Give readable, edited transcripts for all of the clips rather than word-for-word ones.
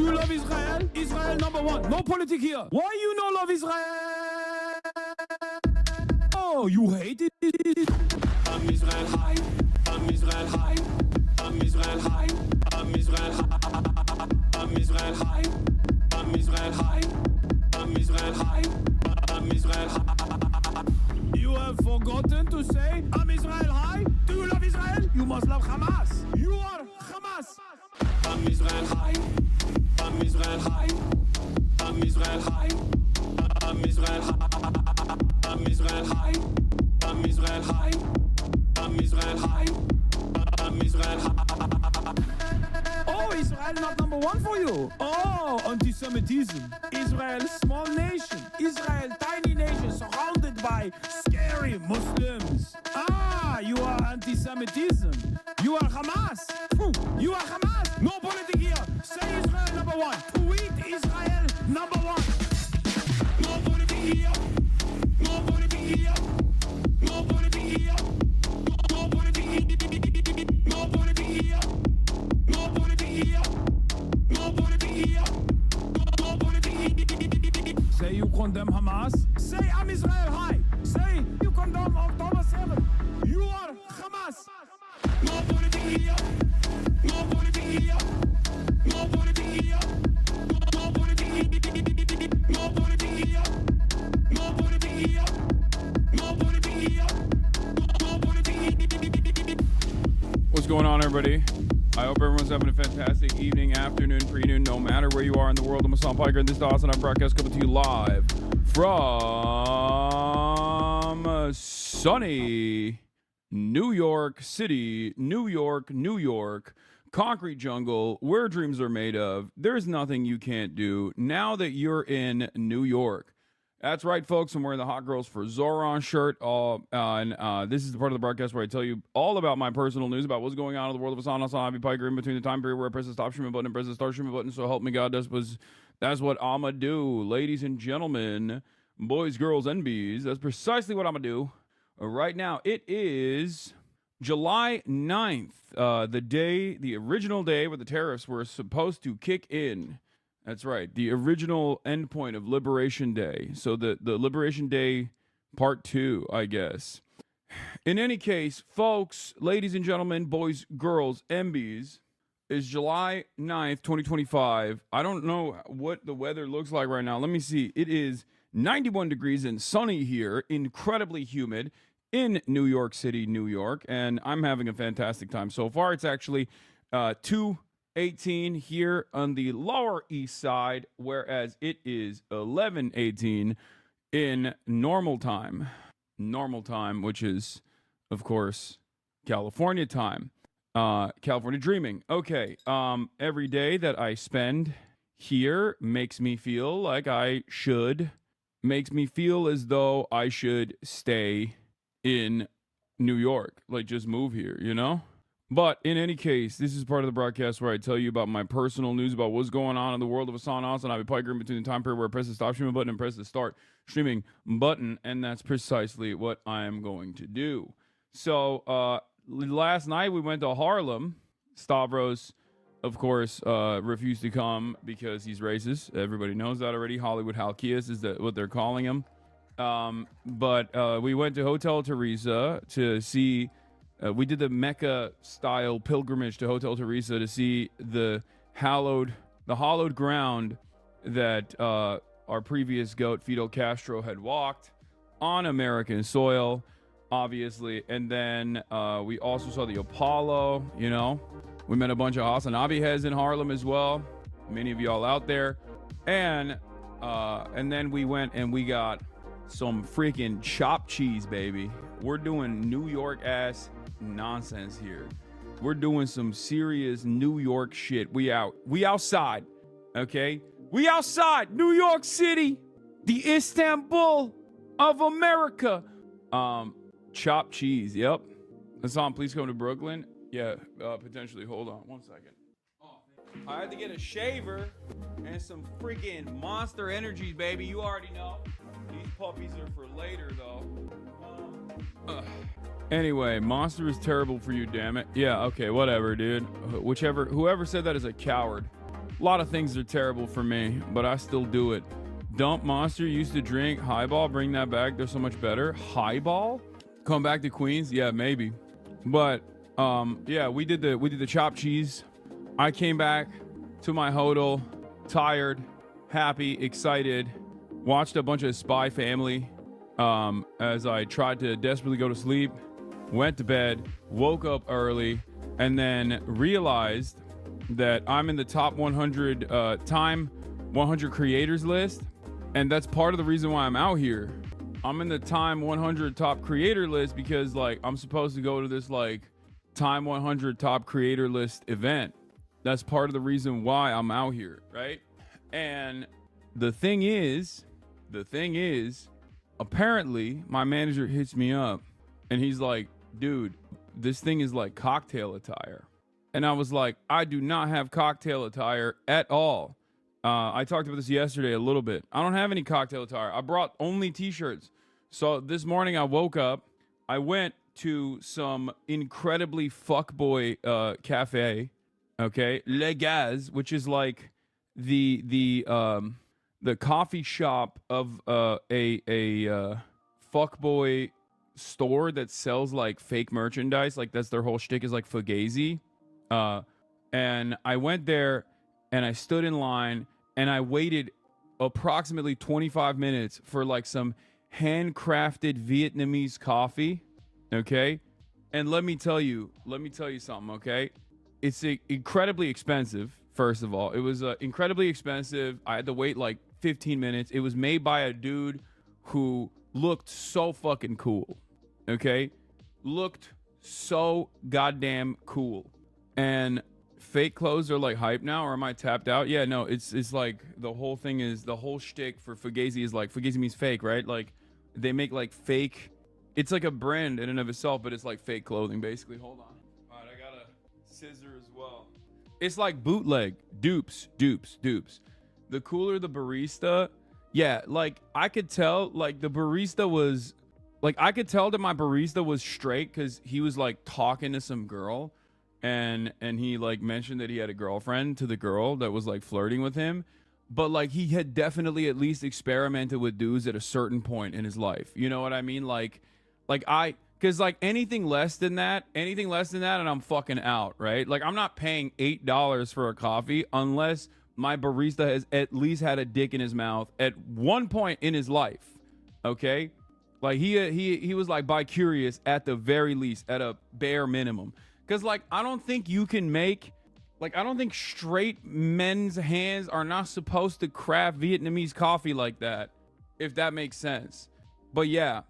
you love Israel? Israel number one. No politics here. Why you no love Israel? Oh, you hate it? I'm Israel high. I'm Israel high. I'm Israel high. I'm Israel high. I'm Israel high. I'm Israel high. I'm Israel high. I'm Israel high. You have forgotten to say I'm Israel high? Do you love Israel? You must love Hamas. You are Hamas. I'm Israel high. I'm Israel high. I'm Israel high. I'm Israel high. I'm Israel high. I'm Israel high. I'm Israel high. I'm Israel high. Oh, Israel not number one for you. Oh, anti-Semitism. Israel, small nation. Israel, tiny nation surrounded by scary Muslims. Ah, you are anti-Semitism. You are Hamas. You are Hamas. No politics here. Say Israel number one. Tweet Israel number one. No politics here. No politics here. No politics here. No politics here. No politics here. No politics here. No politics here. No politics here. Say you condemn Hamas. Say I'm Israel high. Say you condemn October 7th. You are Hamas. No politics here. No politics here. No politics here. No politics here. No politics here. No politics here. No politics here. No politics here. What's going on, everybody? I hope everyone's having a fantastic evening, afternoon, pre-noon, no matter where you are in the world. I'm Hasan Piker, and this is the HasanAbi broadcast coming to you live from sunny New York City, New York, New York, concrete jungle, where dreams are made of. There's nothing you can't do now that you're in New York. That's right, folks. I'm wearing the Hot Girls for Zoran shirt. And this is the part of the broadcast where I tell you all about my personal news, about what's going on in the world of HasanAbi Piker in between the time period where I press the stop streaming button and press the start streaming button. So help me God, that's what I'ma do. Ladies and gentlemen, boys, girls, and bees, that's precisely what I'ma do. Right now, it is July 9th, the original day where the tariffs were supposed to kick in. That's right, the original endpoint of Liberation Day. So the Liberation Day Part 2, I guess. In any case, folks, ladies and gentlemen, boys, girls, MBs, is July 9th, 2025. I don't know what the weather looks like right now. Let me see. It is 91 degrees and sunny here, incredibly humid in New York City, New York, and I'm having a fantastic time so far. It's actually 2:18 here on the Lower East Side, whereas it is 11:18 in normal time, which is, of course, California time, California dreaming. Okay, every day that I spend here makes me feel like makes me feel as though I should stay in New York, like just move here, you know? But in any case, this is part of the broadcast where I tell you about my personal news about what's going on in the world of HasanAbi Piker in between the time period where I press the stop streaming button and press the start streaming button, and that's precisely what I am going to do. So last night we went to Harlem. Stavros, of course, refused to come because he's racist. Everybody knows that already. Hollywood Halkias is what they're calling him. But we went to Hotel Teresa to see, we did the Mecca-style pilgrimage to Hotel Teresa to see the hallowed ground that our previous goat, Fidel Castro, had walked on American soil, obviously. And then we also saw the Apollo, you know. We met a bunch of HasanAbi heads in Harlem as well, many of y'all out there. And then we went and we got some freaking chopped cheese, baby. We're doing New York ass nonsense here. We're doing some serious New York shit. We outside, okay? We outside New York City, the Istanbul of America. Chopped cheese, yep. Hasan, please come to Brooklyn. Yeah, potentially. Hold on 1 second. I had to get a shaver and some freaking Monster Energies, baby. You already know. These puppies are for later, though. Anyway, Monster is terrible for you, damn it. Yeah, okay, whatever, dude. Whoever said that is a coward. A lot of things are terrible for me, but I still do it. Dump Monster used to drink Highball. Bring that back. They're so much better. Highball? Come back to Queens? Yeah, maybe. But yeah, we did the chopped cheese. I came back to my hotel, tired, happy, excited. Watched a bunch of Spy Family as I tried to desperately go to sleep. Went to bed, woke up early, and then realized that I'm in the top 100 time 100 creators list, and that's part of the reason why I'm out here. I'm in the time 100 top creator list because like I'm supposed to go to this like time 100 top creator list event. That's part of the reason why I'm out here, right? And the thing is, apparently my manager hits me up and he's like, dude, this thing is like cocktail attire. And I was like, I do not have cocktail attire at all. I talked about this yesterday a little bit. I don't have any cocktail attire. I brought only t-shirts. So this morning I woke up, I went to some incredibly fuckboy cafe, okay, Le Gaz, which is like the coffee shop of a fuckboy store that sells like fake merchandise. Like that's their whole shtick is like fugazi. And I went there and I stood in line and I waited approximately 25 minutes for like some handcrafted Vietnamese coffee. Okay. And let me tell you something. Okay. It's incredibly expensive. First of all, it was incredibly expensive. I had to wait like 15 minutes. It was made by a dude who looked so fucking cool. Okay. Looked so goddamn cool. And fake clothes are like hype now, or am I tapped out? Yeah, no, it's like the whole thing is the whole shtick for Fugazi is like Fugazi means fake, right? Like they make like fake. It's like a brand in and of itself, but it's like fake clothing basically. Hold on. All right, I got a scissor as well. It's like bootleg, dupes. The cooler the barista, yeah, like I could tell like the barista was like I could tell that my barista was straight because he was like talking to some girl. And he like mentioned that he had a girlfriend to the girl that was like flirting with him, but like he had definitely at least experimented with dudes at a certain point in his life. You know what I mean? Like because like anything less than that and I'm fucking out, right? Like I'm not paying $8 for a coffee unless my barista has at least had a dick in his mouth at one point in his life. Okay, like he was like bi-curious at the very least, at a bare minimum. Because, like, I don't think you can make, like, I don't think straight men's hands are not supposed to craft Vietnamese coffee like that, if that makes sense. But yeah,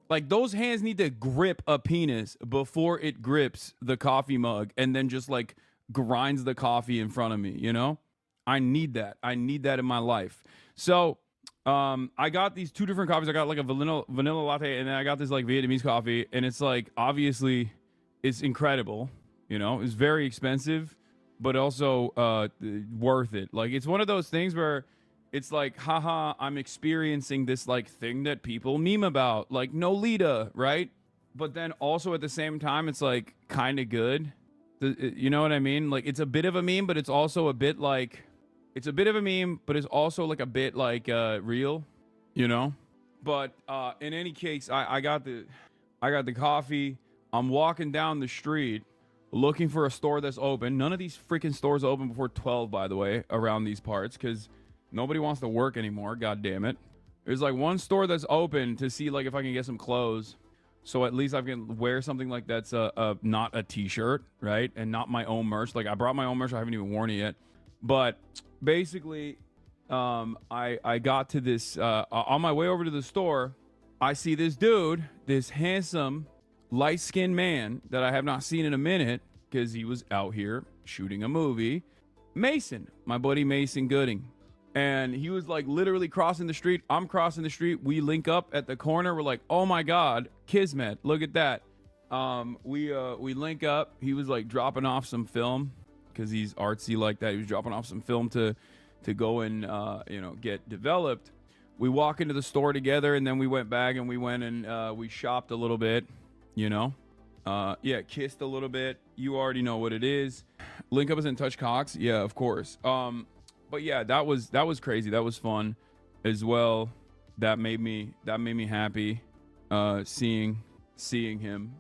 like, those hands need to grip a penis before it grips the coffee mug and then just, like, grinds the coffee in front of me, you know? I need that. I need that in my life. So, I got these two different coffees. I got, like, a vanilla latte, and then I got this, like, Vietnamese coffee, and it's, like, obviously... It's incredible, you know, it's very expensive, but also worth it. Like, it's one of those things where it's like, haha, I'm experiencing this like thing that people meme about, like Nolita, right? But then also at the same time, it's like kind of good. You know what I mean? Like, it's a bit of a meme, but it's also a bit like, it's a bit of a meme, but it's also like a bit like real, you know? But in any case, I got the coffee. I'm walking down the street looking for a store that's open. None of these freaking stores are open before 12, by the way, around these parts, because nobody wants to work anymore. God damn it. There's like one store that's open to see like if I can get some clothes. So at least I can wear something like that's not a t-shirt, right? And not my own merch. Like I brought my own merch. I haven't even worn it yet. But basically, I got to this, on my way over to the store, I see this dude, this handsome, light-skinned man that I have not seen in a minute because he was out here shooting a movie. Mason, my buddy Mason Gooding. And he was like literally crossing the street. I'm crossing the street. We link up at the corner. We're like, oh my God, Kismet, look at that. We link up. He was like dropping off some film because he's artsy like that. He was dropping off some film to go and, you know, get developed. We walk into the store together, and then we went back and we went and we shopped a little bit. You know, yeah, kissed a little bit. You already know what it is. Link up as in touch cocks. Yeah, of course. But yeah, that was crazy. That was fun as well. That made me happy. Seeing him,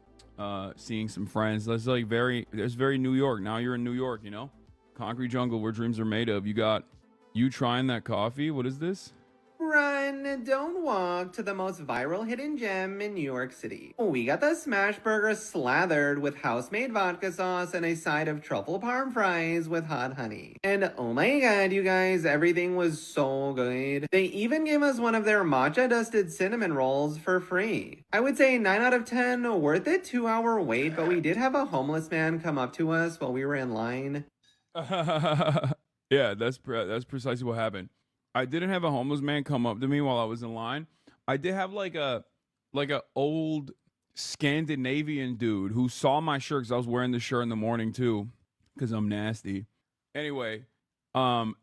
seeing some friends. That's like there's very New York. Now you're in New York, you know? Concrete jungle where dreams are made of. You trying that coffee? What is this? Run, don't walk to the most viral hidden gem in New York City. We got the smash burger slathered with house-made vodka sauce and a side of truffle parm fries with hot honey. And oh my god, you guys, everything was so good. They even gave us one of their matcha-dusted cinnamon rolls for free. I would say 9 out of 10, worth it 2-hour wait, but we did have a homeless man come up to us while we were in line. Yeah, that's precisely what happened. I didn't have a homeless man come up to me while I was in line. I did have like a old Scandinavian dude who saw my shirt because I was wearing this shirt in the morning too, because I'm nasty. Anyway,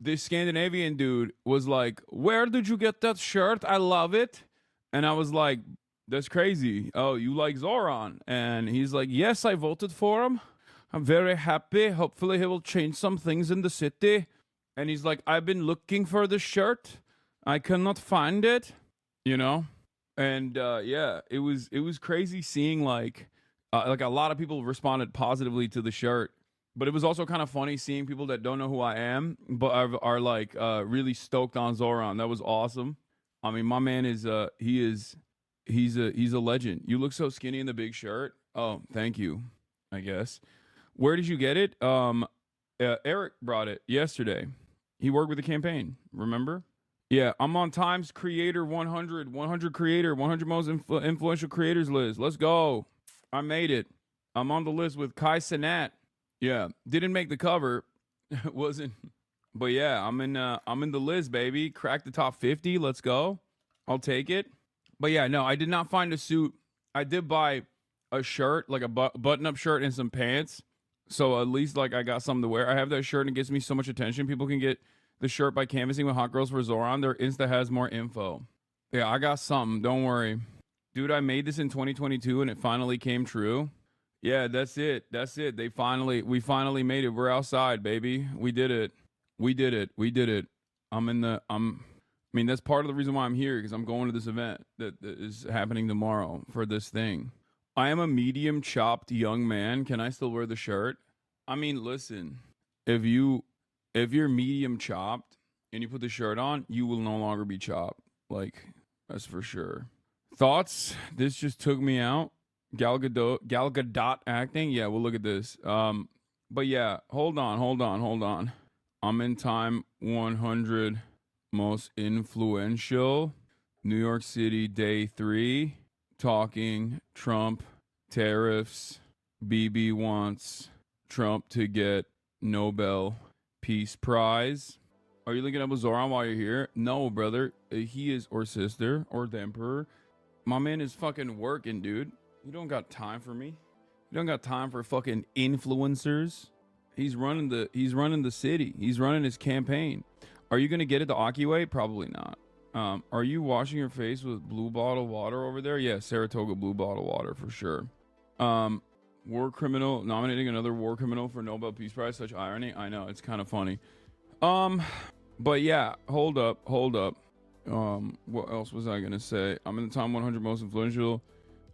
this Scandinavian dude was like, "Where did you get that shirt? I love it." And I was like, "That's crazy. Oh, you like Zoran?" And he's like, "Yes, I voted for him. I'm very happy. Hopefully he will change some things in the city." And he's like, "I've been looking for the shirt. I cannot find it," you know? And yeah, it was crazy seeing like a lot of people responded positively to the shirt. But it was also kind of funny seeing people that don't know who I am, but are like really stoked on Zoran. That was awesome. I mean, my man is he's a legend. You look so skinny in the big shirt. Oh, thank you, I guess. Where did you get it? Eric brought it yesterday. He worked with the campaign, remember? Yeah, I'm on Times Creator 100 creator, 100 most influential creators list. Let's go. I made it. I'm on the list with Kai Cenat. Yeah, didn't make the cover. Wasn't. But yeah, I'm in the list, baby. Cracked the top 50. Let's go. I'll take it. But yeah, no, I did not find a suit. I did buy a shirt, like a button-up shirt and some pants. So at least like I got something to wear. I have that shirt and it gets me so much attention. People can get the shirt by canvassing with Hot Girls for Zoran. Their Insta has more info. Yeah, I got something. Don't worry. Dude, I made this in 2022 and it finally came true. Yeah, that's it. That's it. We finally made it. We're outside, baby. We did it. We did it. We did it. I mean, that's part of the reason why I'm here, because I'm going to this event that is happening tomorrow for this thing. I am a medium chopped young man. Can I still wear the shirt? I mean, listen, if you're medium chopped and you put the shirt on, you will no longer be chopped. Like, that's for sure. Thoughts? This just took me out. Gal Gadot acting. Yeah, we'll look at this. But yeah, hold on. I'm in time 100 most influential. New York City Day 3. Talking Trump, tariffs, Bibi wants Trump to get Nobel Peace Prize. Are you looking up a Zoran while you're here? No, brother. He is, or sister, or the emperor. My man is fucking working, dude. You don't got time for me. You don't got time for fucking influencers. He's running the city. He's running his campaign. Are you gonna get it the Aki way? Probably not. Are you washing your face with blue bottle water over there? Yeah, Saratoga blue bottle water for sure. War criminal nominating another war criminal for Nobel Peace Prize. Such irony. I know, it's kind of funny. But yeah, hold up. What else was I gonna say? I'm in the top 100 most influential.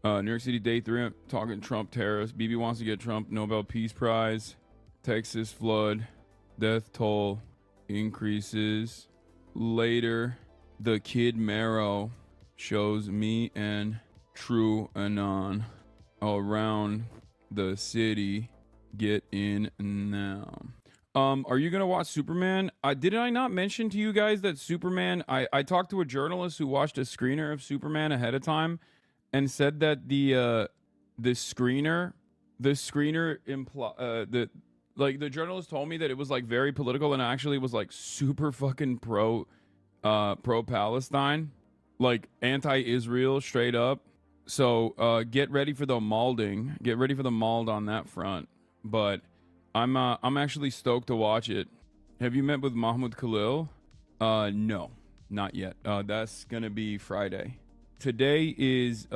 New York City Day 3. I'm talking Trump tariffs. Bibi wants to get Trump Nobel Peace Prize. Texas flood. Death toll increases. Later. The KIDMERO shows me and True Anon around the city. Get in now. Are you gonna watch Superman? Did I not mention to you guys that Superman? I talked to a journalist who watched a screener of Superman ahead of time, and said that the screener the journalist told me that it was like very political and actually was like super fucking pro Palestine, like anti-Israel straight up. So get ready for the maulding. Get ready for the mauled on that front. But I'm actually stoked to watch it. Have you met with Mahmoud Khalil? No, not yet. That's gonna be Friday. Today is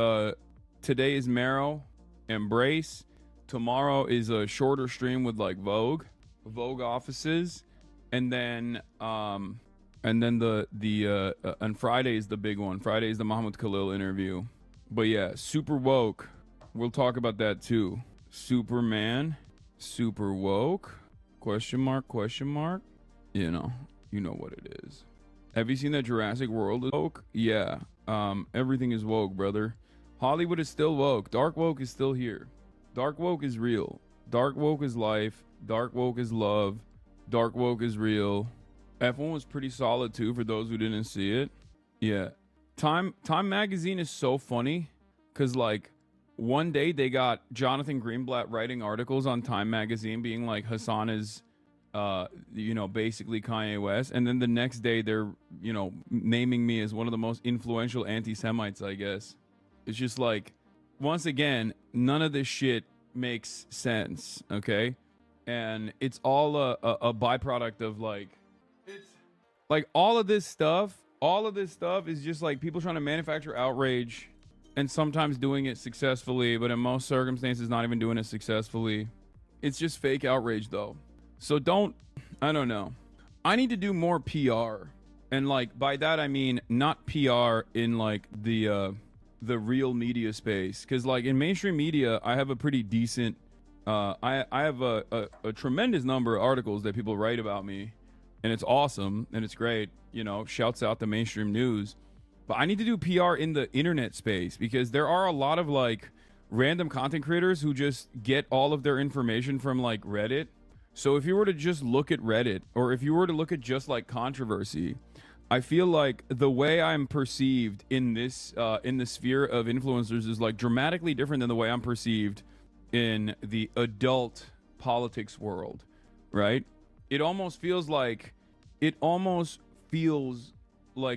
Marrow and Brace. Tomorrow is a shorter stream with like Vogue offices. And then the on Friday is the big one. Friday is the Muhammad Khalil interview. But yeah, super woke. We'll talk about that too. Superman, super woke? Question mark, question mark? You know what it is. Have you seen that Jurassic World is woke? Yeah. Everything is woke, brother. Hollywood is still woke. Dark woke is still here. Dark woke is real. Dark woke is life. Dark woke is love. Dark woke is real. F1 was pretty solid too for those who didn't see it. Yeah. Time magazine is so funny because like one day they got Jonathan Greenblatt writing articles on Time magazine being like Hasan is basically Kanye West, and then the next day they're naming me as one of the most influential anti-Semites, I guess. It's just like, once again, none of this shit makes sense, okay? And it's all a byproduct of like, it's like all of this stuff is just like people trying to manufacture outrage and sometimes doing it successfully, but in most circumstances not even doing it successfully. It's just fake outrage though. So I don't know. I need to do more PR. And like by that I mean not PR in like the real media space, cuz like in mainstream media I have a pretty decent I have a tremendous number of articles that people write about me, and it's awesome and it's great, shouts out to mainstream news. But I need to do PR in the internet space because there are a lot of like random content creators who just get all of their information from like Reddit. So if you were to just look at Reddit, or if you were to look at just like controversy, I feel like the way I'm perceived in this in the sphere of influencers is like dramatically different than the way I'm perceived in the adult politics world, right? It almost feels like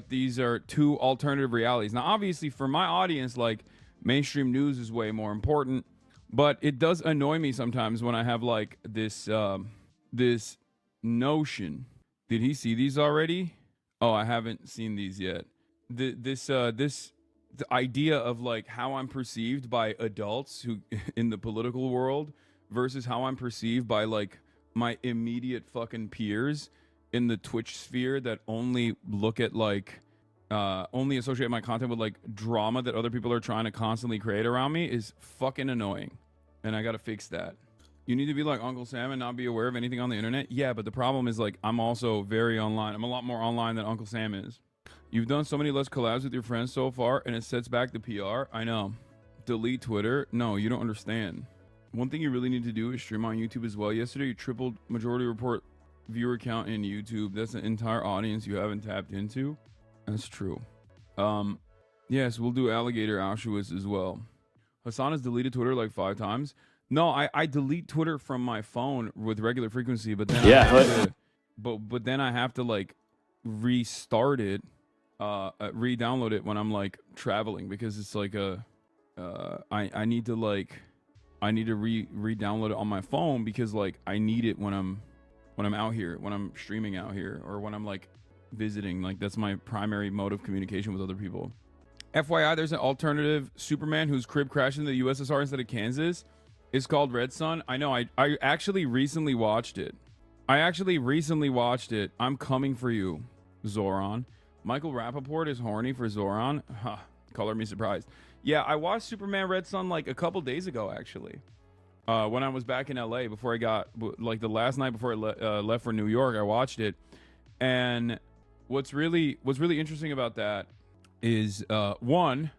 these are two alternative realities. Now, obviously, for my audience, like mainstream news is way more important. But it does annoy me sometimes when I have like this this notion. Did he see these already? Oh, I haven't seen these yet. The idea of like how I'm perceived by adults who in the political world versus how I'm perceived by like my immediate fucking peers in the Twitch sphere that only look at like only associate my content with like drama that other people are trying to constantly create around me is fucking annoying. And I gotta fix that. You need to be like Uncle Sam and not be aware of anything on the internet. Yeah, but the problem is like I'm also very online. I'm a lot more online than Uncle Sam is. You've done so many less collabs with your friends so far, and it sets back the PR. I know. Delete Twitter. No, you don't understand. One thing you really need to do is stream on YouTube as well. Yesterday, you tripled majority report viewer count in YouTube. That's an entire audience you haven't tapped into. That's true. Yes, we'll do Alligator Auschwitz as well. Hasan has deleted Twitter like 5 times. No, I delete Twitter from my phone with regular frequency, but then but then I have to like restart it, re-download it when I'm like traveling, because it's like I need to re-download it on my phone because like I need it when I'm out here, when I'm streaming out here, or when I'm like visiting. Like that's my primary mode of communication with other people. FYI, there's an alternative Superman whose crib crashed in the USSR instead of Kansas. It's called Red Sun. I know. I actually recently watched it. I'm coming for you, Zoran. Michael Rappaport is horny for Zoran. Huh, color me surprised. Yeah, I watched Superman Red Sun like a couple days ago, actually. When I was back in LA before I got, like the last night before I left for New York, I watched it. And what's really interesting about that is one,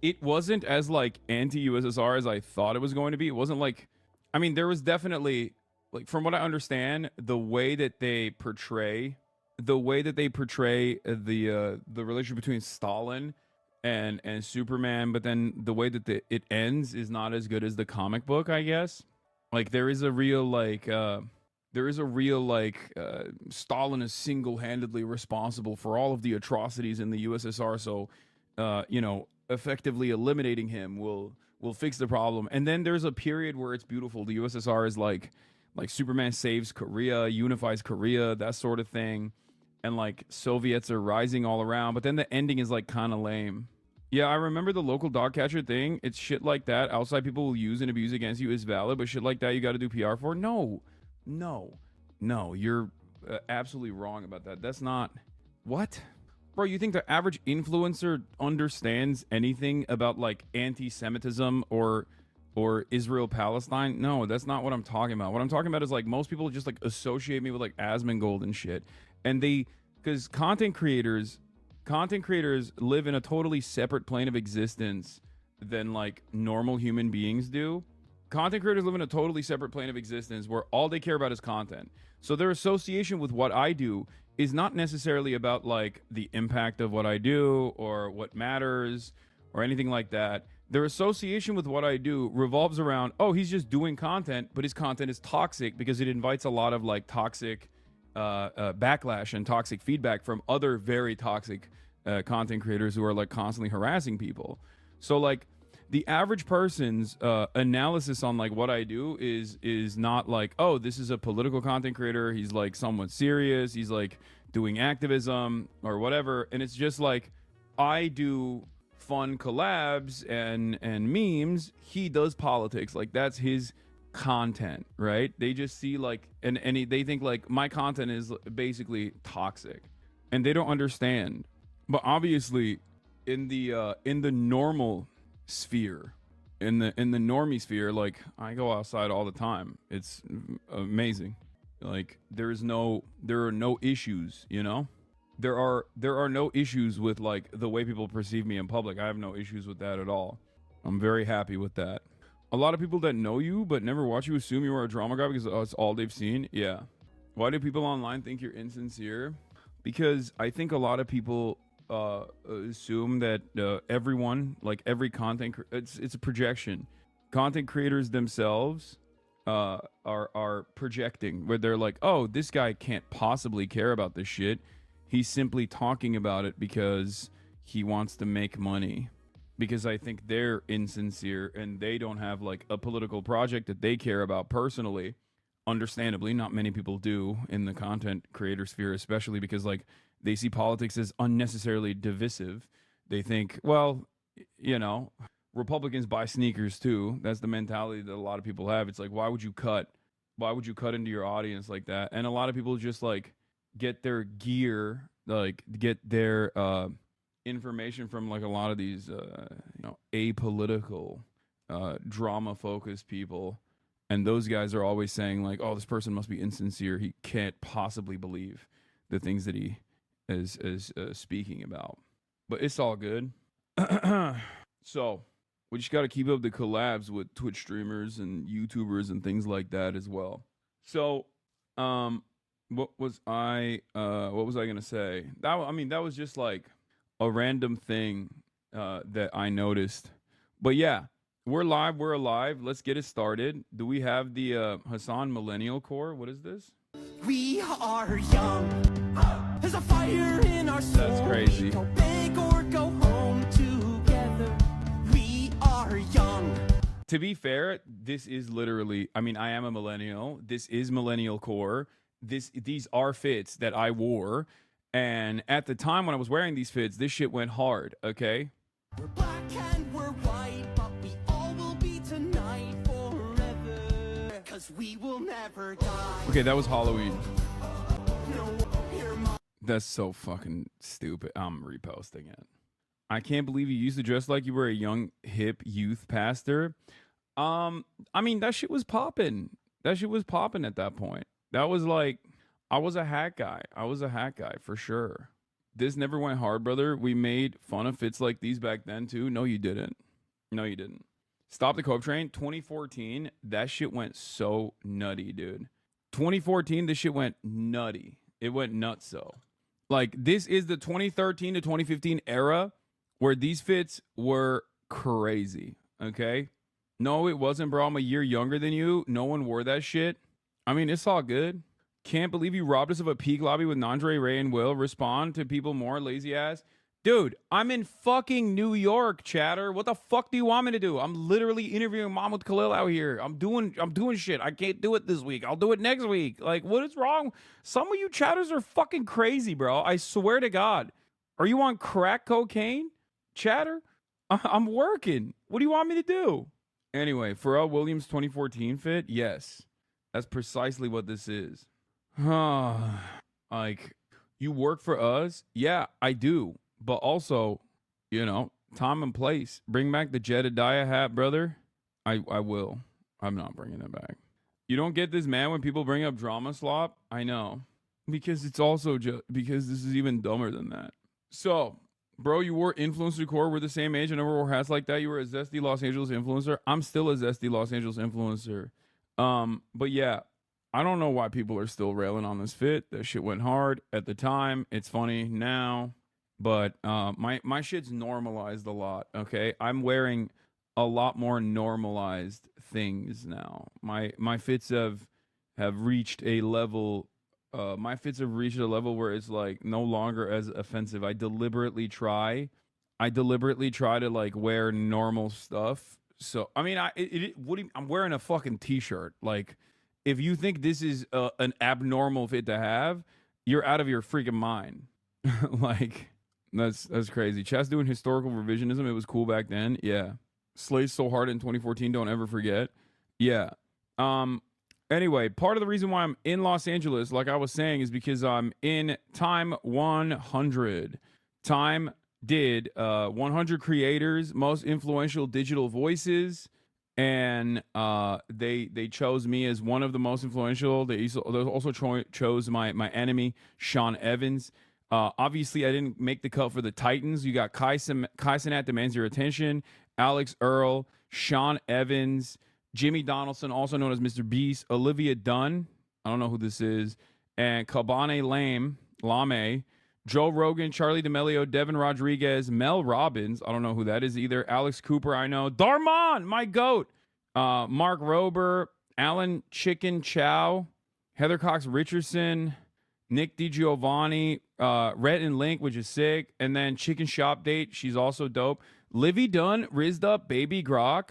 it wasn't as like anti-USSR as I thought it was going to be. It wasn't like, I mean, there was definitely, like, from what I understand, the way that they portray the relationship between Stalin and Superman, but then the way that it ends is not as good as the comic book, I guess. Like there is a real Stalin is single-handedly responsible for all of the atrocities in the USSR, so effectively eliminating him will fix the problem. And then there's a period where it's beautiful. The USSR is like Superman saves Korea, unifies Korea, that sort of thing, and like Soviets are rising all around, but then the ending is like kind of lame. Yeah, I remember the local dog catcher thing. It's shit like that outside people will use and abuse against you is valid, but shit like that you got to do PR for? No. No, you're absolutely wrong about that. That's not what, bro. You think the average influencer understands anything about like anti-Semitism or Israel Palestine? No, that's not what I'm talking about. What I'm talking about is like most people just like associate me with like Asmongold and shit, and they because content creators live in a totally separate plane of existence than like normal human beings do. Content creators live in a totally separate plane of existence where all they care about is content. So their association with what I do is not necessarily about like the impact of what I do or what matters or anything like that. Their association with what I do revolves around, oh, he's just doing content, but his content is toxic because it invites a lot of like toxic backlash and toxic feedback from other very toxic content creators who are like constantly harassing people. So like the average person's analysis on like what I do is not like, oh, this is a political content creator, he's like somewhat serious, he's like doing activism or whatever. And it's just like, I do fun collabs and memes, he does politics. Like that's his content, right? They just see like they think like my content is basically toxic and they don't understand. But obviously in the normal sphere, in the normie sphere, like I go outside all the time. It's amazing. Like there are no issues, you know? There are no issues with like the way people perceive me in public. I have no issues with that at all. I'm very happy with that. A lot of people that know you but never watch you assume you are a drama guy because that's all they've seen. Yeah. Why do people online think you're insincere? Because I think a lot of people assume that everyone, like every content, it's a projection. Content creators themselves are projecting, where they're like, oh, this guy can't possibly care about this shit. He's simply talking about it because he wants to make money. Because I think they're insincere and they don't have like a political project that they care about personally. Understandably, not many people do in the content creator sphere, especially because like they see politics as unnecessarily divisive. They think, well, you know, Republicans buy sneakers too. That's the mentality that a lot of people have. It's like, why would you cut into your audience like that? And a lot of people just like get their gear, like get their information from like a lot of these apolitical drama focused people, and those guys are always saying like, oh, this person must be insincere, he can't possibly believe the things that he is speaking about. But it's all good. So we just got to keep up the collabs with Twitch streamers and YouTubers and things like that as well. So what was I gonna say? That was just like a random thing that I noticed. But yeah, we're live, we're alive. Let's get it started. Do we have the Hasan Millennial Core? What is this? We are young. There's a fire in our soul. That's crazy. Go big or go home together. We are young. To be fair, this is literally, I mean, I am a millennial. This is Millennial Core. These are fits that I wore. And at the time when I was wearing these fits, this shit went hard, okay? We're black and we're white, but we all will be tonight forever. 'Cause we will never die. Okay, that was Halloween. No, hear my That's so fucking stupid. I'm reposting it. I can't believe you used to dress like you were a young, hip youth pastor. I mean, that shit was popping. That shit was popping at that point. That was like, I was a hat guy. I was a hat guy for sure. This never went hard, brother. We made fun of fits like these back then too. No, you didn't. No, you didn't. Stop the Cope Train. 2014, that shit went so nutty, dude. 2014, this shit went nutty. It went nuts so. Like, this is the 2013 to 2015 era where these fits were crazy, okay? No, it wasn't, bro. I'm a year younger than you. No one wore that shit. I mean, it's all good. Can't believe you robbed us of a peak lobby with Nandre, Ray, and Will. Respond to people more, lazy ass. Dude, I'm in fucking New York, chatter. What the fuck do you want me to do? I'm literally interviewing Mahmoud Khalil out here. I'm doing shit. I can't do it this week. I'll do it next week. Like, what is wrong? Some of you chatters are fucking crazy, bro. I swear to God. Are you on crack cocaine, chatter? I'm working. What do you want me to do? Anyway, Pharrell Williams 2014 fit? Yes. That's precisely what this is. Like, you work for us? Yeah, I do. But also, you know, time and place. Bring back the Jedediah hat, brother. I will. I'm not bringing it back. You don't get this mad when people bring up drama slop? I know. Because it's also just because this is even dumber than that. So, bro, you wore influencer decor. We're the same age. I never wore hats like that. You were a zesty Los Angeles influencer. I'm still a zesty Los Angeles influencer. But yeah, I don't know why people are still railing on this fit. That shit went hard at the time. It's funny now, but my shit's normalized a lot. Okay, I'm wearing a lot more normalized things now. My fits have reached a level. My fits have reached a level where it's like no longer as offensive. I deliberately try to like wear normal stuff. So I mean, I'm wearing a fucking t-shirt. Like, if you think this is an abnormal fit to have, you're out of your freaking mind. Like, that's crazy. Chess doing historical revisionism. It was cool back then. Yeah. Slays so hard in 2014. Don't ever forget. Yeah. Anyway, part of the reason why I'm in Los Angeles, like I was saying, is because I'm in Time 100. Time did 100 creators, most influential digital voices, and they chose me as one of the most influential. They also chose my enemy, Sean Evans. Obviously, I didn't make the cut for the Titans. You got Kai Cenat demands your attention, Alex Earl, Sean Evans, Jimmy Donaldson, also known as Mr. Beast, Olivia Dunn, I don't know who this is, and Kabane Lame, Joe Rogan, Charlie D'Amelio, Devin Rodriguez, Mel Robbins, I don't know who that is either, Alex Cooper, I know, Darman, my goat, Mark Rober, Alan Chicken Chow, Heather Cox Richardson, Nick DiGiovanni, Rhett and Link, which is sick, and then Chicken Shop Date, she's also dope. Livy Dunn, Rizzed Up, Baby Grok.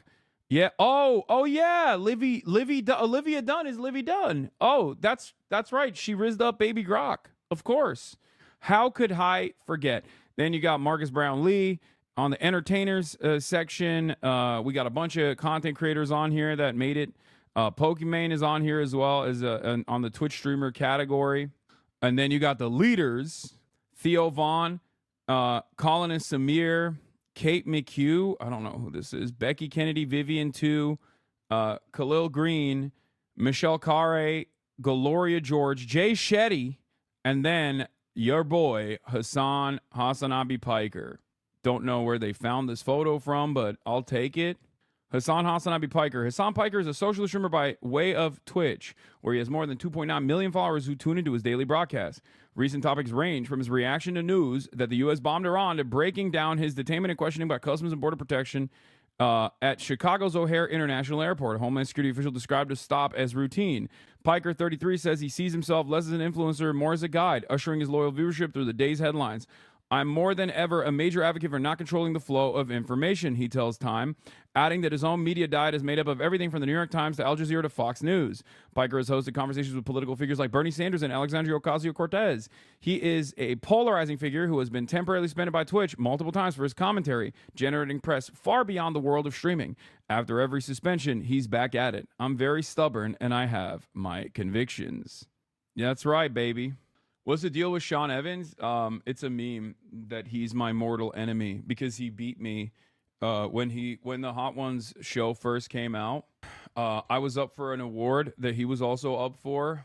Yeah. Oh yeah. Olivia Dunn is Livy Dunn. Oh, that's right. She rizzed up Baby Grok. Of course. How could I forget? Then you got Marcus Brown Lee on the entertainers section. We got a bunch of content creators on here that made it. Pokimane is on here as well as on the Twitch streamer category. And then you got the leaders: Theo Vaughn, Colin and Samir, Kate McHugh, I don't know who this is, Becky Kennedy, Vivian 2, Khalil Green, Michelle Carre, Gloria George, Jay Shetty, and then your boy, HasanAbi Piker. Don't know where they found this photo from, but I'll take it. HasanAbi Piker. Hasan Piker is a social streamer by way of Twitch, where he has more than 2.9 million followers who tune into his daily broadcast. Recent topics range from his reaction to news that the U.S. bombed Iran to breaking down his detainment and questioning by Customs and Border Protection at Chicago's O'Hare International Airport. A Homeland Security official described the stop as routine. Piker, 33, says he sees himself less as an influencer, more as a guide, ushering his loyal viewership through the day's headlines. I'm more than ever a major advocate for not controlling the flow of information, he tells Time, adding that his own media diet is made up of everything from the New York Times to Al Jazeera to Fox News. Piker has hosted conversations with political figures like Bernie Sanders and Alexandria Ocasio-Cortez. He is a polarizing figure who has been temporarily suspended by Twitch multiple times for his commentary, generating press far beyond the world of streaming. After every suspension, he's back at it. I'm very stubborn, and I have my convictions. That's right, baby. What's the deal with Sean Evans? It's a meme that he's my mortal enemy because he beat me when the Hot Ones show first came out. I was up for an award that he was also up for.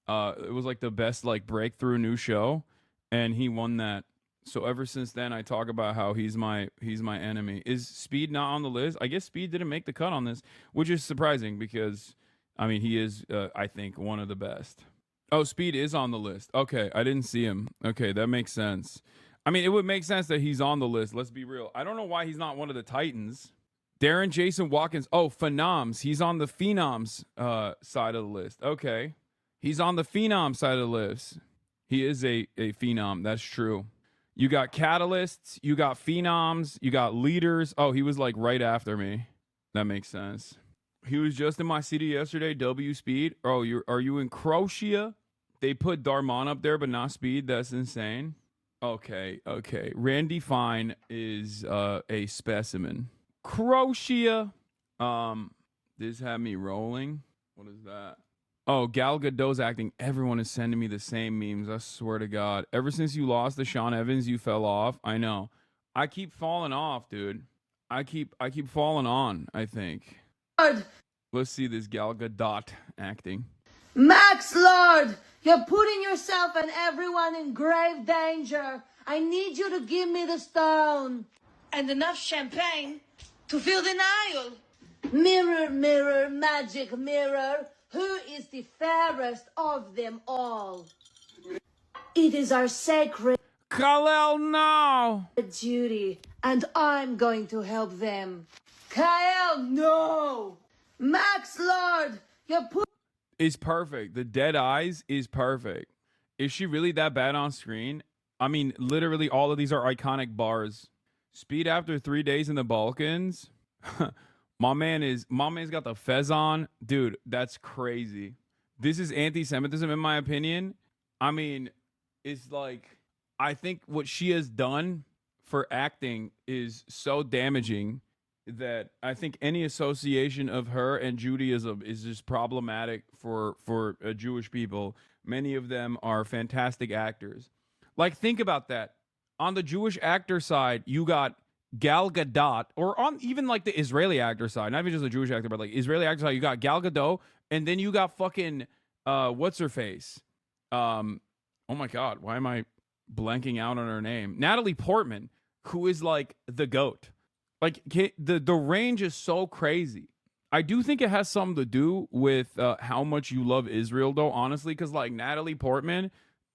It was like the best like breakthrough new show, and he won that. So ever since then, I talk about how he's my enemy. Is Speed not on the list? I guess Speed didn't make the cut on this, which is surprising because I mean he is I think one of the best. Oh, Speed is on the list. Okay, I didn't see him. Okay, that makes sense. I mean, it would make sense that he's on the list. Let's be real. I don't know why he's not one of the Titans. Darren Jason Watkins. Oh, Phenoms. He's on the Phenoms side of the list. Okay. He's on the Phenom side of the list. He is a Phenom. That's true. You got Catalysts. You got Phenoms. You got Leaders. Oh, he was like right after me. That makes sense. He was just in my city yesterday, W Speed. Oh, are you in Croatia? They put Darman up there, but not Speed. That's insane. Okay. Randy Fine is a specimen. Croatia. This had me rolling. What is that? Oh, Gal Gadot's acting. Everyone is sending me the same memes. I swear to God. Ever since you lost to Sean Evans, you fell off. I know. I keep falling off, dude. I keep falling on, I think. Lord, Let's see this Gal Gadot acting. Max Lord, you're putting yourself and everyone in grave danger. I need you to give me the stone. And enough champagne to fill the Nile. Mirror, mirror, magic mirror, who is the fairest of them all? It is our sacred Khalil, no! duty, and I'm going to help them. Kyle, no! Max Lord, you're putting... Is perfect. The dead eyes is perfect. Is she really that bad on screen? I mean, literally all of these are iconic bars. Speed after 3 days in the Balkans. My man's got the fez on. Dude, that's crazy. This is anti-Semitism in my opinion. I mean, it's like, I think what she has done for acting is so damaging that I think any association of her and Judaism is just problematic for Jewish people. Many of them are fantastic actors. Like, think about that. On the Jewish actor side, you got Gal Gadot, or on even like the Israeli actor side, not even just the Jewish actor, but like Israeli actor side, you got Gal Gadot, and then you got fucking what's her face? Oh my God, why am I blanking out on her name? Natalie Portman, who is like the GOAT. Like, the range is so crazy. I do think it has something to do with how much you love Israel, though, honestly, because like Natalie Portman,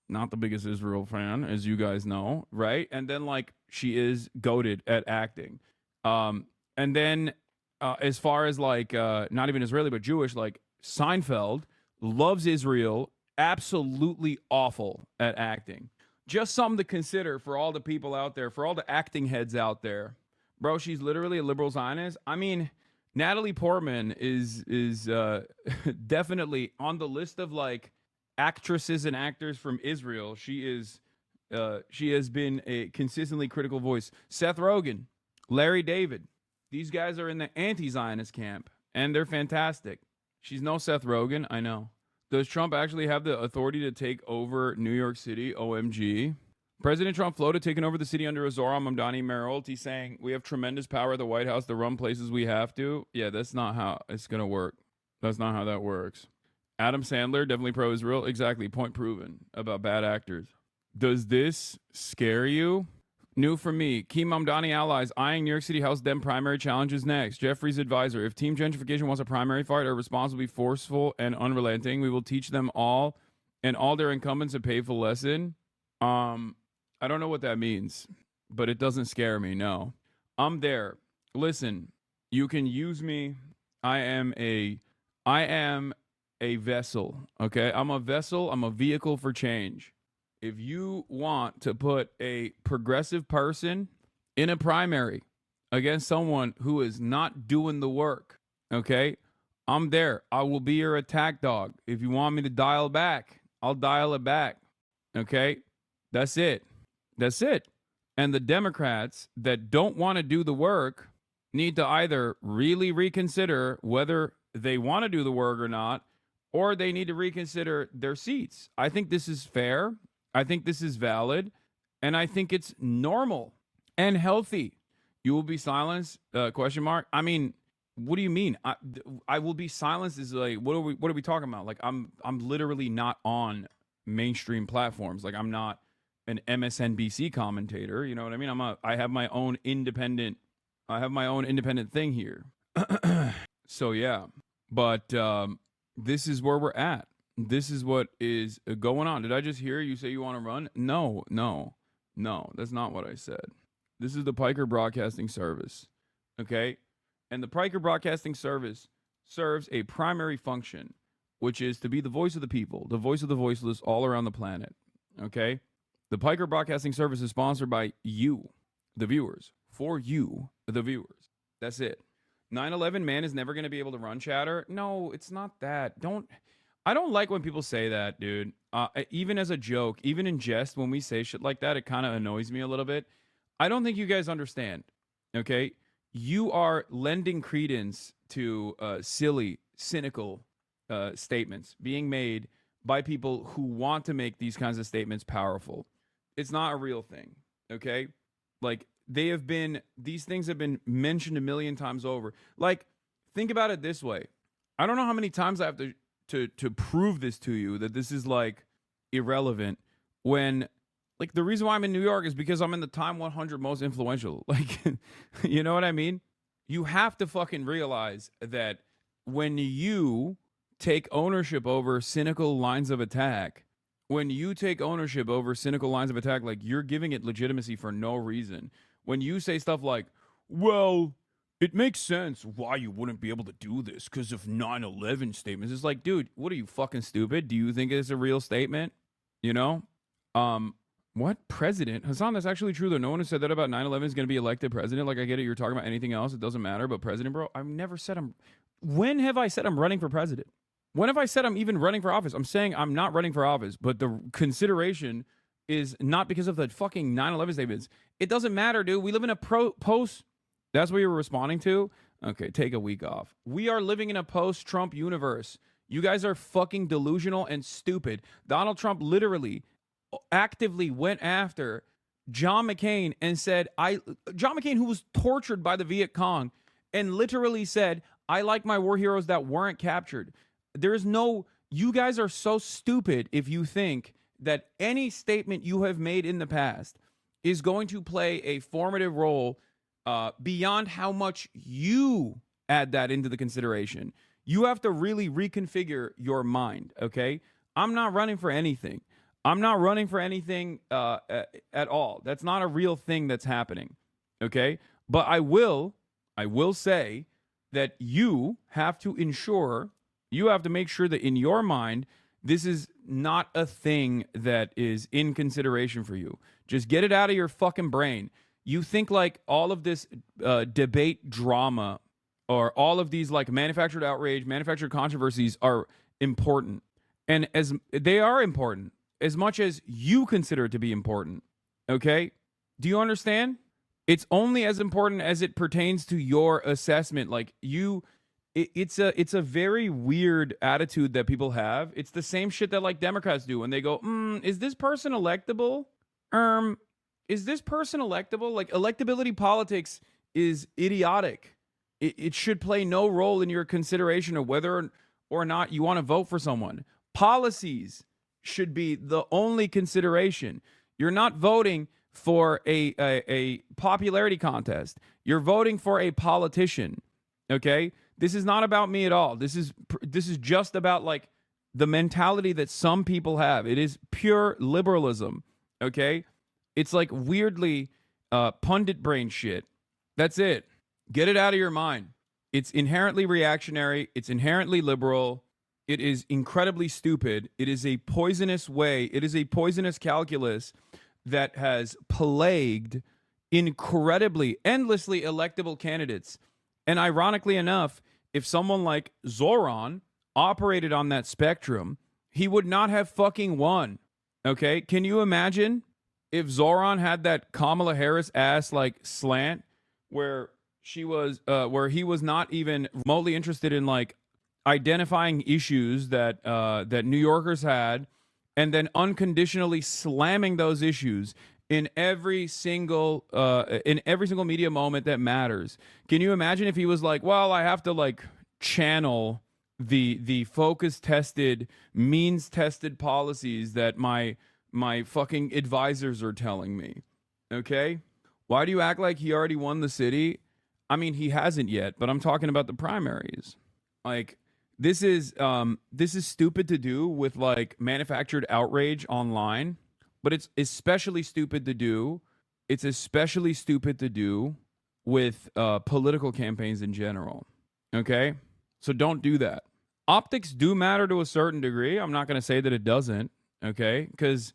not the biggest Israel fan, as you guys know, right? And then like she is goated at acting. And then as far as like not even Israeli but Jewish, like Seinfeld loves Israel, absolutely awful at acting. Just something to consider for all the people out there, for all the acting heads out there. Bro, she's literally a liberal Zionist. I mean, Natalie Portman is definitely on the list of like actresses and actors from Israel. She has been a consistently critical voice. Seth Rogen, Larry David, these guys are in the anti-Zionist camp, and they're fantastic. She's no Seth Rogen, I know. Does Trump actually have the authority to take over New York City? OMG. President Trump floated taking over the city under a Zohran Mamdani mayoralty, saying, we have tremendous power at the White House to run places we have to. Yeah, that's not how it's going to work. That's not how that works. Adam Sandler, definitely pro-Israel. Exactly, point proven about bad actors. Does this scare you? New for me. Key Mamdani allies eyeing New York City House Dem primary challenges next. Jeffrey's advisor. If team gentrification wants a primary fight, our response will be forceful and unrelenting. We will teach them all and all their incumbents a painful lesson. I don't know what that means, but it doesn't scare me, no. I'm there. Listen, you can use me. I am a vessel, okay? I'm a vessel. I'm a vehicle for change. If you want to put a progressive person in a primary against someone who is not doing the work, okay? I'm there. I will be your attack dog. If you want me to dial back, I'll dial it back, okay? That's it. That's it. And the Democrats that don't want to do the work need to either really reconsider whether they want to do the work or not, or they need to reconsider their seats. I think this is fair. I think this is valid. And I think it's normal and healthy. You will be silenced? Question mark. I mean, what do you mean? I will be silenced is like, what are we talking about? Like, I'm literally not on mainstream platforms. Like, I'm not an MSNBC commentator, you know what I mean? I have my own independent thing here. So yeah, but this is where we're at. This is what is going on. Did I just hear you say you want to run? No, that's not what I said. This is the Piker Broadcasting Service, okay? And the Piker Broadcasting Service serves a primary function, which is to be the voice of the people, the voice of the voiceless all around the planet, okay? The Piker Broadcasting Service is sponsored by you, the viewers, for you, the viewers. That's it. 9/11 man is never going to be able to run, chatter. No, it's not that. I don't like when people say that, dude. Even as a joke, even in jest, when we say shit like that, it kind of annoys me a little bit. I don't think you guys understand, okay? You are lending credence to silly, cynical, statements being made by people who want to make these kinds of statements powerful. It's not a real thing, okay? Like, these things have been mentioned a million times over. Like, think about it this way. I don't know how many times I have to prove this to you, that this is, like, irrelevant, when, like, the reason why I'm in New York is because I'm in the Time 100 most influential. Like, you know what I mean? You have to fucking realize that when you take ownership over cynical lines of attack, like, you're giving it legitimacy for no reason. When you say stuff like, well, it makes sense why you wouldn't be able to do this because of 9/11 statements. It's like, dude, what are you, fucking stupid? Do you think it's a real statement? You know? What? President? Hasan, that's actually true, though. No one who said that about 9/11 is going to be elected president. Like, I get it. You're talking about anything else. It doesn't matter. But president, bro, I've never said I'm... When have I said I'm running for president? When have I said I'm even running for office? I'm saying I'm not running for office, but the consideration is not because of the fucking 9/11 statements. It doesn't matter, dude. We live in a post... That's what you were responding to? Okay, take a week off. We are living in a post-Trump universe. You guys are fucking delusional and stupid. Donald Trump literally actively went after John McCain and said, John McCain, who was tortured by the Viet Cong, and literally said, I like my war heroes that weren't captured. There's no... You guys are so stupid if you think that any statement you have made in the past is going to play a formative role beyond how much you add that into the consideration. You have to really reconfigure your mind, okay? I'm not running for anything. I'm not running for anything at all. That's not a real thing that's happening, okay? But I will say that you have to make sure that in your mind, this is not a thing that is in consideration for you. Just get it out of your fucking brain. You think like all of this debate drama or all of these like manufactured outrage, manufactured controversies are important. And as they are important, as much as you consider it to be important, okay? Do you understand? It's only as important as it pertains to your assessment. Like it's a very weird attitude that people have. It's the same shit that like Democrats do when they go, is this person electable? Is this person electable? Like, electability politics is idiotic. It should play no role in your consideration of whether or not you want to vote for someone. Policies should be the only consideration. You're not voting for a popularity contest. You're voting for a politician, okay? This is not about me at all. This is just about, like, the mentality that some people have. It is pure liberalism, okay? It's like weirdly pundit brain shit. That's it. Get it out of your mind. It's inherently reactionary. It's inherently liberal. It is incredibly stupid. It is a poisonous way. It is a poisonous calculus that has plagued incredibly, endlessly electable candidates. And ironically enough, if someone like Zoran operated on that spectrum, he would not have fucking won. Okay? Can you imagine if Zoran had that Kamala Harris ass like slant where he was not even remotely interested in like identifying issues that that New Yorkers had, and then unconditionally slamming those issues in every single media moment that matters. Can you imagine if he was like, well, I have to like channel the focus tested, means tested policies that my fucking advisors are telling me. Okay? Why do you act like he already won the city? I mean, he hasn't yet, but I'm talking about the primaries. Like, this is stupid to do with like manufactured outrage online, but it's especially stupid to do. It's especially stupid to do with political campaigns in general. Okay? So don't do that. Optics do matter to a certain degree. I'm not going to say that it doesn't. Okay, because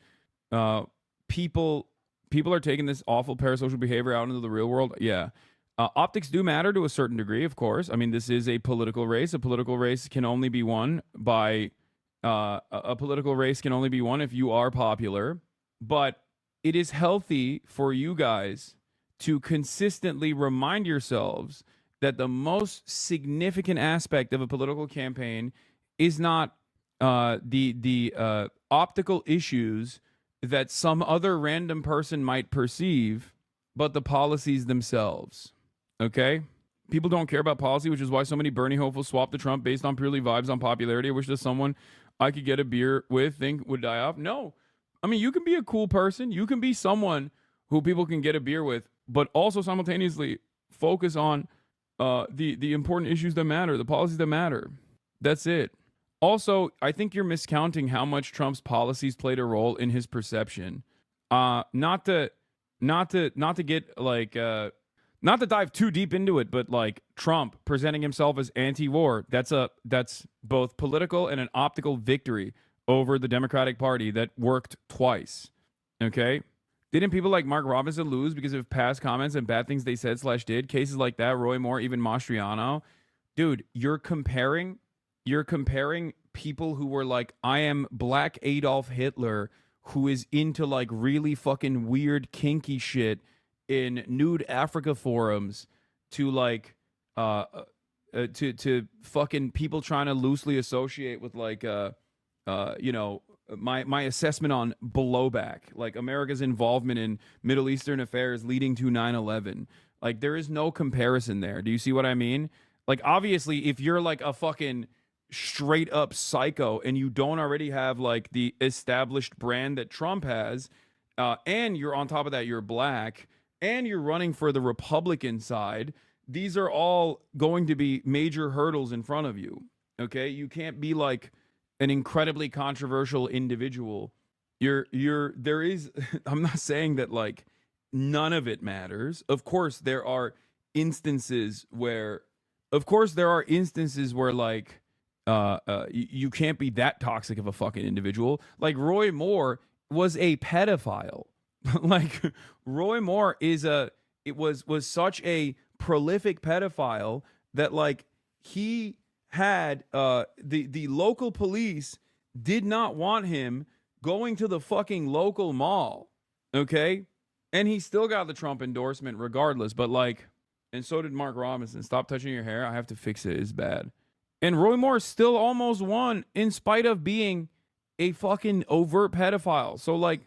people are taking this awful parasocial behavior out into the real world. Yeah, optics do matter to a certain degree, of course. I mean, this is a political race. A political race can only be won by a political race can only be won if you are popular. But it is healthy for you guys to consistently remind yourselves that the most significant aspect of a political campaign is not the optical issues that some other random person might perceive, but the policies themselves. Okay? People don't care about policy, which is why so many Bernie hopefuls swap to Trump based on purely vibes on popularity. I wish that someone I could get a beer with think would die off. No. I mean, you can be a cool person. You can be someone who people can get a beer with, but also simultaneously focus on the important issues that matter, the policies that matter. That's it. Also, I think you're miscounting how much Trump's policies played a role in his perception. Not to get like not to dive too deep into it, but like Trump presenting himself as anti-war, that's both political and an optical victory over the Democratic Party that worked twice. Okay? Didn't people like Mark Robinson lose because of past comments and bad things they said / did? Cases like that, Roy Moore, even Mastriano. Dude, you're comparing people who were like, I am Black Adolf Hitler, who is into like really fucking weird kinky shit in nude Africa forums, to like to fucking people trying to loosely associate with like you know, my assessment on blowback, like America's involvement in Middle Eastern affairs leading to 9/11. Like, there is no comparison there. Do you see what I mean? Like, obviously, if you're like a fucking straight up psycho and you don't already have like the established brand that Trump has, and you're on top of that, you're black, and you're running for the Republican side, these are all going to be major hurdles in front of you. Okay? You can't be like an incredibly controversial individual. There is, I'm not saying that like none of it matters. Of course, there are instances where like, you can't be that toxic of a fucking individual. Like Roy Moore was a pedophile. Like Roy Moore was such a prolific pedophile that like he had the local police did not want him going to the fucking local mall. Okay? And he still got the Trump endorsement regardless, but like, and so did Mark Robinson. Stop touching your hair. I have to fix it. It's bad. And Roy Moore still almost won in spite of being a fucking overt pedophile. So like,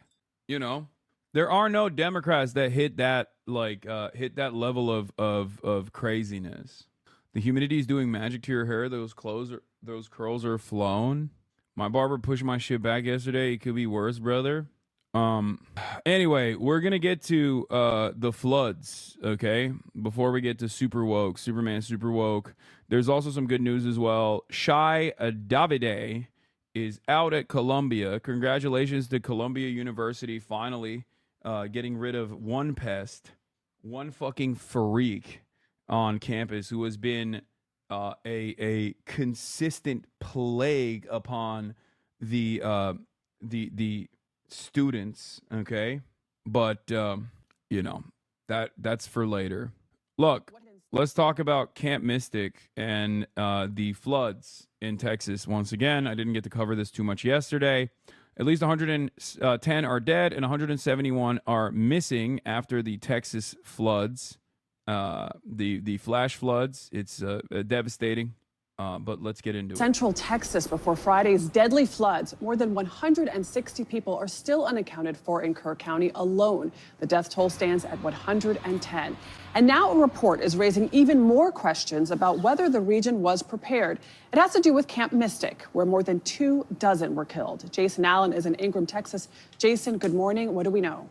you know, there are no Democrats that hit that like hit that level of craziness. The humidity is doing magic to your hair. Those curls are flown. My barber pushed my shit back yesterday. It could be worse, brother. Anyway, we're gonna get to the floods, okay? Before we get to super woke, Superman super woke. There's also some good news as well. Shai Davide is out at Columbia. Congratulations to Columbia University finally getting rid of one pest, one fucking freak on campus who has been a consistent plague upon the students, okay? But you know, that's for later. Look, let's talk about Camp Mystic and the floods in Texas once again. I didn't get to cover this too much yesterday. At least 110 are dead and 171 are missing after the Texas floods, the flash floods. It's devastating. But let's get into it. Central Texas before Friday's deadly floods. More than 160 people are still unaccounted for in Kerr County alone. The death toll stands at 110. And now a report is raising even more questions about whether the region was prepared. It has to do with Camp Mystic, where more than 24 were killed. Jason Allen is in Ingram, Texas. Jason, good morning. What do we know?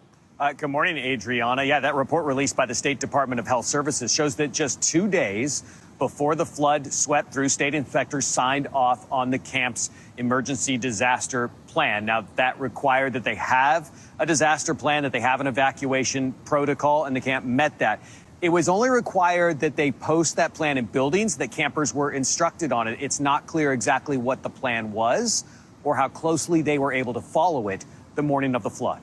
Good morning, Adriana. Yeah, that report released by the State Department of Health Services shows that just 2 days before the flood swept through, state inspectors signed off on the camp's emergency disaster plan. Now, that required that they have a disaster plan, that they have an evacuation protocol, and the camp met that. It was only required that they post that plan in buildings, that campers were instructed on it. It's not clear exactly what the plan was or how closely they were able to follow it the morning of the flood.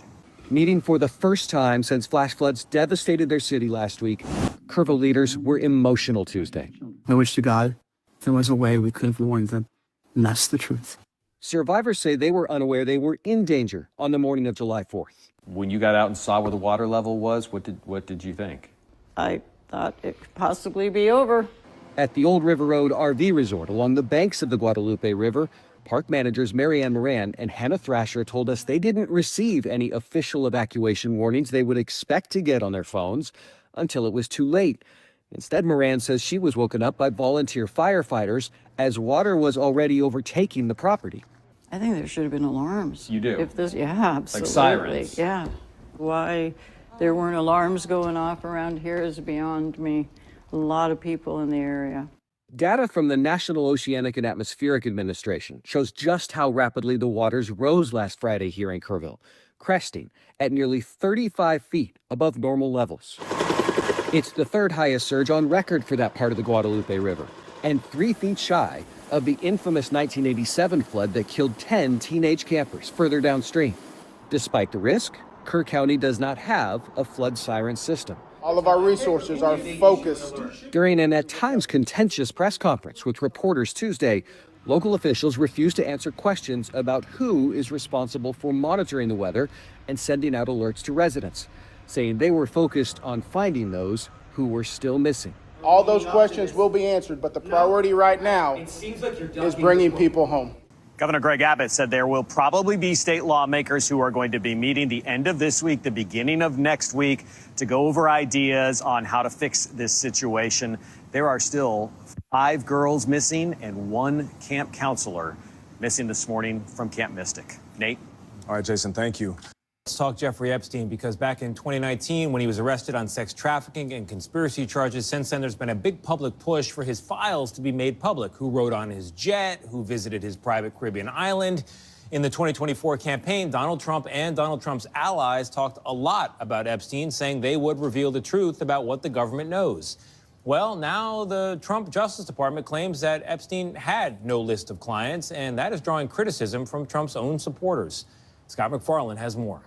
Meeting for the first time since flash floods devastated their city last week, Kerrville leaders were emotional Tuesday. I wish to God there was a way we could have warned them, and that's the truth. Survivors say they were unaware they were in danger on the morning of July 4th. When you got out and saw where the water level was, what did you think? I thought it could possibly be over. At the Old River Road RV Resort along the banks of the Guadalupe River, park managers Marianne Moran and Hannah Thrasher told us they didn't receive any official evacuation warnings they would expect to get on their phones until it was too late. Instead, Moran says she was woken up by volunteer firefighters as water was already overtaking the property. I think there should have been alarms. You do? If this, yeah, absolutely. Like sirens? Yeah. Why there weren't alarms going off around here is beyond me. A lot of people in the area. Data from the National Oceanic and Atmospheric Administration shows just how rapidly the waters rose last Friday here in Kerrville, cresting at nearly 35 feet above normal levels. It's the third highest surge on record for that part of the Guadalupe River, and 3 feet shy of the infamous 1987 flood that killed 10 teenage campers further downstream. Despite the risk, Kerr County does not have a flood siren system. All of our resources are focused. During an at times contentious press conference with reporters Tuesday, local officials refused to answer questions about who is responsible for monitoring the weather and sending out alerts to residents, saying they were focused on finding those who were still missing. All those questions will be answered, but the priority right now is bringing people home. Governor Greg Abbott said there will probably be state lawmakers who are going to be meeting the end of this week, the beginning of next week, to go over ideas on how to fix this situation. There are still 5 girls missing and 1 camp counselor missing this morning from Camp Mystic. Nate? All right, Jason, thank you. Let's talk Jeffrey Epstein, because back in 2019, when he was arrested on sex trafficking and conspiracy charges, since then there's been a big public push for his files to be made public. Who rode on his jet, who visited his private Caribbean island. In the 2024 campaign, Donald Trump and Donald Trump's allies talked a lot about Epstein, saying they would reveal the truth about what the government knows. Well, now the Trump Justice Department claims that Epstein had no list of clients, and that is drawing criticism from Trump's own supporters. Scott McFarland has more.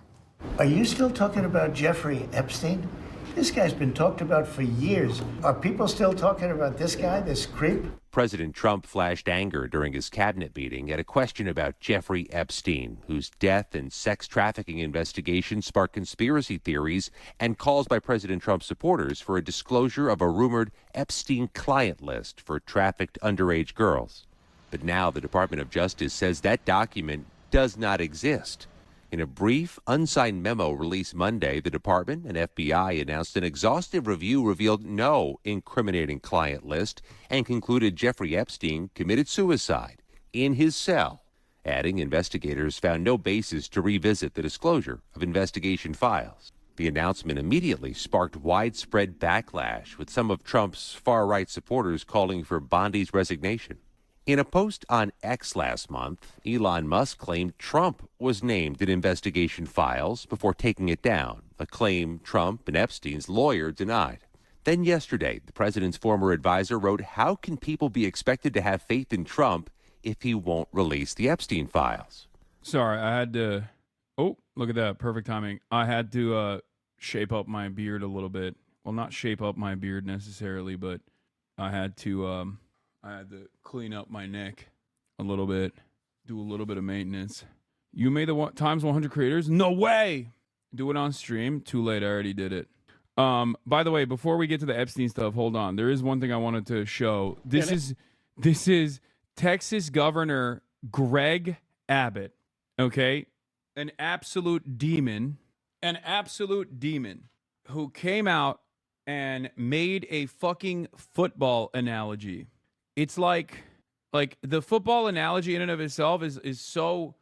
Are you still talking about Jeffrey Epstein? This guy's been talked about for years. Are people still talking about this guy, this creep? President Trump flashed anger during his cabinet meeting at a question about Jeffrey Epstein, whose death and sex trafficking investigation sparked conspiracy theories and calls by President Trump's supporters for a disclosure of a rumored Epstein client list for trafficked underage girls. But now the Department of Justice says that document does not exist. In a brief, unsigned memo released Monday, the department and FBI announced an exhaustive review revealed no incriminating client list and concluded Jeffrey Epstein committed suicide in his cell, adding investigators found no basis to revisit the disclosure of investigation files. The announcement immediately sparked widespread backlash, with some of Trump's far-right supporters calling for Bondi's resignation. In a post on X last month, Elon Musk claimed Trump was named in investigation files before taking it down, a claim Trump and Epstein's lawyer denied. Then yesterday, the president's former advisor wrote, "How can people be expected to have faith in Trump if he won't release the Epstein files?" Sorry, I had to... Oh, look at that. Perfect timing. I had to shape up my beard a little bit. Well, not shape up my beard necessarily, but I had to clean up my neck a little bit, do a little bit of maintenance. You made the times 100 creators? No way! Do it on stream. Too late. I already did it. By the way, before we get to the Epstein stuff, hold on. There is one thing I wanted to show. This is Texas Governor Greg Abbott. Okay? An absolute demon who came out and made a fucking football analogy. It's like the football analogy in and of itself is so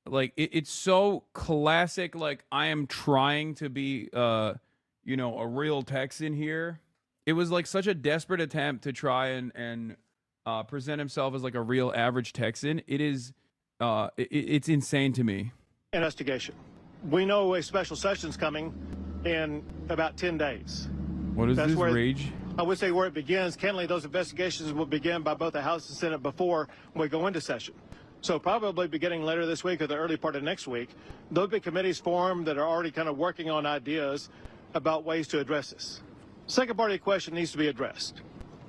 like it's so classic. Like, I am trying to be a real Texan here. It was like such a desperate attempt to try and present himself as like a real average Texan. It is it's insane to me. Investigation. We know a special session's coming in about 10 days. What is this rage? I would say where it begins, candidly, those investigations will begin by both the House and Senate before we go into session. So probably beginning later this week or the early part of next week, there'll be committees formed that are already kind of working on ideas about ways to address this. Second part of the question needs to be addressed.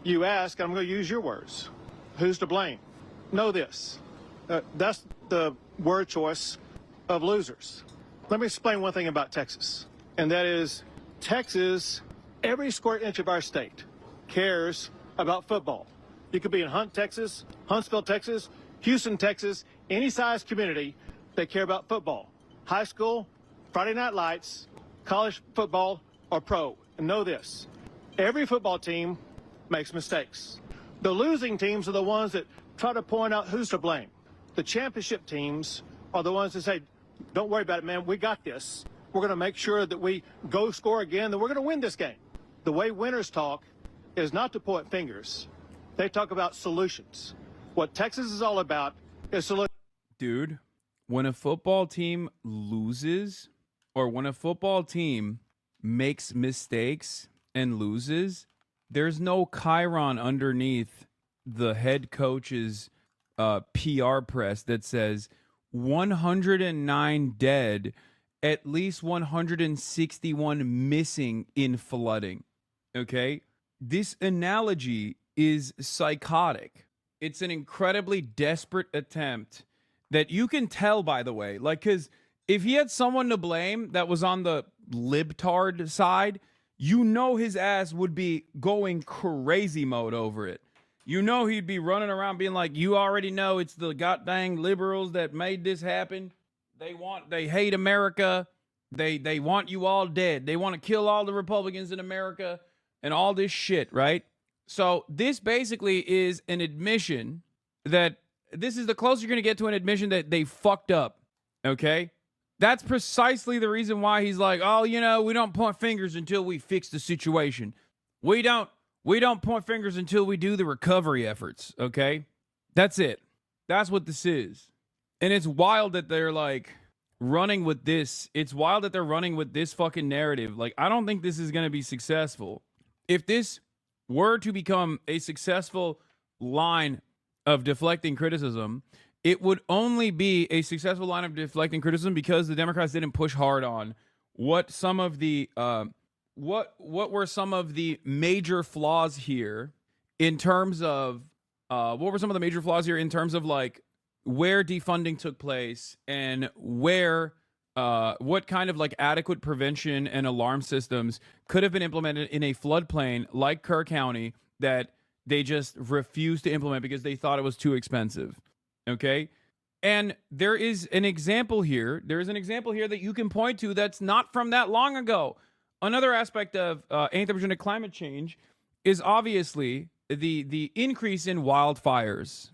You ask, and I'm going to use your words, who's to blame? Know this. That's the word choice of losers. Let me explain one thing about Texas, and that is Texas, every square inch of our state cares about football. You could be in Hunt, Texas, Huntsville, Texas, Houston, Texas, any size community that care about football. High school, Friday Night Lights, college football, or pro. And know this, every football team makes mistakes. The losing teams are the ones that try to point out who's to blame. The championship teams are the ones that say, don't worry about it, man, we got this. We're going to make sure that we go score again, that we're going to win this game. The way winners talk is not to point fingers. They talk about solutions. What Texas is all about is solutions. Dude, when a football team loses, or when a football team makes mistakes and loses, there's no chyron underneath the head coach's PR press that says 109 dead, at least 161 missing in flooding. Okay? This analogy is psychotic. It's an incredibly desperate attempt that you can tell, by the way. Like, because if he had someone to blame that was on the libtard side, you know his ass would be going crazy mode over it. You know he'd be running around being like, you already know it's the goddamn liberals that made this happen. They hate America. They want you all dead. They want to kill all the Republicans in America and all this shit, right? So this basically is an admission that this is the closest you're going to get to an admission that they fucked up, okay? That's precisely the reason why he's like, oh, you know, we don't point fingers until we fix the situation. We don't point fingers until we do the recovery efforts, okay? That's it. That's what this is. And it's wild that they're like running with this. It's wild that they're running with this fucking narrative. Like, I don't think this is going to be successful. If this were to become a successful line of deflecting criticism, it would only be a successful line of deflecting criticism because the Democrats didn't push hard on what some of the what were some of the major flaws here in terms of like where defunding took place and where what kind of like adequate prevention and alarm systems could have been implemented in a floodplain like Kerr County that they just refused to implement because they thought it was too expensive. Okay? And there is an example here. There is an example here that you can point to that's not from that long ago. Another aspect of anthropogenic climate change is obviously the increase in wildfires.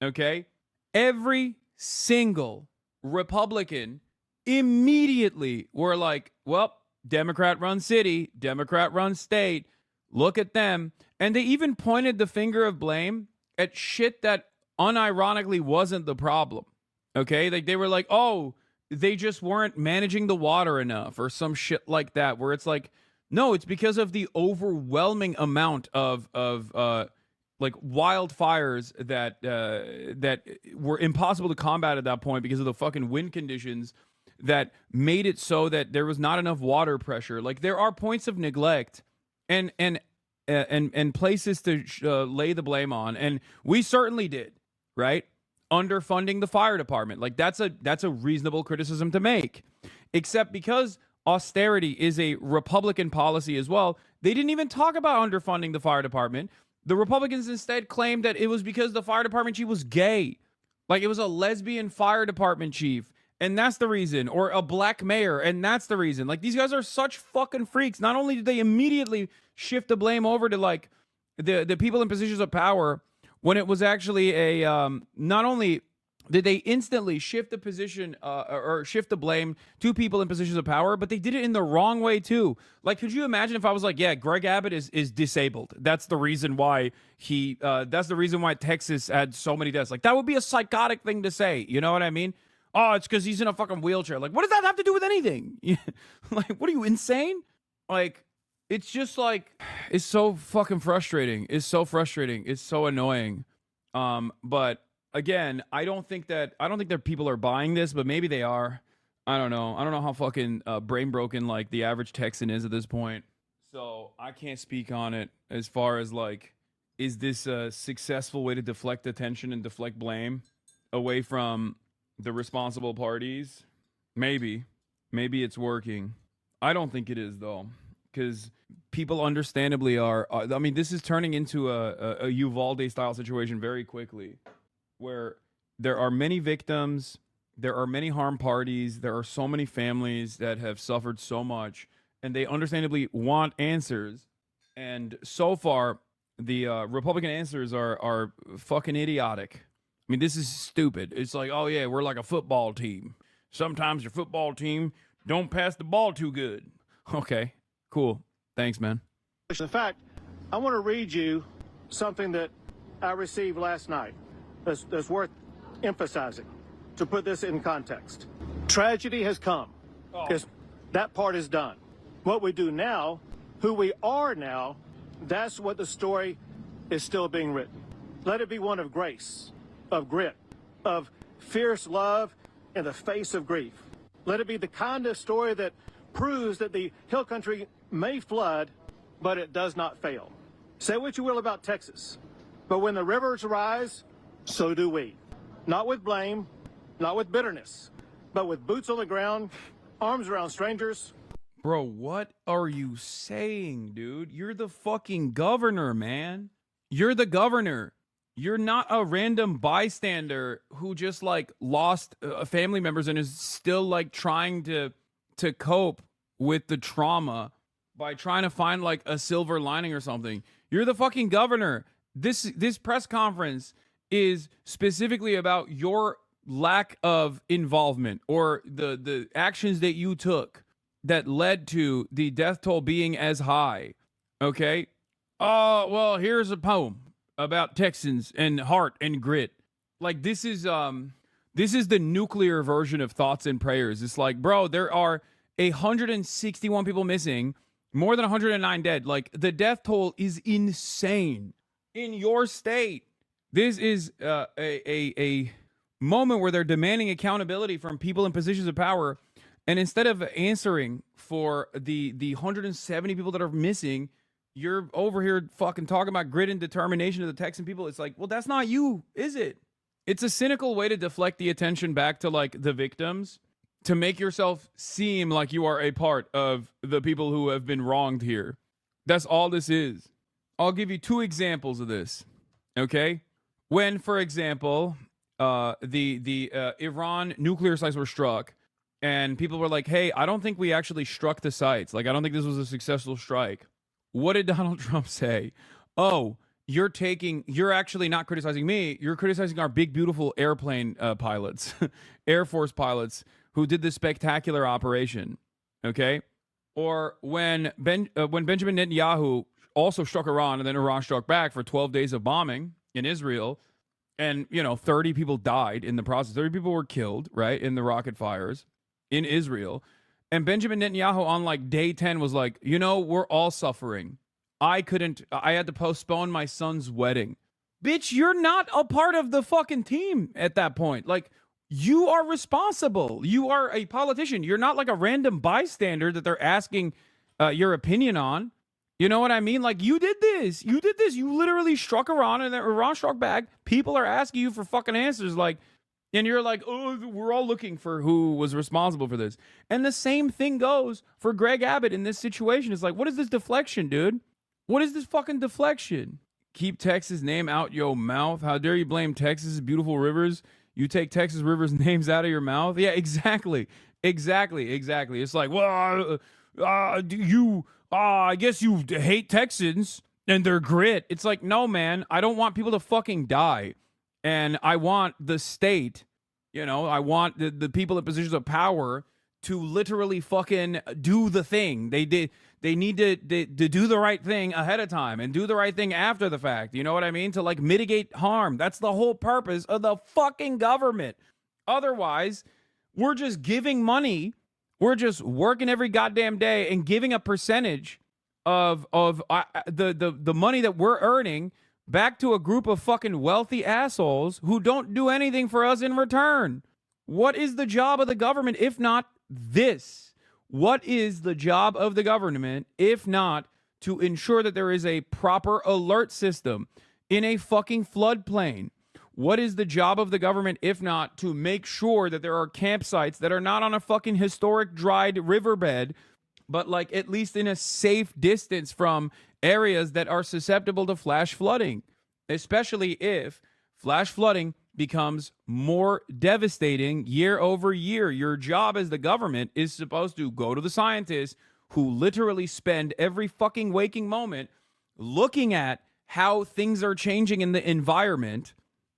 Okay? Every single Republican immediately were like, well, Democrat-run city, Democrat-run state, look at them. And they even pointed the finger of blame at shit that unironically wasn't the problem. Okay? Like they were like, oh, they just weren't managing the water enough or some shit like that, where it's like, no, it's because of the overwhelming amount of like wildfires that were impossible to combat at that point because of the fucking wind conditions that made it so that there was not enough water pressure. Like there are points of neglect and places to lay the blame on, and we certainly did, right? Underfunding the fire department. Like that's a reasonable criticism to make. Except because austerity is a Republican policy as well, they didn't even talk about underfunding the fire department. The Republicans instead claimed that it was because the fire department chief was gay. Like it was a lesbian fire department chief, and that's the reason. Or a black mayor, and that's the reason. Like these guys are such fucking freaks. Not only did they immediately shift the blame over to like the people in positions of power, when it was actually a not only did they instantly shift the position or shift the blame to people in positions of power, but they did it in the wrong way too. Like, could you imagine if I was like, yeah, Greg Abbott is disabled. That's the reason why that's the reason why Texas had so many deaths. Like, that would be a psychotic thing to say. You know what I mean? Oh, it's because he's in a fucking wheelchair. Like, what does that have to do with anything? Like, what are you, insane? Like, it's just like, it's so fucking frustrating. It's so frustrating. It's so annoying. But again, I don't think that people are buying this, but maybe they are. I don't know. I don't know how fucking brain broken like the average Texan is at this point. So I can't speak on it as far as like, is this a successful way to deflect attention and deflect blame away from the responsible parties? Maybe it's working. I don't think it is though. because people understandably are. I mean, this is turning into a Uvalde style situation very quickly, where there are many victims, there are many harm parties, there are so many families that have suffered so much, and they understandably want answers. And so far, the Republican answers are fucking idiotic. I mean, this is stupid. It's like, oh yeah, we're like a football team. Sometimes your football team don't pass the ball too good. Okay, cool. Thanks, man. In fact, I want to read you something that I received last night that's worth emphasizing to put this in context. Tragedy has come. That part is done. What we do now, who we are now, that's what the story is still being written. Let it be one of grace, of grit, of fierce love in the face of grief. Let it be the kind of story that proves that the hill country may flood, but it does not fail. Say what you will about Texas, but when the rivers rise, so do we. Not with blame, not with bitterness, but with boots on the ground, arms around strangers. Bro, what are you saying, dude? You're the fucking governor, man. You're the governor. You're not a random bystander who just like lost family members and is still like trying to cope with the trauma by trying to find like a silver lining or something. You're the fucking governor. This press conference is specifically about your lack of involvement or the actions that you took that led to the death toll being as high. Okay? Well, here's a poem about Texans and heart and grit. Like this is the nuclear version of thoughts and prayers. It's like, bro, there are 161 people missing, more than 109 dead. Like the death toll is insane in your state. This is a moment where they're demanding accountability from people in positions of power, and instead of answering for the 170 people that are missing, you're over here fucking talking about grit and determination of the Texan people. It's like, well, that's not you, is it? It's a cynical way to deflect the attention back to like the victims, to make yourself seem like you are a part of the people who have been wronged here. That's all this is. I'll give you 2 examples of this. Okay? When, for example, the Iran nuclear sites were struck, and people were like, hey, I don't think we actually struck the sites. Like, I don't think this was a successful strike. What did Donald Trump say? Oh, you're actually not criticizing me. You're criticizing our big, beautiful airplane pilots, Air Force pilots who did this spectacular operation. Okay? Or when Benjamin Netanyahu also struck Iran, and then Iran struck back for 12 days of bombing in Israel, and, 30 people died in the process. 30 people were killed, right, in the rocket fires in Israel. And Benjamin Netanyahu on like day 10 was like, we're all suffering. I had to postpone my son's wedding. Bitch, you're not a part of the fucking team at that point. Like, you are responsible. You are a politician. You're not like a random bystander that they're asking your opinion on. You know what I mean? Like, you did this. You literally struck Iran, and then Iran struck back. People are asking you for fucking answers. Like, and you're like, oh, we're all looking for who was responsible for this. And the same thing goes for Greg Abbott in this situation. It's like, what is this deflection, dude? What is this fucking deflection? Keep Texas' name out your mouth. How dare you blame Texas' beautiful rivers? You take Texas rivers' names out of your mouth? Yeah, exactly. It's like, well, I guess you hate Texans and their grit. It's like, no, man, I don't want people to fucking die. And I want the state, I want the people in positions of power to literally fucking do the thing. They need to do the right thing ahead of time and do the right thing after the fact. You know what I mean? To like mitigate harm. That's the whole purpose of the fucking government. Otherwise, we're just giving money. We're just working every goddamn day and giving a percentage of the money that we're earning back to a group of fucking wealthy assholes who don't do anything for us in return. What is the job of the government if not this? What is the job of the government if not to ensure that there is a proper alert system in a fucking floodplain? What is the job of the government if not to make sure that there are campsites that are not on a fucking historic dried riverbed but like at least in a safe distance from areas that are susceptible to flash flooding, especially if flash flooding becomes more devastating year over year. Your job as the government is supposed to go to the scientists who literally spend every fucking waking moment looking at how things are changing in the environment,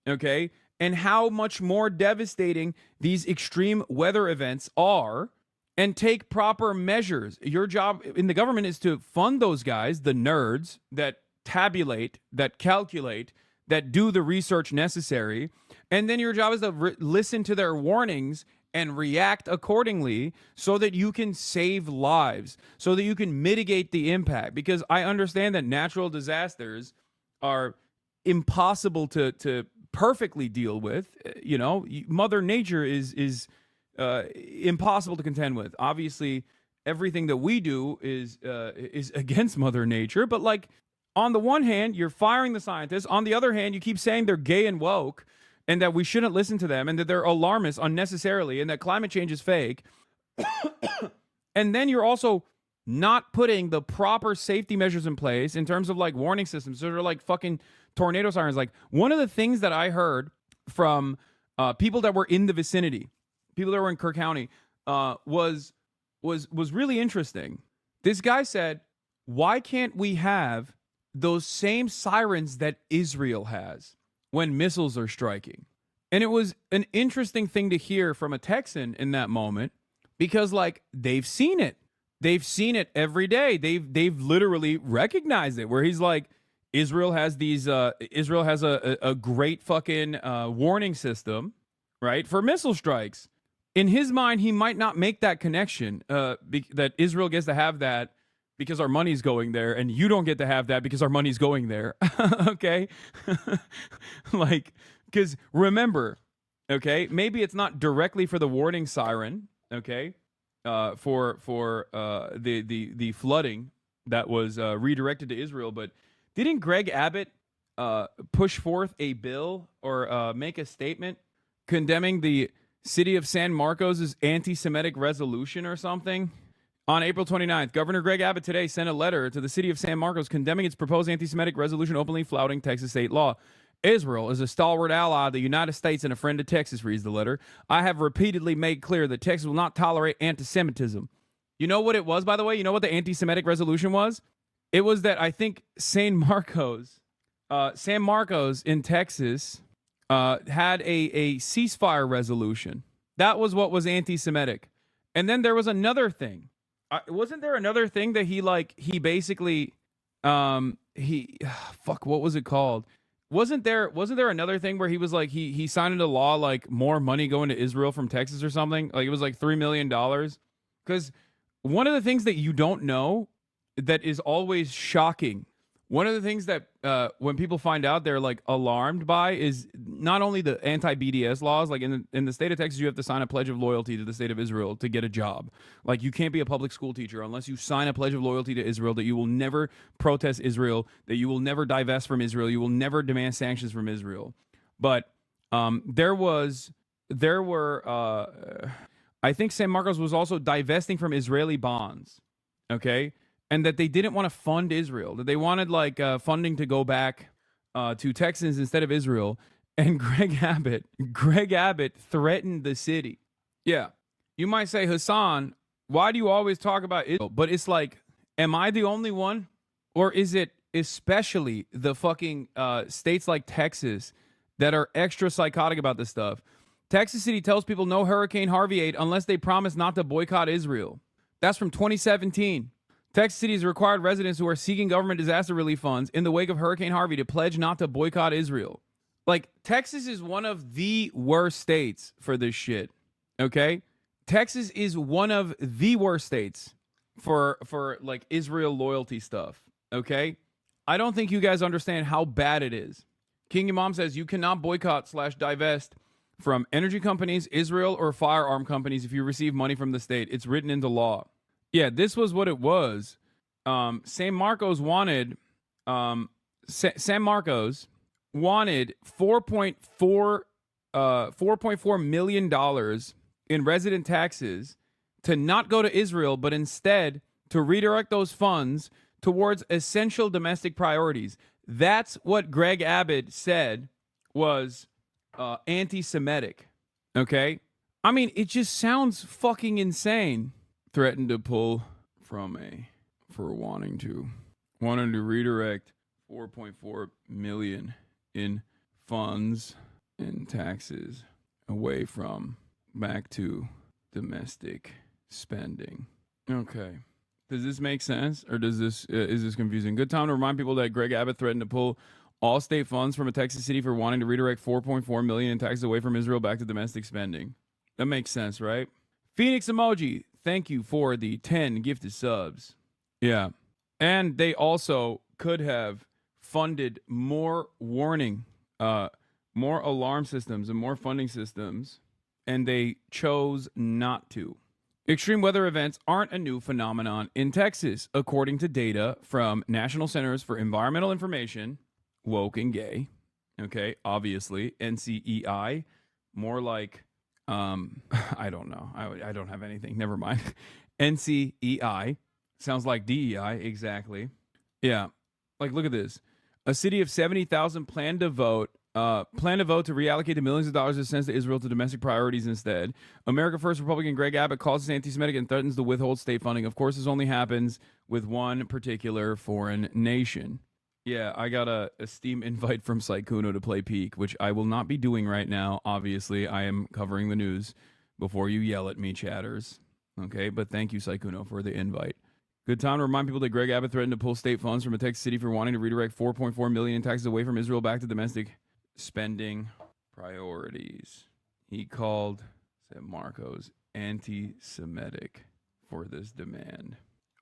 okay, and how much more devastating these extreme weather events are, and take proper measures. Your job in the government is to fund those guys, the nerds that tabulate, that calculate, that do the research necessary. And then your job is to listen to their warnings and react accordingly so that you can save lives, so that you can mitigate the impact. Because I understand that natural disasters are impossible to perfectly deal with. You know, Mother Nature is impossible to contend with. Obviously, everything that we do is against Mother Nature. But like, on the one hand, you're firing the scientists. On the other hand, you keep saying they're gay and woke, and that we shouldn't listen to them, and that they're alarmists unnecessarily, and that climate change is fake. And then you're also not putting the proper safety measures in place in terms of like warning systems. So they're like fucking tornado sirens. Like, one of the things that I heard from people that were in the vicinity, people that were in Kerr County, was really interesting. This guy said, why can't we have those same sirens that Israel has when missiles are striking? And it was an interesting thing to hear from a Texan in that moment, because like, they've seen it. They've seen it every day. They've literally recognized it, where he's like, Israel has these Israel has a great fucking warning system, right, for missile strikes. In his mind, he might not make that connection, that Israel gets to have that because our money's going there, and you don't get to have that because our money's going there. Okay? Like, because remember, okay, maybe it's not directly for the warning siren, okay, for the flooding that was redirected to Israel, but didn't Greg Abbott push forth a bill or make a statement condemning the city of San Marcos' anti-Semitic resolution or something? On April 29th, Governor Greg Abbott today sent a letter to the city of San Marcos condemning its proposed anti-Semitic resolution, openly flouting Texas state law. Israel is a stalwart ally of the United States and a friend of Texas, reads the letter. I have repeatedly made clear that Texas will not tolerate anti-Semitism. You know what it was, by the way? You know what the anti-Semitic resolution was? It was that I think San Marcos in Texas had a ceasefire resolution. That was what was anti-Semitic. And then there was another thing. Wasn't there another thing that he basically what was it called? Wasn't there another thing where he was like, he signed into law like more money going to Israel from Texas or something? Like, it was like $3 million. Because one of the things that you don't know that is always shocking, one of the things that when people find out they're like alarmed by, is not only the anti-BDS laws. Like in the state of Texas, you have to sign a pledge of loyalty to the state of Israel to get a job. Like, you can't be a public school teacher unless you sign a pledge of loyalty to Israel, that you will never protest Israel, that you will never divest from Israel, you will never demand sanctions from Israel. But there were I think San Marcos was also divesting from Israeli bonds. Okay. And that they didn't want to fund Israel, that they wanted like funding to go back to Texans instead of Israel. And Greg Abbott threatened the city. Yeah. You might say, Hasan, why do you always talk about Israel? But it's like, am I the only one? Or is it especially the fucking states like Texas that are extra psychotic about this stuff? Texas City tells people no Hurricane Harvey aid unless they promise not to boycott Israel. That's from 2017. Texas City has required residents who are seeking government disaster relief funds in the wake of Hurricane Harvey to pledge not to boycott Israel. Like, Texas is one of the worst states for this shit, okay? Texas is one of the worst states for like Israel loyalty stuff, okay? I don't think you guys understand how bad it is. King Imam says you cannot boycott/divest from energy companies, Israel, or firearm companies if you receive money from the state. It's written into law. Yeah, this was what it was. San Marcos wanted $4.4 million in resident taxes to not go to Israel, but instead to redirect those funds towards essential domestic priorities. That's what Greg Abbott said was anti-Semitic. Okay? I mean, it just sounds fucking insane. Threatened to pull from for wanting to redirect 4.4 million in funds and taxes away from back to domestic spending. Okay. Does this make sense, or is this confusing? Good time to remind people that Greg Abbott threatened to pull all state funds from a Texas city for wanting to redirect 4.4 million in taxes away from Israel back to domestic spending. That makes sense, right? Phoenix emoji, thank you for the 10 gifted subs. Yeah. And they also could have funded more warning, more alarm systems and more funding systems, and they chose not to. Extreme weather events aren't a new phenomenon in Texas, according to data from National Centers for Environmental Information, woke and gay. Okay, obviously, NCEI, more like, I don't know. I don't have anything. Never mind. NCEI sounds like DEI, exactly. Yeah, like look at this. A city of 70,000 plan to vote to reallocate the millions of dollars it sends to Israel to domestic priorities instead. America First Republican Greg Abbott calls this anti-Semitic and threatens to withhold state funding. Of course, this only happens with one particular foreign nation. Yeah, I got a Steam invite from Saikuno to play Peak, which I will not be doing right now. Obviously, I am covering the news before you yell at me, chatters. Okay, but thank you, Saikuno, for the invite. Good time to remind people that Greg Abbott threatened to pull state funds from a Texas city for wanting to redirect 4.4 million in taxes away from Israel back to domestic spending priorities. He called San Marcos anti-Semitic for this demand.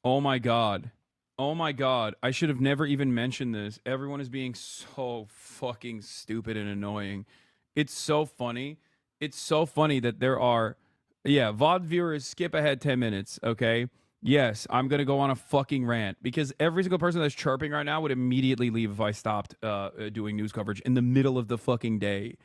Oh my God. Oh my God. I should have never even mentioned this. Everyone is being so fucking stupid and annoying. It's so funny. It's so funny that there are, VOD viewers, skip ahead 10 minutes, okay? Yes, I'm going to go on a fucking rant because every single person that's chirping right now would immediately leave if I stopped doing news coverage in the middle of the fucking day.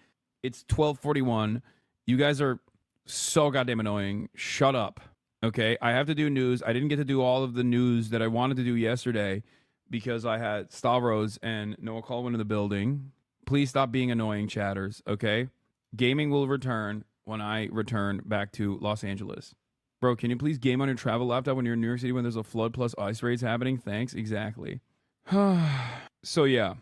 It's 12:41. You guys are so goddamn annoying. Shut up. Okay, I have to do news. I didn't get to do all of the news that I wanted to do yesterday because I had Stavros and Noah Colwyn in the building. Please stop being annoying, chatters, okay? Gaming will return when I return back to Los Angeles. Bro, can you please game on your travel laptop when you're in New York City when there's a flood plus ice raids happening? Thanks, exactly. So yeah,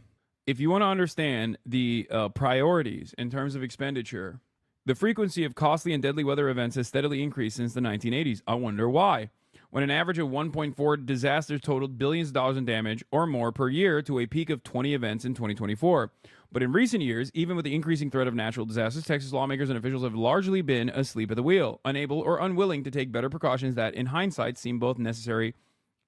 if you want to understand the priorities in terms of expenditure, the frequency of costly and deadly weather events has steadily increased since the 1980s. I wonder why. When an average of 1.4 disasters totaled billions of dollars in damage or more per year to a peak of 20 events in 2024. But in recent years, even with the increasing threat of natural disasters, Texas lawmakers and officials have largely been asleep at the wheel, unable or unwilling to take better precautions that, in hindsight, seem both necessary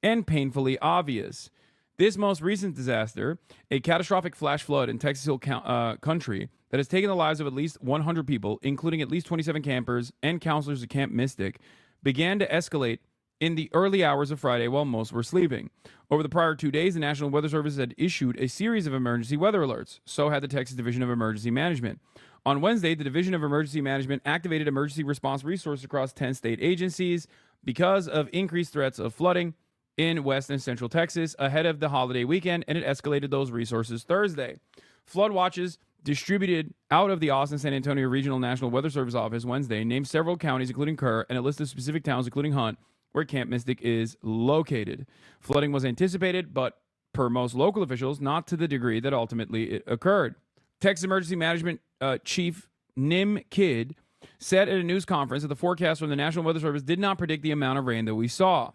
and painfully obvious. This most recent disaster, a catastrophic flash flood in Texas Hill Country that has taken the lives of at least 100 people, including at least 27 campers and counselors at Camp Mystic, began to escalate in the early hours of Friday while most were sleeping. Over the prior 2 days, the National Weather Service had issued a series of emergency weather alerts. So had the Texas Division of Emergency Management. On Wednesday, the Division of Emergency Management activated emergency response resources across 10 state agencies because of increased threats of flooding in West and Central Texas ahead of the holiday weekend, and it escalated those resources Thursday. Flood watches distributed out of the Austin San Antonio Regional National Weather Service office Wednesday named several counties, including Kerr, and a list of specific towns, including Hunt, where Camp Mystic is located. Flooding was anticipated, but per most local officials, not to the degree that ultimately it occurred. Texas Emergency Management Chief Nim Kidd said at a news conference that the forecast from the National Weather Service did not predict the amount of rain that we saw.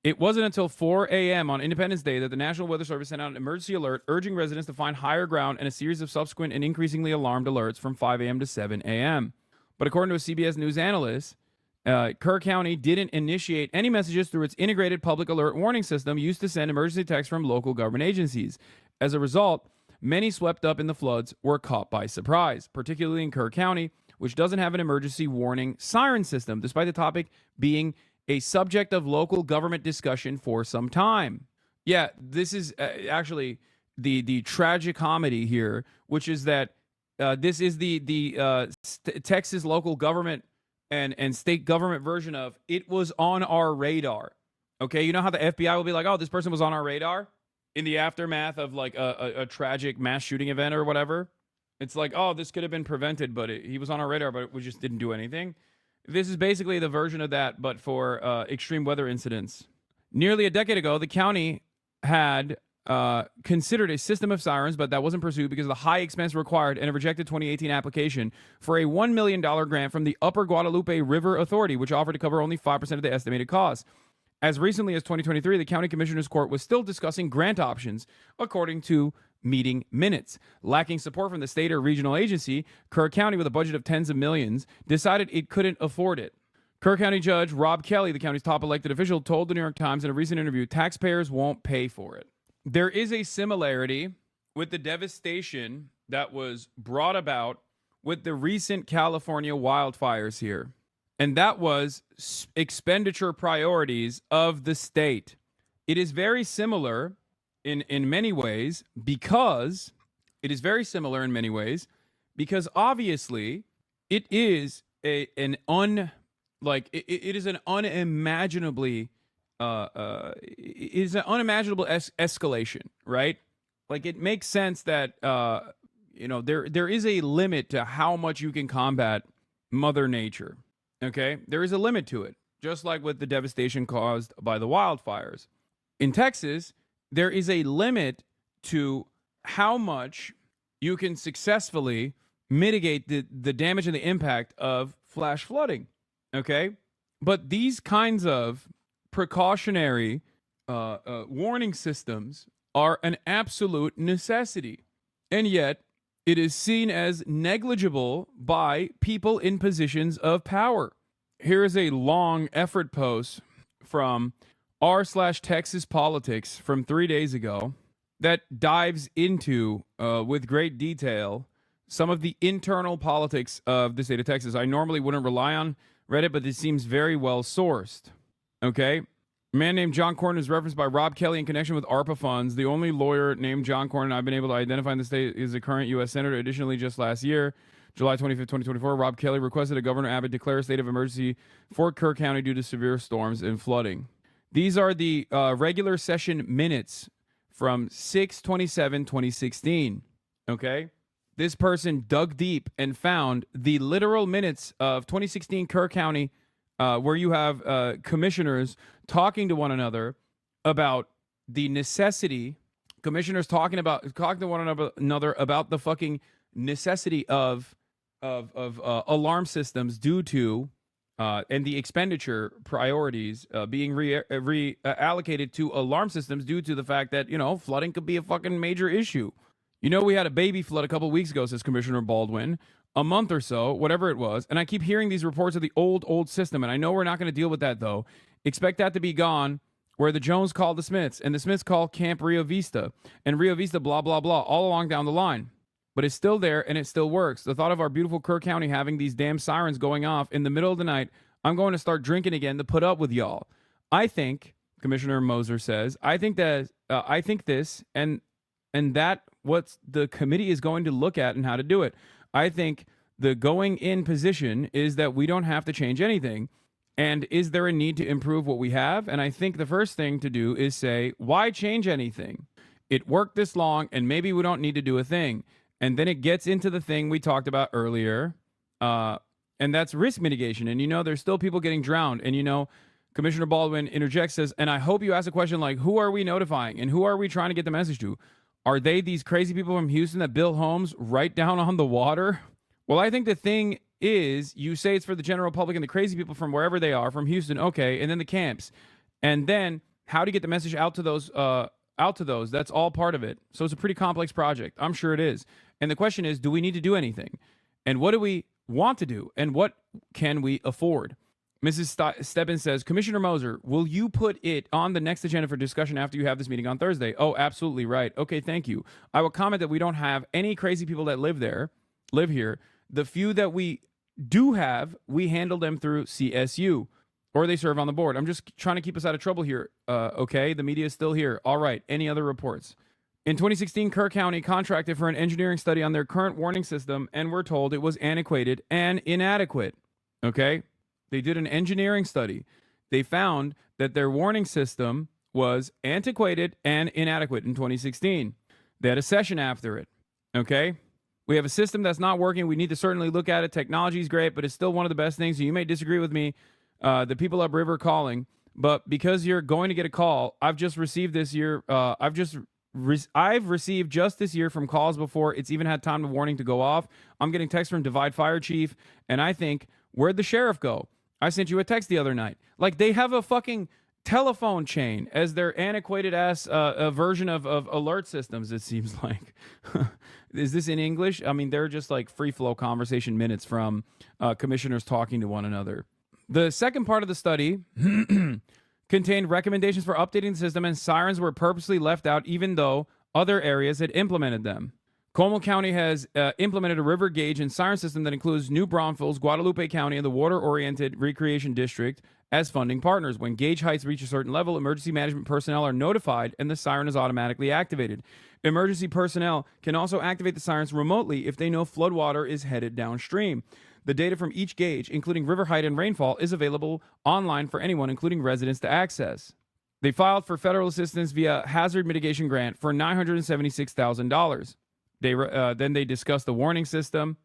It wasn't until 4 a.m. on Independence Day that the National Weather Service sent out an emergency alert urging residents to find higher ground and a series of subsequent and increasingly alarmed alerts from 5 a.m. to 7 a.m. But according to a CBS News analyst, Kerr County didn't initiate any messages through its integrated public alert warning system used to send emergency texts from local government agencies. As a result, many swept up in the floods were caught by surprise, particularly in Kerr County, which doesn't have an emergency warning siren system, despite the topic being a subject of local government discussion for some time. Yeah, this is actually the tragic comedy here, which is that this is the Texas local government and state government version of it was on our radar. Okay, you know how the FBI will be like, oh, this person was on our radar in the aftermath of like a tragic mass shooting event or whatever. It's like, oh, this could have been prevented, but he was on our radar, but we just didn't do anything. This is basically the version of that, but for extreme weather incidents. Nearly a decade ago, the county had considered a system of sirens, but that wasn't pursued because of the high expense required and a rejected 2018 application for a $1 million grant from the Upper Guadalupe River Authority, which offered to cover only 5% of the estimated cost. As recently as 2023, the County Commissioner's Court was still discussing grant options, according to meeting minutes. Lacking support from the state or regional agency, Kerr County, with a budget of tens of millions, decided it couldn't afford it. Kerr County Judge Rob Kelly, the county's top elected official, told the New York Times in a recent interview, taxpayers won't pay for it. There is a similarity with the devastation that was brought about with the recent California wildfires here. And that was expenditure priorities of the state. It is very similar in many ways because obviously it is an unimaginable escalation, right? Like, it makes sense that there is a limit to how much you can combat Mother Nature. Okay, there is a limit to it, just like with the devastation caused by the wildfires. In Texas, there is a limit to how much you can successfully mitigate the damage and the impact of flash flooding. Okay, but these kinds of precautionary warning systems are an absolute necessity, and yet it is seen as negligible by people in positions of power. Here is a long effort post from r/Texas Politics from 3 days ago that dives into, with great detail, some of the internal politics of the state of Texas. I normally wouldn't rely on Reddit, but this seems very well sourced. Okay? A man named John Cornyn is referenced by Rob Kelly in connection with ARPA funds. The only lawyer named John Cornyn I've been able to identify in the state is a current U.S. Senator. Additionally, just last year, July 25th, 2024, Rob Kelly requested that Governor Abbott declare a state of emergency for Kerr County due to severe storms and flooding. These are the regular session minutes from 6/27/2016. Okay? This person dug deep and found the literal minutes of 2016 Kerr County, where you have commissioners talking to one another about the necessity, commissioners talking to one another about the fucking necessity of alarm systems due to and the expenditure priorities being reallocated to alarm systems due to the fact that, flooding could be a fucking major issue. We had a baby flood a couple weeks ago, says Commissioner Baldwin, a month or so, whatever it was. And I keep hearing these reports of the old system. And I know we're not going to deal with that, though. Expect that to be gone, where the Jones call the Smiths and the Smiths call Camp Rio Vista and Rio Vista, blah, blah, blah, all along down the line. But it's still there and it still works. The thought of our beautiful Kerr County having these damn sirens going off in the middle of the night, I'm going to start drinking again to put up with y'all. I think, Commissioner Moser says, I think this and that what the committee is going to look at and how to do it. I think the going in position is that we don't have to change anything. And is there a need to improve what we have? And I think the first thing to do is say, why change anything? It worked this long, and maybe we don't need to do a thing. And then it gets into the thing we talked about earlier, and that's risk mitigation. And, there's still people getting drowned. And, Commissioner Baldwin interjects, says, and I hope you ask a question like, who are we notifying? And who are we trying to get the message to? Are they these crazy people from Houston that built homes right down on the water? Well, I think the thing is, you say it's for the general public and the crazy people from wherever they are, from Houston, okay, and then the camps. And then how to get the message out to those, that's all part of it. So it's a pretty complex project. I'm sure it is. And the question is, do we need to do anything? And what do we want to do? And what can we afford? Mrs. Stebbins says, Commissioner Moser, will you put it on the next agenda for discussion after you have this meeting on Thursday? Oh, absolutely right. Okay, thank you. I will comment that we don't have any crazy people that live here. The few that we do have, we handle them through CSU, or they serve on the board. I'm just trying to keep us out of trouble here. Okay, the media is still here. All right, any other reports? In 2016, Kerr County contracted for an engineering study on their current warning system, and we're told it was antiquated and inadequate. Okay? They did an engineering study. they found that their warning system was antiquated and inadequate in 2016. They had a session after it. Okay? We have a system that's not working. We need to certainly look at it. Technology is great, but it's still one of the best things. You may disagree with me, the people upriver calling, but because you're going to get a call, I've just received this year, I've received just this year from calls before it's even had time of warning to go off. I'm getting texts from Divide Fire Chief, and I think, where'd the sheriff go? I sent you a text the other night. Like, they have a fucking telephone chain as their antiquated ass version of alert systems, it seems like. Is this in English? I mean, they're just like free flow conversation minutes from commissioners talking to one another. The second part of the study contained recommendations for updating the system, and sirens were purposely left out even though other areas had implemented them. Como County has implemented a river gauge and siren system that includes New Braunfels, Guadalupe County, and the Water-Oriented Recreation District as funding partners. When gauge heights reach a certain level, emergency management personnel are notified and the siren is automatically activated. Emergency personnel can also activate the sirens remotely if they know floodwater is headed downstream. The data from each gauge, including river height and rainfall, is available online for anyone, including residents, to access. They filed for federal assistance via hazard mitigation grant for $976,000. Then they discussed the warning system.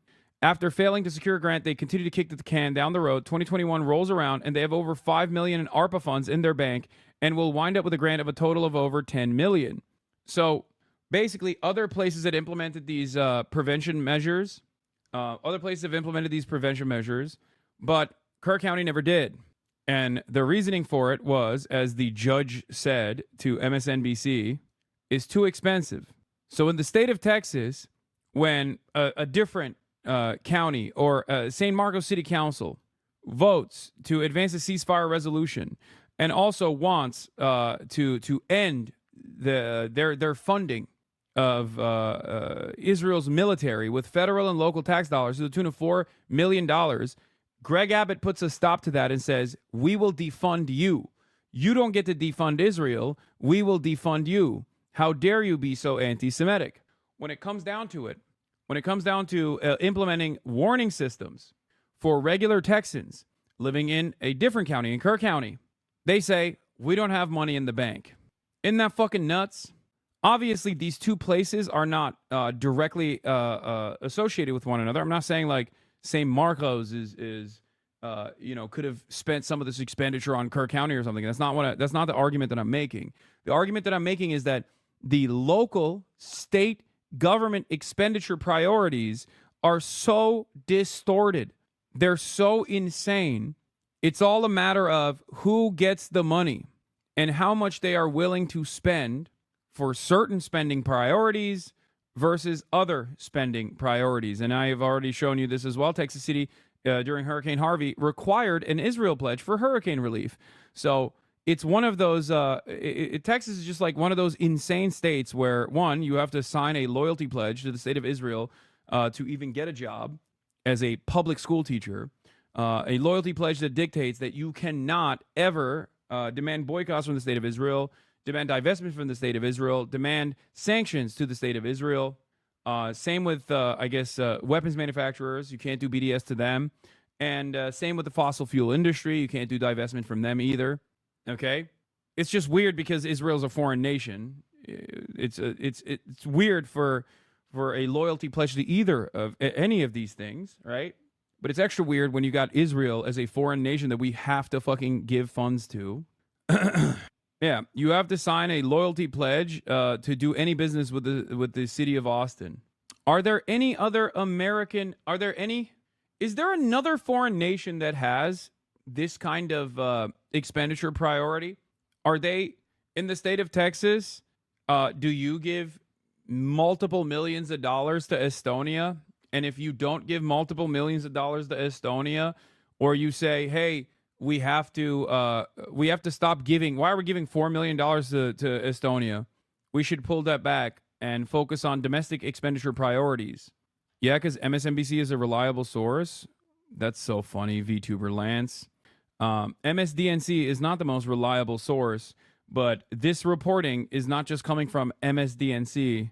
After failing to secure a grant, they continue to kick the can down the road. 2021 rolls around, and they have over $5 million in ARPA funds in their bank and will wind up with a grant of a total of over $10 million. So basically, other places that implemented these prevention measures, but Kerr County never did. And the reasoning for it was, as the judge said to MSNBC, is too expensive. So in the state of Texas, when a different county or San Marcos City Council votes to advance a ceasefire resolution and also wants to end their funding of Israel's military with federal and local tax dollars to the tune of $4 million, Greg Abbott puts a stop to that and says, we will defund you. You don't get to defund Israel. We will defund you. How dare you be so anti-Semitic? When it comes down to it, when it comes down to implementing warning systems for regular Texans living in a different county, in Kerr County, they say, we don't have money in the bank. Isn't that fucking nuts? Obviously, these two places are not directly associated with one another. I'm not saying like St. Marcos is could have spent some of this expenditure on Kerr County or something. That's not the argument that I'm making. The argument that I'm making is that the local state government expenditure priorities are so distorted. They're so insane. It's all a matter of who gets the money and how much they are willing to spend for certain spending priorities versus other spending priorities. And I have already shown you this as well. Texas City, during Hurricane Harvey, required an Israel pledge for hurricane relief. So it's one of those, Texas is just like one of those insane states where, one, you have to sign a loyalty pledge to the state of Israel to even get a job as a public school teacher, a loyalty pledge that dictates that you cannot ever demand boycotts from the state of Israel, demand divestment from the state of Israel, demand sanctions to the state of Israel. Same with, weapons manufacturers. You can't do BDS to them. And same with the fossil fuel industry. You can't do divestment from them either. Okay? It's just weird because Israel's a foreign nation. It's weird for a loyalty pledge to either of any of these things, right? But it's extra weird when you got Israel as a foreign nation that we have to fucking give funds to. Yeah, you have to sign a loyalty pledge to do any business with the city of Austin. Are there any other is there another foreign nation that has this kind of expenditure priority? Are they in the state of Texas? Do you give multiple millions of dollars to Estonia? And if you don't give multiple millions of dollars to Estonia, or you say, hey, we have to stop giving. Why are we giving $4 million to Estonia? We should pull that back and focus on domestic expenditure priorities. Yeah, because MSNBC is a reliable source. That's so funny, VTuber Lance. MSDNC is not the most reliable source, but this reporting is not just coming from MSDNC.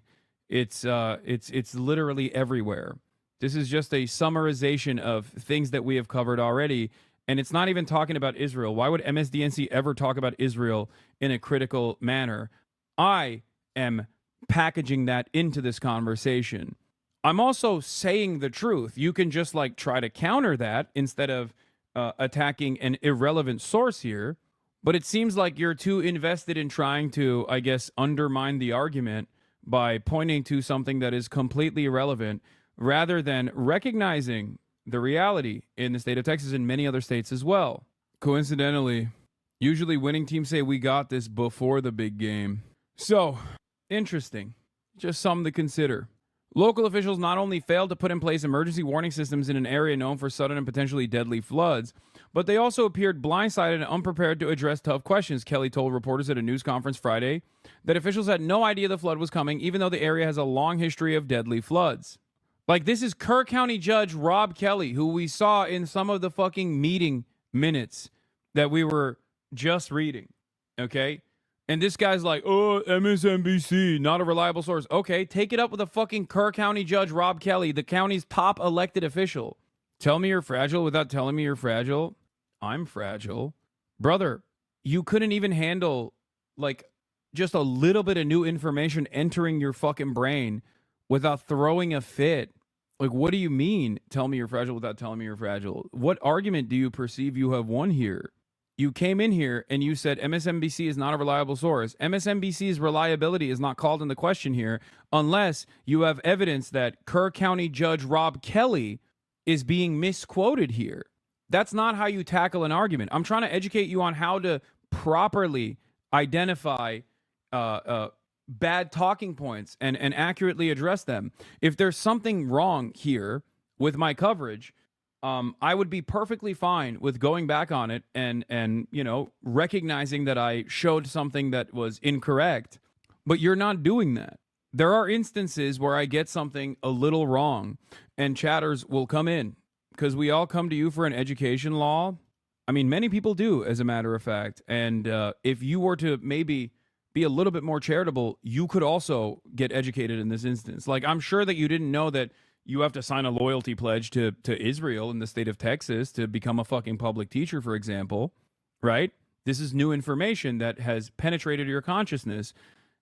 It's literally everywhere. This is just a summarization of things that we have covered already. And it's not even talking about Israel. Why would MSDNC ever talk about Israel in a critical manner? I am packaging that into this conversation. I'm also saying the truth. You can just like try to counter that instead of attacking an irrelevant source here. But it seems like you're too invested in trying to, I guess, undermine the argument by pointing to something that is completely irrelevant rather than recognizing the reality in the state of Texas and many other states as well. Coincidentally, usually winning teams say we got this before the big game. So, interesting. Just something to consider. Local officials not only failed to put in place emergency warning systems in an area known for sudden and potentially deadly floods, but they also appeared blindsided and unprepared to address tough questions. Kelly told reporters at a news conference Friday that officials had no idea the flood was coming, even though the area has a long history of deadly floods. Like, this is Kerr County Judge Rob Kelly, who we saw in some of the fucking meeting minutes that we were just reading, okay? And this guy's like, oh, MSNBC, not a reliable source. Okay, take it up with a fucking Kerr County Judge Rob Kelly, the county's top elected official. Tell me you're fragile without telling me you're fragile? I'm fragile. Brother, you couldn't even handle, like, just a little bit of new information entering your fucking brain without throwing a fit. Like, what do you mean, tell me you're fragile without telling me you're fragile? What argument do you perceive you have won here? You came in here and you said MSNBC is not a reliable source. MSNBC's reliability is not called into question here unless you have evidence that Kerr County Judge Rob Kelly is being misquoted here. That's not how you tackle an argument. I'm trying to educate you on how to properly identify bad talking points and accurately address them. If there's something wrong here with my coverage, I would be perfectly fine with going back on it and you know, recognizing that I showed something that was incorrect, but you're not doing that. There are instances where I get something a little wrong and chatters will come in because we all come to you for an education law. I mean, many people do, as a matter of fact. And if you were to maybe be a little bit more charitable, you could also get educated in this instance. Like, I'm sure that you didn't know that you have to sign a loyalty pledge to Israel in the state of Texas to become a fucking public teacher, for example, right? This is new information that has penetrated your consciousness,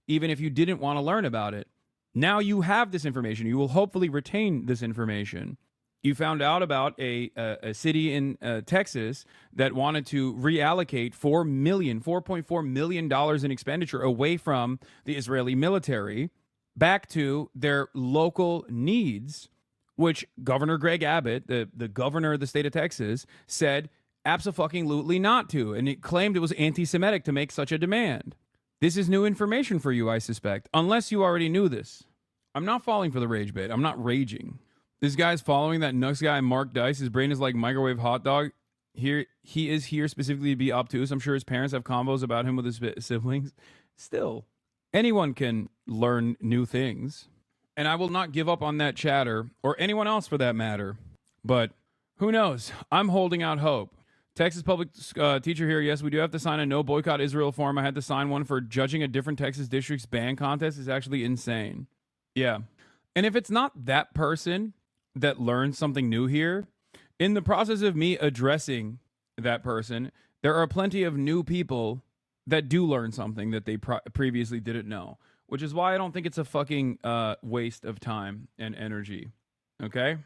even if you didn't want to learn about it. Now you have this information. You will hopefully retain this information. You found out about a city in Texas that wanted to reallocate $4.4 million in expenditure away from the Israeli military back to their local needs, which Governor Greg Abbott, the governor of the state of Texas, said abso-fucking-lutely not to, and it claimed it was anti-Semitic to make such a demand. This is new information for you, I suspect, unless you already knew this. I'm not falling for the rage bait. I'm not raging. This guy's following that Nux guy, Mark Dice. His brain is like microwave hot dog. Here, he is here specifically to be obtuse. I'm sure his parents have combos about him with his siblings. Still, anyone can learn new things. And I will not give up on that chatter, or anyone else for that matter. But who knows? I'm holding out hope. Texas public teacher here. Yes, we do have to sign a no boycott Israel form. I had to sign one for judging a different Texas district's band contest. Is actually insane. Yeah. And if it's not that person that learned something new here, in the process of me addressing that person, there are plenty of new people that do learn something that they previously didn't know, which is why I don't think it's a fucking waste of time and energy. Okay?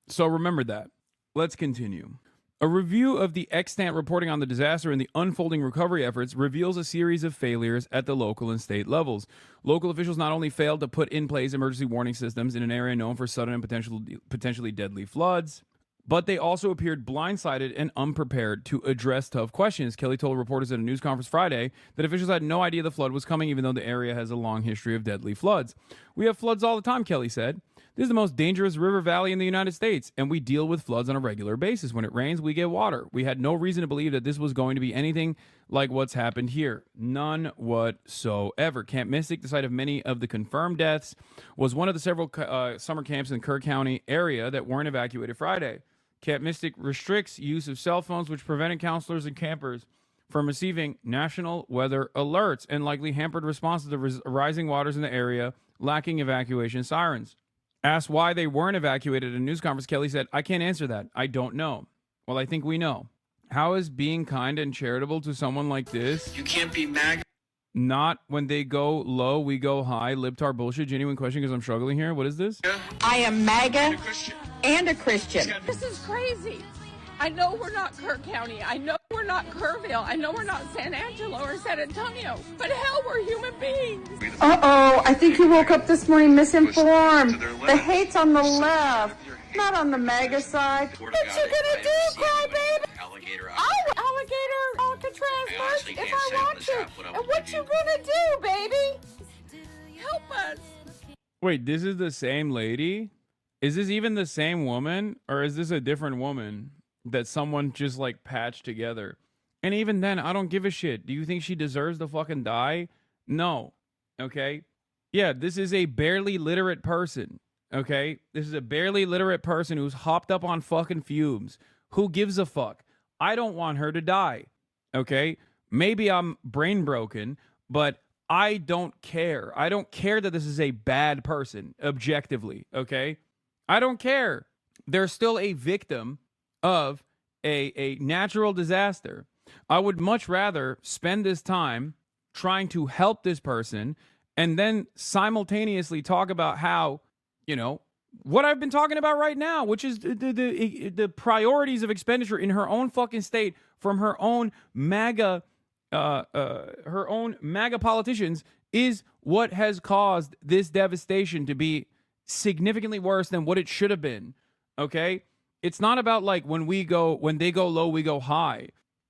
So remember that. Let's continue. A review of the extant reporting on the disaster and the unfolding recovery efforts reveals a series of failures at the local and state levels. Local officials not only failed to put in place emergency warning systems in an area known for sudden and potentially deadly floods, but they also appeared blindsided and unprepared to address tough questions. Kelly told reporters at a news conference Friday that officials had no idea the flood was coming, even though the area has a long history of deadly floods. We have floods all the time, Kelly said. This is the most dangerous river valley in the United States, and we deal with floods on a regular basis. When it rains, we get water. We had no reason to believe that this was going to be anything like what's happened here. None whatsoever. Camp Mystic, the site of many of the confirmed deaths, was one of the several summer camps in the Kerr County area that weren't evacuated Friday. Camp Mystic restricts use of cell phones, which prevented counselors and campers from receiving national weather alerts and likely hampered responses to rising waters in the area, lacking evacuation sirens. Asked why they weren't evacuated at a news conference, Kelly said, I can't answer that. I don't know. Well, I think we know. How is being kind and charitable to someone like this? You can't be MAGA. Not when they go low, we go high. Libtard bullshit. Genuine question because I'm struggling here. What is this? I am MAGA and a Christian. This is crazy. I know we're not Kirk County. I know we're not Kerrville. I know we're not San Angelo or San Antonio. But hell, we're human beings. Uh-oh, I think you woke up this morning misinformed. The hate's on the left, not on the MAGA side. What you gonna do, crybaby? Alligator Alcatraz merch if I want to. And what you gonna do, baby? Help us. Wait, this is the same lady? Is this even the same woman? Or is this a different woman that someone just like patched together? And even then, I don't give a shit. Do you think she deserves to fucking die? No. Okay? Yeah, this is a barely literate person. Okay? This is a barely literate person who's hopped up on fucking fumes. Who gives a fuck? I don't want her to die. Okay? Maybe I'm brain broken, but I don't care. I don't care that this is a bad person, objectively. Okay? I don't care. They're still a victim of a natural disaster. I would much rather spend this time trying to help this person and then simultaneously talk about how, you know, what I've been talking about right now, which is the priorities of expenditure in her own fucking state from her own MAGA politicians is what has caused this devastation to be significantly worse than what it should have been. Okay? It's not about like when they go low, we go high.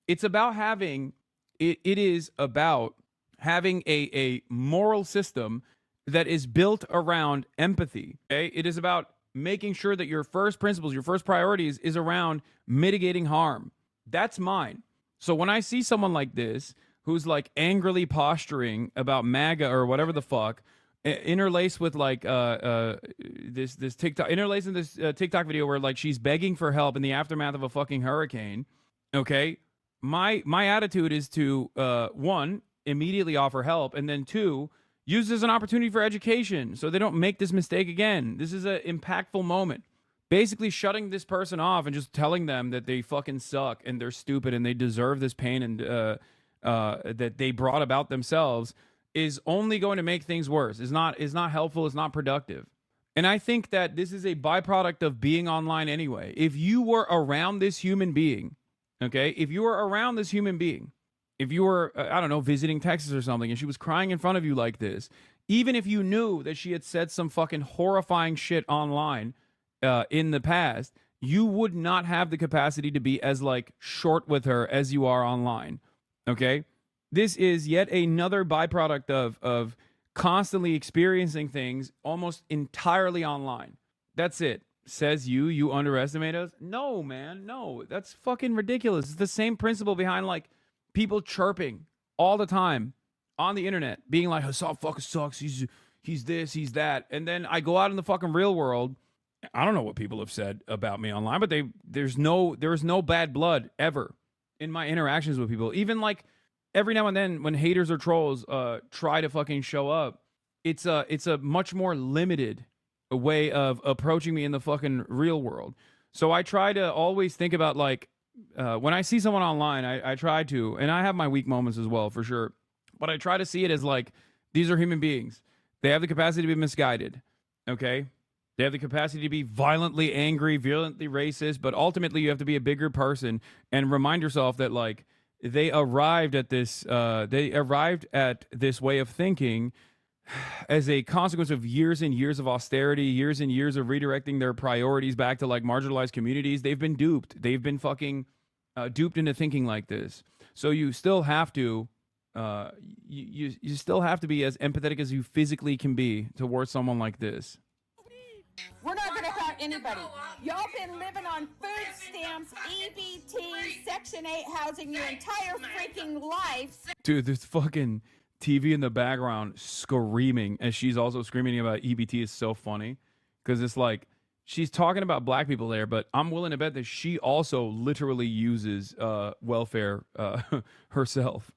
It's about having, it is about having a moral system that is built around empathy. Okay? It is about making sure that your first principles, your first priorities is around mitigating harm. That's mine. So when I see someone like this, who's like angrily posturing about MAGA or whatever the fuck, interlaced with like this TikTok, interlaced in this TikTok video where like she's begging for help in the aftermath of a fucking hurricane. Okay, my attitude is to one, immediately offer help, and then two, use this as an opportunity for education so they don't make this mistake again. This is an impactful moment. Basically shutting this person off and just telling them that they fucking suck and they're stupid and they deserve this pain and that they brought about themselves is only going to make things worse. Is not helpful, is not productive. And I think that this is a byproduct of being online anyway. If you were around this human being, okay, if you were around this human being, if you were, I don't know, visiting Texas or something and she was crying in front of you like this, even if you knew that she had said some fucking horrifying shit online in the past, you would not have the capacity to be as like short with her as you are online. Okay? This is yet another byproduct of constantly experiencing things almost entirely online. That's it. Says you underestimate us? No, man, no. That's fucking ridiculous. It's the same principle behind like people chirping all the time on the internet, being like, Hasan fucking sucks. He's this, he's that. And then I go out in the fucking real world. I don't know what people have said about me online, but there's no bad blood ever in my interactions with people. Even like every now and then when haters or trolls try to fucking show up, it's a much more limited way of approaching me in the fucking real world. So I try to always think about like when I see someone online, I try to, and I have my weak moments as well for sure, but I try to see it as like these are human beings. They have the capacity to be misguided. Okay? They have the capacity to be violently angry, violently racist, but ultimately you have to be a bigger person and remind yourself that like they arrived at this way of thinking as a consequence of years and years of austerity, years and years of redirecting their priorities back to like marginalized communities. They've been duped. They've been fucking duped into thinking like this. So you still have to you still have to be as empathetic as you physically can be towards someone like this. We're not going to have anybody. Y'all been living on food stamps, EBT, Section 8 housing your entire freaking life. Dude, there's fucking TV in the background screaming as she's also screaming about EBT is so funny because it's like she's talking about black people there, but I'm willing to bet that she also literally uses welfare herself.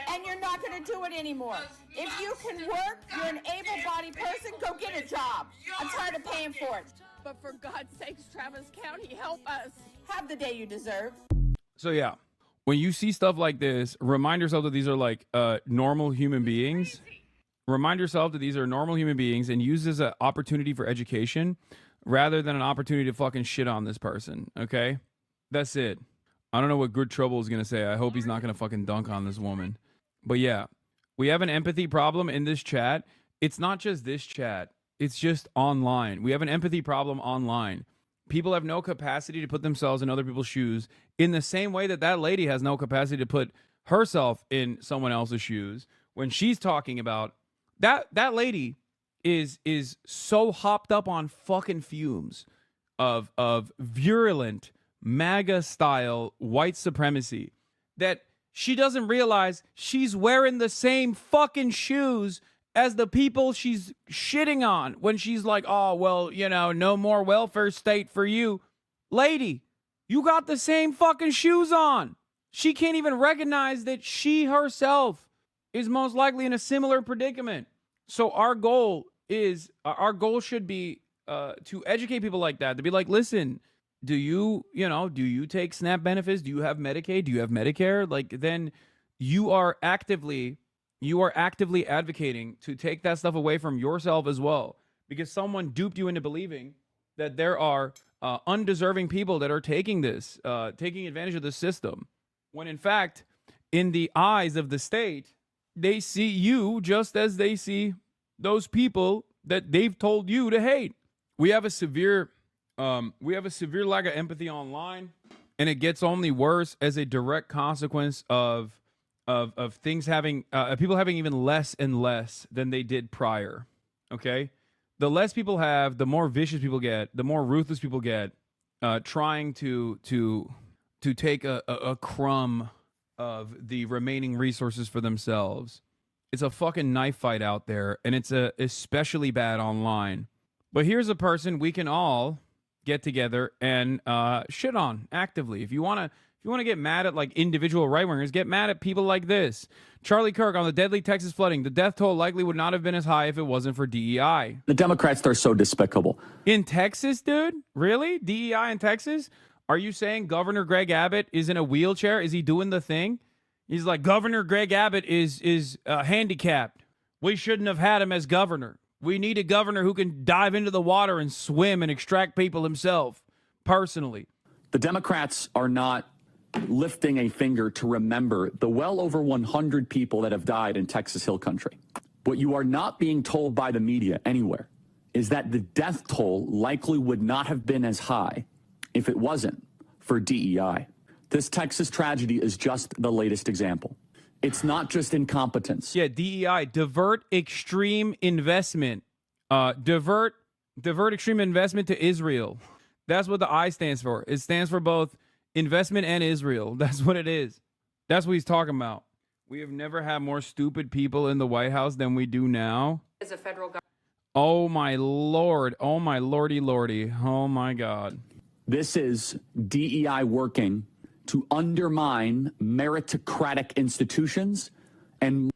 And you're not going to do it anymore. If you can work, you're an able-bodied person, go get a job. I'm tired of paying for it. But for God's sakes, Travis County, help us. Have the day you deserve. So yeah, when you see stuff like this, remind yourself that these are like normal human beings. Remind yourself that these are normal human beings and use this as an opportunity for education rather than an opportunity to fucking shit on this person. Okay? That's it. I don't know what Good Trouble is going to say. I hope he's not going to fucking dunk on this woman. But yeah, we have an empathy problem in this chat. It's not just this chat. It's just online. We have an empathy problem online. People have no capacity to put themselves in other people's shoes in the same way that that lady has no capacity to put herself in someone else's shoes when she's talking about that lady is so hopped up on fucking fumes of virulent MAGA style white supremacy that she doesn't realize she's wearing the same fucking shoes as the people she's shitting on when she's like, oh, well, you know, no more welfare state for you. Lady, you got the same fucking shoes on. She can't even recognize that she herself is most likely in a similar predicament. So our goal should be to educate people like that, to be like, listen, do you take SNAP benefits? Do you have Medicaid? Do you have Medicare? Like, then you are actively advocating to take that stuff away from yourself as well, because someone duped you into believing that there are undeserving people that are taking advantage of the system, when in fact, in the eyes of the state, they see you just as they see those people that they've told you to hate. We have a severe lack of empathy online, and it gets only worse as a direct consequence of things having people having even less and less than they did prior. Okay, the less people have, the more vicious people get, the more ruthless people get, trying to take a crumb of the remaining resources for themselves. It's a fucking knife fight out there, and it's especially bad online. But here's a person we can all get together and shit on actively. If you want to get mad at like individual right-wingers, get mad at people like this. Charlie Kirk, on the deadly Texas flooding, the death toll likely would not have been as high if it wasn't for DEI. The Democrats, they're so despicable. In Texas, dude? Really? DEI in Texas? Are you saying Governor Greg Abbott is in a wheelchair? Is he doing the thing? He's like, Governor Greg Abbott is handicapped. We shouldn't have had him as governor. We need a governor who can dive into the water and swim and extract people himself, personally. The Democrats are not lifting a finger to remember the well over 100 people that have died in Texas Hill Country. What you are not being told by the media anywhere is that the death toll likely would not have been as high if it wasn't for DEI. This Texas tragedy is just the latest example. It's not just incompetence. Yeah, DEI, divert extreme investment. Divert extreme investment to Israel. That's what the I stands for. It stands for both investment and Israel. That's what it is. That's what he's talking about. We have never had more stupid people in the White House than we do now. As a federal government. Oh my Lord. Oh my Lordy Lordy. Oh my God. This is DEI working to undermine meritocratic institutions and...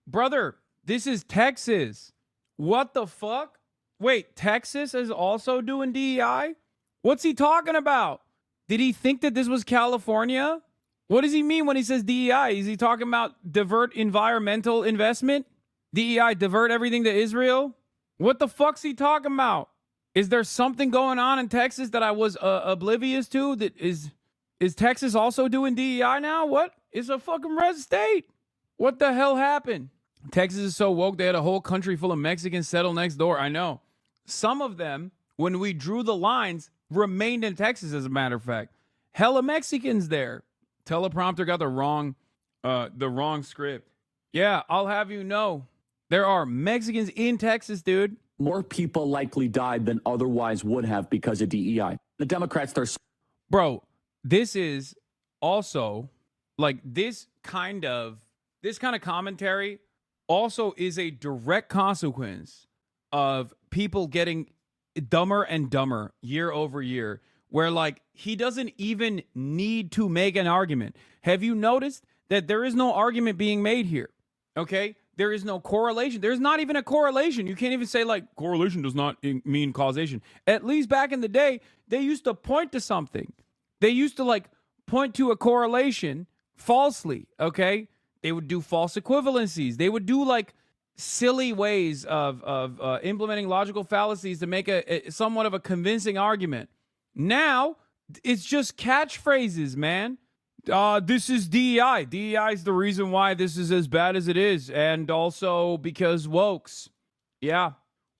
Brother, this is Texas. What the fuck? Wait, Texas is also doing DEI? What's he talking about? Did he think that this was California? What does he mean when he says DEI? Is he talking about divert environmental investment? DEI, divert everything to Israel? What the fuck's he talking about? Is there something going on in Texas that I was oblivious to? That is Texas also doing DEI now? What? It's a fucking red state. What the hell happened? Texas is so woke, they had a whole country full of Mexicans settle next door. I know. Some of them, when we drew the lines, remained in Texas, as a matter of fact. Hella Mexicans there. Teleprompter got the wrong script. Yeah, I'll have you know, there are Mexicans in Texas, dude. More people likely died than otherwise would have because of DEI. The Democrats, they're... Bro, this is also, like, this kind of commentary also is a direct consequence of people getting dumber and dumber year over year, where, like, he doesn't even need to make an argument. Have you noticed that there is no argument being made here? Okay? There is no correlation. There's not even a correlation. You can't even say, like, correlation does not mean causation. At least back in the day, they used to point to something. They used to, like, point to a correlation falsely, okay? They would do false equivalencies. They would do like silly ways of implementing logical fallacies to make a somewhat of a convincing argument. Now, it's just catchphrases, man. This is DEI. DEI is the reason why this is as bad as it is. And also because wokes. Yeah.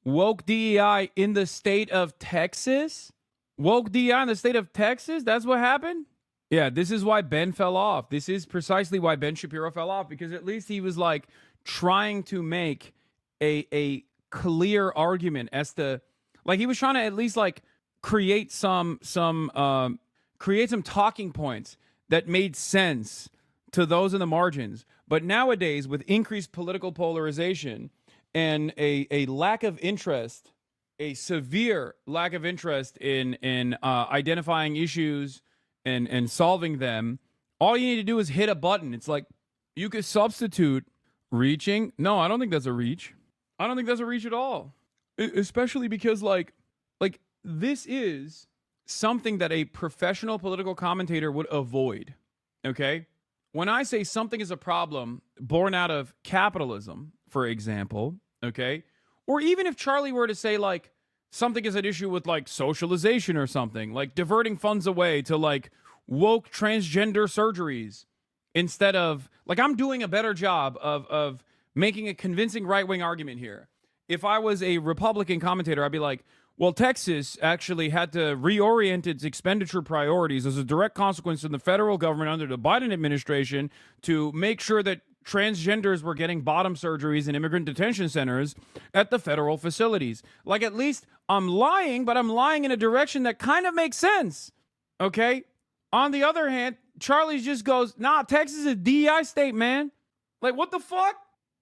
Woke DEI in the state of Texas? Woke DEI in the state of Texas? That's what happened? Yeah, this is why Ben fell off. This is precisely why Ben Shapiro fell off, because at least he was like trying to make a clear argument as to, like, he was trying to at least like create some talking points that made sense to those in the margins. But nowadays, with increased political polarization and a lack of interest, a severe lack of interest in identifying issues and solving them, all you need to do is hit a button. It's like you could substitute reaching. No, I don't think that's a reach. I don't think that's a reach at all. Especially because like this is something that a professional political commentator would avoid. Okay? When I say something is a problem born out of capitalism, for example, okay? Or even if Charlie were to say like something is an issue with like socialization or something, like diverting funds away to like woke transgender surgeries instead of, like, I'm doing a better job of making a convincing right-wing argument here. If I was a Republican commentator, I'd be like, well, Texas actually had to reorient its expenditure priorities as a direct consequence of the federal government under the Biden administration to make sure that transgenders were getting bottom surgeries in immigrant detention centers at the federal facilities. Like, at least I'm lying, but I'm lying in a direction that kind of makes sense. Okay? On the other hand, Charlie just goes, nah, Texas is a DEI state, man. Like, what the fuck?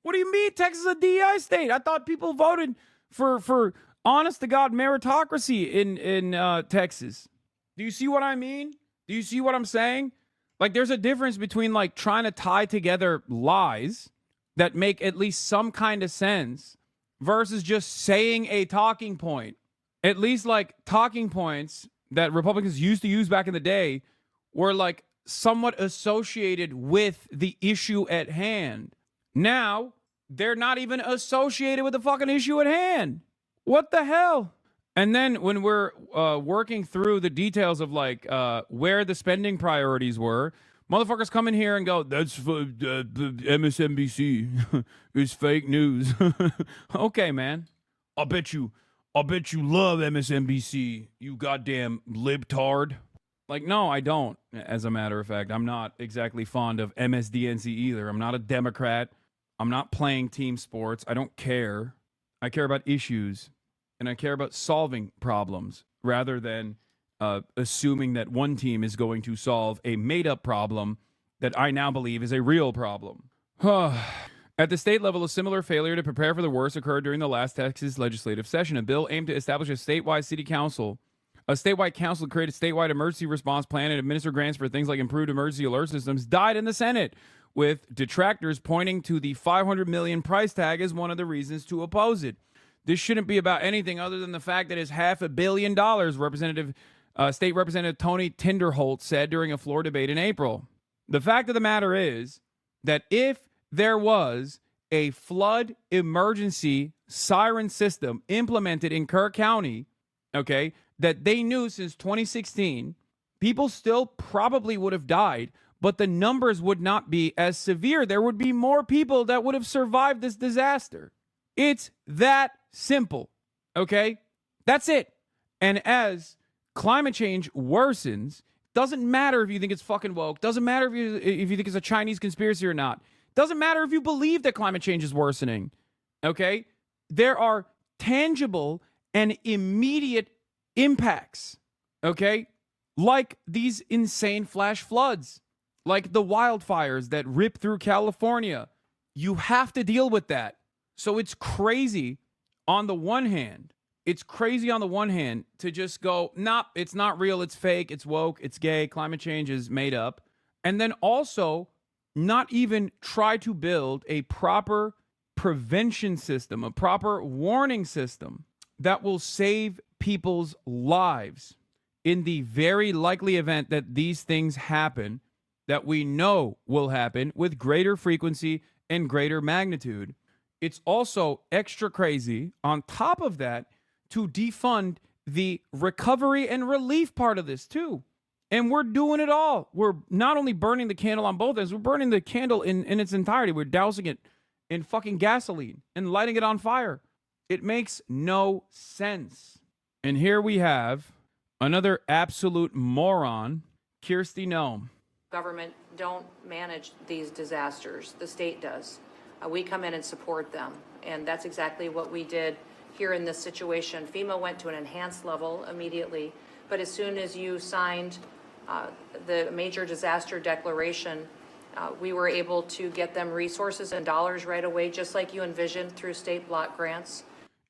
What do you mean Texas is a DEI state? I thought people voted for honest to God meritocracy in Texas. Do you see what I mean? Do you see what I'm saying? Like, there's a difference between like trying to tie together lies that make at least some kind of sense versus just saying a talking point. At least like talking points that Republicans used to use back in the day were like somewhat associated with the issue at hand. Now, they're not even associated with the fucking issue at hand. What the hell? And then when we're working through the details of like where the spending priorities were, motherfuckers come in here and go, that's MSNBC. It's fake news. Okay, man. I'll bet you love MSNBC, you goddamn libtard. Like, no, I don't. As a matter of fact, I'm not exactly fond of MSDNC either. I'm not a Democrat. I'm not playing team sports. I don't care. I care about issues, and I care about solving problems rather than assuming that one team is going to solve a made-up problem that I now believe is a real problem. At the state level, a similar failure to prepare for the worst occurred during the last Texas legislative session. A bill aimed to establish a statewide council to create a statewide emergency response plan and administer grants for things like improved emergency alert systems died in the Senate, with detractors pointing to the $500 million price tag as one of the reasons to oppose it. This shouldn't be about anything other than the fact that it's $500 million, State Representative Tony Tinderholt said during a floor debate in April. The fact of the matter is that if there was a flood emergency siren system implemented in Kerr County, okay, that they knew since 2016, people still probably would have died, but the numbers would not be as severe. There would be more people that would have survived this disaster. It's that simple, okay? That's it. And as climate change worsens, doesn't matter if you think it's fucking woke, doesn't matter if you think it's a Chinese conspiracy or not, doesn't matter if you believe that climate change is worsening, okay? There are tangible and immediate impacts, okay? Like these insane flash floods, like the wildfires that rip through California. You have to deal with that. So it's crazy on the one hand. It's crazy on the one hand to just go, nah, it's not real, it's fake, it's woke, it's gay, climate change is made up. And then also not even try to build a proper prevention system, a proper warning system that will save people's lives. in the very likely event that these things happen, that we know will happen with greater frequency and greater magnitude, it's also extra crazy on top of that to defund the recovery and relief part of this too. And we're doing it all. We're not only burning the candle on both ends, we're burning the candle in its entirety. We're dousing it in fucking gasoline and lighting it on fire. It makes no sense. And here we have another absolute moron, Kirsty Noem. Government don't manage these disasters. The state does. We come in and support them. And that's exactly what we did here in this situation. FEMA went to an enhanced level immediately. But as soon as you signed the major disaster declaration, we were able to get them resources and dollars right away, just like you envisioned through state block grants.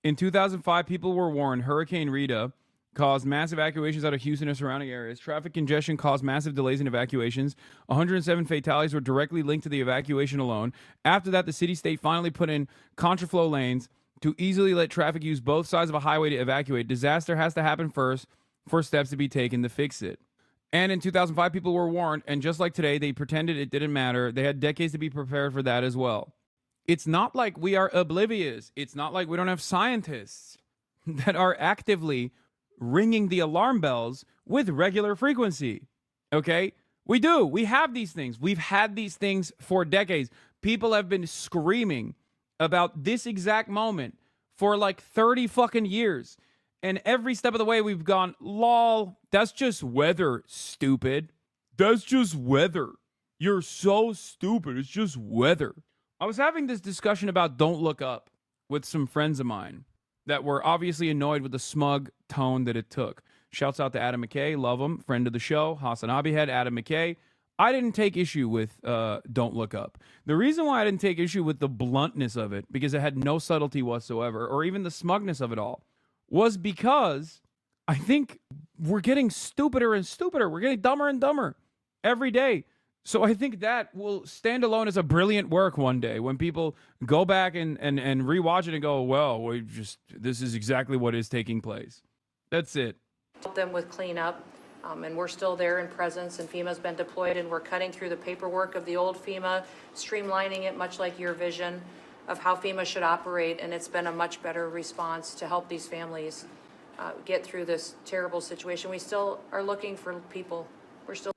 In 2005, people were warned Hurricane Rita caused massive evacuations out of Houston and surrounding areas. Traffic congestion caused massive delays in evacuations. 107 fatalities were directly linked to the evacuation alone. After that, the city-state finally put in contraflow lanes to easily let traffic use both sides of a highway to evacuate. Disaster has to happen first for steps to be taken to fix it. And in 2005, people were warned, and just like today, they pretended it didn't matter. They had decades to be prepared for that as well. It's not like we are oblivious. It's not like we don't have scientists that are actively ringing the alarm bells with regular frequency. Okay? We do. We have these things. We've had these things for decades. People have been screaming about this exact moment for like 30 fucking years. And every step of the way we've gone, lol, that's just weather, stupid. That's just weather. You're so stupid. It's just weather. I was having this discussion about Don't Look Up with some friends of mine that were obviously annoyed with the smug tone that it took. Shouts out to Adam McKay. Love him. Friend of the show. HasanAbi head, Adam McKay. I didn't take issue with Don't Look Up. The reason why I didn't take issue with the bluntness of it, because it had no subtlety whatsoever, or even the smugness of it all, was because I think we're getting stupider and stupider. We're getting dumber and dumber every day. So I think that will stand alone as a brilliant work one day when people go back and rewatch it and go, well, this is exactly what is taking place. That's it. Help them with cleanup, and we're still there in presence, and FEMA's been deployed, and we're cutting through the paperwork of the old FEMA, streamlining it much like your vision of how FEMA should operate, and it's been a much better response to help these families get through this terrible situation. We still are looking for people. We're still,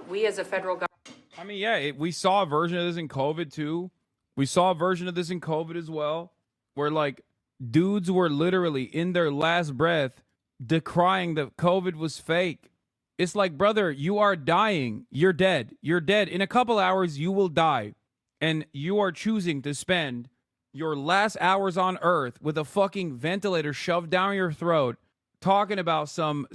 we as a federal government. I mean, yeah, we saw a version of this in COVID too. We saw a version of this in COVID as well, where like dudes were literally in their last breath decrying that COVID was fake. It's like, brother, you are dying. You're dead. You're dead. In a couple hours, you will die. And you are choosing to spend your last hours on Earth with a fucking ventilator shoved down your throat, talking about some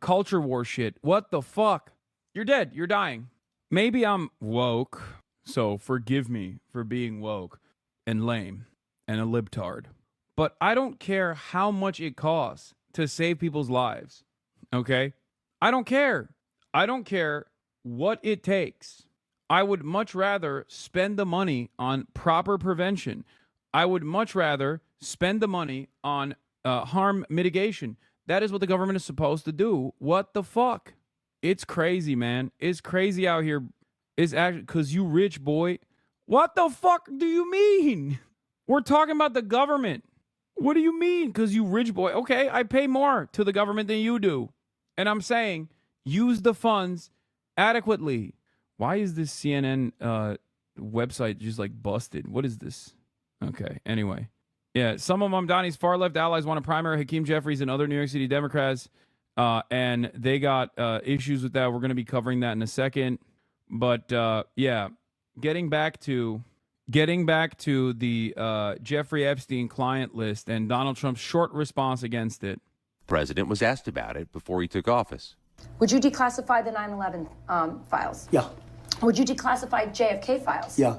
culture war shit. What the fuck? You're dead. You're dying. Maybe I'm woke, so forgive me for being woke and lame and a libtard. But I don't care how much it costs to save people's lives. Okay? I don't care. I don't care what it takes. I would much rather spend the money on proper prevention. I would much rather spend the money on harm mitigation. That is what the government is supposed to do. What the fuck? It's crazy, man. It's crazy out here. It's actually because you rich boy. What the fuck do you mean? We're talking about the government. What do you mean? Because you rich boy. Okay, I pay more to the government than you do. And I'm saying use the funds adequately. Why is this CNN website just like busted? What is this? Okay, anyway. Yeah, some of Mamdani's far-left allies want to primary Hakeem Jeffries and other New York City Democrats, and they got issues with that. We're going to be covering that in a second. But, yeah, getting back to the Jeffrey Epstein client list and Donald Trump's short response against it. The president was asked about it before he took office. Would you declassify the 9/11 files? Yeah. Would you declassify JFK files? Yeah.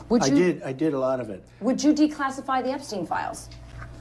Would you? I did a lot of it. Would you declassify the Epstein files?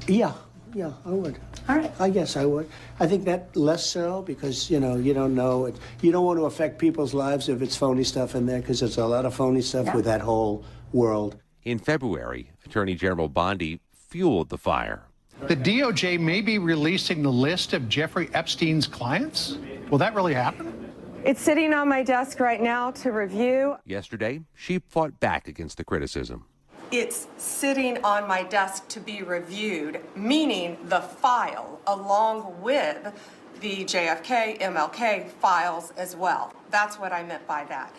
Yeah, I would. All right. I guess I would. I think that less so because, you don't know it. You don't want to affect people's lives if it's phony stuff in there because there's a lot of phony stuff with that whole world. In February, Attorney General Bondi fueled the fire. The DOJ may be releasing the list of Jeffrey Epstein's clients? Will that really happen? It's sitting on my desk right now to review. Yesterday, she fought back against the criticism. It's sitting on my desk to be reviewed, meaning the file along with the JFK, MLK files as well. That's what I meant by that.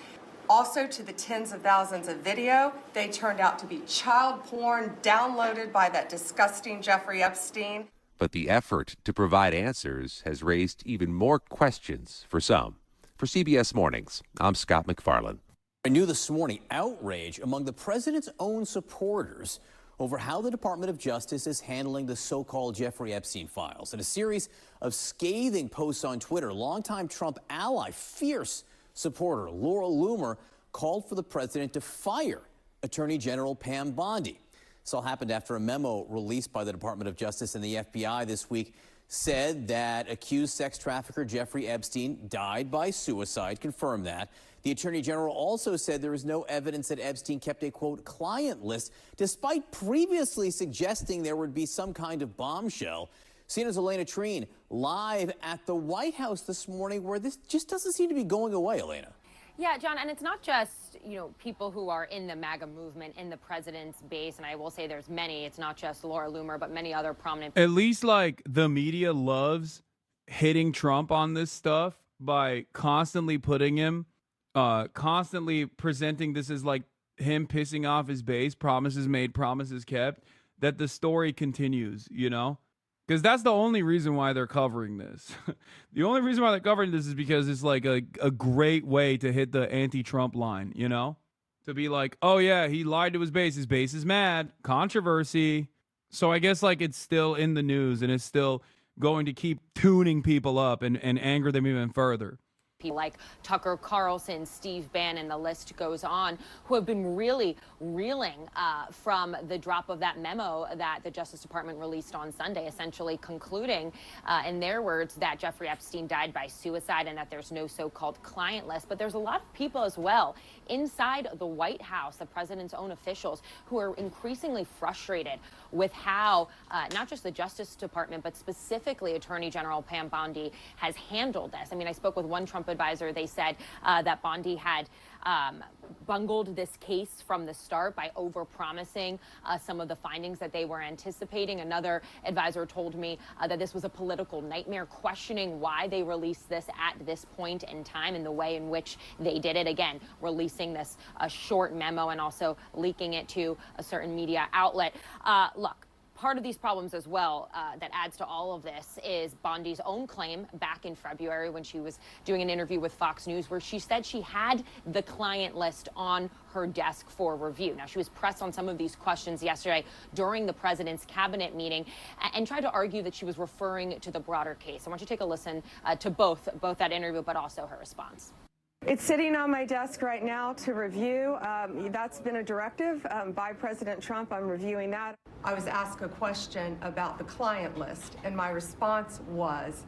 Also, to the tens of thousands of video, they turned out to be child porn downloaded by that disgusting Jeffrey Epstein. But the effort to provide answers has raised even more questions for some. For CBS Mornings, I'm Scott McFarland. New this morning, outrage among the president's own supporters over how the Department of Justice is handling the so-called Jeffrey Epstein files. In a series of scathing posts on Twitter, longtime Trump ally, fierce supporter Laura Loomer called for the president to fire Attorney General Pam Bondi. This all happened after a memo released by the Department of Justice and the FBI this week said that accused sex trafficker Jeffrey Epstein died by suicide, confirmed that. The Attorney General also said there is no evidence that Epstein kept a, quote, client list, despite previously suggesting there would be some kind of bombshell. CNN's Elena Treen live at the White House this morning, where this just doesn't seem to be going away, Elena. Yeah, John, and it's not just, people who are in the MAGA movement, in the president's base, and I will say there's many. It's not just Laura Loomer, but many other prominent. At least, the media loves hitting Trump on this stuff by constantly putting him, constantly presenting this as him pissing off his base, promises made, promises kept, that the story continues, Because that's the only reason why they're covering this. The only reason why they're covering this is because it's a great way to hit the anti-Trump line, To be like, oh yeah, he lied to his base is mad, controversy. So I guess it's still in the news and it's still going to keep tuning people up and anger them even further. People like Tucker Carlson, Steve Bannon, the list goes on, who have been really reeling from the drop of that memo that the Justice Department released on Sunday, essentially concluding, in their words, that Jeffrey Epstein died by suicide and that there's no so-called client list. But there's a lot of people as well inside the White House, the president's own officials, who are increasingly frustrated with how not just the Justice Department, but specifically Attorney General Pam Bondi has handled this. I mean, I spoke with one Trump advisor. They said that Bondi had bungled this case from the start by overpromising some of the findings that they were anticipating. Another advisor told me that this was a political nightmare, questioning why they released this at this point in time and the way in which they did it. Again, releasing this short memo and also leaking it to a certain media outlet. Look, part of these problems as well that adds to all of this is Bondi's own claim back in February when she was doing an interview with Fox News where she said she had the client list on her desk for review. Now, she was pressed on some of these questions yesterday during the president's cabinet meeting and tried to argue that she was referring to the broader case. I want you to take a listen to both that interview, but also her response. It's sitting on my desk right now to review. That's been a directive by President Trump. I'm reviewing that. I was asked a question about the client list, and my response was,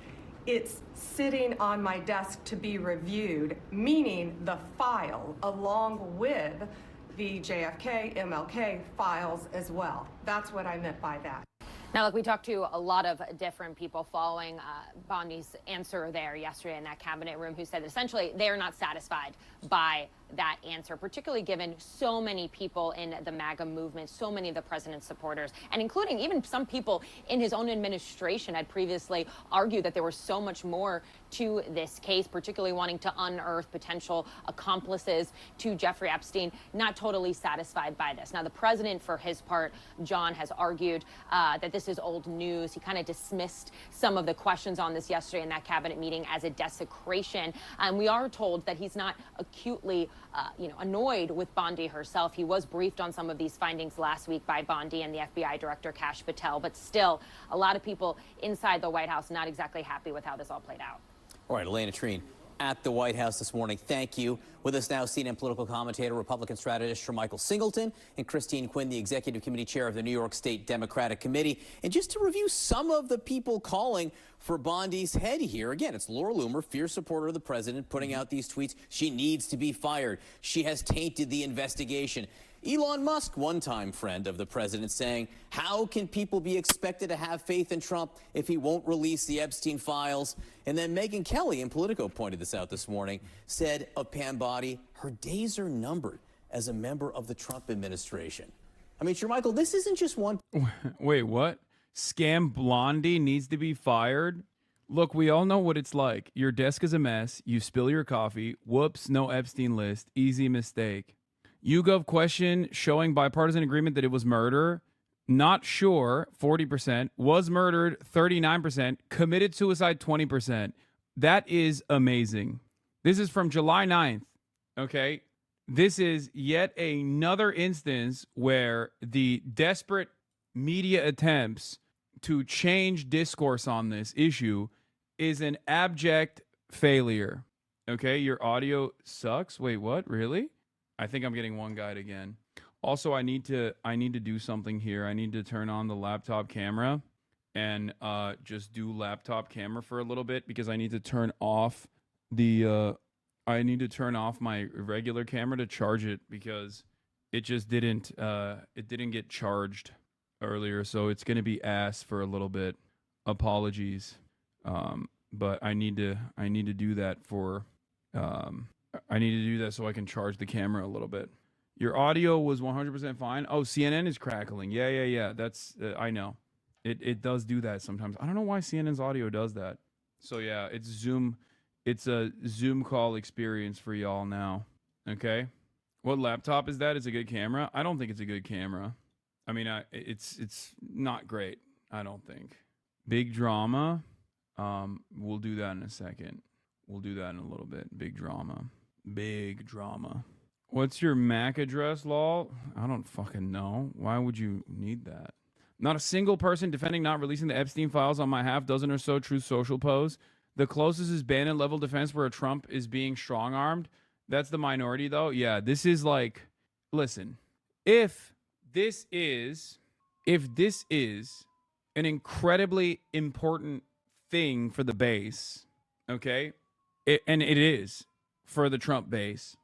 it's sitting on my desk to be reviewed, meaning the file along with the JFK, MLK files as well. That's what I meant by that. Now, look, we talked to a lot of different people following Bondi's answer there yesterday in that cabinet room who said that essentially they are not satisfied by that answer, particularly given so many people in the MAGA movement, so many of the president's supporters, and including even some people in his own administration had previously argued that there was so much more to this case, particularly wanting to unearth potential accomplices to Jeffrey Epstein, not totally satisfied by this. Now, the president, for his part, John, has argued that this is old news. He kind of dismissed some of the questions on this yesterday in that cabinet meeting as a desecration. And we are told that he's not acutely annoyed with Bondi herself. He was briefed on some of these findings last week by Bondi and the FBI Director Kash Patel, but still a lot of people inside the White House not exactly happy with how this all played out. All right, Elena Treen at the White House this morning. Thank you. With us now, CNN political commentator, Republican strategist Michael Singleton, and Christine Quinn, the Executive Committee Chair of the New York State Democratic Committee. And just to review some of the people calling for Bondi's head here, again, it's Laura Loomer, fierce supporter of the president, putting out these tweets. She needs to be fired. She has tainted the investigation. Elon Musk, one-time friend of the president, saying, how can people be expected to have faith in Trump if he won't release the Epstein files? And then Megyn Kelly in Politico pointed this out this morning, said of Pam Bondi, her days are numbered as a member of the Trump administration. I mean, Michael, this isn't just one. Wait, what? Scam Blondie needs to be fired? Look, we all know what it's like. Your desk is a mess. You spill your coffee. Whoops, no Epstein list. Easy mistake. YouGov question showing bipartisan agreement that it was murder. Not sure, 40%. Was murdered, 39%. Committed suicide, 20%. That is amazing. This is from July 9th, okay? This is yet another instance where the desperate media attempts to change discourse on this issue is an abject failure. Okay, your audio sucks. Wait, what? Really? I think I'm getting one guide again. Also, I need to do something here. I need to turn on the laptop camera and just do laptop camera for a little bit because I need to turn off the I need to turn off my regular camera to charge it because it just didn't get charged earlier, so it's going to be ass for a little bit. Apologies. But I need to do that for I need to do that so I can charge the camera a little bit. Your audio was 100% fine. Oh, CNN is crackling. Yeah. That's I know. It does do that sometimes. I don't know why CNN's audio does that. So yeah, it's Zoom. It's a Zoom call experience for y'all now. Okay? What laptop is that? It's a good camera? I don't think it's a good camera. I mean, it's not great, I don't think. Big drama. We'll do that in a second. We'll do that in a little bit. Big drama. Big drama. What's your MAC address, lol? I don't fucking know. Why would you need that? Not a single person defending not releasing the Epstein files on my half dozen or so Truth Social posts. The closest is Bannon level defense where a Trump is being strong-armed. That's the minority, though. Yeah, this is like, listen, if this is an incredibly important thing for the base, okay, and it is for the Trump base,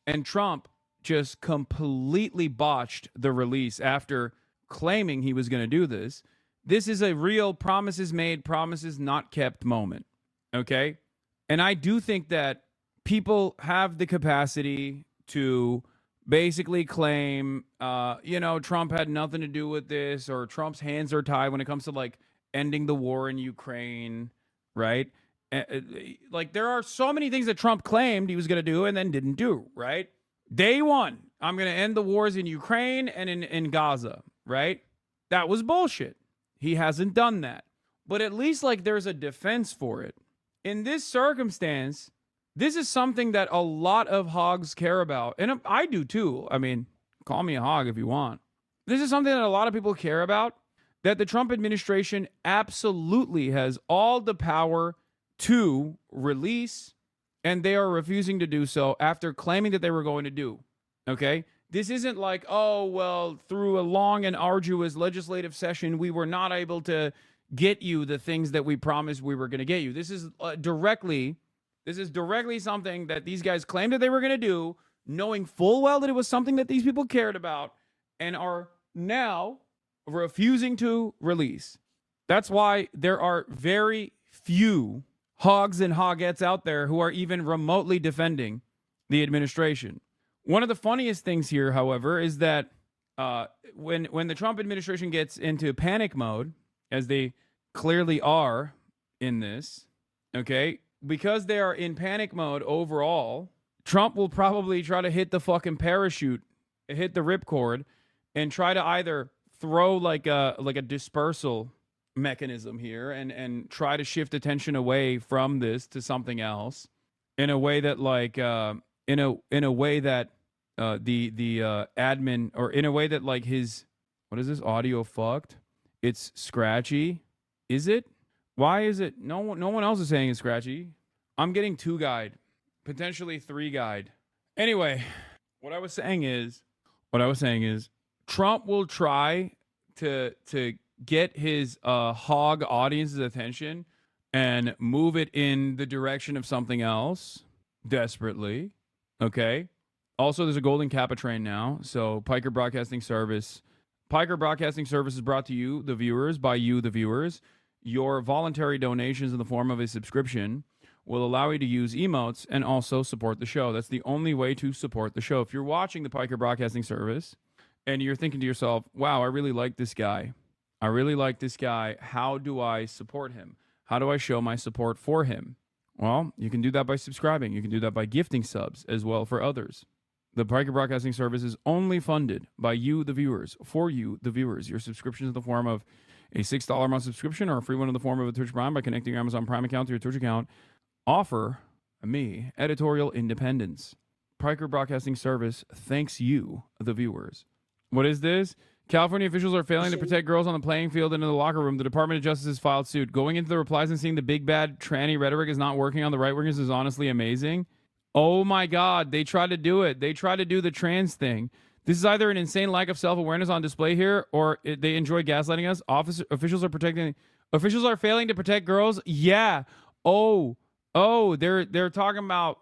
and Trump just completely botched the release after claiming he was going to do this. This is a real promises made, promises not kept moment. Okay. And I do think that people have the capacity to basically claim, Trump had nothing to do with this, or Trump's hands are tied when it comes to like ending the war in Ukraine. Right. Like there are so many things that Trump claimed he was going to do and then didn't do. Right. Day one, I'm going to end the wars in Ukraine and in Gaza. Right. That was bullshit. He hasn't done that. But at least like there's a defense for it. In this circumstance, this is something that a lot of hogs care about. And I do too. I mean, call me a hog if you want. This is something that a lot of people care about, that the Trump administration absolutely has all the power to release, and they are refusing to do so after claiming that they were going to do. Okay? This isn't like, oh, well, through a long and arduous legislative session, we were not able to get you the things that we promised we were going to get you. This is directly something that these guys claimed that they were going to do, knowing full well that it was something that these people cared about and are now refusing to release. That's why there are very few hogs and hogettes out there who are even remotely defending the administration. One of the funniest things here, however, is that when the Trump administration gets into panic mode, as they clearly are in this, okay, because they are in panic mode overall, Trump will probably try to hit the fucking parachute, hit the ripcord, and try to either throw like a dispersal mechanism here and try to shift attention away from this to something else in a way that like in a way that the admin, or in a way that like his, what is this audio fucked? It's scratchy. Is it? Why is it? No one else is saying it's scratchy. I'm getting 2 guide, potentially 3 guide. Anyway, what I was saying is Trump will try to get his hog audience's attention and move it in the direction of something else desperately. Okay. Also, there's a golden kappa train now. So Piker Broadcasting Service. Piker Broadcasting Service is brought to you, the viewers, by you, the viewers. Your voluntary donations in the form of a subscription will allow you to use emotes and also support the show. That's the only way to support the show. If you're watching the Piker Broadcasting Service and you're thinking to yourself, wow, I really like this guy. I really like this guy. How do I support him? How do I show my support for him? Well, you can do that by subscribing. You can do that by gifting subs as well for others. The Piker Broadcasting Service is only funded by you, the viewers, for you, the viewers. Your subscription is in the form of a $6 a month subscription or a free one in the form of a Twitch Prime by connecting your Amazon Prime account to your Twitch account. Offer me editorial independence. Piker Broadcasting Service thanks you, the viewers. What is this? California officials are failing to protect girls on the playing field and in the locker room. The Department of Justice has filed suit. Going into the replies and seeing the big bad tranny rhetoric is not working on the right wingers is honestly amazing. Oh my God, they tried to do it. They tried to do the trans thing. This is either an insane lack of self-awareness on display here, or they enjoy gaslighting us. Officials are failing to protect girls. Yeah. Oh, they're talking about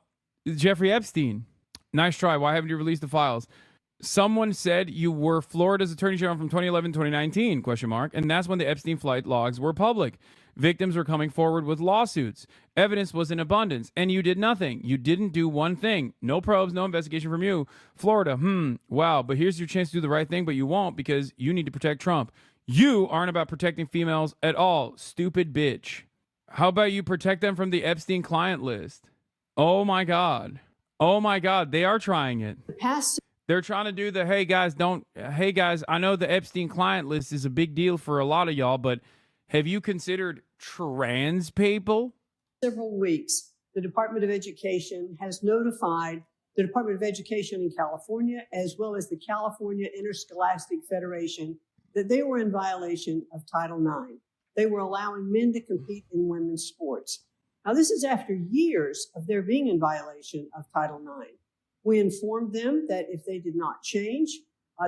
Jeffrey Epstein. Nice try. Why haven't you released the files? Someone said you were Florida's Attorney General from 2011 2019, ? And that's when the Epstein flight logs were public. Victims were coming forward with lawsuits. Evidence was in abundance, and you did nothing. You didn't do one thing. No probes, no investigation from you. Florida, wow, but here's your chance to do the right thing, but you won't because you need to protect Trump. You aren't about protecting females at all, stupid bitch. How about you protect them from the Epstein client list? Oh my God. Oh my God, they are trying it. They're trying to do the, hey guys, I know the Epstein client list is a big deal for a lot of y'all, but have you considered trans people? Several weeks, the Department of Education has notified the Department of Education in California, as well as the California Interscholastic Federation, that they were in violation of Title IX. They were allowing men to compete in women's sports. Now, this is after years of their being in violation of Title IX. We informed them that if they did not change,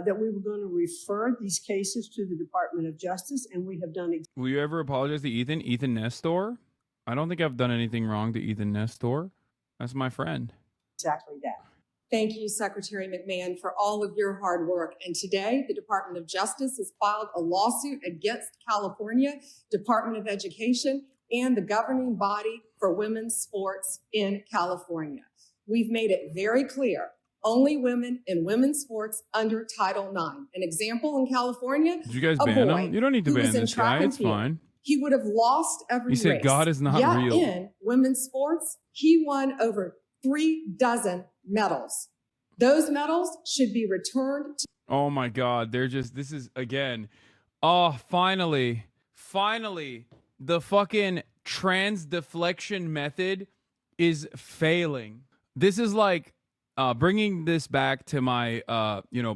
that we were going to refer these cases to the Department of Justice, and we have done. Will you ever apologize to Ethan Nestor? I don't think I've done anything wrong to Ethan Nestor. That's my friend. Exactly that. Thank you, Secretary McMahon, for all of your hard work. And today, the Department of Justice has filed a lawsuit against California Department of Education and the governing body for women's sports in California. We've made it very clear, only women in women's sports under Title IX. An example in California, did you guys ban him? You don't need to ban this guy. It's fine. He would have lost every race. He said God is not real. In women's sports, he won over 36 medals. Those medals should be returned to— Oh my God. This is again. Oh, finally, the fucking trans deflection method is failing. This is like bringing this back to my,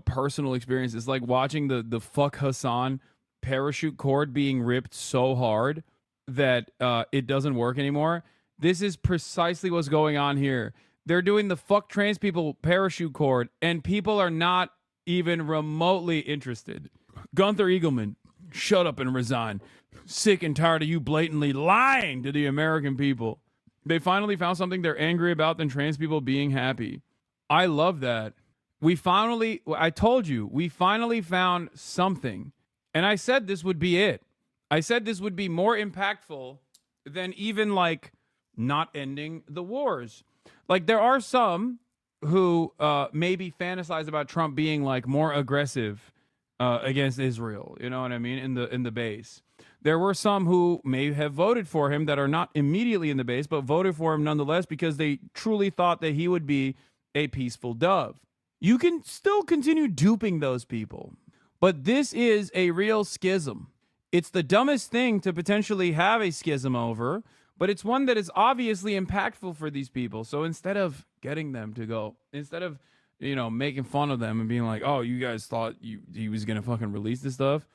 personal experience. It's like watching the fuck Hasan parachute cord being ripped so hard that it doesn't work anymore. This is precisely what's going on here. They're doing the fuck trans people parachute cord, and people are not even remotely interested. Gunther Eagleman, shut up and resign. Sick and tired of you blatantly lying to the American people. They finally found something they're angry about than trans people being happy. I love that. I told you, we finally found something. And I said this would be it. I said this would be more impactful than even like not ending the wars. Like there are some who maybe fantasize about Trump being like more aggressive against Israel. You know what I mean? In the base. There were some who may have voted for him that are not immediately in the base, but voted for him nonetheless because they truly thought that he would be a peaceful dove. You can still continue duping those people, but this is a real schism. It's the dumbest thing to potentially have a schism over, but it's one that is obviously impactful for these people. So instead of getting them to go, instead of, making fun of them and being like, oh, you guys thought he was going to fucking release this stuff,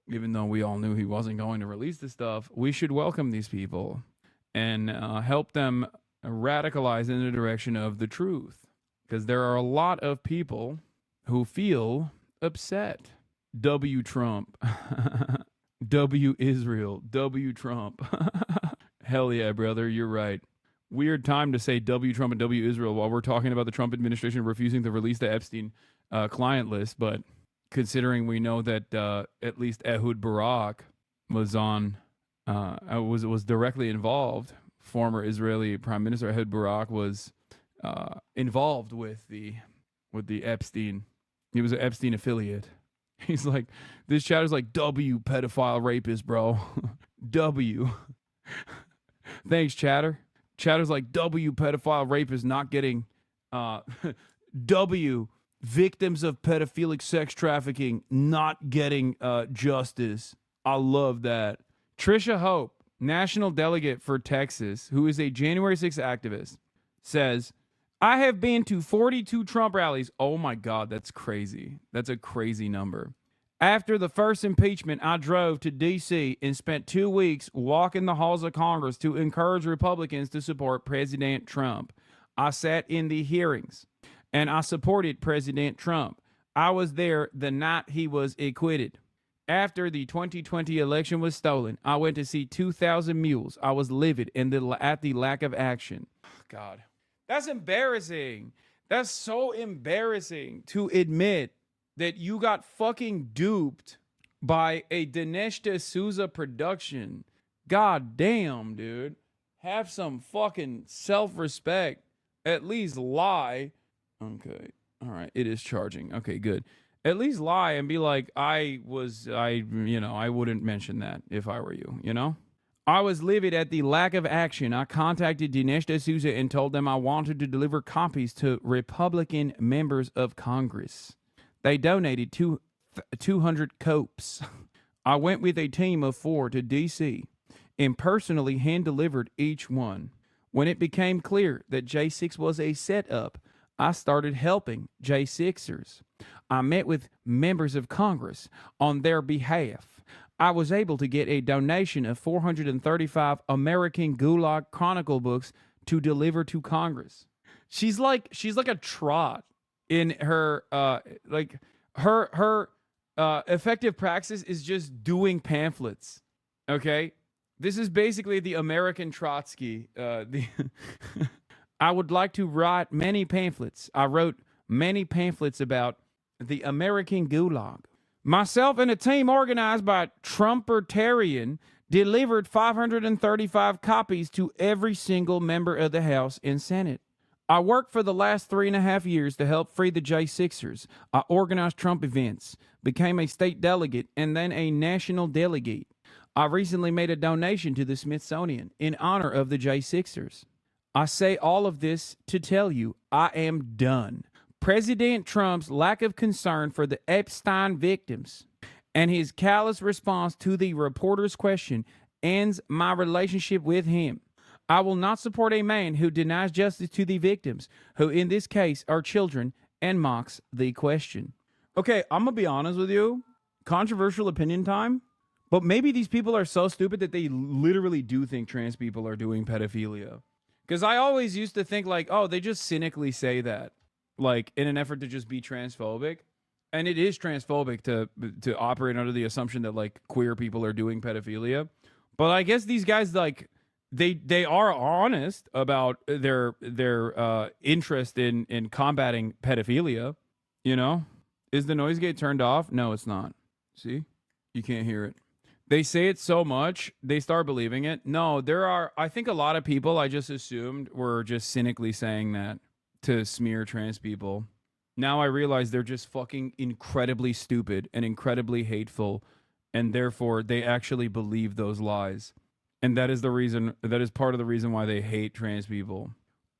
even though we all knew he wasn't going to release this stuff, we should welcome these people and help them radicalize in the direction of the truth. Because there are a lot of people who feel upset. W Trump. W Israel. W Trump. Hell yeah, brother, you're right. weird time to say W Trump and W Israel while we're talking about the Trump administration refusing to release the Epstein client list. But considering we know that at least Ehud Barak was was directly involved, former Israeli Prime Minister Ehud Barak was involved with the Epstein. He was an Epstein affiliate. He's like, this chatter's like, W pedophile rapist, bro. W. Thanks, chatter. Chatter's like, W pedophile rapist not getting W victims of pedophilic sex trafficking not getting justice. I love that. Trisha Hope, national delegate for Texas, who is a January 6th activist, says, I have been to 42 Trump rallies. Oh my God, that's crazy. That's a crazy number. After the first impeachment, I drove to D.C. and spent 2 weeks walking the halls of Congress to encourage Republicans to support President Trump. I sat in the hearings and I supported President Trump. I was there the night he was acquitted. After the 2020 election was stolen, I went to see 2,000 mules. I was livid at the lack of action. God. That's embarrassing. That's so embarrassing to admit that you got fucking duped by a Dinesh D'Souza production. God damn, dude. Have some fucking self-respect. At least lie. Okay. All right. It is charging. Okay, good. At least lie and be like, I wouldn't mention that if I were you, you know? I was livid at the lack of action. I contacted Dinesh D'Souza and told them I wanted to deliver copies to Republican members of Congress. They donated 200 copes. I went with a team of 4 to D.C. and personally hand-delivered each one. When it became clear that J6 was a setup, I started helping J6ers. I met with members of Congress on their behalf. I was able to get a donation of 435 American Gulag Chronicle books to deliver to Congress. She's like a trot in her her effective praxis is just doing pamphlets. Okay, this is basically the American Trotsky. I would like to write many pamphlets. I wrote many pamphlets about the American Gulag. Myself and a team organized by Trumpertarian delivered 535 copies to every single member of the House and Senate. I worked for the last 3.5 years to help free the J6ers. I organized Trump events, became a state delegate, and then a national delegate. I recently made a donation to the Smithsonian in honor of the J6ers. I say all of this to tell you I am done. President Trump's lack of concern for the Epstein victims and his callous response to the reporter's question ends my relationship with him. I will not support a man who denies justice to the victims, who in this case are children, and mocks the question. Okay, I'm going to be honest with you. Controversial opinion time. But maybe these people are so stupid that they literally do think trans people are doing pedophilia. Because I always used to think like, oh, they just cynically say that, like in an effort to just be transphobic. And it is transphobic to operate under the assumption that like queer people are doing pedophilia. But I guess these guys like they are honest about their interest in combating pedophilia. You know, is the noise gate turned off? No, it's not. See, you can't hear it. They say it so much, they start believing it. No, I think a lot of people I just assumed were just cynically saying that to smear trans people. Now I realize they're just fucking incredibly stupid and incredibly hateful, and therefore they actually believe those lies. And that is part of the reason why they hate trans people.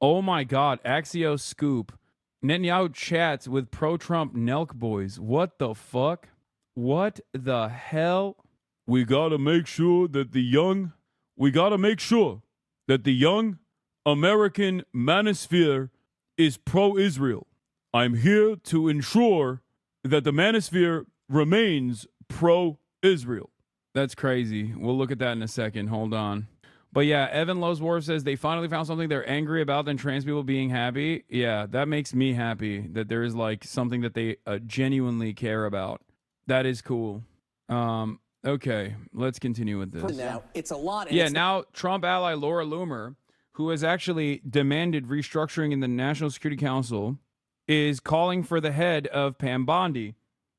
Oh my God, Axios scoop. Netanyahu chats with pro-Trump Nelk boys. What the fuck? What the hell? We gotta make sure that the young American manosphere is pro-Israel. I'm here to ensure that the manosphere remains pro-Israel. That's crazy. We'll look at that in a second. Hold on. But yeah, Evan Lowsworth says they finally found something they're angry about than trans people being happy. Yeah, that makes me happy that there is like something that they genuinely care about. That is cool. Okay, let's continue with this. Now, it's a lot. Yeah, now Trump ally Laura Loomer, who has actually demanded restructuring in the National Security Council, is calling for the head of Pam Bondi,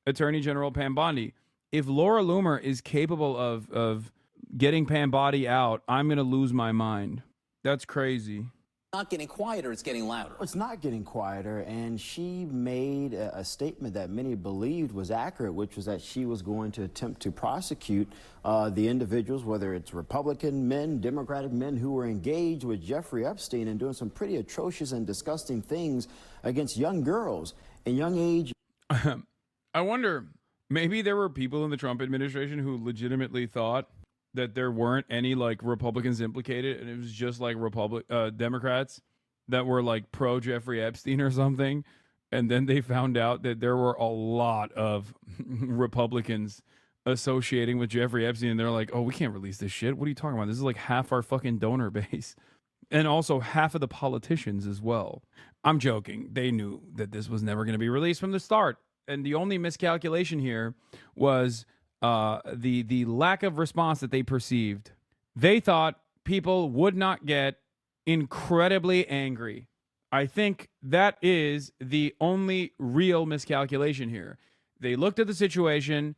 Attorney General Pam Bondi. If Laura Loomer is capable of getting Pam Bondi out, I'm going to lose my mind. That's crazy. Not getting quieter, it's getting louder. It's not getting quieter, and she made a statement that many believed was accurate, which was that she was going to attempt to prosecute the individuals, whether it's Republican men, Democratic men, who were engaged with Jeffrey Epstein and doing some pretty atrocious and disgusting things against young girls in young age. I wonder, maybe there were people in the Trump administration who legitimately thought that there weren't any like Republicans implicated, and it was just like Democrats that were like pro Jeffrey Epstein or something. And then they found out that there were a lot of Republicans associating with Jeffrey Epstein, and they're like, oh, we can't release this shit. What are you talking about? This is like half our fucking donor base. And also half of the politicians as well. I'm joking. They knew that this was never going to be released from the start. And the only miscalculation here was the lack of response that they perceived. They thought people would not get incredibly angry. I think that is the only real miscalculation here. They looked at the situation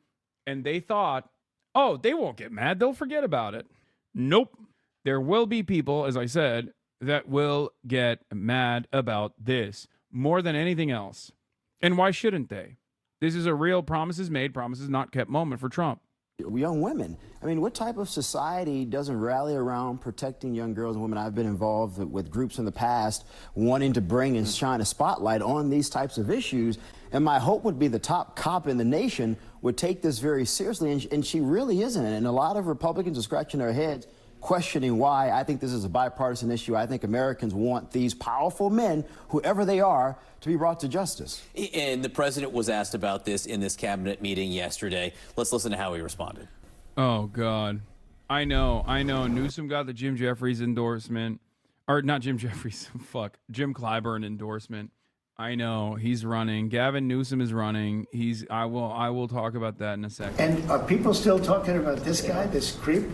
and they thought, oh, they won't get mad. They'll forget about it. Nope. There will be people, as I said, that will get mad about this more than anything else. And why shouldn't they? This is a real promises made, promises not kept moment for Trump. Young women. I mean, what type of society doesn't rally around protecting young girls and women? I've been involved with groups in the past wanting to bring and shine a spotlight on these types of issues. And my hope would be the top cop in the nation would take this very seriously. And she really isn't. And a lot of Republicans are scratching their heads, questioning why. I think this is a bipartisan issue. I think Americans want these powerful men, whoever they are, to be brought to justice. And the president was asked about this in this cabinet meeting yesterday. Let's listen to how he responded. Oh, God. I know. Newsom got the Jim Jeffries endorsement. Or not Jim Jeffries. Fuck. Jim Clyburn endorsement. I know. He's running. Gavin Newsom is running. I will talk about that in a second. And are people still talking about this guy, this creep?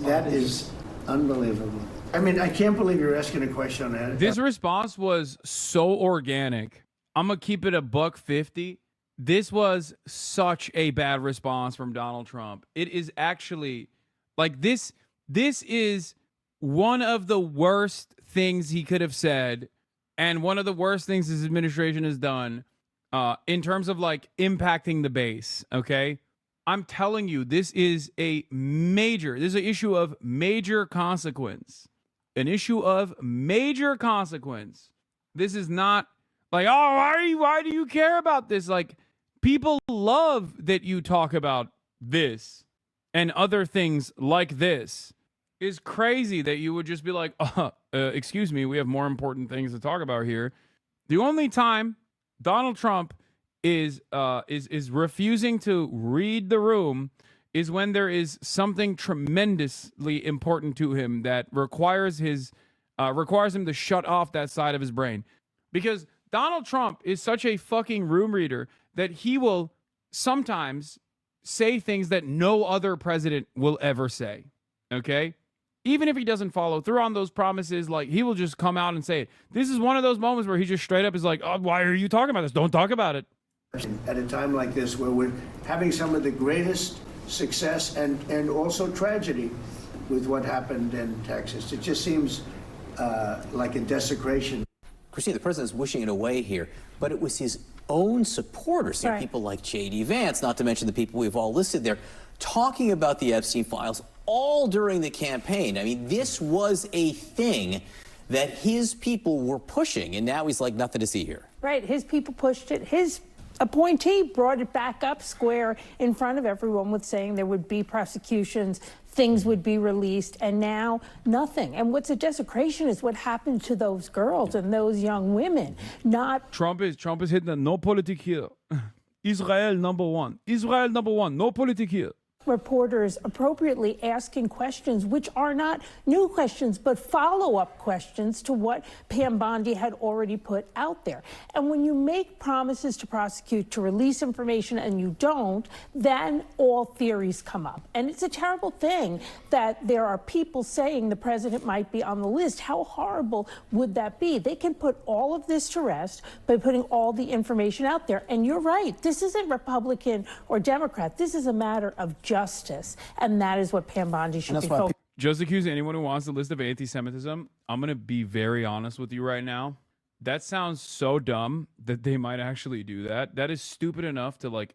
That is unbelievable. I mean, I can't believe you're asking a question on that. This response was so organic. I'm going to keep it $150. This was such a bad response from Donald Trump. It is actually like this is one of the worst things he could have said, and one of the worst things his administration has done in terms of like impacting the base. Okay. I'm telling you, this is an issue of major consequence. An issue of major consequence. This is not like, oh, why do you care about this? Like, people love that you talk about this and other things like this. It's crazy that you would just be like, excuse me, we have more important things to talk about here. The only time Donald Trump is refusing to read the room is when there is something tremendously important to him that requires him to shut off that side of his brain. Because Donald Trump is such a fucking room reader that he will sometimes say things that no other president will ever say. Okay? Even if he doesn't follow through on those promises, like, he will just come out and say it. This is one of those moments where he just straight up is like, oh, why are you talking about this? Don't talk about it. At a time like this, where we're having some of the greatest success and also tragedy with what happened in Texas. It just seems like a desecration. Christine, the president's wishing it away here, but it was his own supporters, right. People like J.D. Vance, not to mention the people we've all listed there, talking about the Epstein files all during the campaign. I mean, this was a thing that his people were pushing, and now he's like, nothing to see here. Right, his people pushed it. His appointee brought it back up square in front of everyone with saying there would be prosecutions, things would be released, and now nothing. And what's a desecration is what happened to those girls and those young women. Not Trump is hitting the no politic here. Israel number one. Israel number one. No politic here. Reporters appropriately asking questions which are not new questions, but follow-up questions to what Pam Bondi had already put out there. And when you make promises to prosecute, to release information, and you don't, then all theories come up. And it's a terrible thing that there are people saying the president might be on the list. How horrible would that be? They can put all of this to rest by putting all the information out there. And you're right, this isn't Republican or Democrat. This is a matter of justice, and that is what Pam Bondi should be focused. Just accuse anyone who wants a list of anti-Semitism. I'm going to be very honest with you right now. That sounds so dumb that they might actually do that. That is stupid enough to like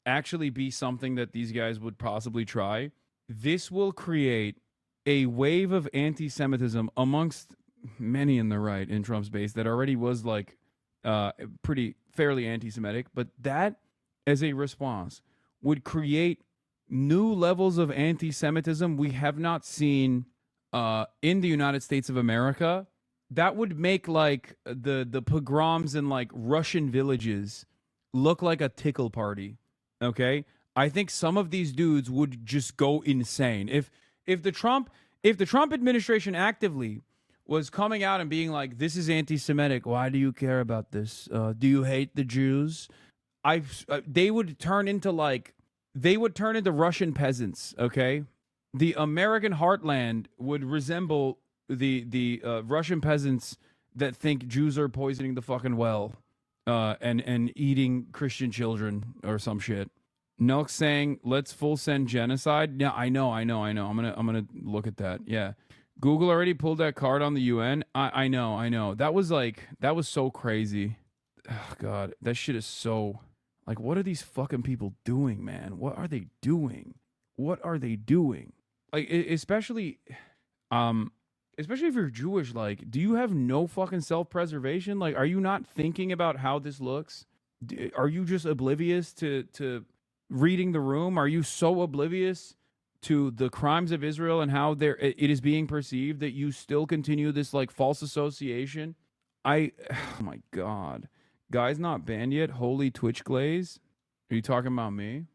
actually be something that these guys would possibly try. This will create a wave of anti-Semitism amongst many in the right in Trump's base that already was like pretty fairly anti-Semitic, but that as a response would create new levels of anti-Semitism we have not seen in the United States of America. That would make like the pogroms in like Russian villages look like a tickle party. Okay, I think some of these dudes would just go insane if the Trump administration actively was coming out and being like, "This is anti-Semitic. Why do you care about this? Do you hate the Jews?" They would turn into Russian peasants, okay? The American heartland would resemble the Russian peasants that think Jews are poisoning the fucking well and eating Christian children or some shit. Nelk saying, let's full send genocide. Yeah, I know. I'm gonna look at that. Yeah. Google already pulled that card on the UN. I know. That was so crazy. Oh, God, that shit is so... Like, what are these fucking people doing, man? What are they doing? Like, especially if you're Jewish, like, do you have no fucking self-preservation? Like, are you not thinking about how this looks? Are you just oblivious to reading the room? Are you so oblivious to the crimes of Israel and how it is being perceived that you still continue this, like, false association? Oh, my God. Guys not banned yet? Holy Twitch glaze? Are you talking about me?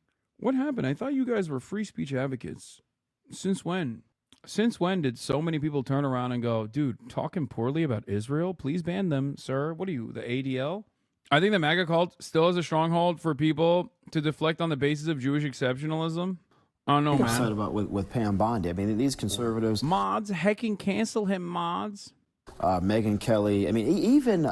What happened? I thought you guys were free speech advocates. Since when? Since when did so many people turn around and go, dude, talking poorly about Israel? Please ban them, sir. What are you, the ADL? I think the MAGA cult still has a stronghold for people to deflect on the basis of Jewish exceptionalism. I don't know, man. Upset about with Pam Bondi. I mean, these conservatives... Mods, hecking cancel him, mods. Megyn Kelly, I mean, even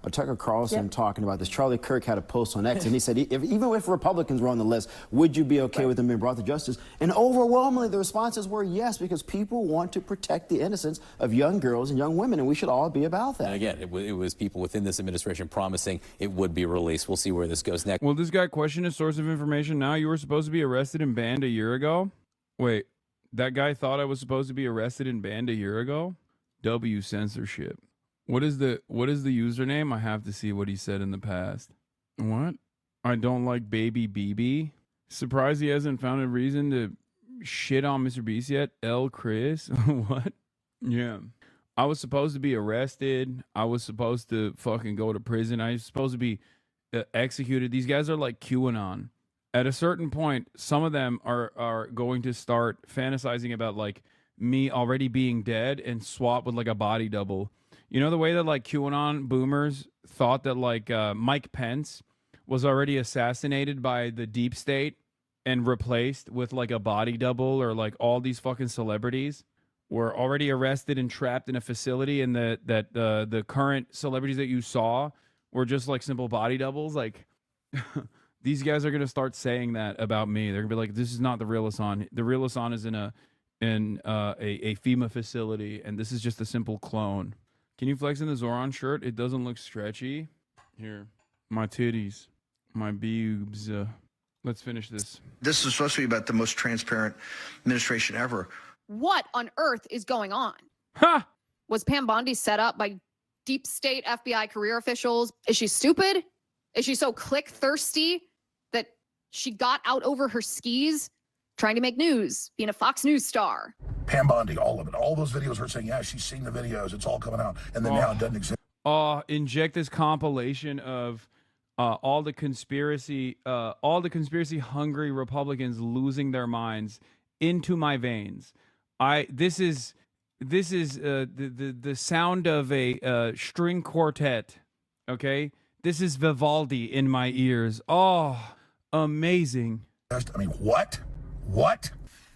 Tucker Carlson talking about this. Charlie Kirk had a post on X, and he said, even if Republicans were on the list, would you be okay with them being brought to justice? And overwhelmingly, the responses were yes, because people want to protect the innocence of young girls and young women, and we should all be about that. And again, it was people within this administration promising it would be released. We'll see where this goes next. Will this guy question his source of information now? You were supposed to be arrested and banned a year ago? Wait, that guy thought I was supposed to be arrested and banned a year ago? W censorship. What is the username? I have to see what he said in the past. What? I don't like baby BB. Surprised he hasn't found a reason to shit on Mr. Beast yet. L. Chris. What? Yeah. I was supposed to be arrested. I was supposed to fucking go to prison. I was supposed to be executed. These guys are like QAnon. At a certain point, some of them are going to start fantasizing about like me already being dead and swap with like a body double. You know the way that like QAnon boomers thought that like Mike Pence was already assassinated by the deep state and replaced with like a body double, or like all these fucking celebrities were already arrested and trapped in a facility, and the current celebrities that you saw were just like simple body doubles. Like these guys are gonna start saying that about me. They're gonna be like, this is not the real Hasan. The real Hasan is in a FEMA facility, and this is just a simple clone. Can you flex in the Zoran shirt? It doesn't look stretchy. Here, my titties, my boobs. Let's finish this. This is supposed to be about the most transparent administration ever. What on earth is going on? Ha! Was Pam Bondi set up by deep state FBI career officials? Is she stupid? Is she so click thirsty that she got out over her skis trying to make news, being a Fox News star? Pam Bondi, all of it. All those videos are saying, yeah, she's seen the videos. It's all coming out. And then now it doesn't exist. Inject this compilation of all the conspiracy hungry Republicans losing their minds into my veins. This is the sound of a string quartet. Okay, this is Vivaldi in my ears. Oh, amazing. I mean, what? What?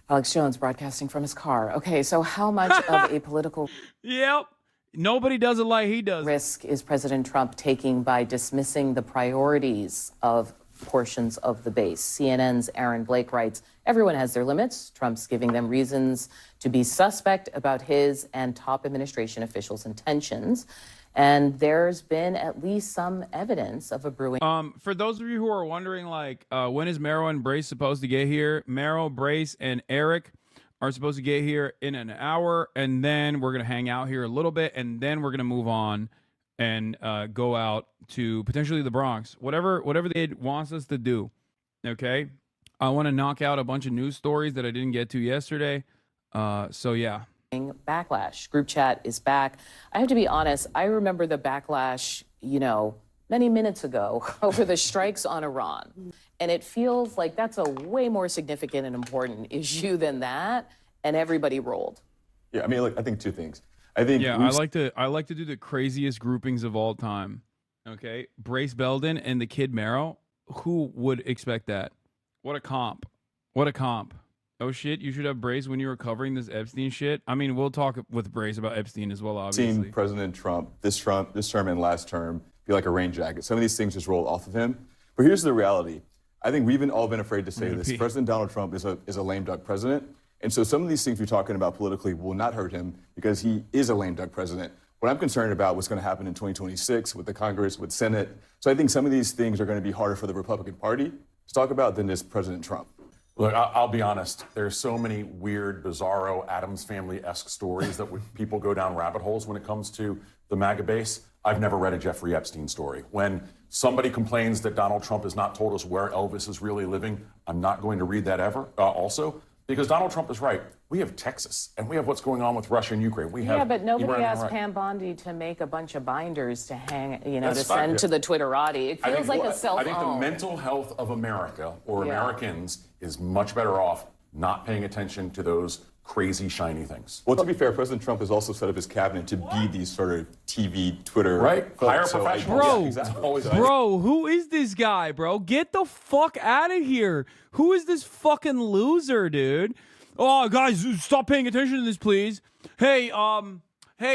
Alex Jones broadcasting from his car. Okay, so how much of a political Yep. Nobody does it like he does. risk is President Trump taking by dismissing the priorities of portions of the base? CNN's Aaron Blake writes, everyone has their limits. Trump's giving them reasons to be suspect about his and top administration officials' intentions. And there's been at least some evidence of a brewing. For those of you who are wondering, like, when is Mero and Brace supposed to get here? Mero, Brace, and Eric are supposed to get here in an hour, and then we're gonna hang out here a little bit, and then we're gonna move on and go out to potentially the Bronx, whatever they wants us to do. Okay, I want to knock out a bunch of news stories that I didn't get to yesterday. So yeah. Backlash. Group chat is back. I have to be honest, I remember the backlash, many minutes ago over the strikes on Iran. And it feels like that's a way more significant and important issue than that. And everybody rolled. Yeah, I mean, look, I think two things. I think I like to do the craziest groupings of all time. Okay, Brace Belden and the KIDMERO. Who would expect that? What a comp! What a comp! Oh shit, you should have Brace when you were covering this Epstein shit. I mean, we'll talk with Brace about Epstein as well, obviously. Seen President Trump, this term and last term, feel like a rain jacket. Some of these things just roll off of him. But here's the reality. I think we've all been afraid to say this. President Donald Trump is a lame duck president. And so some of these things we're talking about politically will not hurt him because he is a lame duck president. What I'm concerned about what's going to happen in 2026 with the Congress, with Senate. So I think some of these things are going to be harder for the Republican Party to talk about than this President Trump. Look, I'll be honest. There's so many weird, bizarro, Addams Family-esque stories that people go down rabbit holes when it comes to the MAGA base. I've never read a Jeffrey Epstein story. When somebody complains that Donald Trump has not told us where Elvis is really living, I'm not going to read that ever, also, because Donald Trump is right. We have Texas, and we have what's going on with Russia and Ukraine. We have but nobody Iran, asked right. Pam Bondi to make a bunch of binders to hang, to That's send fine. to the Twitterati. It feels like a cell phone. I think the mental health of America or Americans is much better off not paying attention to those crazy, shiny things. Well, to be fair, President Trump has also set up his cabinet to be these sort of TV, Twitter. Right. Hire folks. professionals. Bro, Yeah, exactly. bro, who is this guy, bro? Get the fuck out of here. Who is this fucking loser, dude? Oh, guys, stop paying attention to this, please. Hey,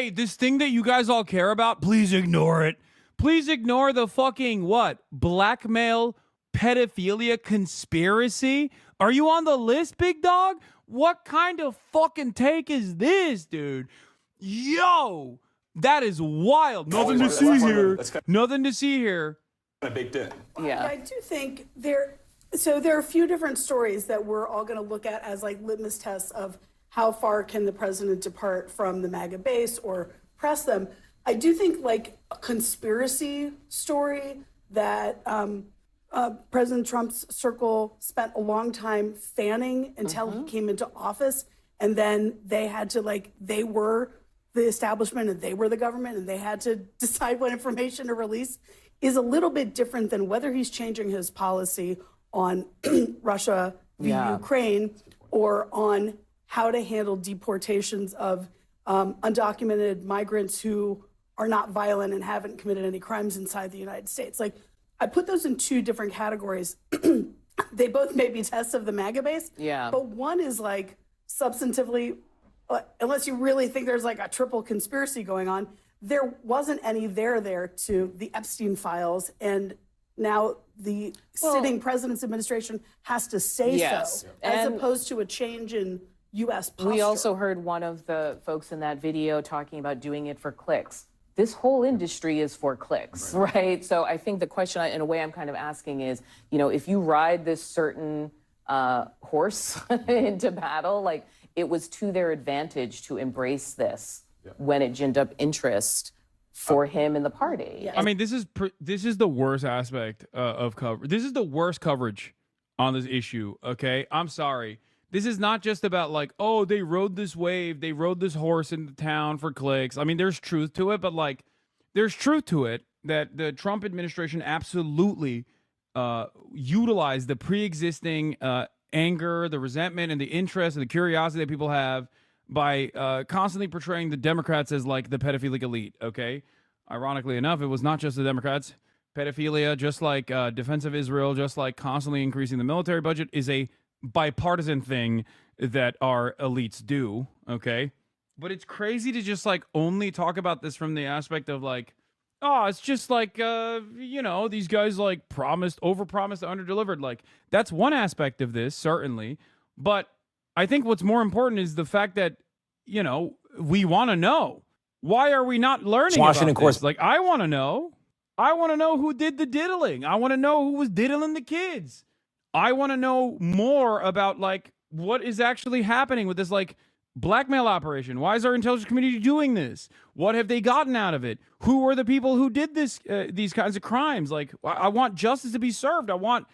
this thing that you guys all care about, please ignore it. Please ignore the fucking, what? Blackmail, pedophilia, conspiracy? Are you on the list, big dog? What kind of fucking take is this, dude? Yo, that is wild. Nothing to see here. Nothing to see here. Baked in. Yeah. I do think there are a few different stories that we're all going to look at as like litmus tests of how far can the president depart from the MAGA base or press them. I do think like a conspiracy story that President Trump's circle spent a long time fanning until he came into office. And then they had to they were the establishment and they were the government and they had to decide what information to release is a little bit different than whether he's changing his policy on Russia v. Ukraine or on how to handle deportations of undocumented migrants who are not violent and haven't committed any crimes inside the United States. Like, I put those in two different categories. They both may be tests of the MAGA base. Yeah. But one is like substantively, unless you really think there's like a triple conspiracy going on, there wasn't any there to the Epstein files. And now the sitting president's administration has to say so, as opposed to a change in U.S. posture. We also heard one of the folks in that video talking about doing it for clicks. This whole industry is for clicks, right? So I think the question, in a way, I'm kind of asking is, if you ride this certain horse into battle, like it was to their advantage to embrace this when it ginned up interest for him and the party. I mean, this is the worst aspect of coverage. This is the worst coverage on this issue. Okay, I'm sorry. This is not just about like, oh, they rode this wave, they rode this horse into town for clicks. I mean, there's truth to it, but like, there's truth to it. that the Trump administration absolutely utilized the pre-existing anger, the resentment, and the interest and the curiosity that people have by constantly portraying the Democrats as like the pedophilic elite, okay? Ironically enough, it was not just the Democrats. Pedophilia, just like defense of Israel, just like constantly increasing the military budget, is a bipartisan thing that our elites do, okay? But it's crazy to just like only talk about this from the aspect of like, oh, it's just like, you know, these guys like overpromised, underdelivered. Like, that's one aspect of this, certainly. But I think what's more important is the fact that, you know, we want to know. Why are we not learning Washington, about this? Like, I want to know. I want to know who did the diddling. I want to know who was diddling the kids. I want to know more about, like, what is actually happening with this, like, blackmail operation. Why is our intelligence community doing this? What have they gotten out of it? Who were the people who did this, these kinds of crimes? Like, I want justice to be served. I want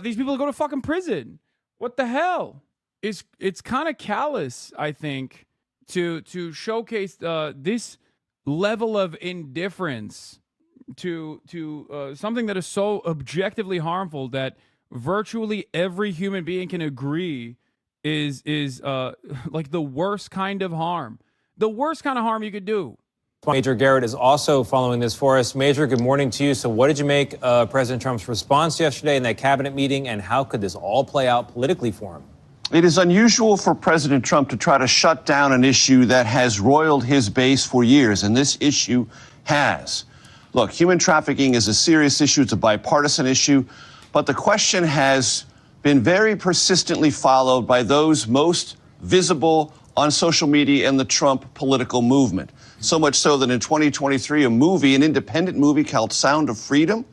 these people to go to fucking prison. What the hell? It's kind of callous, I think, to showcase this level of indifference to something that is so objectively harmful that virtually every human being can agree is like the worst kind of harm. The worst kind of harm you could do. Major Garrett is also following this for us. Major, good morning to you. So what did you make of President Trump's response yesterday in that cabinet meeting, and how could this all play out politically for him? It is unusual for President Trump to try to shut down an issue that has roiled his base for years, and this issue has. Look, human trafficking is a serious issue. It's a bipartisan issue, but the question has been very persistently followed by those most visible on social media and the Trump political movement. So much so that in 2023, an independent movie called Sound of Freedom,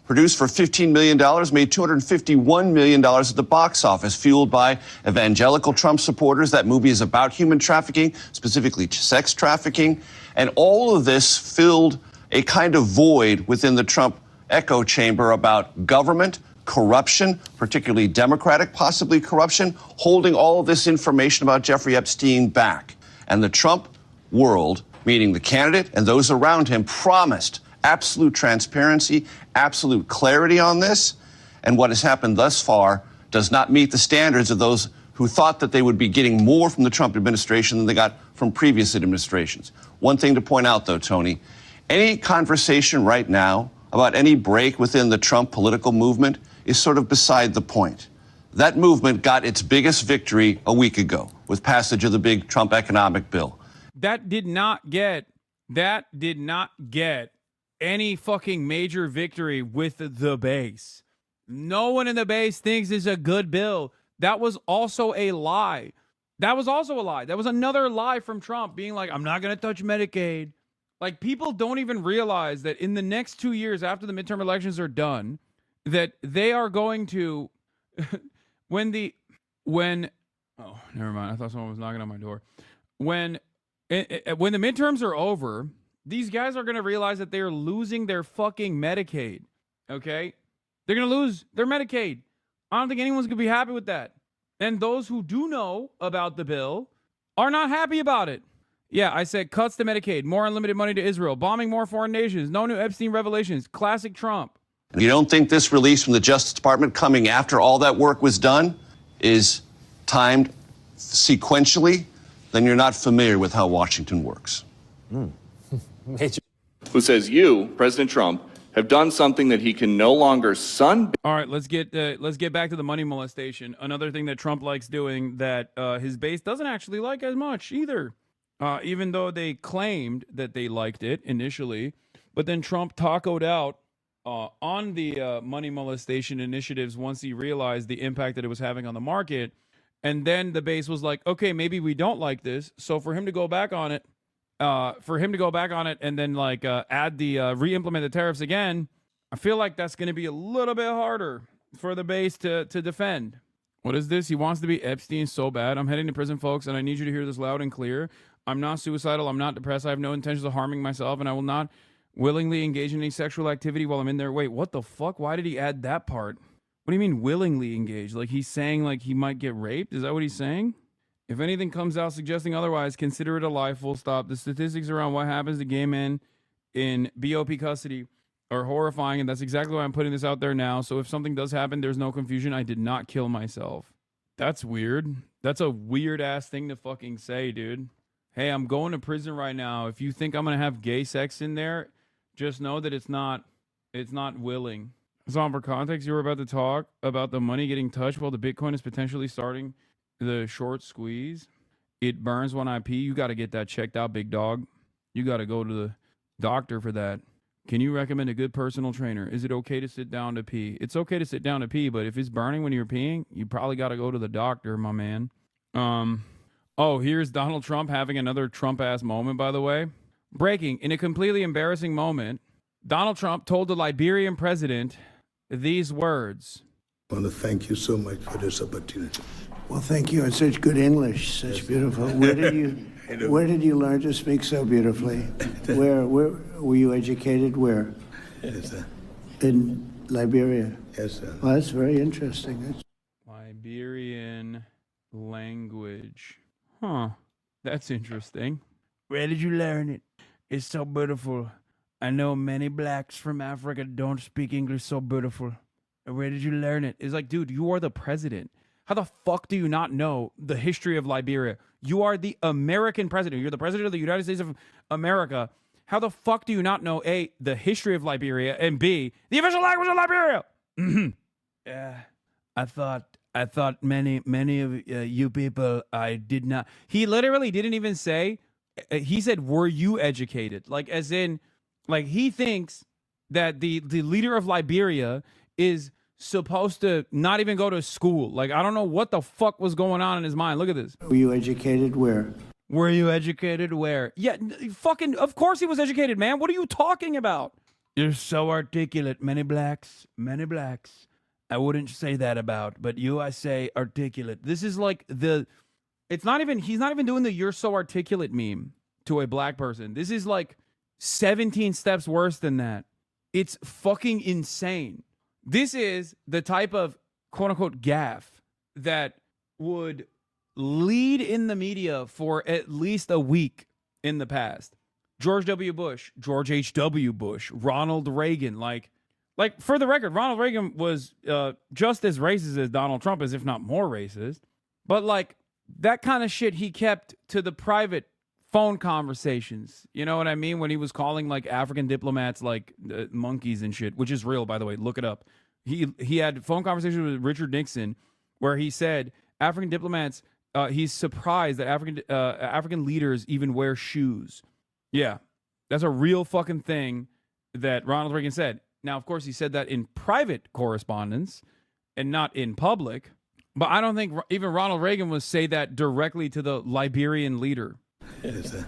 produced for $15 million, made $251 million at the box office, fueled by evangelical Trump supporters. That movie is about human trafficking, specifically sex trafficking. And all of this filled a kind of void within the Trump echo chamber about government, corruption, particularly Democratic, possibly corruption, holding all of this information about Jeffrey Epstein back. And the Trump world, meaning the candidate and those around him, promised absolute transparency, absolute clarity on this. And what has happened thus far does not meet the standards of those who thought that they would be getting more from the Trump administration than they got from previous administrations. One thing to point out, though, Tony, any conversation right now about any break within the Trump political movement is sort of beside the point. That movement got its biggest victory a week ago with passage of the big Trump economic bill. That did not get any fucking major victory with the base. No one in the base thinks it's a good bill. That was also a lie. That was another lie from Trump, being like, I'm not going to touch Medicaid. Like, people don't even realize that in the next 2 years after the midterm elections are done, that they are going to, when never mind. I thought someone was knocking on my door. When the midterms are over, these guys are going to realize that they're losing their fucking Medicaid, okay? They're going to lose their Medicaid. I don't think anyone's going to be happy with that. And those who do know about the bill are not happy about it. Yeah, I said cuts to Medicaid, more unlimited money to Israel, bombing more foreign nations, no new Epstein revelations, classic Trump. You don't think this release from the Justice Department coming after all that work was done is timed sequentially? Then you're not familiar with how Washington works. Who says you, President Trump, have done something that he can no longer All right, let's get back to the money molestation. Another thing that Trump likes doing that his base doesn't actually like as much either. Even though they claimed that they liked it initially, but then Trump tacoed out on the money molestation initiatives once he realized the impact that it was having on the market. And then the base was like, okay, maybe we don't like this. So for him to go back on it, and then like add the re-implement the tariffs again, I feel like that's going to be a little bit harder for the base to defend. What is this? He wants to be Epstein so bad. I'm heading to prison, folks, and I need you to hear this loud and clear. I'm not suicidal. I'm not depressed. I have no intentions of harming myself, and I will not willingly engage in any sexual activity while I'm in there. Wait, what the fuck? Why did he add that part? What do you mean willingly engage? Like he's saying like he might get raped? Is that what he's saying? If anything comes out suggesting otherwise, consider it a lie, full stop. The statistics around what happens to gay men in BOP custody are horrifying, and that's exactly why I'm putting this out there now. So if something does happen, there's no confusion. I did not kill myself. That's weird. That's a weird ass thing to fucking say, dude. Hey, I'm going to prison right now. If you think I'm gonna have gay sex in there, just know that it's not willing. So for context, you were about to talk about the money getting touched while the Bitcoin is potentially starting the short squeeze. It burns when I pee. You got to get that checked out, big dog. You got to go to the doctor for that. Can you recommend a good personal trainer? Is it okay to sit down to pee? It's okay to sit down to pee, but if it's burning when you're peeing, you probably got to go to the doctor, my man. Oh, here's Donald Trump having another Trump-ass moment, by the way. Breaking. In a completely embarrassing moment, Donald Trump told the Liberian president these words. I want to thank you so much for this opportunity. Well, thank you. And such good English, such beautiful. Where did you learn to speak so beautifully? Where were you educated? Where? Yes, sir. In Liberia. Yes, sir. Well, that's very interesting. Liberian language. Huh. That's interesting. Where did you learn it? It's so beautiful. I know many blacks from Africa don't speak English so beautiful. Where did you learn it? It's like, dude, you are the president. How the fuck do you not know the history of Liberia? You are the American president. You're the president of the United States of America. How the fuck do you not know, A, the history of Liberia, and B, the official language of Liberia? Yeah, I thought many of you people, I did not. He literally didn't even say, he said, were you educated? Like, as in, like, he thinks that the leader of Liberia is supposed to not even go to school. Like, I don't know what the fuck was going on in his mind. Look at this. Were you educated where? Were you educated where? Yeah, fucking, of course he was educated, man. What are you talking about? You're so articulate. Many blacks. I wouldn't say that about, but you, I say articulate. This is like he's not even doing the you're so articulate meme to a black person. This is like 17 steps worse than that. It's fucking insane. This is the type of quote unquote gaffe that would lead in the media for at least a week in the past. George W. Bush, George H.W. Bush, Ronald Reagan. Like for the record, Ronald Reagan was just as racist as Donald Trump is, if not more racist. But like that kind of shit he kept to the private phone conversations. You know what I mean? When he was calling like African diplomats like monkeys and shit, which is real, by the way. Look it up. He had phone conversations with Richard Nixon where he said African diplomats, he's surprised that African leaders even wear shoes. Yeah, that's a real fucking thing that Ronald Reagan said. Now, of course, he said that in private correspondence and not in public. But I don't think even Ronald Reagan would say that directly to the Liberian leader. Yes, sir.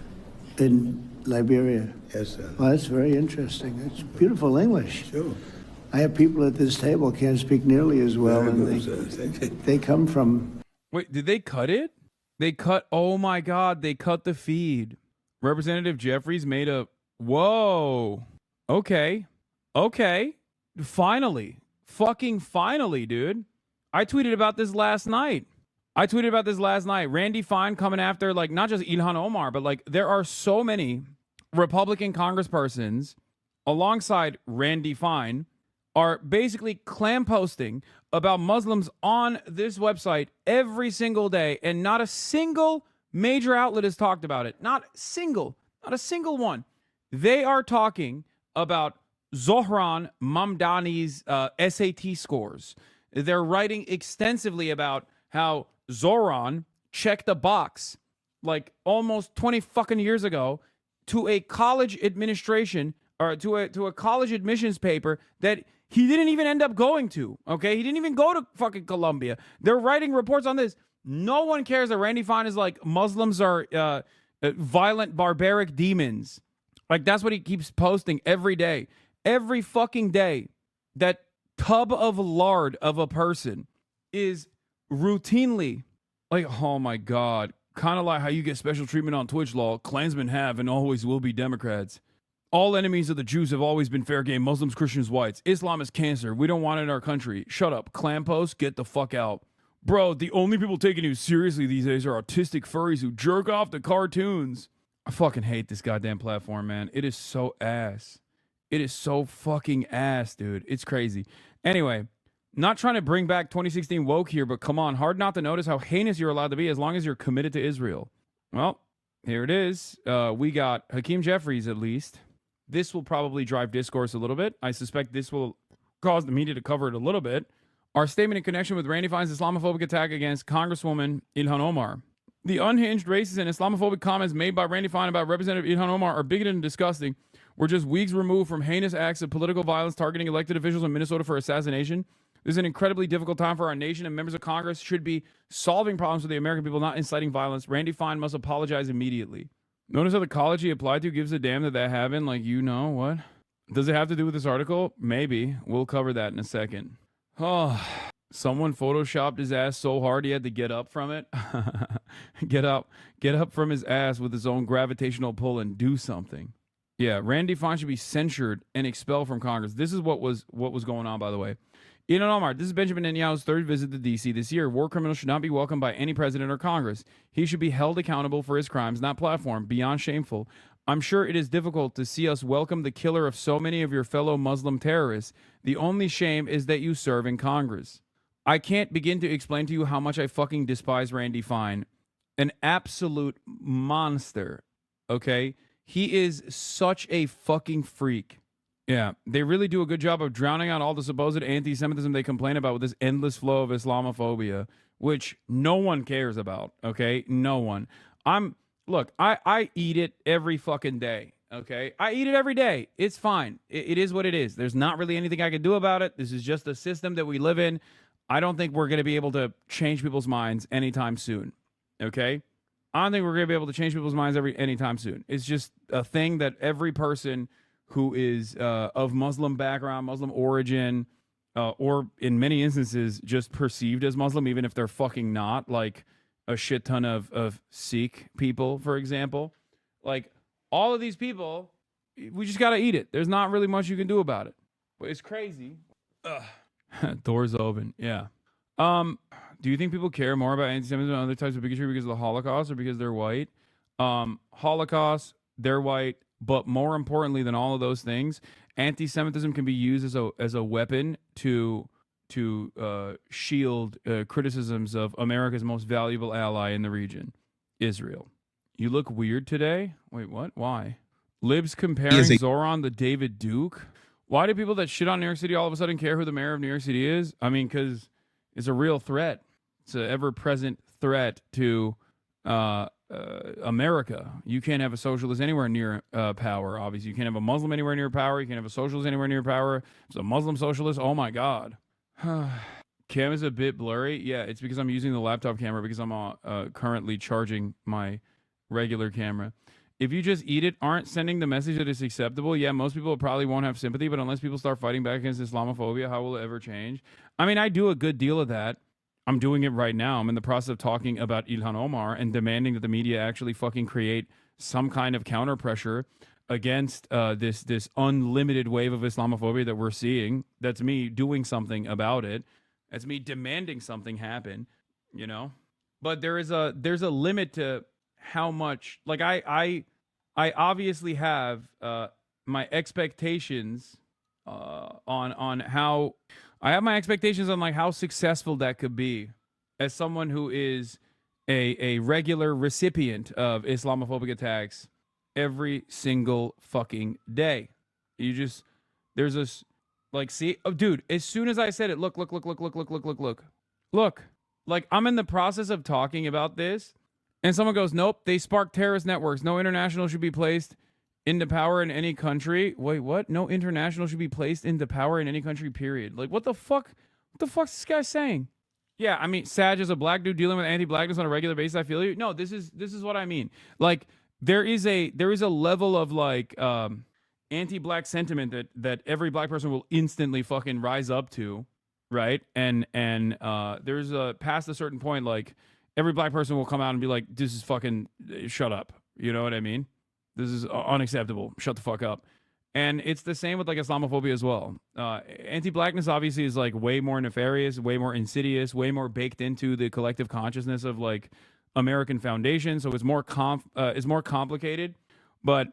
In Liberia. Yes, sir. Well, that's very interesting. It's beautiful English. Sure. I have people at this table can't speak nearly as well, Very and good, they come from. Wait, did they cut it? Oh my God, they cut the feed. Representative Jeffries made a, whoa. Okay. Finally. Fucking finally, dude. I tweeted about this last night. Randy Fine coming after, like, not just Ilhan Omar, but, like, there are so many Republican congresspersons alongside Randy Fine are basically clam posting about Muslims on this website every single day, and not a single major outlet has talked about it. Not a single one. They are talking about Zohran Mamdani's SAT scores. They're writing extensively about how Zohran checked a box like almost 20 fucking years ago to a college administration or to a college admissions paper that he didn't even end up going to. Okay, he didn't even go to fucking Columbia. They're writing reports on this. No one cares that Randy Fine is like Muslims are violent, barbaric demons. Like that's what he keeps posting every day, every fucking day. That tub of lard of a person is routinely like, oh my God, kind of like how you get special treatment on Twitch law. Klansmen have and always will be Democrats. All enemies of the Jews have always been fair game. Muslims, Christians, whites. Islam is cancer. We don't want it in our country. Shut up. Clam post, get the fuck out. Bro, the only people taking you seriously these days are autistic furries who jerk off to cartoons. I fucking hate this goddamn platform, man. It is so ass. It is so fucking ass, dude. It's crazy. Anyway, not trying to bring back 2016 woke here, but come on, hard not to notice how heinous you're allowed to be as long as you're committed to Israel. Well, here it is. We got Hakeem Jeffries, at least. This will probably drive discourse a little bit. I suspect this will cause the media to cover it a little bit. Our statement in connection with Randy Fine's Islamophobic attack against Congresswoman Ilhan Omar. The unhinged, racist, and Islamophobic comments made by Randy Fine about Representative Ilhan Omar are bigoted and disgusting. We're just weeks removed from heinous acts of political violence targeting elected officials in Minnesota for assassination. This is an incredibly difficult time for our nation, and members of Congress should be solving problems for the American people, not inciting violence. Randy Fine must apologize immediately. Notice how the college he applied to gives a damn that happened? Like, you know what? Does it have to do with this article? Maybe. We'll cover that in a second. Oh, someone photoshopped his ass so hard he had to get up from it. Get up from his ass with his own gravitational pull and do something. Yeah, Randy Fine should be censured and expelled from Congress. This is what was going on, by the way. Ilhan Omar, this is Benjamin Netanyahu's third visit to D.C. this year. War criminals should not be welcomed by any president or Congress. He should be held accountable for his crimes, not platformed. Beyond shameful. I'm sure it is difficult to see us welcome the killer of so many of your fellow Muslim terrorists. The only shame is that you serve in Congress. I can't begin to explain to you how much I fucking despise Randy Fine. An absolute monster, okay? He is such a fucking freak. Yeah, they really do a good job of drowning out all the supposed anti-Semitism they complain about with this endless flow of Islamophobia, which no one cares about, okay? No one. Look, I eat it every fucking day, okay? I eat it every day. It's fine. It is what it is. There's not really anything I can do about it. This is just a system that we live in. I don't think we're going to be able to change people's minds anytime soon, okay? I don't think we're going to be able to change people's minds anytime soon. It's just a thing that every person who is of Muslim background, Muslim origin, or in many instances just perceived as Muslim, even if they're fucking not, like a shit ton of Sikh people, for example. Like, all of these people, we just got to eat it. There's not really much you can do about it. But it's crazy. Doors open. Yeah. Do you think people care more about anti-Semitism and other types of bigotry because of the Holocaust or because they're white? Holocaust, they're white. But more importantly than all of those things, anti-Semitism can be used as a weapon to shield criticisms of America's most valuable ally in the region, Israel. You look weird today? Wait, what? Why? Libs comparing Zoran to David Duke? Why do people that shit on New York City all of a sudden care who the mayor of New York City is? I mean, because it's a real threat. It's an ever-present threat to America. You can't have a socialist anywhere near power, obviously. You can't have a Muslim anywhere near power. You can't have a socialist anywhere near power. It's a Muslim socialist. Oh, my God. Cam is a bit blurry. Yeah, it's because I'm using the laptop camera because I'm currently charging my regular camera. If you just eat it, aren't sending the message that it's acceptable. Yeah, most people probably won't have sympathy, but unless people start fighting back against Islamophobia, how will it ever change? I mean, I do a good deal of that. I'm doing it right now. I'm in the process of talking about Ilhan Omar and demanding that the media actually fucking create some kind of counter pressure against this unlimited wave of Islamophobia that we're seeing. That's me doing something about it. That's me demanding something happen, you know? But there's a limit to how much, like, I obviously have my expectations on how I have my expectations on like how successful that could be as someone who is a regular recipient of Islamophobic attacks every single fucking day. There's this, like, see, oh, dude, as soon as I said it, look, like, I'm in the process of talking about this and someone goes, nope, they spark terrorist networks. No international should be placed into power in any country. Wait, what? No international should be placed into power in any country, period. Like, what the fuck? What the fuck's this guy saying? Yeah, I mean, Sag, as a black dude dealing with anti-blackness on a regular basis, I feel you. No, this is what I mean. Like, there is a level of like anti-black sentiment that every black person will instantly fucking rise up to, right? And there's past a certain point, like, every black person will come out and be like, this is fucking, shut up. You know what I mean? This is unacceptable. Shut the fuck up. And it's the same with like Islamophobia as well. Anti-blackness obviously is like way more nefarious, way more insidious, way more baked into the collective consciousness of like American foundation. So it's more complicated. But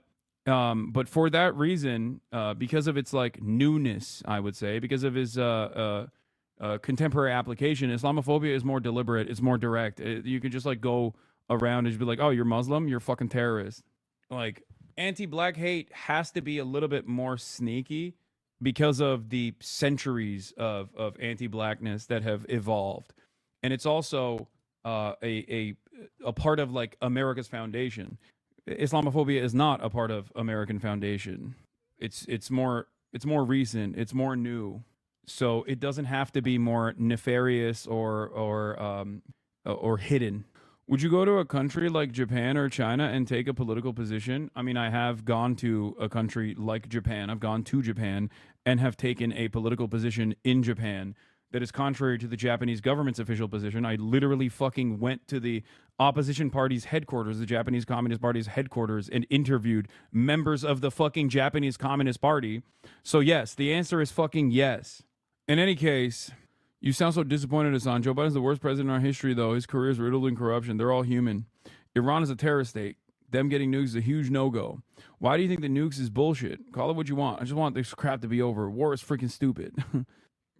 But for that reason, because of its like newness, I would say, because of his contemporary application, Islamophobia is more deliberate. It's more direct. You can just like go around and just be like, oh, you're Muslim, you're a fucking terrorist. Like anti-black hate has to be a little bit more sneaky because of the centuries of anti-blackness that have evolved. And it's also a part of like America's foundation. Islamophobia is not a part of American foundation. It's more recent. It's more new. So it doesn't have to be more nefarious or hidden. Would you go to a country like Japan or China and take a political position? I mean, I have gone to a country like Japan. I've gone to Japan and have taken a political position in Japan that is contrary to the Japanese government's official position. I literally fucking went to the opposition party's headquarters, the Japanese Communist Party's headquarters, and interviewed members of the fucking Japanese Communist Party. So yes, the answer is fucking yes. In any case, you sound so disappointed, Hassan. Joe Biden's the worst president in our history, though. His career is riddled in corruption. They're all human. Iran is a terrorist state. Them getting nukes is a huge no-go. Why do you think the nukes is bullshit? Call it what you want. I just want this crap to be over. War is freaking stupid.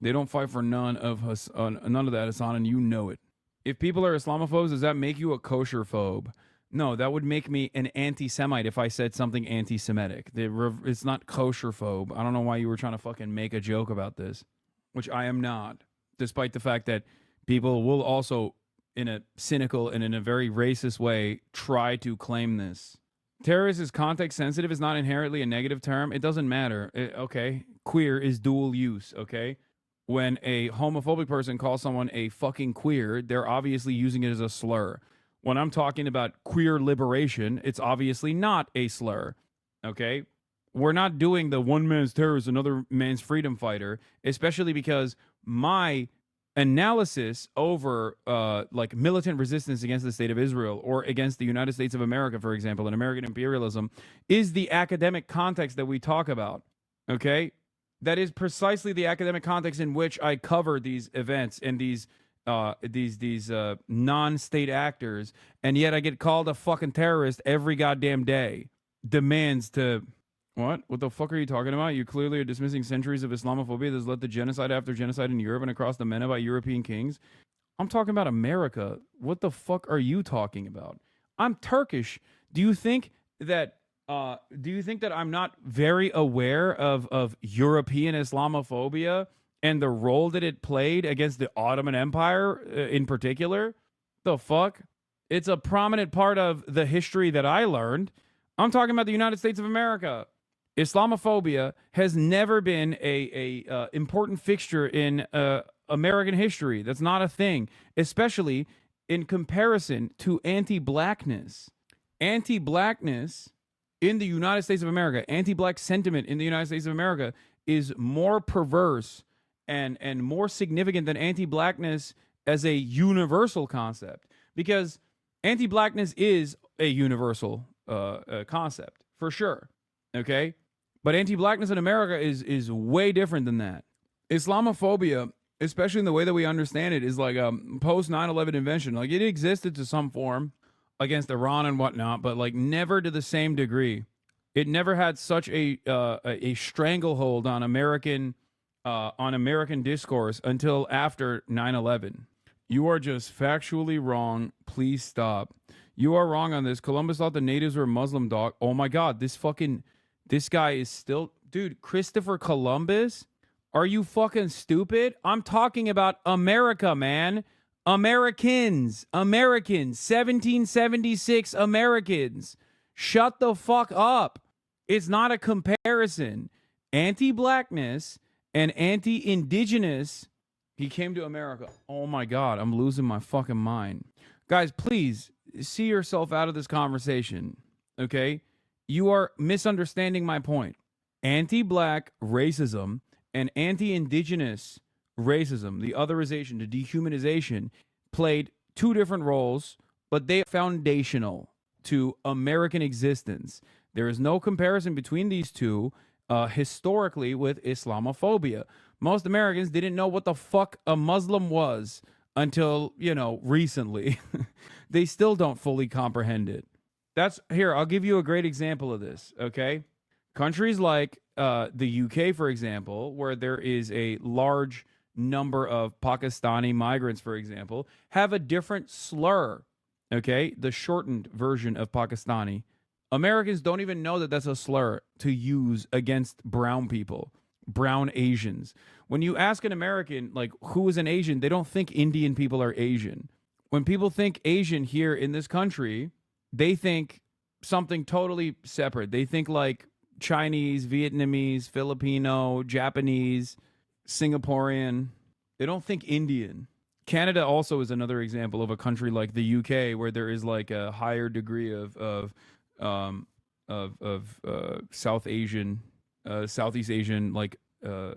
They don't fight for none of that, Hassan, and you know it. If people are Islamophobes, does that make you a kosher phobe? No, that would make me an anti-Semite if I said something anti-Semitic. It's not kosher phobe. I don't know why you were trying to fucking make a joke about this, which I am not, despite the fact that people will also, in a cynical and in a very racist way, try to claim this. Terrorist is context sensitive. Is not inherently a negative term. It doesn't matter. Okay, queer is dual use. Okay. When a homophobic person calls someone a fucking queer, they're obviously using it as a slur. When I'm talking about queer liberation, it's obviously not a slur, okay? We're not doing the one man's terrorist, another man's freedom fighter, especially because my analysis over like militant resistance against the state of Israel or against the United States of America, for example, and American imperialism, is the academic context that we talk about, okay? That is precisely the academic context in which I cover these events and these non-state actors, and yet I get called a fucking terrorist every goddamn day. Demands to... What? What the fuck are you talking about? You clearly are dismissing centuries of Islamophobia that has led to genocide after genocide in Europe and across the MENA by European kings. I'm talking about America. What the fuck are you talking about? I'm Turkish. Do you think that I'm not very aware of European Islamophobia and the role that it played against the Ottoman Empire in particular? The fuck? It's a prominent part of the history that I learned. I'm talking about the United States of America. Islamophobia has never been a important fixture in American history. That's not a thing, especially in comparison to anti-blackness. Anti-blackness in the United States of America, anti-black sentiment in the United States of America is more perverse and more significant than anti-blackness as a universal concept, because anti-blackness is a universal concept for sure. Okay, but anti-blackness in America is way different than that. Islamophobia, especially in the way that we understand it, is like a post 9/11 invention. Like it existed to some form against Iran and whatnot, but like never to the same degree. It never had such a stranglehold on American discourse until after 9/11. You are just factually wrong. Please stop. You are wrong on this. Columbus thought the natives were Muslim, dog. Oh my God, this guy is still, dude. Christopher Columbus? Are you fucking stupid? I'm talking about America, man. Americans, 1776 Americans. Shut the fuck up. It's not a comparison. Anti-blackness and anti-indigenous. He came to America. Oh my God, I'm losing my fucking mind. Guys, please see yourself out of this conversation, okay? You are misunderstanding my point. Anti-black racism and anti-indigenous racism, the otherization, the dehumanization, played two different roles, but they are foundational to American existence. There is no comparison between these two historically with Islamophobia. Most Americans didn't know what the fuck a Muslim was until, recently. They still don't fully comprehend it. That's here. I'll give you a great example of this. Okay, countries like the UK, for example, where there is a large number of Pakistani migrants, for example, have a different slur. Okay, the shortened version of Pakistani. Americans don't even know that that's a slur to use against brown people, brown Asians. When you ask an American, like, who is an Asian, they don't think Indian people are Asian. When people think Asian here in this country, they think something totally separate. They think like Chinese, Vietnamese, Filipino, Japanese, Singaporean. They don't think Indian. Canada also is another example of a country like the UK where there is like a higher degree of South Asian, Southeast Asian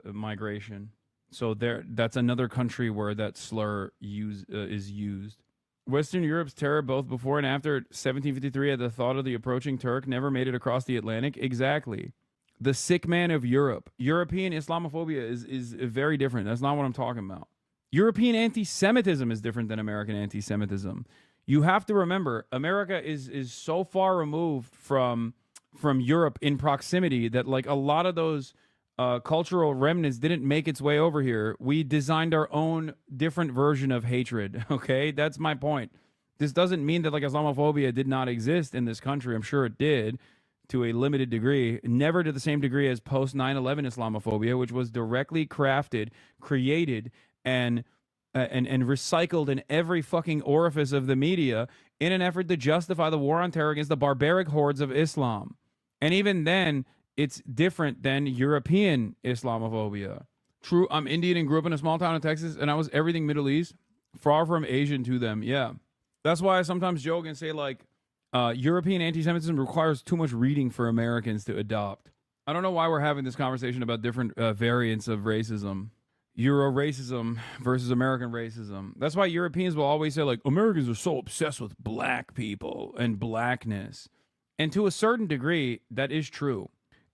migration. So that's another country where that slur is used. Western Europe's terror both before and after 1753 at the thought of the approaching Turk never made it across the Atlantic. Exactly. The sick man of Europe. European Islamophobia is very different. That's not what I'm talking about. European anti-Semitism is different than American anti-Semitism. You have to remember, America is so far removed from Europe in proximity that like a lot of those cultural remnants didn't make its way over here. We designed our own different version of hatred. Okay, that's my point. This doesn't mean that like Islamophobia did not exist in this country. I'm sure it did to a limited degree, never to the same degree as post 9/11 Islamophobia, which was directly crafted, created, and recycled in every fucking orifice of the media in an effort to justify the war on terror against the barbaric hordes of Islam. And even then, it's different than European Islamophobia. True, I'm Indian and grew up in a small town in Texas, and I was everything Middle East, far from Asian to them. Yeah. That's why I sometimes joke and say, like, European anti-Semitism requires too much reading for Americans to adopt. I don't know why we're having this conversation about different variants of racism. Euro racism versus American racism. That's why Europeans will always say, like, Americans are so obsessed with black people and blackness. And to a certain degree, that is true.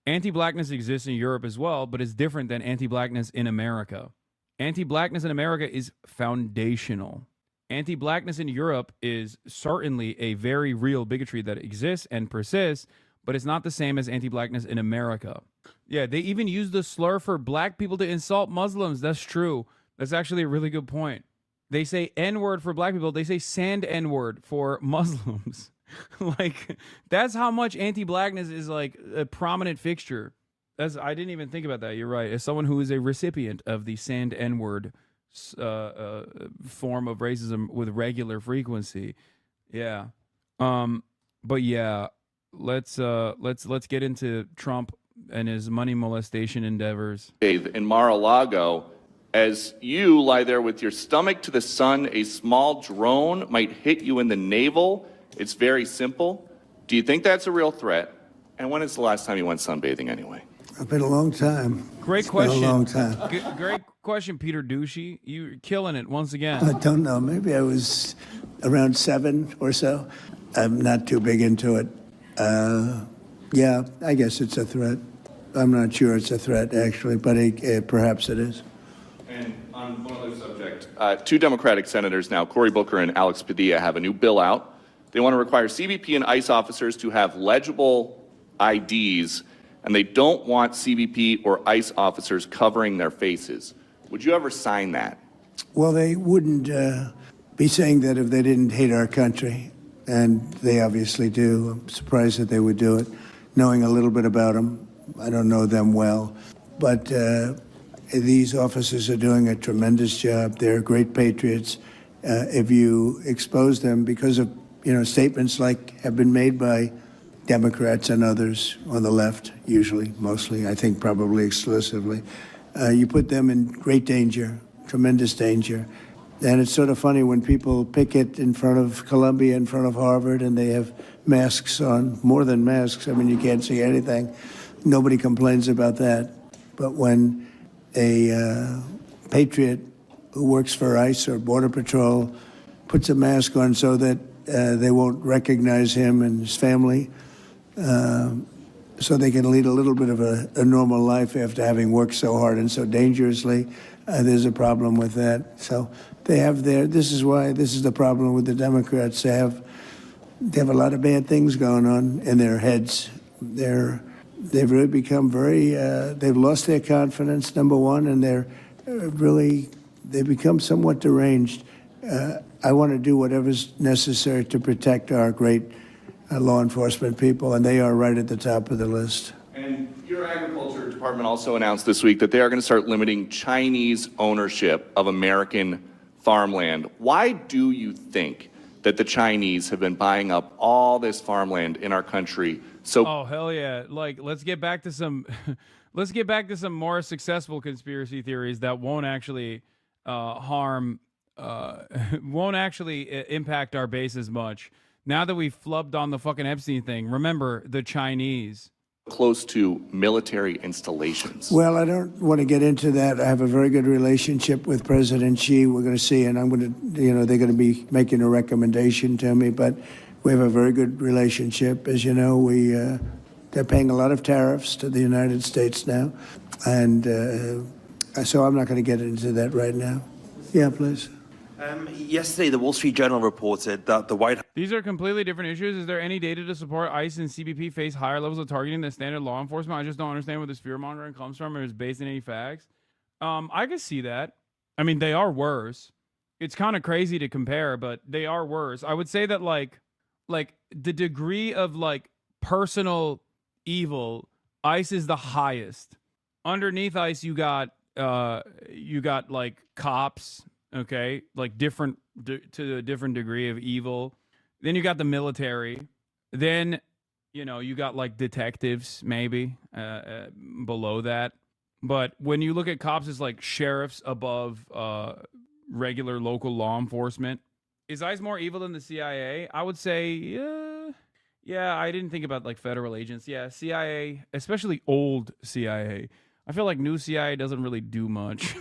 Anti-blackness exists in Europe as well, but it's different than anti-blackness in America. Anti-blackness in America is foundational. Anti-blackness in Europe is certainly a very real bigotry that exists and persists, but it's not the same as anti-blackness in America. Yeah, they even use the slur for black people to insult Muslims. That's true. That's actually a really good point. They say N-word for black people. They say sand N-word for Muslims. Like, that's how much anti-blackness is like a prominent fixture. I didn't even think about that. You're right. As someone who is a recipient of the sand N-word form of racism with regular frequency. Yeah. But yeah, let's get into Trump and his money molestation endeavors. In Mar-a-Lago, as you lie there with your stomach to the sun, a small drone might hit you in the navel. It's very simple. Do you think that's a real threat? And when is the last time you went sunbathing anyway? It's been a long time. Great It's question. Been a long time. Great question, Peter Douchey. You're killing it once again. I don't know. Maybe I was around 7 or so. I'm not too big into it. Yeah, I guess it's a threat. I'm not sure it's a threat, actually, but perhaps it is. And on one other subject, two Democratic senators now, Cory Booker and Alex Padilla, have a new bill out. They want to require CBP and ICE officers to have legible IDs, and they don't want CBP or ICE officers covering their faces. Would you ever sign that? Well, they wouldn't be saying that if they didn't hate our country, and they obviously do. I'm surprised that they would do it, knowing a little bit about them. I don't know them well, but these officers are doing a tremendous job. They're great patriots. If you expose them because of statements like have been made by Democrats and others on the left, usually, mostly, I think probably exclusively, you put them in great danger, tremendous danger. And it's sort of funny when people picket in front of Columbia, in front of Harvard, and they have masks on, more than masks. I mean, you can't see anything. Nobody complains about that. But when a patriot who works for ICE or Border Patrol puts a mask on so that they won't recognize him and his family, so they can lead a little bit of a normal life after having worked so hard and so dangerously, there's a problem with that. So they have this is the problem with the Democrats. They have they have a lot of bad things going on in their heads. They've really become they've lost their confidence, number one, and they've become somewhat deranged. I want to do whatever's necessary to protect our great law enforcement people, and they are right at the top of the list. And your agriculture department also announced this week that they are going to start limiting Chinese ownership of American farmland. Why do you think that the Chinese have been buying up all this farmland in our country? Oh, hell yeah. Like, let's get back to some let's get back to some more successful conspiracy theories that won't actually won't actually impact our base as much. Now that we've flubbed on the fucking Epstein thing, remember the Chinese. Close to military installations. Well, I don't want to get into that. I have a very good relationship with President Xi. We're going to see, and I'm going to, they're going to be making a recommendation to me, but we have a very good relationship. As you know, they're paying a lot of tariffs to the United States now, and so I'm not going to get into that right now. Yeah, please. Yesterday, the Wall Street Journal reported that the White House... These are completely different issues. Is there any data to support ICE and CBP face higher levels of targeting than standard law enforcement? I just don't understand where this fear-mongering comes from or is based in any facts. I can see that. I mean, they are worse. It's kind of crazy to compare, but they are worse. I would say that, like the degree of, personal evil, ICE is the highest. Underneath ICE, you got cops... Okay, different to a different degree of evil. Then you got the military. Then, you got detectives maybe below that. But when you look at cops as sheriffs above regular local law enforcement, is ICE more evil than the CIA? I would say, yeah. I didn't think about federal agents. Yeah, CIA, especially old CIA. I feel like new CIA doesn't really do much.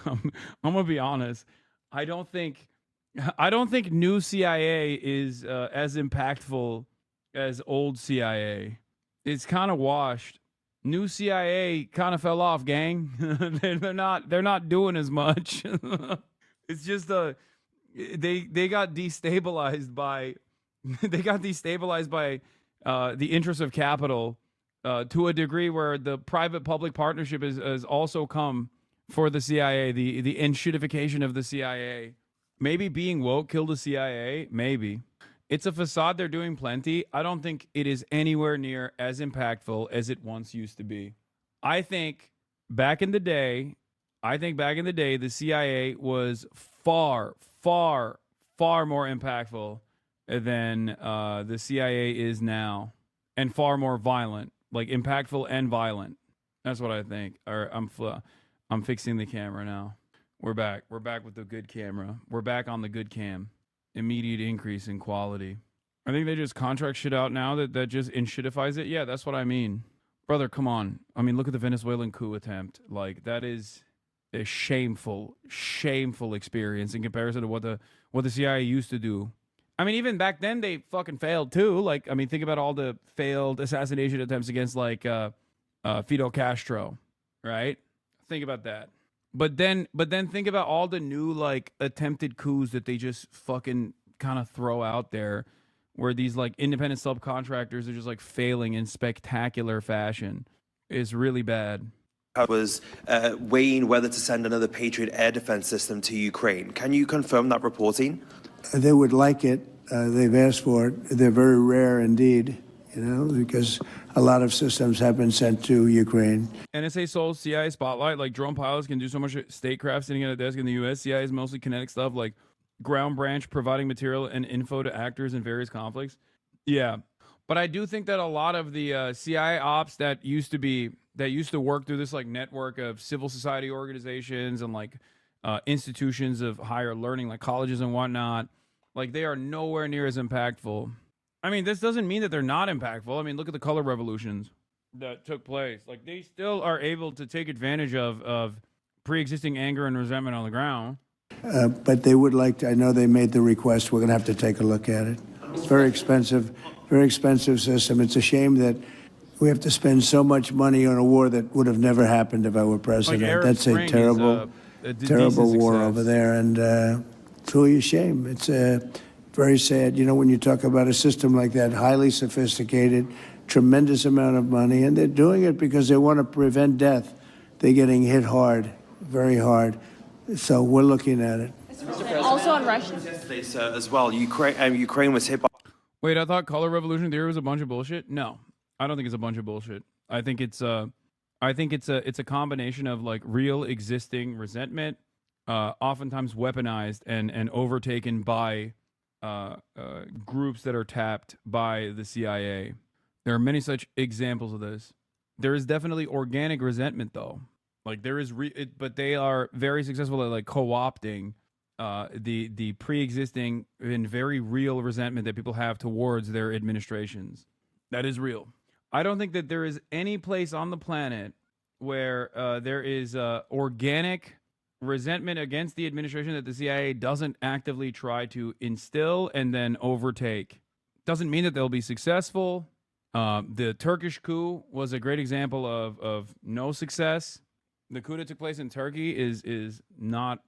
I'm gonna be honest. I don't think new CIA is as impactful as old CIA. It's kind of washed. New CIA kind of fell off, gang. They're not doing as much. It's just they got destabilized by the interest of capital. To a degree where the private-public partnership has also come for the CIA, the enshittification of the CIA. Maybe being woke killed the CIA. Maybe. It's a facade. They're doing plenty. I don't think it is anywhere near as impactful as it once used to be. I think back in the day, the CIA was far, far, far more impactful than the CIA is now, and far more violent. Impactful and violent. That's what I think. I'm fixing the camera now. We're back. We're back with the good camera. We're back on the good cam. Immediate increase in quality. I think they just contract shit out now that just enshittifies it. Yeah, that's what I mean. Brother, come on. I mean, look at the Venezuelan coup attempt. That is a shameful, shameful experience in comparison to what the CIA used to do. I mean, even back then, they fucking failed, too. Think about all the failed assassination attempts against, Fidel Castro, right? Think about that. But then think about all the new, attempted coups that they just fucking kind of throw out there where these, independent subcontractors are just, failing in spectacular fashion. It's really bad. I was weighing whether to send another Patriot air defense system to Ukraine. Can you confirm that reporting? They would like it. They've asked for it. They're very rare indeed, because a lot of systems have been sent to Ukraine. NSA sold CIA spotlight. Drone pilots can do so much statecraft sitting at a desk in the U.S. CIA is mostly kinetic stuff, ground branch providing material and info to actors in various conflicts. Yeah. But I do think that a lot of the CIA ops that used to work through this network of civil society organizations and institutions of higher learning, colleges and whatnot, they are nowhere near as impactful. I mean, this doesn't mean that they're not impactful. I mean, look at the color revolutions that took place. They still are able to take advantage of pre-existing anger and resentment on the ground. But they would like to. I know they made the request. We're going to have to take a look at it. It's very expensive system. It's a shame that we have to spend so much money on a war that would have never happened if I were president. That's a terrible war over there, and it's really a shame. It's very sad. You know, when you talk about a system like that, highly sophisticated, tremendous amount of money, and they're doing it because they want to prevent death. They're getting hit hard, very hard. So we're looking at it. Also on Russia. Yesterday, sir, as well, Ukraine was hit by. Wait, I thought color revolution theory was a bunch of bullshit. No, I don't think it's a bunch of bullshit. I think it's a combination of like real existing resentment, oftentimes weaponized and overtaken by groups that are tapped by the CIA. There are many such examples of this. There is definitely organic resentment, though. Like there is, but they are very successful at like co-opting the pre-existing and very real resentment that people have towards their administrations. That is real. I don't think that there is any place on the planet where there is organic resentment against the administration that the CIA doesn't actively try to instill and then overtake. Doesn't mean that they'll be successful. The Turkish coup was a great example of no success. The coup that took place in Turkey is not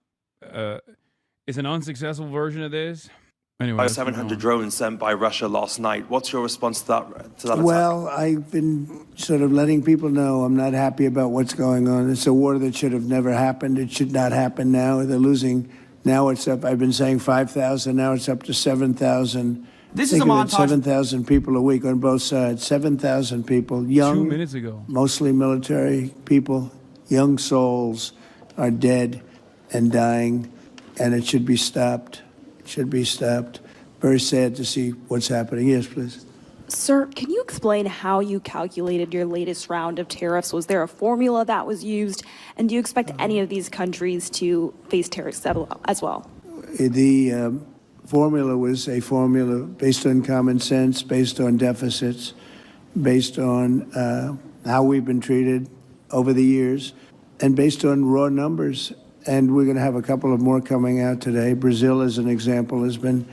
is an unsuccessful version of this. Anyway, 700 drones sent by Russia last night. What's your response to that? Well, I've been sort of letting people know I'm not happy about what's going on. It's a war that should have never happened. It should not happen now. They're losing. Now it's up. I've been saying 5,000. Now it's up to 7,000. This is a montage. 7,000 people a week on both sides. 7,000 people, young, 2 minutes ago, mostly military people, young souls are dead and dying, and it should be stopped. It should be stopped. Very sad to see what's happening. Yes, please. Sir, can you explain how you calculated your latest round of tariffs? Was there a formula that was used? And do you expect any of these countries to face tariffs as well? The formula was a formula based on common sense, based on deficits, based on how we've been treated over the years, and based on raw numbers. And we're going to have a couple of more coming out today. Brazil, as an example, has been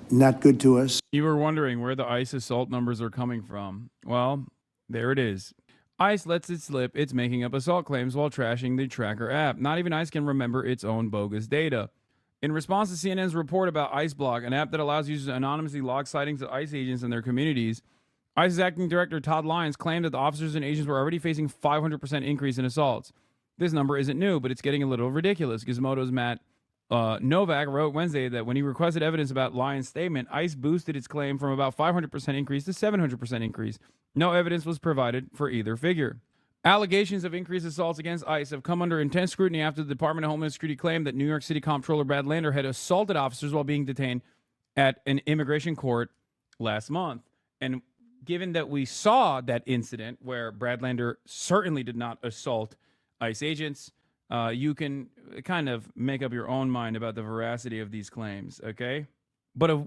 not good to us. You were wondering where the ICE assault numbers are coming from. Well, there it is. ICE lets it slip. It's making up assault claims while trashing the tracker app. Not even ICE can remember its own bogus data. In response to CNN's report about IceBlock, an app that allows users to anonymously log sightings of ICE agents in their communities, ICE's acting director Todd Lyons claimed that the officers and agents were already facing 500% increase in assaults. This number isn't new, but it's getting a little ridiculous. Gizmodo's Matt Novak wrote Wednesday that when he requested evidence about Lyons' statement, ICE boosted its claim from about 500% increase to 700% increase. No evidence was provided for either figure. Allegations of increased assaults against ICE have come under intense scrutiny after the Department of Homeland Security claimed that New York City Comptroller Brad Lander had assaulted officers while being detained at an immigration court last month. And given that we saw that incident where Brad Lander certainly did not assault ICE agents, you can kind of make up your own mind about the veracity of these claims, okay? But a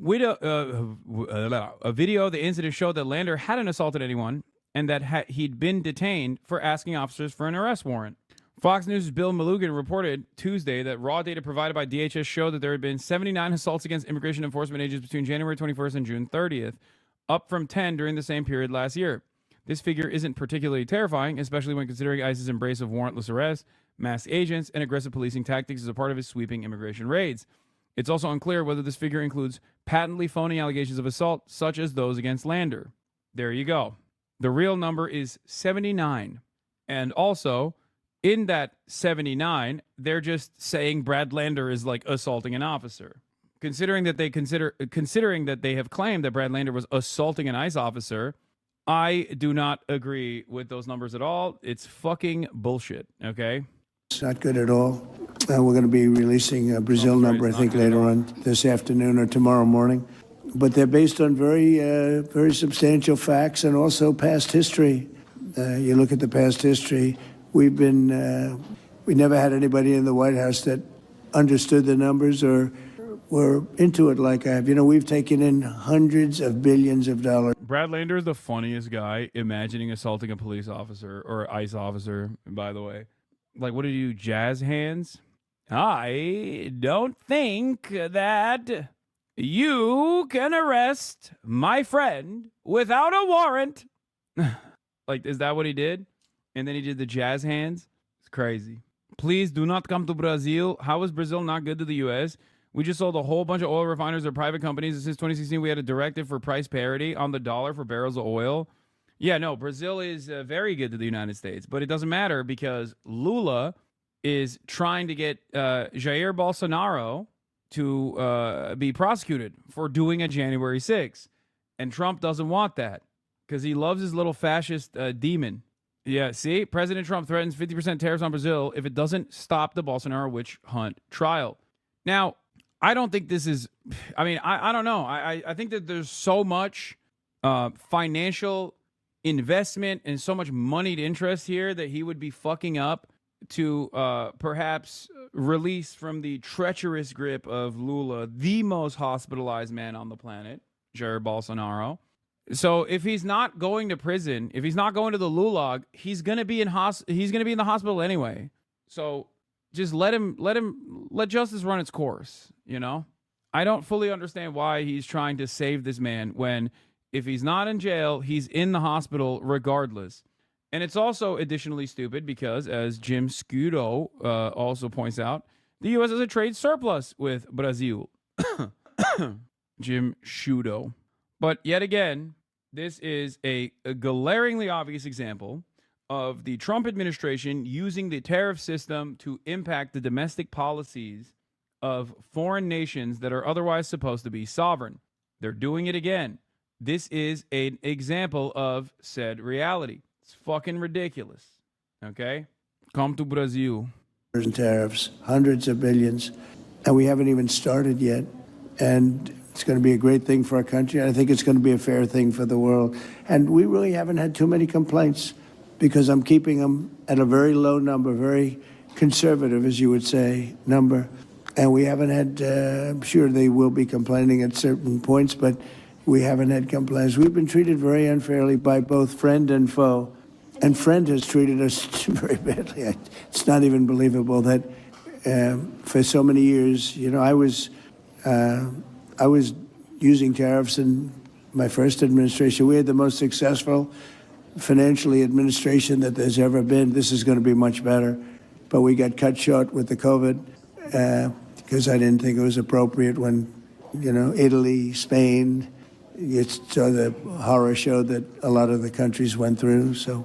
video of the incident showed that Lander hadn't assaulted anyone and that he'd been detained for asking officers for an arrest warrant. Fox News' Bill Malugin reported Tuesday that raw data provided by DHS showed that there had been 79 assaults against immigration enforcement agents between January 21st and June 30th, up from 10 during the same period last year. This figure isn't particularly terrifying, especially when considering ICE's embrace of warrantless arrests, masked agents, and aggressive policing tactics as a part of its sweeping immigration raids. It's also unclear whether this figure includes patently phony allegations of assault, such as those against Lander. There you go. The real number is 79. And also, in that 79, they're just saying Brad Lander is like assaulting an officer. Considering that they have claimed that Brad Lander was assaulting an ICE officer, I do not agree with those numbers at all. It's fucking bullshit, okay? It's not good at all. We're going to be releasing a Brazil number, I think, later on this afternoon or tomorrow morning. But they're based on very substantial facts and also past history. You look at the past history, we never had anybody in the White House that understood the numbers or were into it like I have. You know, we've taken in hundreds of billions of dollars. Brad Lander is the funniest guy imagining assaulting a police officer or ICE officer, by the way. Like, what do you do, jazz hands? I don't think that you can arrest my friend without a warrant. Like, is that what he did? And then he did the jazz hands? It's crazy. Please do not come to Brazil. How is Brazil not good to the U.S.? We just sold a whole bunch of oil refiners or private companies. Since 2016, we had a directive for price parity on the dollar for barrels of oil. Yeah, no, Brazil is very good to the United States, but it doesn't matter because Lula is trying to get Jair Bolsonaro to be prosecuted for doing a January 6th. And Trump doesn't want that because he loves his little fascist demon. Yeah, see? President Trump threatens 50% tariffs on Brazil if it doesn't stop the Bolsonaro witch hunt trial. Now, I don't think this is, I mean, I don't know. I think that there's so much financial investment and so much moneyed interest here that he would be fucking up to perhaps release from the treacherous grip of Lula, the most hospitalized man on the planet, Jair Bolsonaro. So if he's not going to prison, if he's not going to the Gulag, he's gonna be in the hospital anyway. So just let justice run its course. You know, I don't fully understand why he's trying to save this man when if he's not in jail, he's in the hospital regardless. And it's also additionally stupid because, as Jim Scudo also points out, the U.S. has a trade surplus with Brazil. Jim Scudo. But yet again, this is a glaringly obvious example of the Trump administration using the tariff system to impact the domestic policies of foreign nations that are otherwise supposed to be sovereign. They're doing it again. This is an example of said reality. It's fucking ridiculous. Okay? Come to Brazil. Tariffs, hundreds of billions, and we haven't even started yet. And it's going to be a great thing for our country. I think it's going to be a fair thing for the world. And we really haven't had too many complaints because I'm keeping them at a very low number, very conservative, as you would say, number. And we haven't had, I'm sure they will be complaining at certain points, but we haven't had complaints. We've been treated very unfairly by both friend and foe. And friend has treated us very badly. It's not even believable that for so many years, you know, I was using tariffs in my first administration. We had the most successful financially administration that there's ever been. This is going to be much better. But we got cut short with the COVID because I didn't think it was appropriate when, you know, Italy, Spain, you saw the horror show that a lot of the countries went through. So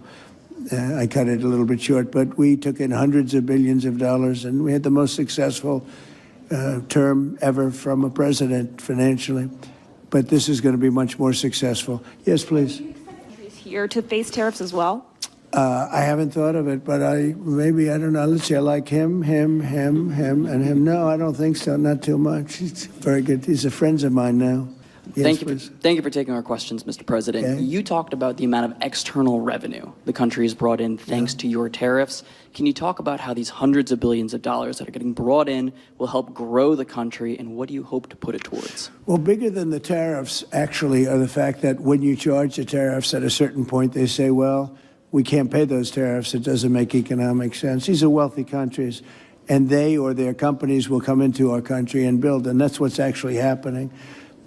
I cut it a little bit short. But we took in hundreds of billions of dollars, and we had the most successful term ever from a president financially. But this is going to be much more successful. Yes, please. Here to face tariffs as well? I haven't thought of it, but I don't know. Let's see, I like him, and him. No, I don't think so. Not too much. He's very good. He's a friend of mine now. Yes, Thank you for taking our questions, Mr. President. Okay. You talked about the amount of external revenue the country has brought in thanks to your tariffs. Can you talk about how these hundreds of billions of dollars that are getting brought in will help grow the country, and what do you hope to put it towards? Well, bigger than the tariffs, actually, are the fact that when you charge the tariffs at a certain point, they say, well, we can't pay those tariffs. It doesn't make economic sense. These are wealthy countries, and they or their companies will come into our country and build, and that's what's actually happening.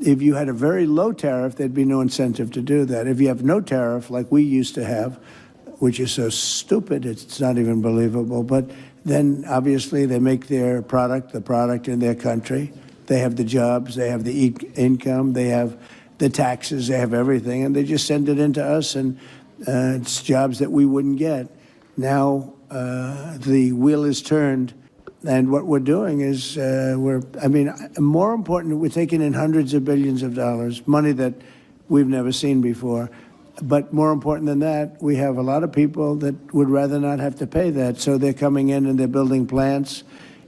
If you had a very low tariff, there'd be no incentive to do that. If you have no tariff, like we used to have, which is so stupid, it's not even believable, but then obviously they make their product, the product in their country. They have the jobs, they have the income, they have the taxes, they have everything, and they just send it into us, and it's jobs that we wouldn't get. Now the wheel is turned. And what we're doing is more important, we're taking in hundreds of billions of dollars, money that we've never seen before. But more important than that, we have a lot of people that would rather not have to pay that. So they're coming in and they're building plants.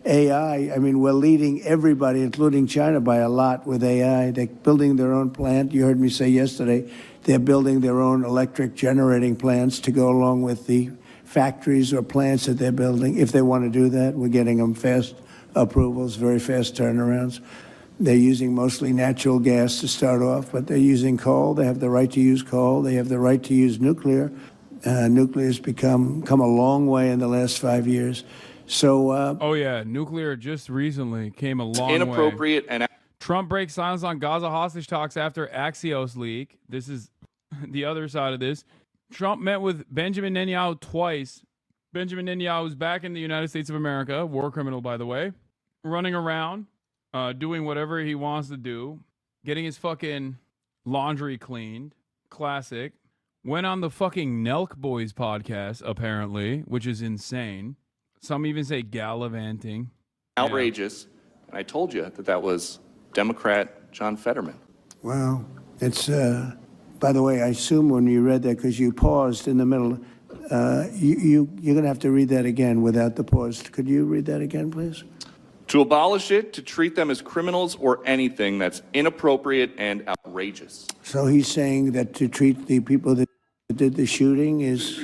AI, we're leading everybody, including China, by a lot with AI. They're building their own plant. You heard me say yesterday, they're building their own electric generating plants to go along with the factories or plants that they're building. If they want to do that, we're getting them fast approvals, very fast turnarounds. They're using mostly natural gas to start off, but they're using coal. They have the right to use coal. They have the right to use nuclear. Nuclear has come a long way in the last 5 years. So, nuclear just recently came a long way. Inappropriate and Trump breaks silence on Gaza hostage talks after Axios leak. This is the other side of this. Trump met with Benjamin Netanyahu twice. Benjamin Netanyahu is back in the United States of America, war criminal, by the way, running around doing whatever he wants to do, getting his fucking laundry cleaned. Classic. Went on the fucking Nelk Boys podcast, apparently, which is insane. Some even say gallivanting. Outrageous. And I told you that was Democrat John Fetterman. Wow. It's, by the way, I assume when you read that, because you paused in the middle, you're going to have to read that again without the pause. Could you read that again, please? To abolish it, to treat them as criminals or anything that's inappropriate and outrageous. So he's saying that to treat the people that did the shooting is...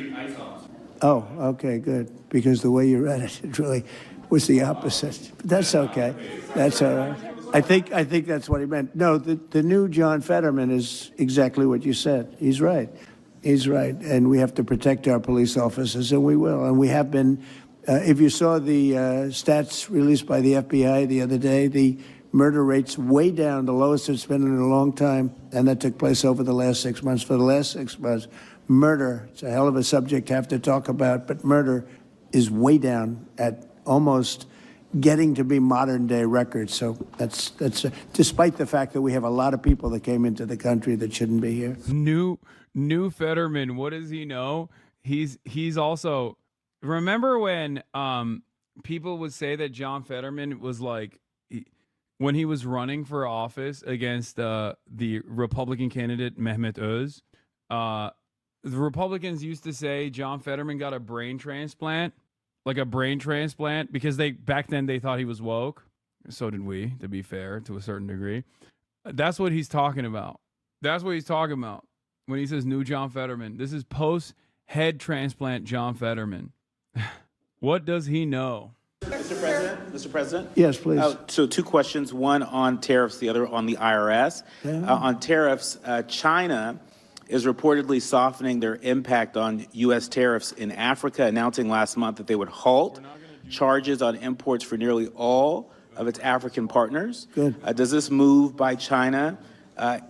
Oh, okay, good. Because the way you read it, it really was the opposite. But that's okay. That's all right. I think that's what he meant. No, the new John Fetterman is exactly what you said. He's right. He's right. And we have to protect our police officers, and we will. And we have been... if you saw the stats released by the FBI the other day, the murder rate's way down, the lowest it's been in a long time, and that took place over the last 6 months. For the last 6 months, murder, it's a hell of a subject to have to talk about, but murder is way down at almost getting to be modern-day records. So that's despite the fact that we have a lot of people that came into the country that shouldn't be here. New Fetterman, what does he know? He's also... Remember when people would say that John Fetterman was like, when he was running for office against the Republican candidate Mehmet Oz, the Republicans used to say John Fetterman got a brain transplant, because back then they thought he was woke. So did we, to be fair, to a certain degree. That's what he's talking about. That's what he's talking about when he says new John Fetterman. This is post-head transplant John Fetterman. What does he know? Mr. President? Yes, please. So 2 questions, one on tariffs, the other on the IRS. On tariffs, China is reportedly softening their impact on U.S. tariffs in Africa, announcing last month that they would halt charges on imports for nearly all of its African partners. Good. Does this move by China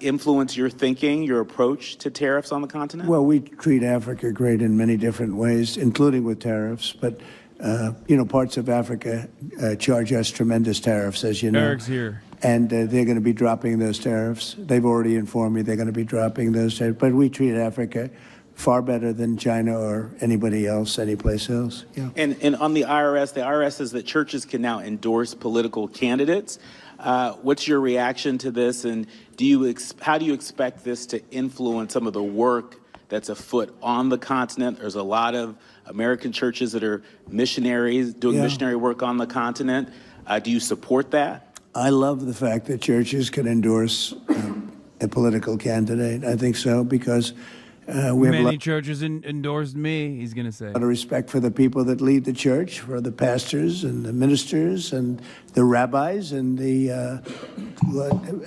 influence your thinking, your approach to tariffs on the continent? Well, we treat Africa great in many different ways, including with tariffs. But, parts of Africa charge us tremendous tariffs, as you know. Eric's here. And they're going to be dropping those tariffs. They've already informed me they're going to be dropping those tariffs. But we treat Africa far better than China or anybody else, anyplace else. Yeah. And on the IRS says that churches can now endorse political candidates. What's your reaction to this, and how do you expect this to influence some of the work that's afoot on the continent? There's a lot of American churches that are missionaries doing missionary work on the continent. Do you support that? I love the fact that churches can endorse a political candidate. I think so, because we have many churches endorsed me, he's going to say. A lot of respect for the people that lead the church, for the pastors and the ministers and the rabbis and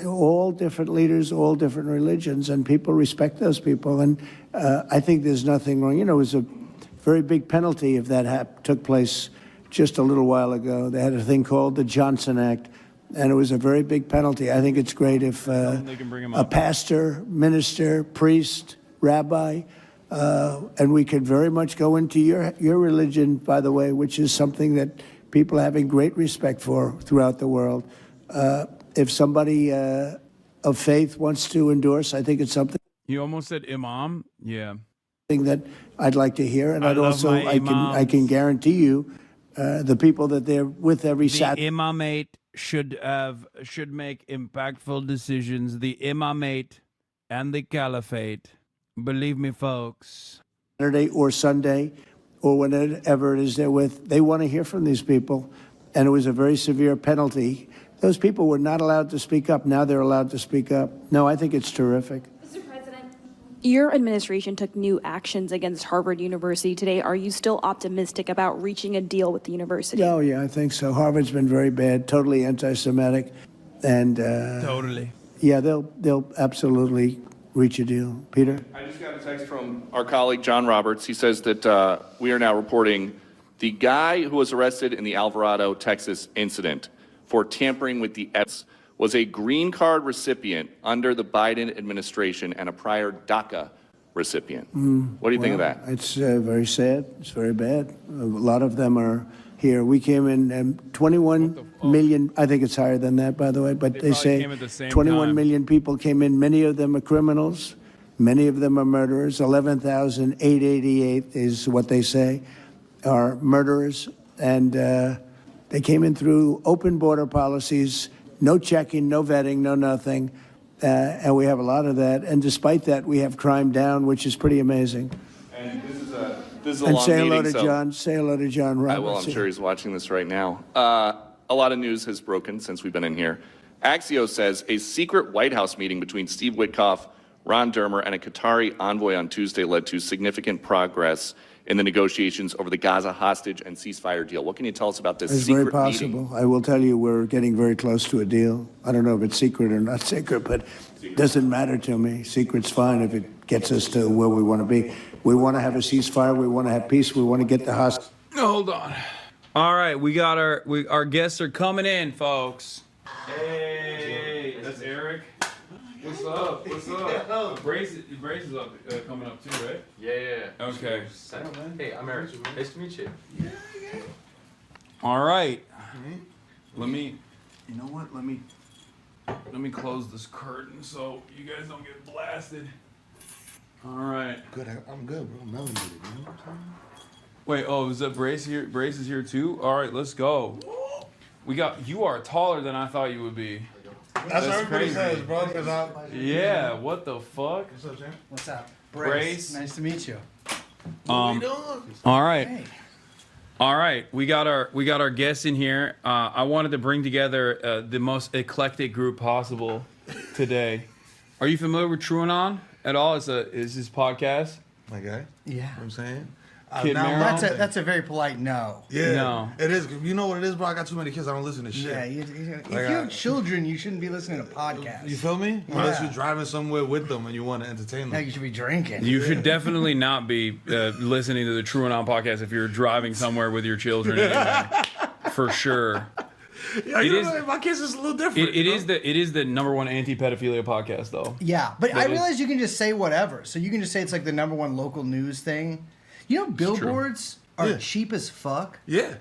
all different leaders, all different religions, and people respect those people. And I think there's nothing wrong. It was a very big penalty if that took place just a little while ago. They had a thing called the Johnson Act, and it was a very big penalty. I think it's great if a pastor, minister, priest, rabbi, and we could very much go into your religion, by the way, which is something that people are having great respect for throughout the world. If somebody of faith wants to endorse, I think it's something. You almost said imam? Yeah. That I'd like to hear, and I can guarantee you the people that they're with every Saturday. The imamate should make impactful decisions. The imamate and the caliphate. Believe me, folks. Saturday or Sunday or whenever it is they're with, they want to hear from these people. And it was a very severe penalty. Those people were not allowed to speak up. Now they're allowed to speak up. No, I think it's terrific. Mr. President, your administration took new actions against Harvard University today. Are you still optimistic about reaching a deal with the university? Oh, yeah, I think so. Harvard's been very bad, totally anti-Semitic. And totally. Yeah, they'll absolutely reach a deal. Peter? I just got a text from our colleague, John Roberts. He says that we are now reporting the guy who was arrested in the Alvarado, Texas incident for tampering with the evidence was a green card recipient under the Biden administration and a prior DACA recipient. What do you think of that? It's very sad. It's very bad. A lot of them are here. We came in 21 million. I think it's higher than that, by the way. But they say came at the same 21 time. million people came in. Many of them are criminals. Many of them are murderers. 11,888 is what they say are murderers. And they came in through open border policies, no checking, no vetting, no nothing. And we have a lot of that. And despite that, we have crime down, which is pretty amazing. And this is a And long say hello meeting, to so John. Say hello to John Roberts. I will. I'm sure he's watching this right now. A lot of news has broken since we've been in here. Axios says a secret White House meeting between Steve Witkoff, Ron Dermer, and a Qatari envoy on Tuesday led to significant progress in the negotiations over the Gaza hostage and ceasefire deal. What can you tell us about this It's secret very possible. meeting? I will tell you, we're getting very close to a deal. I don't know if it's secret or not secret, but it doesn't matter to me. Secret's fine if it gets us to where we want to be. We want to have a ceasefire. We want to have peace. We want to get the hostage. Hold on. All right, we got our guests are coming in, folks. Hey, that's Eric. What's up? What's up? Brace is up, coming up too, right? Yeah. Okay. Hey, I'm Eric. Nice to meet you. All right. Let me, you know what? Let me close this curtain so you guys don't get blasted. All right. Good. I'm good, bro. I'm melanated. You know what I'm saying? Wait. Oh, is that Brace here? Brace is here too. All right, let's go. You are taller than I thought you would be. That's what everybody says, bro. Yeah. What the fuck? What's up, Jam? What's up? Brace. Nice to meet you. All right. Hey. All right, we got our guests in here. I wanted to bring together the most eclectic group possible today. Are you familiar with TrueAnon at all? Is his podcast? My guy. Yeah. You know what I'm saying? KIDMERO+BRACE. That's a very polite no. Yeah. No. It is. You know what it is, bro? I got too many kids. I don't listen to shit. Yeah. If you have children, you shouldn't be listening to podcasts. You feel me? Yeah. Unless you're driving somewhere with them and you want to entertain them. Yeah, you should be drinking. You should definitely not be listening to the TrueAnon podcast if you're driving somewhere with your children. Anyway. For sure. Yeah, my kids is a little different. It is the number one anti-pedophilia podcast, though. Yeah, but I realize you can just say whatever. So you can just say it's like the number one local news thing. You know, billboards are cheap as fuck. Yeah.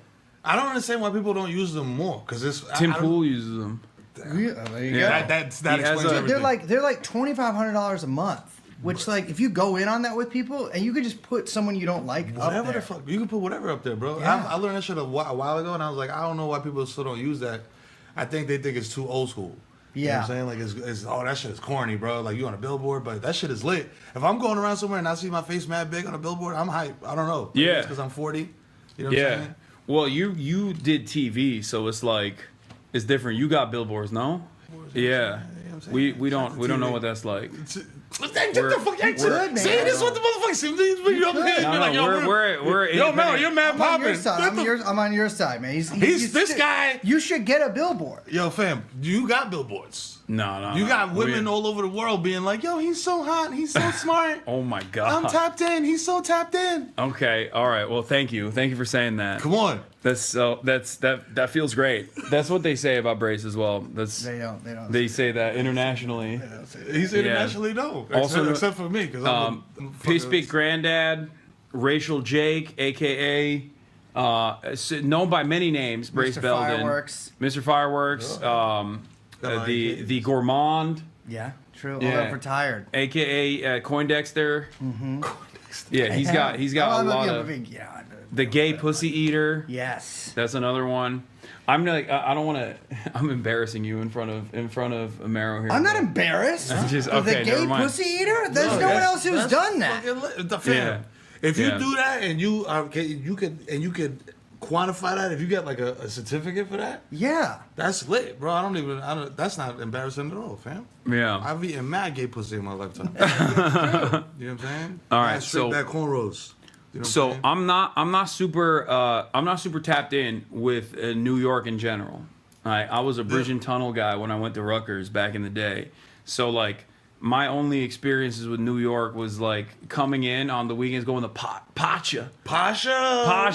I don't understand why people don't use them more. Because it's Tim Pool uses them. There you go. That explains everything. They're like $2,500 a month. Which, like, if you go in on that with people, and you could just put someone you don't like Whatever up there. the fuck. You can put whatever up there, bro. Yeah. I learned that shit a while ago, and I was like, I don't know why people still don't use that. I think they think it's too old school. You know what I'm saying? Like, it's that shit is corny, bro. Like, you on a billboard, but that shit is lit. If I'm going around somewhere and I see my face mad big on a billboard, I'm hype. I don't know. Yeah. It's because I'm 40. You know what I'm saying? Well, you did TV, so it's like, it's different. You got billboards, no? Yeah. We don't know what that's like. What's that? Get the fuck out of See, this is what the motherfucker seems to be. Yo, Mel, you're mad popping. I'm on your side, man. He's this guy. You should get a billboard. Yo, fam, you got billboards. No. You got women all over the world being like, yo, he's so hot. He's so smart. Oh, my God. I'm tapped in. He's so tapped in. Okay. All right. Well, thank you. Thank you for saying that. Come on. That feels great. That's what they say about Brace as well. They don't. They say that internationally. He's internationally known. Except for me, because I'm Peace Speak Granddad, Racial Jake, aka known by many names, Brace Mr. Belden, Fireworks. Mr. Fireworks, the Gourmand. Yeah, true. Although retired, aka Coindexter. Mm-hmm. Yeah, he's got a lot of the gay pussy eater. Yes, that's another one. I'm like, I don't want to. I'm embarrassing you in front of Amaro here. I'm not embarrassed. Just, the gay pussy eater. There's no one else who's done that. Yeah. If you do that and you could quantify that, if you get like a certificate for that, that's lit, bro. I don't. That's not embarrassing at all, fam. Yeah. I've eaten mad gay pussy in my lifetime. You know what I'm saying? All right, so back cornrows. You know so I'm not super tapped in with New York in general. I was a bridge and tunnel guy when I went to Rutgers back in the day. So like my only experiences with New York was like coming in on the weekends, going to Pacha.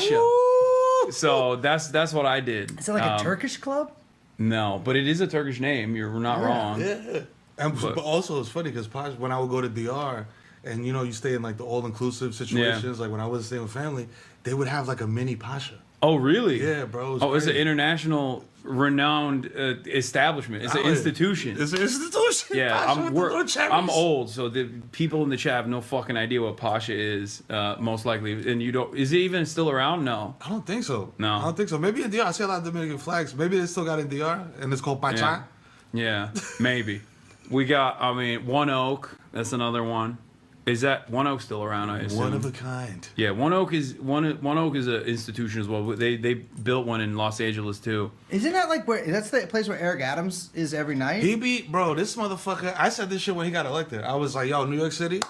Woo! So that's what I did. Is it like a Turkish club? No, but it is a Turkish name. You're not wrong. Yeah. But also it's funny because when I would go to DR and you know, you stay in like the all-inclusive situations. Like when I was staying with family, they would have like a mini pasha. Oh, really? Yeah, bro. It's an international renowned establishment. It's an institution. It's an institution. Yeah, Pasha I'm old, so the people in the chat have no fucking idea what Pasha is, most likely. And you don't. Is it even still around? No. I don't think so. No. I don't think so. Maybe in DR. I see a lot of Dominican flags. Maybe they still got it in DR, and it's called Pacha. Yeah, maybe. We got. I mean, One Oak. That's another one. Is that One Oak still around? I assume. One of a kind. Yeah, One Oak is an institution as well. They built one in Los Angeles too. Isn't that like where that's the place where Eric Adams is every night? Bro, this motherfucker. I said this shit when he got elected. I was like, yo, New York City,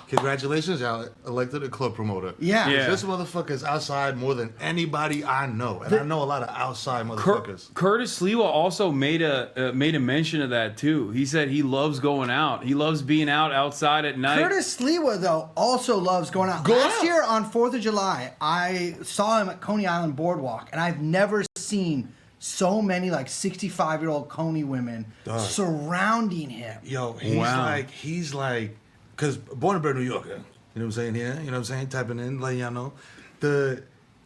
congratulations, y'all elected a club promoter. Yeah. This motherfucker is outside more than anybody I know, and I know a lot of outside motherfuckers. Curtis Sliwa also made a mention of that too. He said he loves going out. He loves being outside at night. Curtis Sliwa, though, also loves going out. Last year on 4th of July, I saw him at Coney Island Boardwalk, and I've never seen so many like 65-year-old Coney women surrounding him. Yo, he's like, because born and bred New Yorker, you know what I'm saying here? You know what I'm saying? Typing in, letting y'all know. The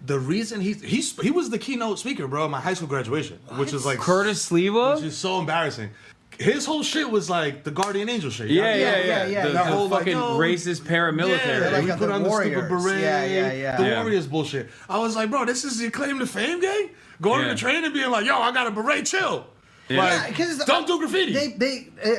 reason he was the keynote speaker, bro, at my high school graduation, which is like Curtis Sliwa, which is so embarrassing. His whole shit was like the Guardian Angel shit. Yeah. The whole fucking racist paramilitary. Yeah, like we put on the stupid beret. Yeah. The Warriors bullshit. I was like, bro, this is your claim to fame, gang? Going to the train and being like, yo, I got a beret, chill. Yeah, because don't do graffiti.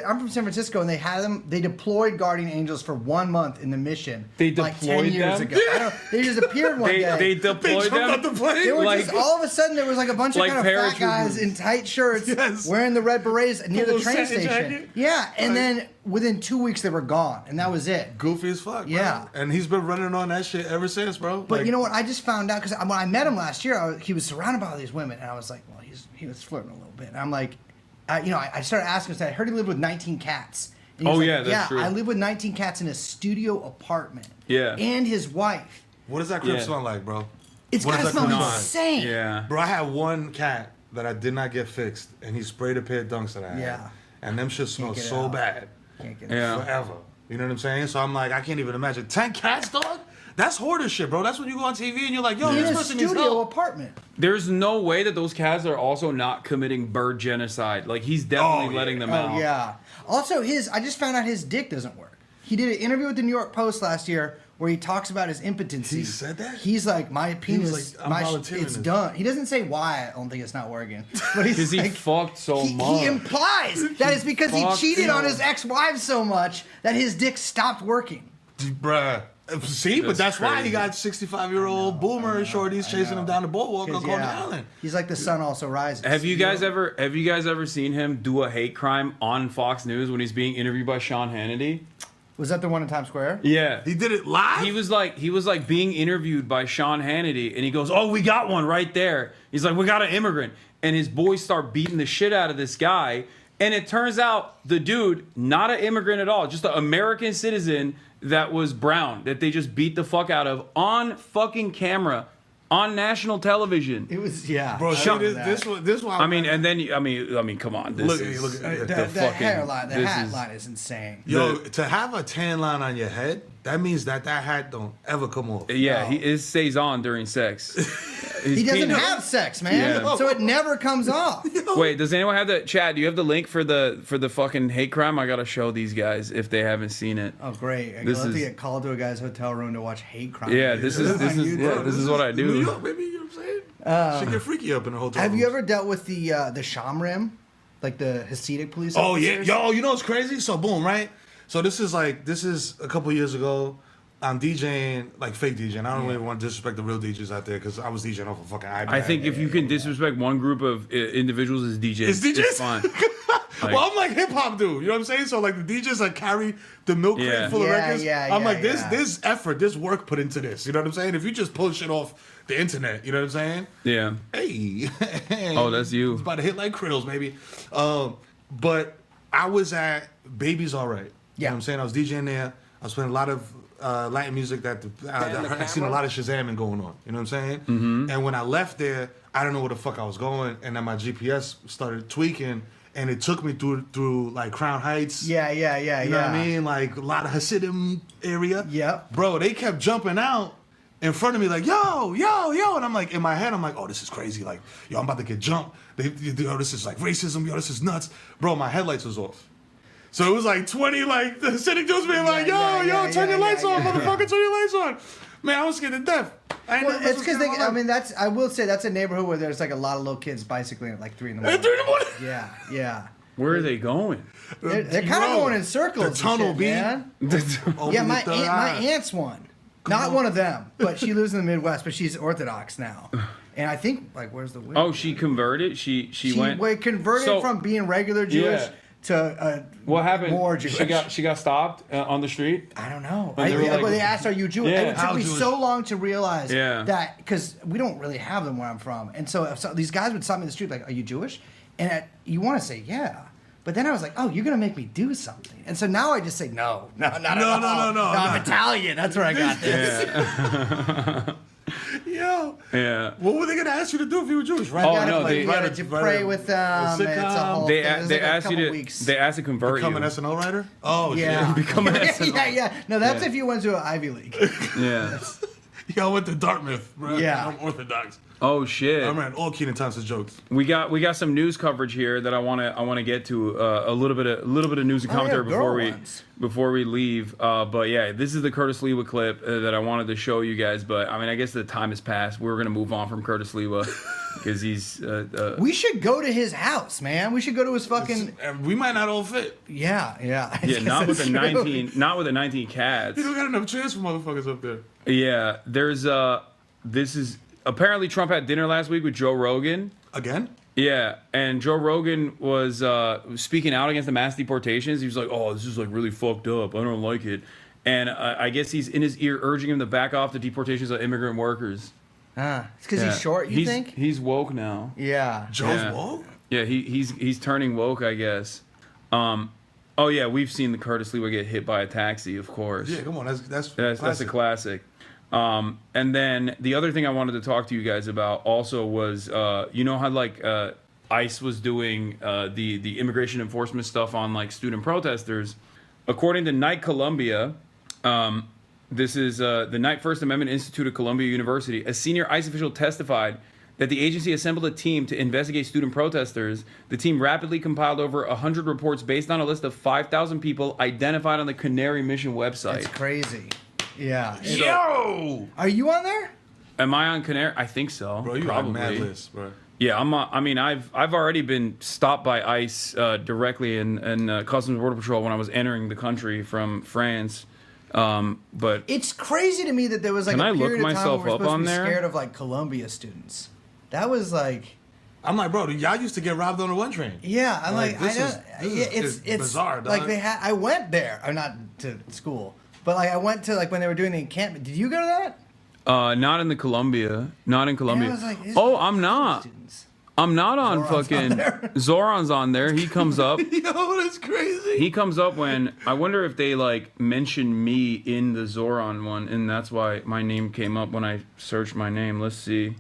I'm from San Francisco, and they deployed Guardian Angels for 1 month in the mission. They like deployed 10 years them? ago. They just appeared one day. They deployed them. They were just all of a sudden there was like a bunch of kind of fat guys in tight shirts wearing the red berets near the train station. Jacket. Yeah, and then within 2 weeks they were gone, and that was it. Goofy as fuck. Yeah, bro. And he's been running on that shit ever since, bro. But you know what? I just found out because when I met him last year, he was surrounded by all these women, and I was like, well, he was flirting a little bit. And I'm like, I started asking him. I heard he lived with 19 cats. And he was like, that's true. I live with 19 cats in a studio apartment. Yeah, and his wife. What does that crib smell like, bro? It's gotta smell insane. Yeah, bro. I had one cat that I did not get fixed, and he sprayed a pair of dunks that I had. Yeah, and them shit smell so bad. Can't get it forever. You know what I'm saying? So I'm like, I can't even imagine 10 cats, dog. That's hoarder shit, bro. That's when you go on TV and you're like, yo, this person needs help. Apartment. There's no way that those cats are also not committing bird genocide. Like, he's definitely letting them out. Oh, yeah. Also, I just found out his dick doesn't work. He did an interview with the New York Post last year where he talks about his impotency. He said that? He's like, my penis, it's done. He doesn't say why I don't think it's not working. But he's because he fucked so much. He implies that it's because he cheated on his ex-wife so much that his dick stopped working. Bruh. See, but that's why he got 65-year-old boomer shorties chasing him down the boardwalk on Coney Island. He's like the sun also rises. Have you guys ever seen him do a hate crime on Fox News when he's being interviewed by Sean Hannity? Was that the one in Times Square? Yeah. He did it live? He was like being interviewed by Sean Hannity, and he goes, "Oh, we got one right there." He's like, "We got an immigrant." And his boys start beating the shit out of this guy. And it turns out the dude, not an immigrant at all, just an American citizen that was brown, that they just beat the fuck out of on fucking camera, on national television. It was, bro. This one. I mean, come on. This look at the hairline, the hat line is insane. Yo, to have a tan line on your head, that means that hat don't ever come off. Yeah, it stays on during sex. He doesn't have sex, man, so it never comes off. Wait, does anyone have the Chad? Do you have the link for the fucking hate crime? I gotta show these guys if they haven't seen it. Oh, great! I love to get called to a guy's hotel room to watch hate crime. Yeah, this is what I do. New York, baby, you know what I'm saying? Should get freaky up in the hotel. Have you ever dealt with the Shamrim, like the Hasidic police officers? Oh yeah, yo, you know what's crazy? So boom, right? So this is a couple years ago. I'm DJing, like fake DJing. I don't really want to disrespect the real DJs out there because I was DJing off a fucking iPad. I think if you can disrespect one group of individuals as DJs, it's fine. Well, I'm like hip hop dude. You know what I'm saying? So like the DJs that carry the milk crate full of records. I'm like, there's effort, there's work put into this. You know what I'm saying? If you just pull shit off the internet, you know what I'm saying? Yeah. Hey. Oh, that's you. It's about to hit like Kriddles, maybe. But I was at Baby's All Right. You know what I'm saying? I was DJing there. I was playing a lot of Latin music that I seen a lot of Shazamming going on. You know what I'm saying? Mm-hmm. And when I left there, I don't know where the fuck I was going, and then my GPS started tweaking, and it took me through like Crown Heights. Yeah. You know what I mean? Like a lot of Hasidim area. Yep. Bro, they kept jumping out in front of me like, yo, and I'm like, in my head, I'm like, oh, this is crazy. Like, yo, I'm about to get jumped. Yo, this is like racism. Yo, this is nuts. Bro, my headlights was off. So it was like 20, like, the Hasidic Jews being like, yo, turn your lights on, motherfucker, turn your lights on. Man, I was scared to death. Well, it's because I will say that's a neighborhood where there's like a lot of little kids bicycling at like 3 in the morning. At 3 in the morning? Yeah. Where are they going? They're kind of going in circles. The tunnel, B. Man. Yeah, my aunt's one. Not one of them, but she lives in the Midwest, but she's Orthodox now. And I think, like, where's the way? Oh, she converted? She converted from being regular Jewish to what happened? More Jewish. She got stopped on the street? I don't know. They asked, are you Jewish? Yeah. It took me so long to realize Yeah. that, because we don't really have them where I'm from. And so these guys would stop me in the street like, are you Jewish? And you want to say, yeah. But then I was like, oh, you're going to make me do something. And so now I just say, no, not at all. No, I'm Italian. That's where I got this. Yeah. Yo. Yeah. What were they going to ask you to do if you were Jewish? Right? Oh, no. You got to pray with them. It's a whole they thing. asked you to. They asked to convert Become you. an SNL writer? Oh, yeah. shit. Become an SNL. Yeah. No, that's if you went to an Ivy League. Yeah. Yo, I went to Dartmouth, bro. Yeah. I'm Orthodox. Oh shit! I ran all Keenan Thompson jokes. We got some news coverage here that I want to get to a little bit of news and commentary before we leave. But yeah, this is the Curtis Lewa clip that I wanted to show you guys. But I mean, I guess the time has passed. We're gonna move on from Curtis Lewa because he's. We should go to his house, man. We should go to his fucking. We might not all fit. Yeah. Yeah, not with the 19. Not with the 19 cats. You don't got enough chance for motherfuckers up there. Yeah, there's this is. Apparently, Trump had dinner last week with Joe Rogan. Again? Yeah, and Joe Rogan was speaking out against the mass deportations. He was like, "Oh, this is like really fucked up. I don't like it." And I guess he's in his ear urging him to back off the deportations of immigrant workers. It's because he's short. You think? He's woke now. Yeah. Joe's woke? Yeah, he's turning woke, I guess. Oh yeah, we've seen the Curtis Lewa get hit by a taxi, of course. Yeah, come on, that's a classic. And then the other thing I wanted to talk to you guys about also was, you know how like ICE was doing the immigration enforcement stuff on like student protesters. According to Knight Columbia, this is the Knight First Amendment Institute of Columbia University, a senior ICE official testified that the agency assembled a team to investigate student protesters. The team rapidly compiled over 100 reports based on a list of 5,000 people identified on the Canary Mission website. It's crazy. Yeah. Yo! Are you on there? Am I on Canary? I think so. Bro, you probably. on mad list, bro. Yeah, I mean, I've already been stopped by ICE directly in Customs and Border Patrol when I was entering the country from France. But it's crazy to me that there was like a period of time where we're supposed to be scared of like Columbia students. That was like. I'm like, bro, y'all used to get robbed on the 1 train. Yeah, I'm like this is bizarre, dog. Like I went there. I'm not to school. But like I went to like when they were doing the encampment. Did you go to that? Not in Columbia. Not in Columbia. Yeah, I was like, I'm not. I'm not on Zoran's on there. He comes up. Yo, that's crazy. He comes up when I wonder if they like mentioned me in the Zoran one, and that's why my name came up when I searched my name. Let's see.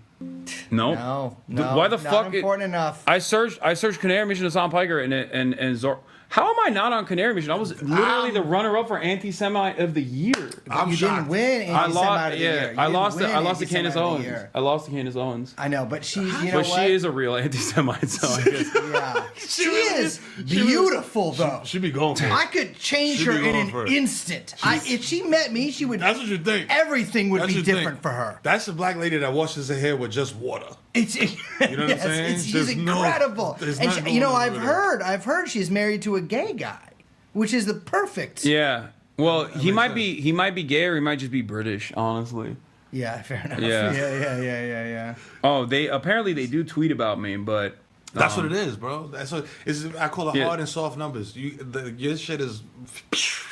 No. Why the fuck? Not important enough. I searched Canary Mission Hassan Piker and Zor. How am I not on Canary Mission? I was literally the runner-up for Anti-Semite of the Year. You didn't win Anti-Semite of the Year. I lost to Candace Owens. I lost to Candace Owens. I know, but she is a real Anti-Semite, so I guess. Yeah. She is beautiful, though. She'd be going for it. I could change her in an instant. If she met me, she would. That's what you think. Everything would be different for her. That's the black lady that washes her hair with just water. You know what I'm saying? She's incredible. And I've heard she's married to a gay guy, which is the perfect. Yeah. Well, he might be gay or he might just be British, honestly. Yeah, fair enough. Yeah. Oh, they do tweet about me, but that's what it is, bro. That's what I call it hard and soft numbers. Your shit is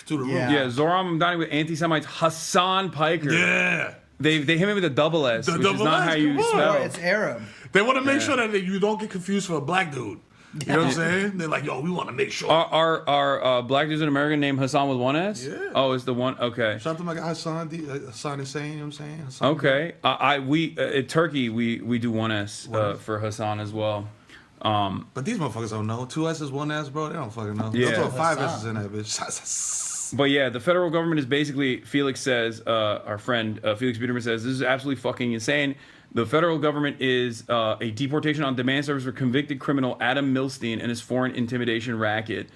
through the roof. Yeah, Zoran, I'm dining with Anti-Semites Hassan Piker. Yeah. They hit me with a double S, which is not how you spell. It's Arab. They want to make sure that you don't get confused for a black dude. You know what I'm saying? They're like, yo, we want to make sure. Are black dudes in America named Hassan with one S? Yeah. Oh, it's the one. Okay. Shout out to my guy Hassan Hussein, you know what I'm saying? Hassan okay. In Turkey, we do one S for Hassan as well. But these motherfuckers don't know. 2 S's, 1 S, bro. They don't fucking know. Yeah. They'll throw 5 S's in that bitch. But yeah, the federal government is basically, Felix says, our friend Felix Biederman says, this is absolutely fucking insane. The federal government is a deportation on demand service for convicted criminal Adam Milstein and his foreign intimidation racket.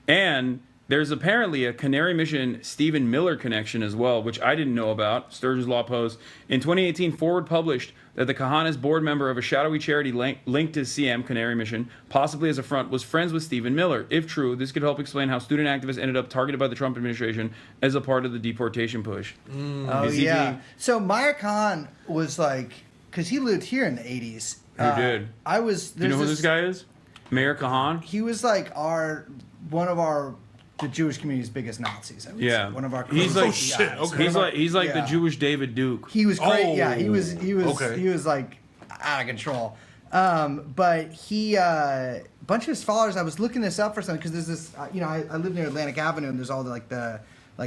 And there's apparently a Canary Mission Stephen Miller connection as well, which I didn't know about. Sturgeon's Law Post. In 2018, Forward published that the Kahanas board member of a shadowy charity linked to CM, Canary Mission, possibly as a front, was friends with Stephen Miller. If true, this could help explain how student activists ended up targeted by the Trump administration as a part of the deportation push. Oh, yeah. So Meyer Khan was like, because he lived here in the 80s. Who did? I was. Do you know who this guy is? Meir Kahan? He was like one of the Jewish community's biggest Nazis. I would say. One of our he's like guys. Okay. He's like yeah. the Jewish David Duke. He was great. Oh. Yeah, he was like out of control. But he a bunch of his followers. I was looking this up for something because there's this. I live near Atlantic Avenue and there's all the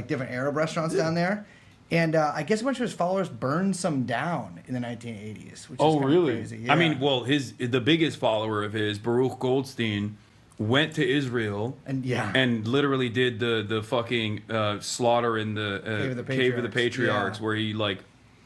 different Arab restaurants down there. And I guess a bunch of his followers burned some down in the 1980s. Which is really? Crazy. Yeah. I mean, well, the biggest follower of his, Baruch Goldstein, went to Israel and literally did the fucking slaughter in the Cave of the Patriarchs, where he like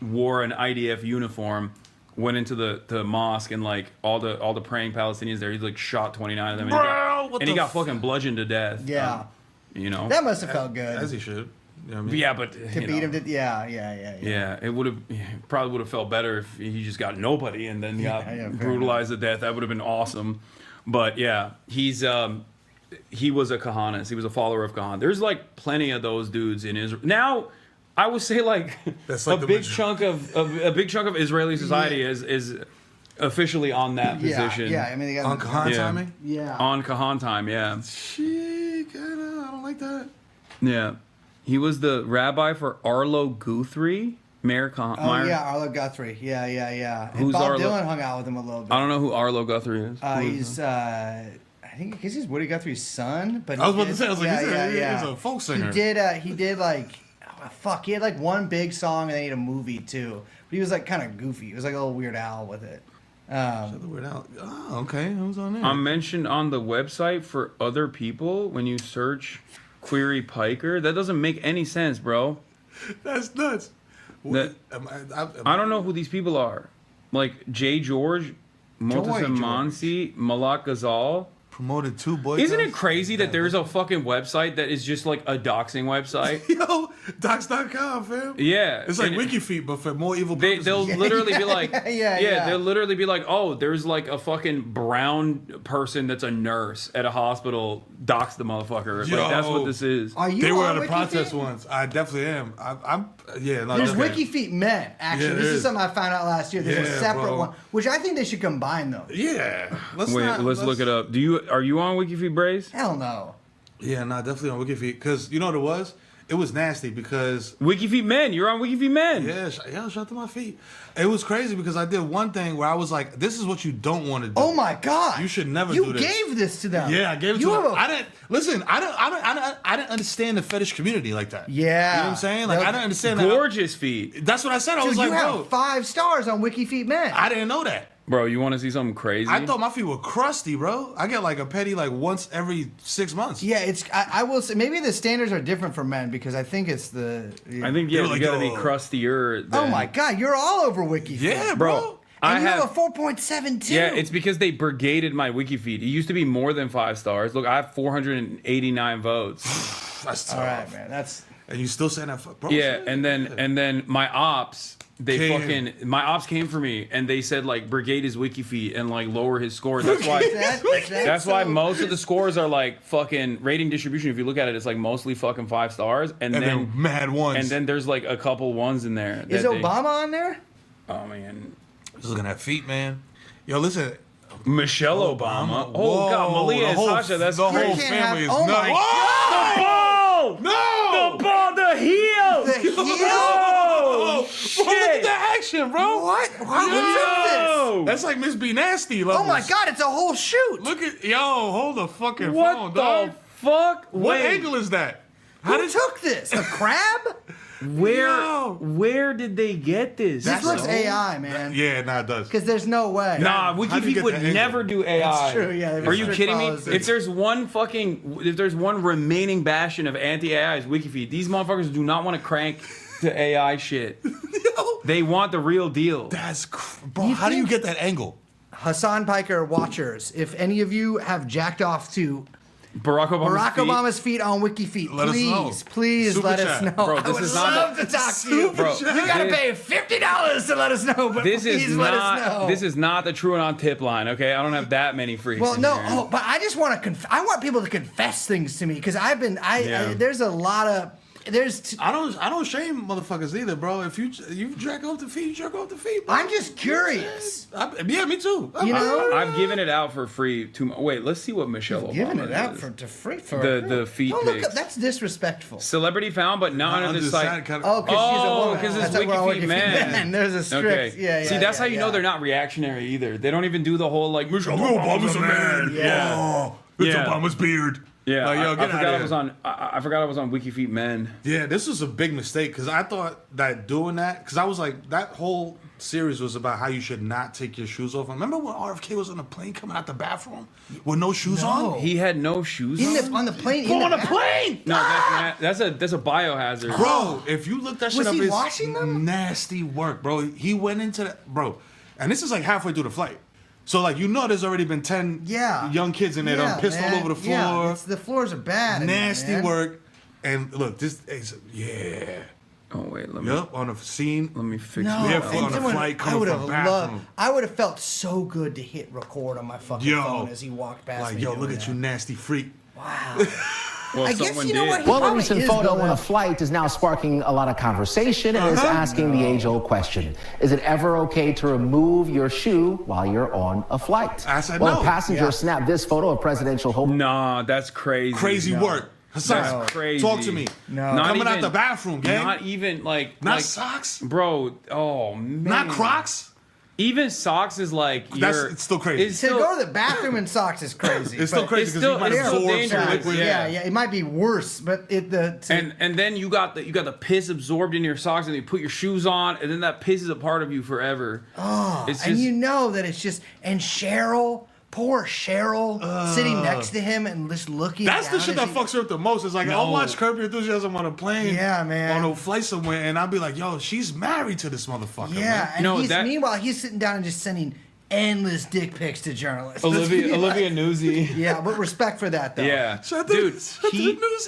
wore an IDF uniform, went into the mosque, and like all the praying Palestinians there, he like shot 29 of them, and he got fucking bludgeoned to death. Yeah, that must have felt good, as he should. You know what I mean? Yeah, but to beat him, yeah. It probably would have felt better if he just got nobody and then got brutalized to death. That would have been awesome. But yeah, he was a Kahanas. He was a follower of Kahan. There's like plenty of those dudes in Israel now. I would say like a big chunk of Israeli society is officially on that position. Yeah, I mean, they got on Kahan timing. Yeah, on Kahan time. Yeah. Shit, I don't like that. Yeah. He was the rabbi for Arlo Guthrie, Meir Kahan. Yeah, Arlo Guthrie. Yeah. And Who's Bob Arlo? Dylan hung out with him a little bit. I don't know who Arlo Guthrie is. He's I think he's Woody Guthrie's son. But I was about to say, he's a folk singer. He did like, he had like one big song and then he had a movie too. But he was like kind of goofy. It was like a little Weird Al with it. Weird Al. Oh, okay. Who's on there? I'm mentioned on the website for other people when you search Query Piker. That doesn't make any sense, bro. That's nuts. I don't know who these people are. Like Jay George, Motasim Mansi, Malak Ghazal. Promoted 2 boys. Isn't it crazy that there's a fucking website that is just like a doxing website? Yo, docs.com, fam. Yeah. It's like WikiFeet, but for more evil purposes. They'll literally be like, yeah. They'll literally be like, oh, there's like a fucking brown person that's a nurse at a hospital, dox the motherfucker. Yo, like, that's what this is. They were at a protest once. I definitely am. There's WikiFeet Men, actually. Yeah, this is something I found out last year. There's a separate one, which I think they should combine, though. Yeah. Let's look it up. Are you on WikiFeet, Brace? Hell no. Yeah, definitely on WikiFeet. Because you know what it was? It was nasty because... WikiFeet Men. You're on WikiFeet Men. Yeah, shout to my feet. It was crazy because I did one thing where I was like, this is what you don't want to do. Oh, my God. You should never do this. You gave this to them. Yeah, I gave it to them. I didn't understand the fetish community like that. Yeah. You know what I'm saying? Like, I didn't understand that. Gorgeous feet. That's what I said. I was like, you have 5 stars on WikiFeet Men. I didn't know that. Bro, you want to see something crazy? I thought my feet were crusty, bro. I get like a pedi like once every 6 months. Yeah, I will say maybe the standards are different for men because I think it's the. I think you gotta be crustier. Oh my God, you're all over WikiFeet. Yeah, bro. And you have a 4.72. Yeah, it's because they brigaded my WikiFeed. It used to be more than 5 stars. Look, I have 489 votes. That's tough. All right, man. And you still saying that, bro? Yeah, and then my ops. My ops came for me and they said like brigade his WikiFeed and like lower his score. That's why most of the scores are like fucking rating distribution. If you look at it, it's like mostly fucking 5 stars and then mad ones. And then there's like a couple ones in there. Is Obama on there? Oh man, just looking at feet, man. Yo, listen. Michelle Obama. Oh God, Malia and Sasha. That's the whole family is oh nuts. The ball! No! The ball! The heel! The heel? Oh, shit! Bro, look at the action, bro. What? Why would you do this? That's like Miss B Nasty levels. Oh my God, it's a whole shoot. Look at hold the fucking what phone, the dog. fuck? What Wait. angle is that? Who took this? A crab? Where did they get this? This looks AI, man. Yeah, nah, it does. Because there's no way. Nah, How do you WikiFeed get would that angle? never do AI. That's true, yeah. Are you kidding me? Policy. If there's one remaining bastion of anti-AI is WikiFeed. These motherfuckers do not want to crank to AI shit. They want the real deal. Bro, how do you get that angle? Hassan Piker watchers, if any of you have jacked off to Barack Obama's feet on WikiFeet, Let us know. please Super let chat. us know. Bro, this I would is not love the- to talk to you. Bro, You gotta pay $50 to let us know, but This please is let us know. not. This is not the true and on tip line. Okay, I don't have that many freaks. Well, in no, here. but I just want to. I want people to confess things to me because Yeah. there's a lot of. I don't shame motherfuckers either, bro. If you jack off the feet, you jerk off the feet. Bro. I'm just curious. Yeah, me too. You know? I've given it out for free. Wait, let's see what Michelle Obama Giving it out does. for free for the feet Don't look pics. up, that's disrespectful. Celebrity found, but not on this site. Oh, because she's a woman. because it's That's why we're WikiFeed man. There's a strict. Okay. Yeah, yeah. See, that's yeah, how you know they're not reactionary either. They don't even do the whole like Michelle Obama's a man. Yeah. Oh, it's Obama's beard. Yeah, Like, yo, I get forgot outta it was on. I forgot it was on WikiFeed men. Yeah, this was a big mistake because I thought that doing that, because I was like, that whole series was about how you should not take your shoes off. Remember when RFK was on the plane coming out the bathroom with no shoes on? He had no shoes on the plane. On the plane. No, that's a biohazard, Bro, if you look that shit Was up, he it's washing them? nasty work, bro. He went into that, bro, and this is like halfway through the flight. So like there's already been 10 young kids in there that pissed all over the floor. Yeah, the floors are bad. in there, Nasty man. work. And look, this is Oh wait, let me. Yep, on the scene. Let me fix No, it. On the someone- flight I coming would from have bathroom. loved. I would have felt so good to hit record on my fucking phone as he walked past Like, me. yo, doing look at that. you, nasty freak. Wow. Well, I guess someone you know did. what? He Well, a probably recent is, photo though, on that- a flight is now sparking a lot of conversation and is asking the age-old question. Is it ever okay to remove your shoe while you're on a flight? I said well, no. a passenger snapped this photo of presidential home. Nah, that's crazy. Crazy work. Hassan, That's crazy. talk to me. No. Not Coming out even- the bathroom, gang. Not even like Not like, socks? bro. Oh man, Not Crocs? Even socks is like It's still crazy. It's To still, go to the bathroom in socks is crazy. It's still but- crazy because still- you might it's still absorb some dangerous. liquid. Yeah, it might be worse, but and then you got the piss absorbed in your socks, and you put your shoes on, and then that piss is a part of you forever. It's and just- you know that it's just poor Cheryl, sitting next to him and just looking. That's the down shit as that fucks her up the most. It's like, I'll No. watch Curb Your Enthusiasm on a plane. Yeah, man. On a flight somewhere, and I'll be like, yo, she's married to this motherfucker. Yeah, man. and No, meanwhile he's sitting down and just sending endless dick pics to journalists. Olivia Newsy. Yeah, but respect for that though. Yeah, dude,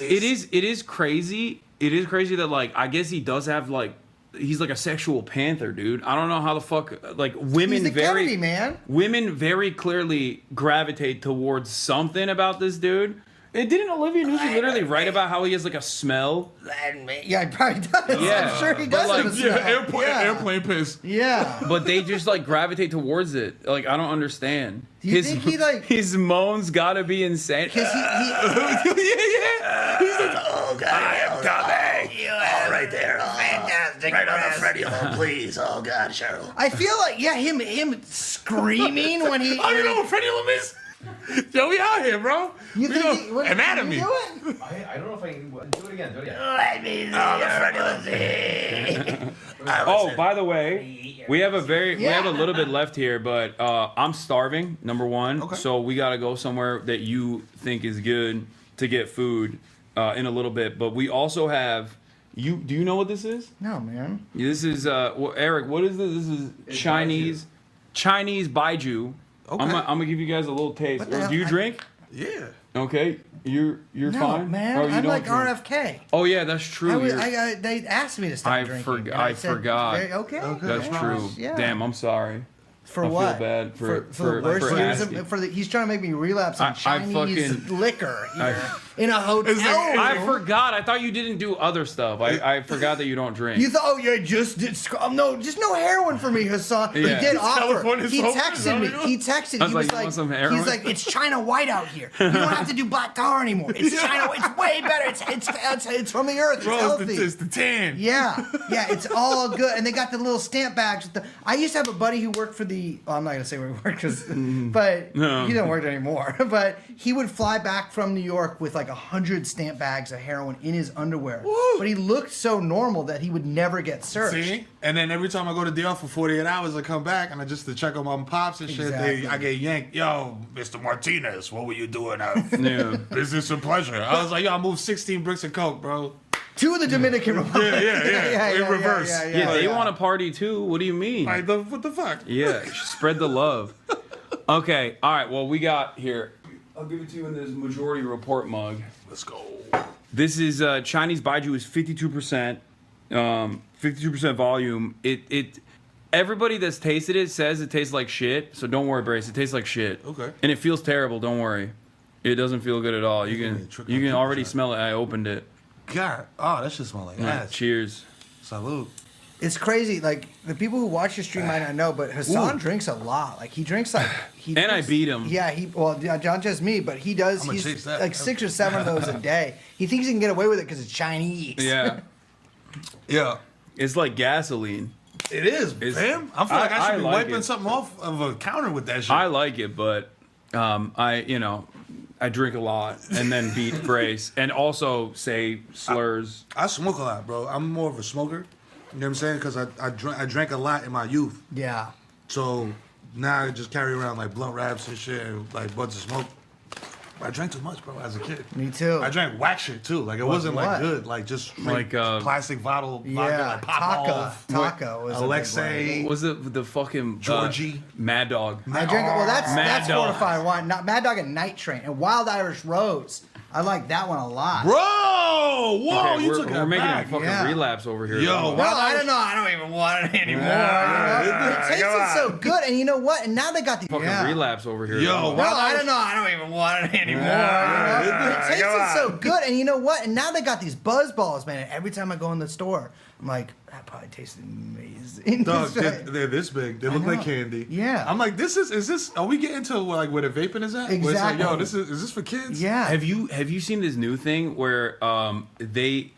it is crazy. It is crazy that like I guess he does have like he's like a sexual panther, dude. I don't know how the fuck like women He's the Kennedy man. Women very clearly gravitate towards something about this dude. Didn't Olivia Newsy literally write about how he has like a smell? Yeah, he probably does. Yeah, I'm sure he but, does. like, have a smell. Airplane piss. Yeah. But they just like gravitate towards it. Like I don't understand. Do you think he like his moans gotta be insane. because he He's like, oh god, I am coming. Oh, right there. Fantastic. Right on the Freddie. Oh, please. Oh, God, Cheryl. I feel like him screaming when he. Oh, you know what Freddie Lum is? Yo, we out here, bro. You think anatomy. Can you do it? I don't know if I can do it again. Do it again. Let me see. Oh, by the way, we have a little bit left here, but I'm starving. Number one, so we gotta go somewhere that you think is good to get food in a little bit. But we also have. Do you know what this is? No, man. This is Eric. What is this? This is Chinese baijiu. Okay. I'm gonna give you guys a little taste. Do you drink? Yeah. Okay. You're No, fine. man. Or you I'm don't like drink? RFK. Oh yeah, that's true. They asked me to stop drinking. and I said, forgot. Okay. That's true. Yeah. Damn, I'm sorry. For I what? feel bad for the worst years asking. he's trying to make me relapse on Chinese liquor here in a hotel. I forgot. I thought you didn't do other stuff. I forgot that you don't drink. You thought, oh yeah, just no heroin for me, Hassan. Yeah. He did It's offer. California He sober, texted me. He texted. He was "You want like, some heroin?" he's like, it's China White out here. You don't have to do black tar anymore. It's China. It's way better. It's from the earth. It's healthy. It's the tan. Yeah, it's all good. And they got the little stamp bags. I used to have a buddy who worked for the. Well, I'm not gonna say where he worked, but No. he doesn't work anymore. But he would fly back from New York with like like 100 stamp bags of heroin in his underwear. But he looked so normal that he would never get searched. See? And then every time I go to DR for 48 hours, I come back and I just to check on my pops and shit. Exactly. I get yanked. Yo, Mr. Martinez, what were you doing out? Yeah. Business and pleasure. I was like, yo, I moved 16 bricks of coke, bro. To the Dominican Republic. Yeah. In reverse. Yeah, they want to party too. What do you mean? Like, what the fuck? Yeah, spread the love. Okay, all right, well, we got here. I'll give it to you in this majority report mug. Let's go. This is Chinese Baijiu is 52%, 52% volume. Everybody that's tasted it says it tastes like shit, so don't worry, Brace. It tastes like shit. Okay. And it feels terrible, don't worry. It doesn't feel good at all. You can already smell it. I opened it. God, oh, that shit smell like ass. Cheers. Salud. It's crazy. Like, the people who watch your stream might not know, but Hasan drinks a lot. Like, he drinks like... And I beat him. Yeah, not just me, but he does. I'm gonna chase He's that. like 6 or 7 of those a day. He thinks he can get away with it because it's Chinese. Yeah. Yeah. It's like gasoline. It is, fam. I feel like I should be like wiping it. something off of a counter with that shit. I like it, but I drink a lot and then beat Brace and also say slurs. I smoke a lot, bro. I'm more of a smoker. You know what I'm saying? Because I drank a lot in my youth. Yeah. So now I just carry around like blunt wraps and shit and like buds of smoke. I drank too much, bro, as a kid. Me too. I drank whack shit too. Like it wasn't like good. Like just Like, plastic bottle vodka, like Taco was Alexei. What was it the fucking Georgie? Mad Dog? I drink it. Well, that's Mad Dog. fortified wine. Not Mad Dog and Night Train and Wild Irish Rose. I like that one a lot. Bro, whoa, Okay, you took we're it making back. a fucking relapse over here. Yo, No, I don't know. I don't even want it anymore. It tasted so good, and you know what? And now they got the Fucking relapse over here. Yo, No, I don't know. I don't even want it anymore. It tasted so good, and you know what? And now they got these buzz balls, man. And every time I go in the store, I'm like, that probably tasted amazing. Dog, they're this big. They look like candy. Yeah. I'm like, is this? Are we getting to like where the vaping is at? Where it's like, yo, is this for kids? Yeah. Have you seen this new thing where they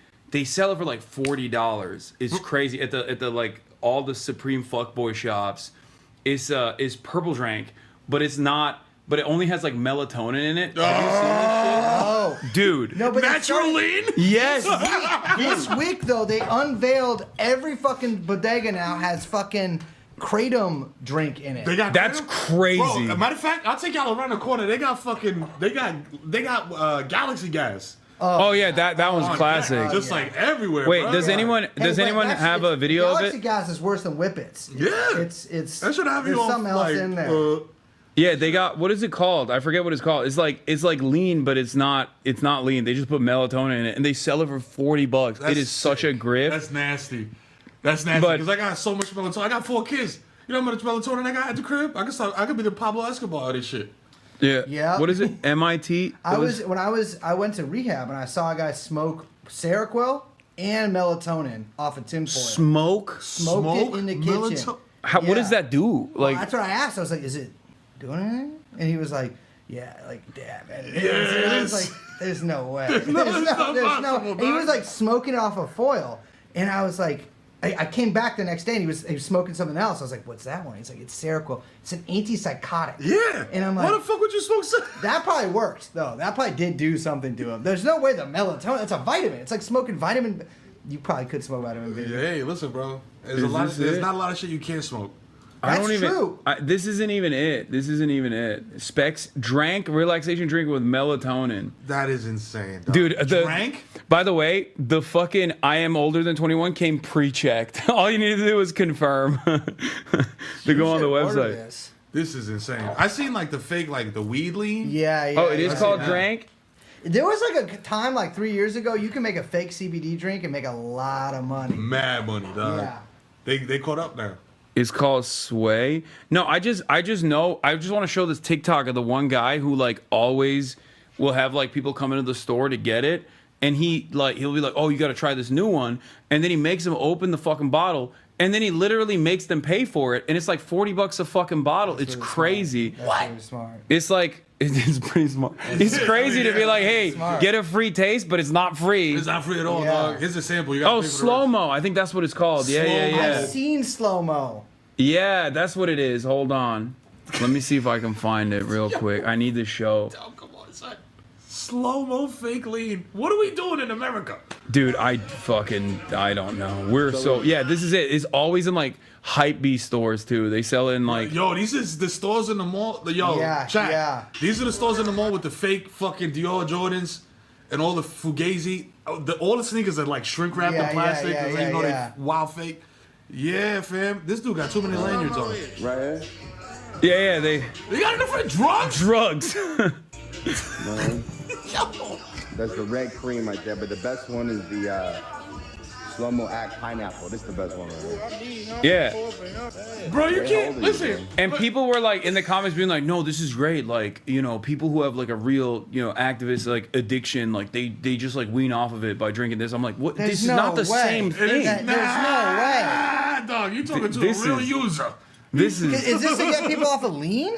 sell it for like $40? It's crazy at the like all the Supreme fuckboy shops. It's purple drink, but it's not. But it only has like melatonin in it. Have you seen this shit? Dude. No, but Naturally? Yes. This week, though, they unveiled every fucking bodega now has fucking kratom drink in it. They got That's crazy. Bro, matter of fact, I'll take y'all around the corner. They got Galaxy gas. Oh yeah, that one's classic. Just like everywhere. Wait, bro. does anyone have a video of Galaxy it? gas is worse than Whippets. Yeah. It's That should have you there's on, something else like, in there. Yeah, they got, what is it called? I forget what it's called. It's like lean, but it's not lean. They just put melatonin in it and they sell it for $40. That's it is such a grift. That's nasty. That's nasty. But- Because I got so much melatonin. I got 4 kids. You know how much melatonin I got at the crib? I could be the Pablo Escobar of this shit. Yeah. Yeah. What is it? MIT? I went to rehab and I saw a guy smoke Seroquel and melatonin off a tinfoil. Smoke? Smoked it in the kitchen. What does that do? Like, That's what I asked. I was like, is it doing anything? And he was like, yeah, like, damn, man. Yeah, I was like, there's no way. There's no possible, And he was bro. like smoking it off a foil. And I was like, I came back the next day and he was smoking something else. I was like, what's that one? He's like, it's Seroquel. It's an antipsychotic. Yeah. And I'm like, why the fuck would you smoke Seroquel? that probably worked, though. That probably did do something to him. There's no way the melatonin, it's a vitamin. It's like smoking vitamin. You probably could smoke vitamin B. Hey, listen, bro. There's Is there's it? not a lot of shit you can't smoke. That's true. This isn't even it. Specs drank relaxation drink with melatonin. That is insane, dog. Dude, Drank? By the way, the fucking I am older than 21 came pre-checked. All you need to do is confirm to go on the website. This is insane. I seen like the fake, like the weed lean. Yeah. Oh, it is I called seen that. drank? There was like a time like 3 years ago, you can make a fake CBD drink and make a lot of money. Mad money, dog. Yeah. They caught up now. It's called Sway. No, I just know. I just want to show this TikTok of the one guy who like always will have like people come into the store to get it, and he'll be like, "Oh, you got to try this new one," and then he makes them open the fucking bottle, and then he literally makes them pay for it, and it's like $40 a fucking bottle. It's really crazy. That's really smart. It's like it's pretty smart. It's crazy to be like, "Hey, get a free taste," but it's not free. It's not free at all, Yeah. dog. Here's a sample. You gotta Oh, pay for the slow mo. I think that's what it's called. Yeah. I've seen slow mo. Yeah, that's what it is. Hold on. Let me see if I can find it real quick. I need the show. Oh, come on, son. Slow-mo fake lean. What are we doing in America? Dude, I don't know. We're this is it. It's always in like hype beast stores too. They sell it in like Yo, these is the stores in the mall. Chat. These are the stores in the mall with the fake fucking Dior Jordans and all the Fugazi. All the sneakers are like shrink wrapped in plastic. They wild fake. Yeah, fam. This dude got too many lanyards on. Right here? Yeah, they got enough for drugs? Drugs. Man. That's the red cream right there, but the best one is the slow-mo act pineapple. This is the best one right here. Yeah. Bro, you can't listen. And people were like in the comments being like, no, this is great. Like, you know, people who have like a real, you know, activist like addiction, like they just like wean off of it by drinking this. I'm like, what? This is not the same thing. There's no way. Dog, you talking to a real user. This is this to get people off of lean?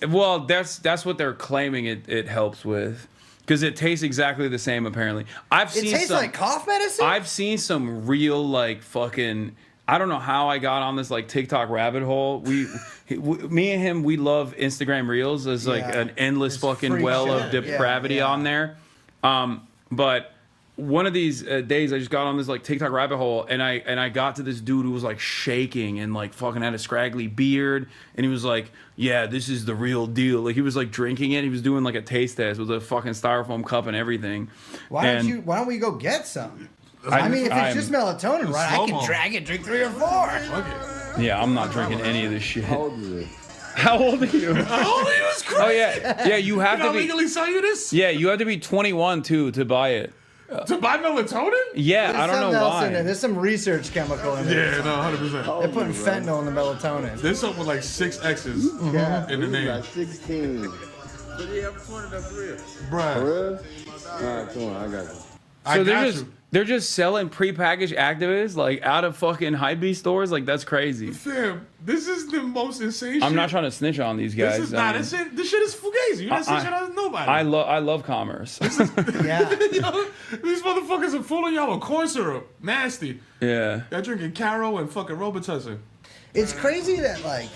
Well, that's what they're claiming it helps with. Because it tastes exactly the same, apparently. It tastes like cough medicine? I've seen some real, like, fucking... I don't know how I got on this, like, TikTok rabbit hole. Me and him, we love Instagram Reels. There's, like, an endless fucking well of depravity on there. But one of these days, I just got on this, like, TikTok rabbit hole, and I got to this dude who was, like, shaking and, like, fucking had a scraggly beard, and he was like, yeah, this is the real deal. Like, he was, like, drinking it. He was doing, like, a taste test with a fucking styrofoam cup and everything. Why don't we go get some? I mean, if it's just melatonin, right, I can drag it, drink 3 or 4. Yeah, I'm not drinking any of this shit. How old is it? How old are you? How old are you? It's crazy. Oh, yeah, you have to be... legally sell you this? Yeah, you have to be 21, too, to buy it. To buy melatonin? Yeah, I don't know why. There's some research chemical in there. Yeah, no, 100%. They're putting fentanyl in the melatonin. There's something with like 6 X's in the name. Got 16. But you have 20 up for real. Bruh. For real? All right, come on, I got you. So they're just selling prepackaged activists like out of fucking hypebeast stores. Like that's crazy. Fam, this is the most insane shit. I'm not trying to snitch on these guys. This is not this shit is fugazi. You're not snitching on nobody. I love commerce. Yo, these motherfuckers are fooling y'all with corn syrup. Nasty. Yeah. They're drinking Caro and fucking Robitussin. It's crazy that like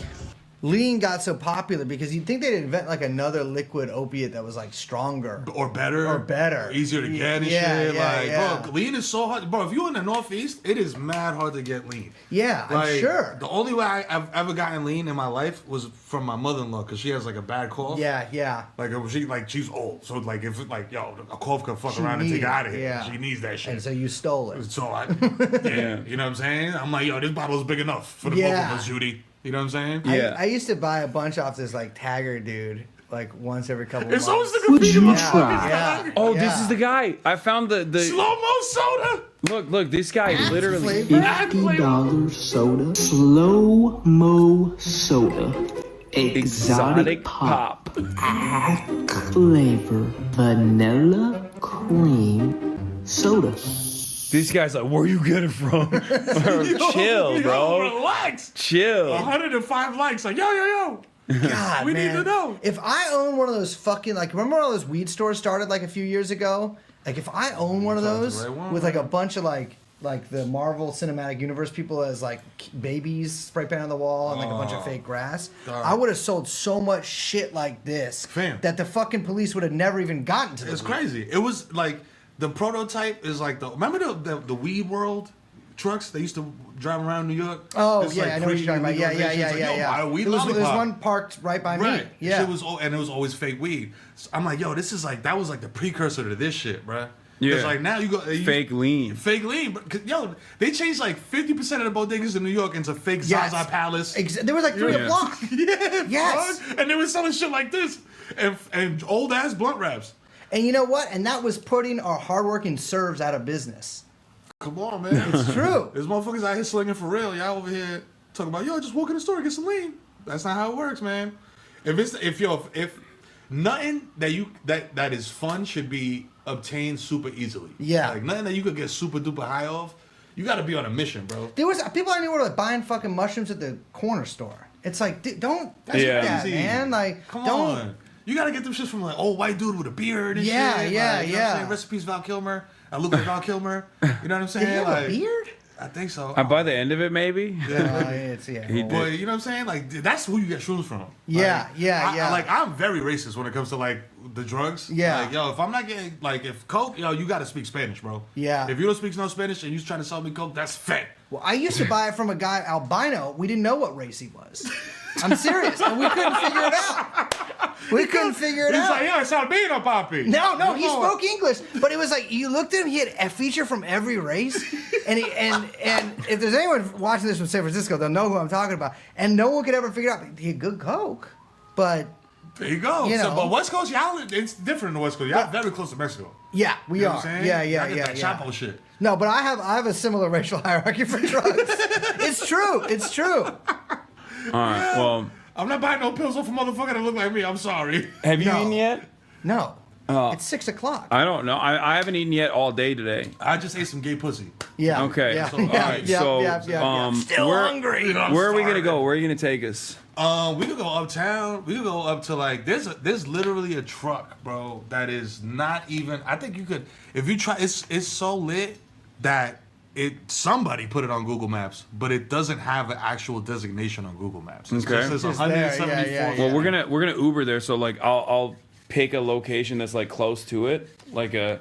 lean got so popular because you'd think they'd invent like another liquid opiate that was like stronger or better, easier to get and shit. Bro, lean is so hard. Bro, if you're in the Northeast, it is mad hard to get lean. Yeah, I'm sure. The only way I've ever gotten lean in my life was from my mother-in-law because she has like a bad cough. Yeah. Like she's old, so like if a cough could fuck around and take her out of here. Yeah. She needs that shit. And so you stole it. So you know what I'm saying? I'm like, yo, this bottle's big enough for the both of us, Judy. You know what I'm saying? Yeah. I used to buy a bunch off this like Tagger dude, like once every couple months. It's always the graffiti motherfucker. Yeah. Oh, this is the guy. I found the slow-mo soda. Look, this guy literally $50 soda, slow-mo soda, exotic pop, flavor, vanilla cream soda. This guy's like, where you get it from? Chill, bro. Relax. Chill. 105 likes. Like, yo. God, we need to know. If I own one of those fucking, like, remember when all those weed stores started like a few years ago? Like, if I own one of those with like a bunch of like the Marvel Cinematic Universe people as like babies spray paint on the wall and like a bunch of fake grass, I would have sold so much shit like this that the fucking police would have never even gotten to. It's crazy. It was like. The prototype is like remember the Weed World trucks they used to drive around New York? Oh, it's yeah, like I know what you're talking about. Yeah. Buy a weed There's lollipop. one parked right by me. Yeah. Shit it was always fake weed. So I'm like, yo, this is like, that was like the precursor to this shit, bruh. Yeah. It's like now you go fake lean. Fake lean. Yo, they changed like 50% of the bodegas in New York into fake Zaza Palace. There was like 3 a block. Yes. Bro. And they were selling shit like this. And old ass blunt wraps. And you know what? And that was putting our hardworking serves out of business. Come on, man. It's true. There's motherfuckers out here slinging for real. Y'all over here talking about, yo, just walk in the store and get some lean. That's not how it works, man. If nothing that is fun should be obtained super easily. Yeah. Like nothing that you could get super duper high off. You got to be on a mission, bro. There was people I knew were like buying fucking mushrooms at the corner store. It's like, don't do that, man. Like, come on. You gotta get them shits from like old white dude with a beard and shit. Yeah. You know what I'm saying? Recipes Val Kilmer. Lucas Val Kilmer. You know what I'm saying? Did he have a beard? I think so. By the end of it, maybe. Yeah, it's He did. But you know what I'm saying? Like that's who you get shrooms from. Yeah, yeah. Like I'm very racist when it comes to like the drugs. Yeah. Like yo, if I'm not getting like if coke, yo, you got to speak Spanish, bro. Yeah. If you don't speak no Spanish and you're trying to sell me coke, that's fake. Well, I used to buy it from a guy albino. We didn't know what race he was. I'm serious, and we couldn't figure it out. We couldn't figure it He's out. like, yo, it's albino, papi. No, he spoke English, but it was like you looked at him. He had a feature from every race, and if there's anyone watching this from San Francisco, they'll know who I'm talking about. And no one could ever figure it out. He had good coke, but there you go. You know, but West Coast, y'all, it's different in the West Coast. Y'all very close to Mexico. yeah, we You know are. what I'm saying? Yeah, Y'all get that yeah. Chapo shit. No, but I have a similar racial hierarchy for drugs. It's true. It's true. All right. Well, I'm not buying no pills off a motherfucker that look like me. I'm sorry. have you eaten yet? No. Oh. It's 6 o'clock. I don't know. I haven't eaten yet all day today. I just ate some gay pussy. Yeah. Okay. Yeah. So, all right. So, Still hungry. Where are we gonna go? Where are you gonna take us? We could go uptown. We could go up to like there's literally a truck, bro, that is not even. I think you could if you try. It's so lit that somebody put it on Google Maps, but it doesn't have an actual designation on Google Maps. It Okay. says 174. Well, we're gonna Uber there. So like I'll pick a location that's like close to it, like a.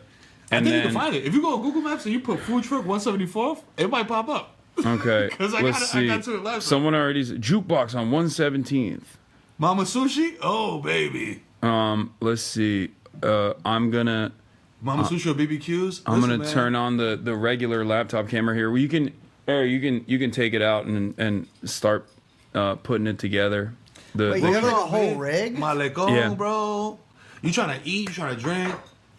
I And think then, you can find it. If you go on Google Maps and you put food truck 174th, it might pop up. Okay. 'Cause I Let's see. got to it last Someone already jukebox on 117th. Mama Sushi? Oh, baby. Let's see. I'm gonna. Mama Sushi or BBQs? I'm Listen, gonna man. turn on the regular laptop camera here. Well, you can, Eric, you can take it out and start putting it together. Wait, you have like a whole rig? Malecon, Yeah. bro. You trying to eat? You trying to drink?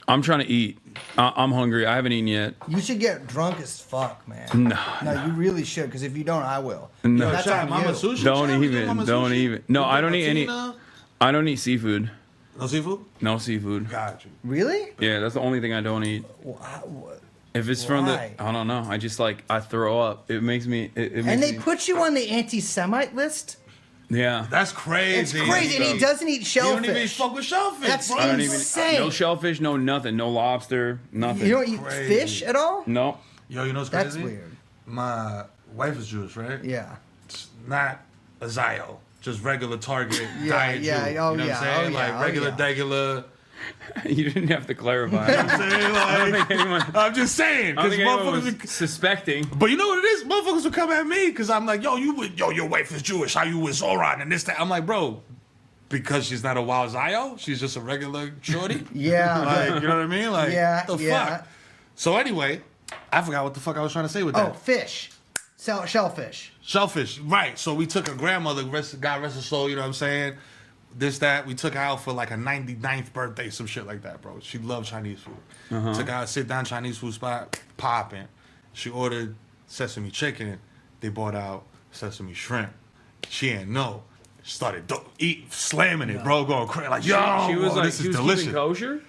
I'm trying to eat. I'm hungry. I haven't eaten yet. You should get drunk as fuck, man. No, you really should, because if you don't, I will. No. That's on Mama you. Sushi? Don't Chat, we do even. Mama Don't Sushi? even. No, We I do don't eat any. Latina? I don't eat seafood. No seafood? No seafood. Got you. Really? Yeah, that's the only thing I don't eat. If it's from the, Why? I don't know. I just like I throw up. It makes me. It makes And they me, put you on the anti-Semite list? Yeah. That's crazy. It's crazy, and he doesn't eat shellfish. You don't even fuck with shellfish, That's bro. I don't even. insane. No shellfish. No nothing. No lobster. Nothing. You don't eat fish at all? No. Yo, you know what's crazy? That's weird. My wife is Jewish, right? Yeah. It's not a Zio, just regular Target Yeah, diet yeah, Jew. oh, you know what yeah, I'm saying? oh, yeah, Like oh, regular, yeah. degular. You didn't have to clarify. You know what I'm saying? Like, I don't think anyone. I'm just saying, I don't because think anyone motherfuckers. was suspecting. But you know what it is? Motherfuckers would come at me because I'm like, yo, your wife is Jewish. How you with Zoran and this, that? I'm like, bro, because she's not a wild Zio, she's just a regular shorty. Yeah. Like, you know what I mean? Like, Yeah, the yeah. fuck? So anyway, I forgot what the fuck I was trying to say with Oh, that. fish. Shellfish. Shellfish, right. So we took a grandmother, God rest her soul, you know what I'm saying? This, that. We took her out for like a 99th birthday, some shit like that, bro. She loved Chinese food. Uh-huh. Took her out, sit down Chinese food spot, popping. She ordered sesame chicken. They brought out sesame shrimp. She ain't know. Started slamming it, bro, going crazy. Like, yo, she was bro, like, this she is was delicious. keeping kosher.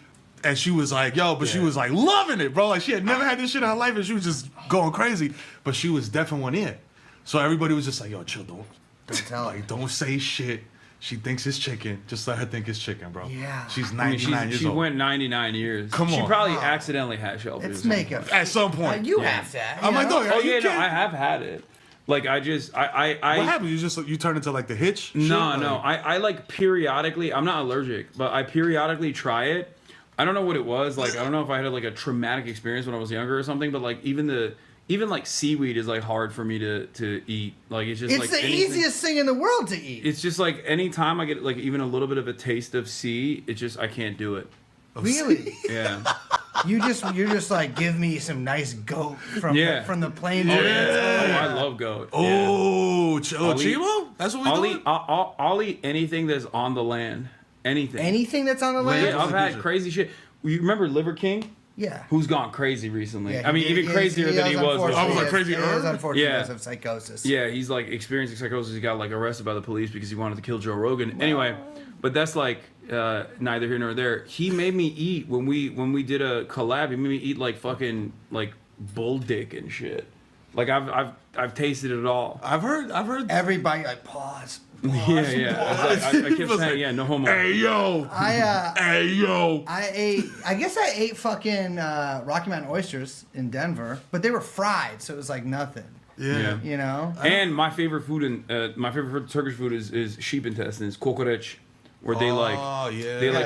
And she was like, yo, but she was like loving it, bro. Like she had never had this shit in her life and she was just going crazy. But she was deaf in one ear. So everybody was just like, yo, chill, don't tell her. like, don't say shit. She thinks it's chicken. Just let her think it's chicken, bro. Yeah. She's I mean, 99 years she old. went 99 years. Come She on. probably accidentally had shellfish. Let's make a. At some point. You Yeah. have that. I'm like, dog, Oh you yeah, no, can't- I have had it. Like I just, What happened? You turn into like the hitch? shit? No, Like- no. I like periodically. I'm not allergic, but I periodically try it. I don't know what it was. Like I don't know if I had like a traumatic experience when I was younger or something. But like even like seaweed is like hard for me to eat. Like it's just It's like the anything- easiest thing in the world to eat. It's just like anytime I get like even a little bit of a taste of sea, it just I can't do it. Really? Yeah. You're just like, give me some nice goat from Yeah. from the plains. Oh, of yeah. I love goat. Oh, I'll eat- Chimo? That's what we I'll doing? eat. I'll eat anything that's on the land. Anything. Anything that's on the land. Yeah, I've had crazy shit. You remember Liver King? Yeah. Who's gone crazy recently? Yeah, I mean, even crazier than he was. I was like crazy. He is unfortunate Yeah. because of psychosis. Yeah, he's like experiencing psychosis. He got like arrested by the police because he wanted to kill Joe Rogan. Anyway, but that's like neither here nor there. He made me eat when we did a collab. He made me eat like fucking like bull dick and shit. Like I've tasted it all. I've heard. Everybody like pause. Yeah. I kept saying, yeah, no homo. Hey yo. Hey yo. I guess I ate fucking Rocky Mountain oysters in Denver, but they were fried, so it was like nothing. Yeah. You know. And my favorite food my favorite Turkish food is sheep intestines, kokoreç, where they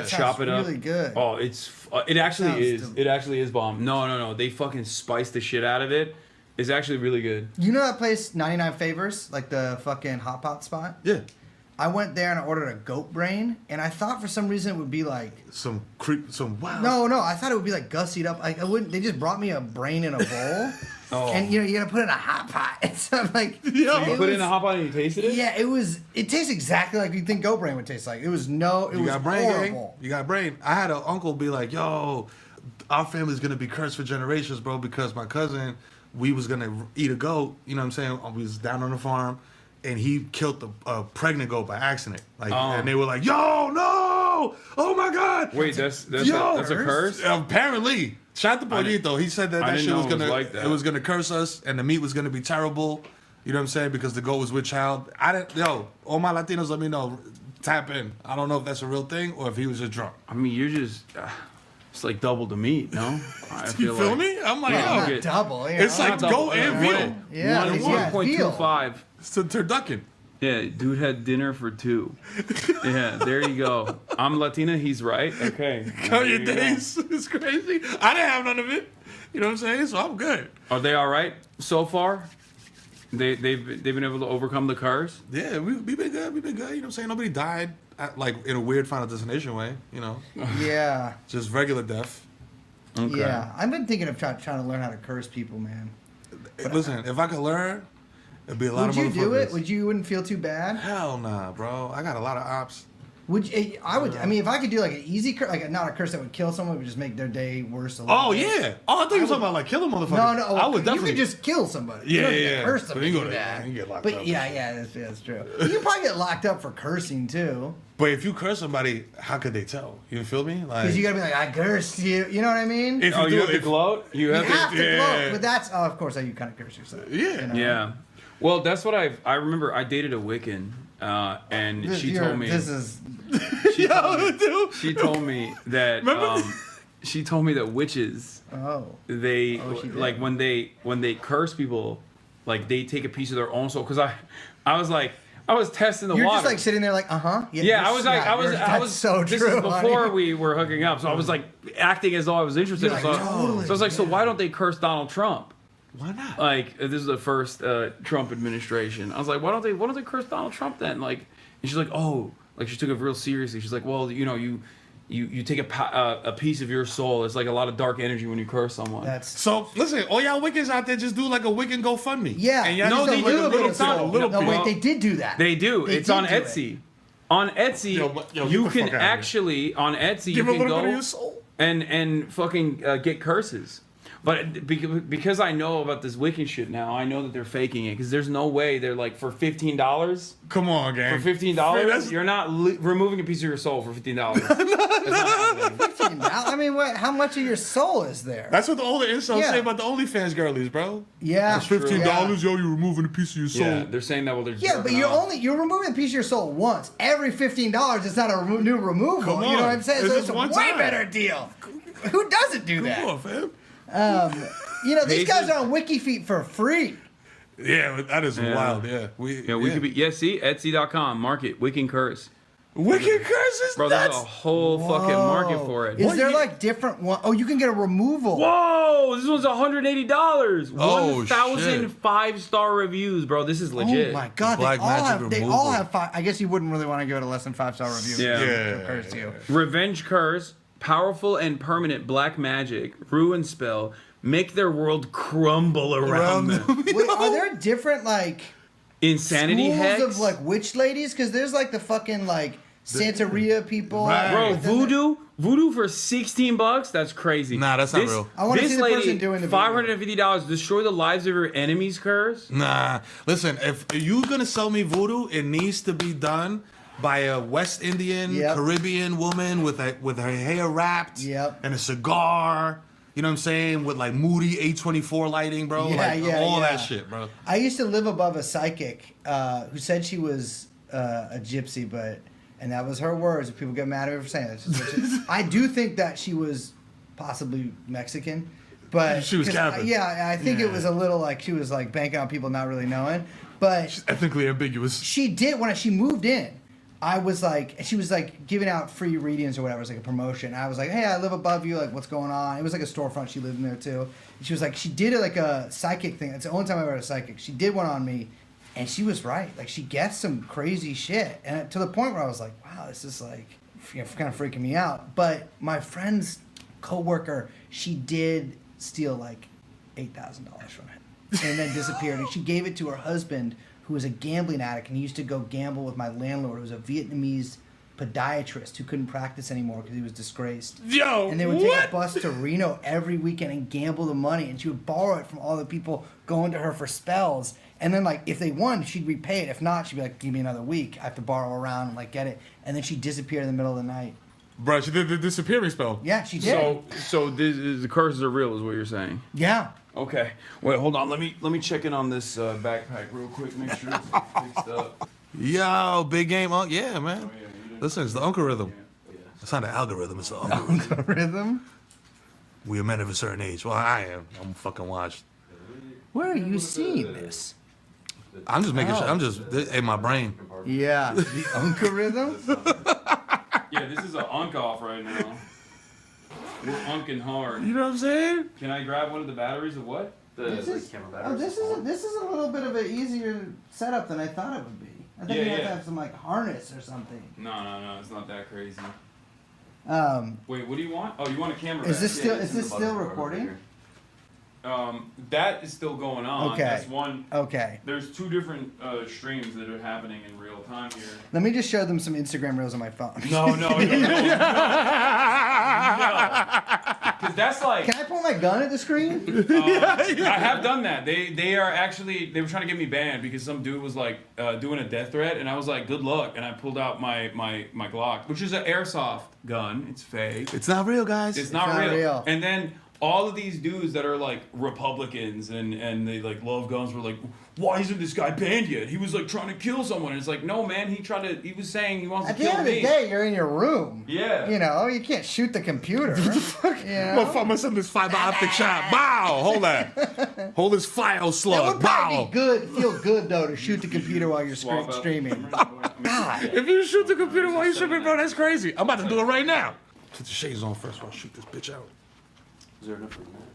chop it up. Really good. Oh, it actually is bomb. No. They fucking spice the shit out of it. It's actually really good. You know that place, 99 Favors, like the fucking hot pot spot? Yeah. I went there and I ordered a goat brain, and I thought for some reason it would be like some wow. No, I thought it would be like gussied up. Like I wouldn't. They just brought me a brain in a bowl, and you gotta put it in a hot pot. And so I'm like, so you put it in a hot pot and you tasted it? Yeah, it tastes exactly like you think goat brain would taste like. It was brain, horrible. You got brain. I had an uncle be like, "Yo, our family's gonna be cursed for generations, bro, because my cousin." We was gonna eat a goat, you know what I'm saying? We was down on the farm, and he killed a pregnant goat by accident. And they were like, "Yo, no! Oh my God!" Wait, that's a curse? Apparently, shout out to Pollito. He said that shit was gonna it was gonna curse us, and the meat was gonna be terrible. You know what I'm saying? Because the goat was with child. All my Latinos, let me know. Tap in. I don't know if that's a real thing or if he was just drunk. I mean, you're just. It's like double the meat, no? You feel me? I'm like, not double. It's like goat and veal. Yeah, 1.25. It's a turducken. Yeah, dude had dinner for 2. Yeah, there you go. I'm Latina, he's right. Okay. Count your days. It's crazy. I didn't have none of it. You know what I'm saying? So I'm good. Are they all right so far? They've been able to overcome the curse? Yeah, we've been good. We've been good. You know what I'm saying? Nobody died. Like in a weird Final Destination way, you know. Yeah. Just regular death. Okay. Yeah, I've been thinking of trying to learn how to curse people, man. Listen, if I could learn, it'd be a lot of motherfuckers. Would you do it? Wouldn't feel too bad? Hell nah, bro. I got a lot of ops. I would. I mean, if I could do like an easy curse, like not a curse that would kill someone, would just make their day worse a little bit. Yeah. Oh, I thought you were talking about like killing motherfuckers. No. I would definitely. You could just kill somebody. Yeah, you yeah. Curse them. You get locked but up. yeah, that's true. You could probably get locked up for cursing too. But if you curse somebody, how could they tell? You feel me? Because you gotta be like, I cursed you. You know what I mean? If you have to gloat? You have to gloat. But that's of course how you kind of curse yourself. Yeah. You know? Yeah. Well, that's what I remember. I dated a Wiccan, and she told me. She told me that. She told me that witches. Like when they curse people, like they take a piece of their own soul. Because I was testing the water. You're just like sitting there like, Yeah, I was so true. This is before we were hooking up, so I was like acting as though I was interested. Like, so totally, I was like, so why don't they curse Donald Trump? Why not? Like this is the first Trump administration. I was like, why don't they curse Donald Trump then? Like, and she's like, oh, like she took it real seriously. She's like, well, you know, you take a piece of your soul. It's like a lot of dark energy when you curse someone. So listen, all y'all Wiccans out there, just do like a Wiccan GoFundMe. Yeah. And y'all No, just they do like do. a little It's not a bit. little No, wait, they did do that. They do. It's on Etsy. On Etsy, Yo, you get the can fuck outta here. actually on Etsy Give you a can little bit of go your soul. and fucking get curses. But because I know about this Wiccan shit now, I know that they're faking it. Because there's no way they're like for $15. Come on, gang. For $15, you're not removing a piece of your soul for $15. That's not happening. I mean, how much of your soul is there? That's what all the incels Yeah. say about the OnlyFans girlies, bro. Yeah. It's $15, yo, you're removing a piece of your soul. Yeah, they're saying that while they're Yeah, but jerking off. you're removing a piece of your soul once. Every $15, it's not a new removal. Come You know on. what I'm saying? It's So just it's a one way time. better deal. Who doesn't do that? Come on, fam. You know, these guys are on WikiFeet for free. Yeah, that is wild. Yeah, we could be. Yeah, see, Etsy.com, market Wiccan curse. Wiccan curses, bro. There's a whole fucking market for it. Is there like different one? Oh, you can get a removal. Whoa, this one's $180. Oh, 1,000 shit. 5-star reviews, bro. This is legit. Oh my god, they all have five. I guess you wouldn't really want to give it a less than 5-star review. Yeah. Curse you. Revenge curse, powerful and permanent black magic, ruin spell, make their world crumble around them. Wait, are there different like Insanity schools hex? of like witch ladies? Because there's like the fucking like Santeria people. Right. Bro, voodoo for $16? That's crazy. Nah, that's not real. I want to This see the lady, person doing the voodoo. $550, destroy the lives of your enemies curse. Nah, listen, if you're gonna sell me voodoo, it needs to be done by a West Indian, Caribbean woman with her hair wrapped and a cigar. You You know what I'm saying? With like moody A24 lighting, bro. All that shit, bro. I used to live above a psychic who said she was a gypsy, and that was her words. If people get mad at her for saying that, I do think that she was possibly Mexican, but she was Catholic. I think it was a little like she was like banking on people not really knowing. But she's ethnically ambiguous. She did when she moved in. I was like, she was like giving out free readings or whatever. It was like a promotion. I was like, hey, I live above you. Like, what's going on? It was like a storefront. She lived in there too. And she was like, she did it like a psychic thing. It's the only time I've ever had a psychic. She did one on me, and she was right. Like, she gets some crazy shit, and to the point where I was like, wow, this is like, kind of freaking me out. But my friend's coworker, she did steal like $8,000 from him, and then disappeared. And she gave it to her husband, who was a gambling addict, and he used to go gamble with my landlord, who was a Vietnamese podiatrist who couldn't practice anymore because he was disgraced. Yo, and they would take a bus to Reno every weekend and gamble the money, and she would borrow it from all the people going to her for spells. And then, like, if they won, she'd repay it. If not, she'd be like, give me another week. I have to borrow around and, like, get it. And then she'd disappear in the middle of the night. Bro, she did the disappearing spell. Yeah, she did. So the curses are real, is what you're saying? Yeah. Okay. Wait, hold on. Let me check in on this backpack real quick. Make sure it's fixed up. Yo, big game. Oh, yeah, man. Listen, it's the algorithm. It's not the algorithm. It's the algorithm. Algorithm? We are men of a certain age. Well, I am. I'm fucking washed. Where are you seeing this? I'm just making sure. I'm just in my brain. Yeah, the algorithm. Yeah, this is an unk off right now. We're unking hard. You know what I'm saying? Can I grab one of the batteries or what? This is a little bit of an easier setup than I thought it would be. I think you have to have some like harness or something. No, it's not that crazy. Wait, what do you want? Oh, you want a camera? Is this still recording? That is still going on. Okay. That's one. Okay. There's two different streams that are happening in real time here. Let me just show them some Instagram reels on my phone. No. Because that's like. Can I pull my gun at the screen? I have done that. They were trying to get me banned because some dude was like doing a death threat, and I was like, good luck. And I pulled out my Glock, which is an airsoft gun. It's fake. It's not real, guys. It's not real. And then all of these dudes that are like Republicans and they like love guns were like, why isn't this guy banned yet? He was like trying to kill someone. And it's like, no, man, he was saying he wants to kill me. At the end of the day, you're in your room. Yeah. You know, you can't shoot the computer. I'm gonna send this fiber optic shot. Bow. Hold that. Hold this file slug. It would probably feel good though to shoot the compuder while you're streaming. God. If you shoot the computer while you're streaming, bro, that's crazy. I'm about to do it right now. Put the shades on first while I shoot this bitch out. Is there enough room there?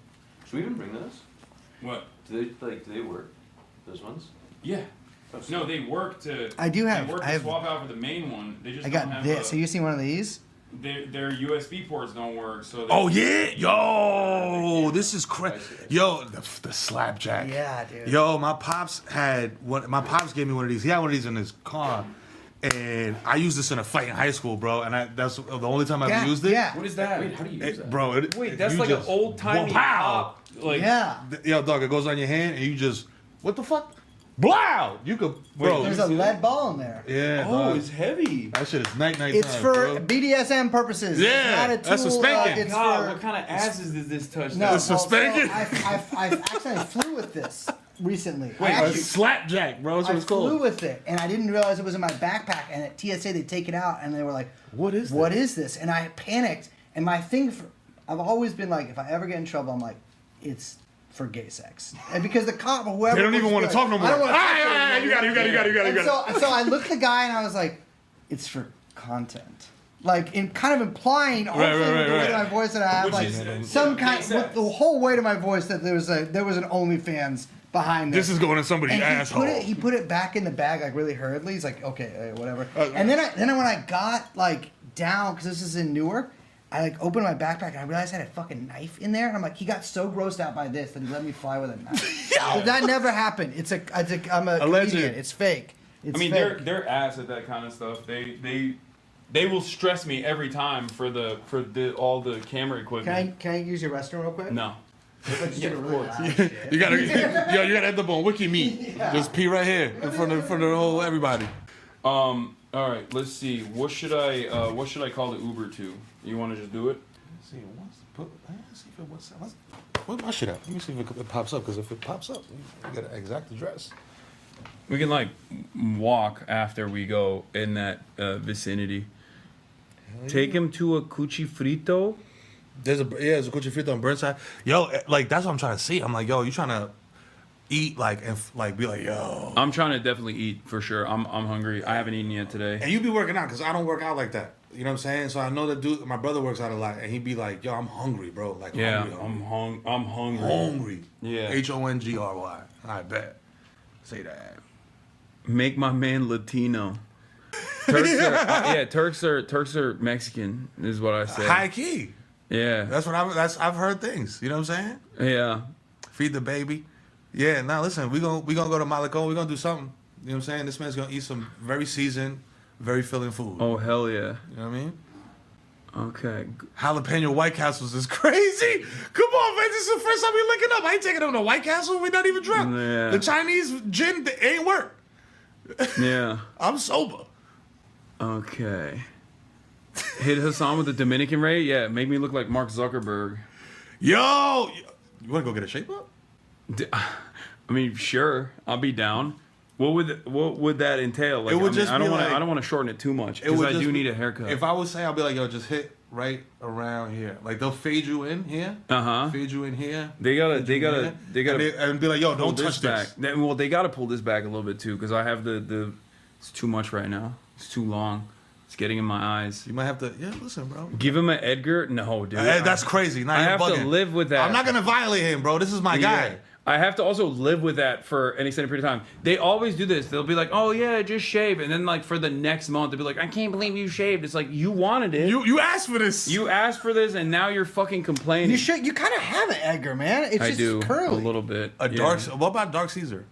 Should we even bring those? What? Do they work? Those ones? Yeah. No, they work to. I do have. They work I have. to swap out for the main one. They just I don't got have this. Have you seen one of these? Their USB ports don't work. So. Oh yeah, yo, this is crazy. Yo, the slapjack. Yeah, dude. Yo, my pops had one. My pops gave me one of these. He had one of these in his car. And I used this in a fight in high school, bro. And that's the only time I've ever used it. Yeah. What is that? Wait, how do you use that? Bro, wait, that's like an old timey pop. Like, yeah. Yo, dog, it goes on your hand and you just, what the fuck? Blow! You could, bro. There's a lead ball in there. Yeah. Oh, dog. it's heavy. That shit is night It's time, for bro. BDSM purposes. Yeah, it's not a tool, that's for spanking. it's God, for, what kind of asses did this touch? No, It's for spanking. I've accidentally flew with this recently. Wait, I a slapjack, bro. That's what it's called. flew with it, and I didn't realize it was in my backpack. And at TSA, they take it out, and they were like, "What is this?" And I panicked. And my thing, I've always been like, if I ever get in trouble, I'm like, it's for gay sex, and because the cop or whoever They don't even want to talk no more. I don't want to talk to them. You got it. So I looked at the guy, and I was like, it's for content. Like, in kind of implying, hopefully with the weight of my voice that I have, like some kind, with the whole weight of my voice, that there was an OnlyFans behind this. This is going in somebody's asshole. He put it back in the bag like really hurriedly. He's like, okay, whatever. And then when I got like down, because this is in Newark, I like opened my backpack and I realized I had a fucking knife in there. And I'm like, he got so grossed out by this that he let me fly with a knife. That never happened. I'm a comedian. It's fake. It's fake. They're ass at that kind of stuff. They will stress me every time for all the camera equipment. Can I use your restroom real quick? No. Yeah, of course. You gotta end up on Wiki Meat. Yeah. Just pee right here in front of the whole everybody. All right, let's see. What should I call the Uber to? You want to just do it? Let's see, Let's see if it was. Where's my shit at? Let me see if it pops up. Because if it pops up, we get an exact address. We can like walk after we go in that vicinity. Take him to a cuchi frito. There's a cuchi frito on Burnside. Yo, like that's what I'm trying to see. I'm like, yo, you trying to eat like and like be like, yo. I'm trying to definitely eat for sure. I'm hungry. I haven't etten yet today. And you be working out because I don't work out like that. You know what I'm saying? So I know that dude. My brother works out a lot, and he'd be like, yo, I'm hungry, bro. Like, yeah, hungry. I'm hungry. Hungry. Yeah. HONGRY. I bet. Say that. Make my man Latino. Turks are Mexican is what I say. High key. Yeah. That's what I've heard things. You know what I'm saying? Yeah. Feed the baby. Yeah, now listen, we gonna go to Malacon, we're gonna do something. You know what I'm saying? This man's gonna eat some very seasoned, very filling food. Oh hell yeah. You know what I mean? Okay. Jalapeno White Castles is crazy. Come on, man. This is the first time we linking up. I ain't taking them to White Castle. We're not even drunk. Yeah. The Chinese gin, they ain't work. Yeah. I'm sober. Okay. Hit Hasan with the Dominican Ray? Yeah, make me look like Mark Zuckerberg. Yo! You want to go get a shape up? I mean, sure. I'll be down. What would that entail? Like, It would just I don't be want to. like- I don't want to shorten it too much because I do need a haircut. If I would say, I'll be like, yo, just hit right around here. Like they'll fade you in here. Fade you in here. They gotta and be like, yo, pull don't touch this. back. Well, they gotta pull this back a little bit too because I have the. It's too much right now. It's too long. It's getting in my eyes. You might have to. Yeah, listen, bro. Give him an Edgar. No, dude. That's crazy. Nah, I you're have bugging. to live with that. I'm not gonna violate him, bro. This is my guy. Yeah. I have to also live with that for an extended period of time. They always do this. They'll be like, "Oh yeah, just shave," and then like for the next month, they'll be like, "I can't believe you shaved." It's like you wanted it. You asked for this. You asked for this, and now you're fucking complaining. You should. You kind of have an Edgar, man. It's I just do curly. a little bit. What about Dark Caesar?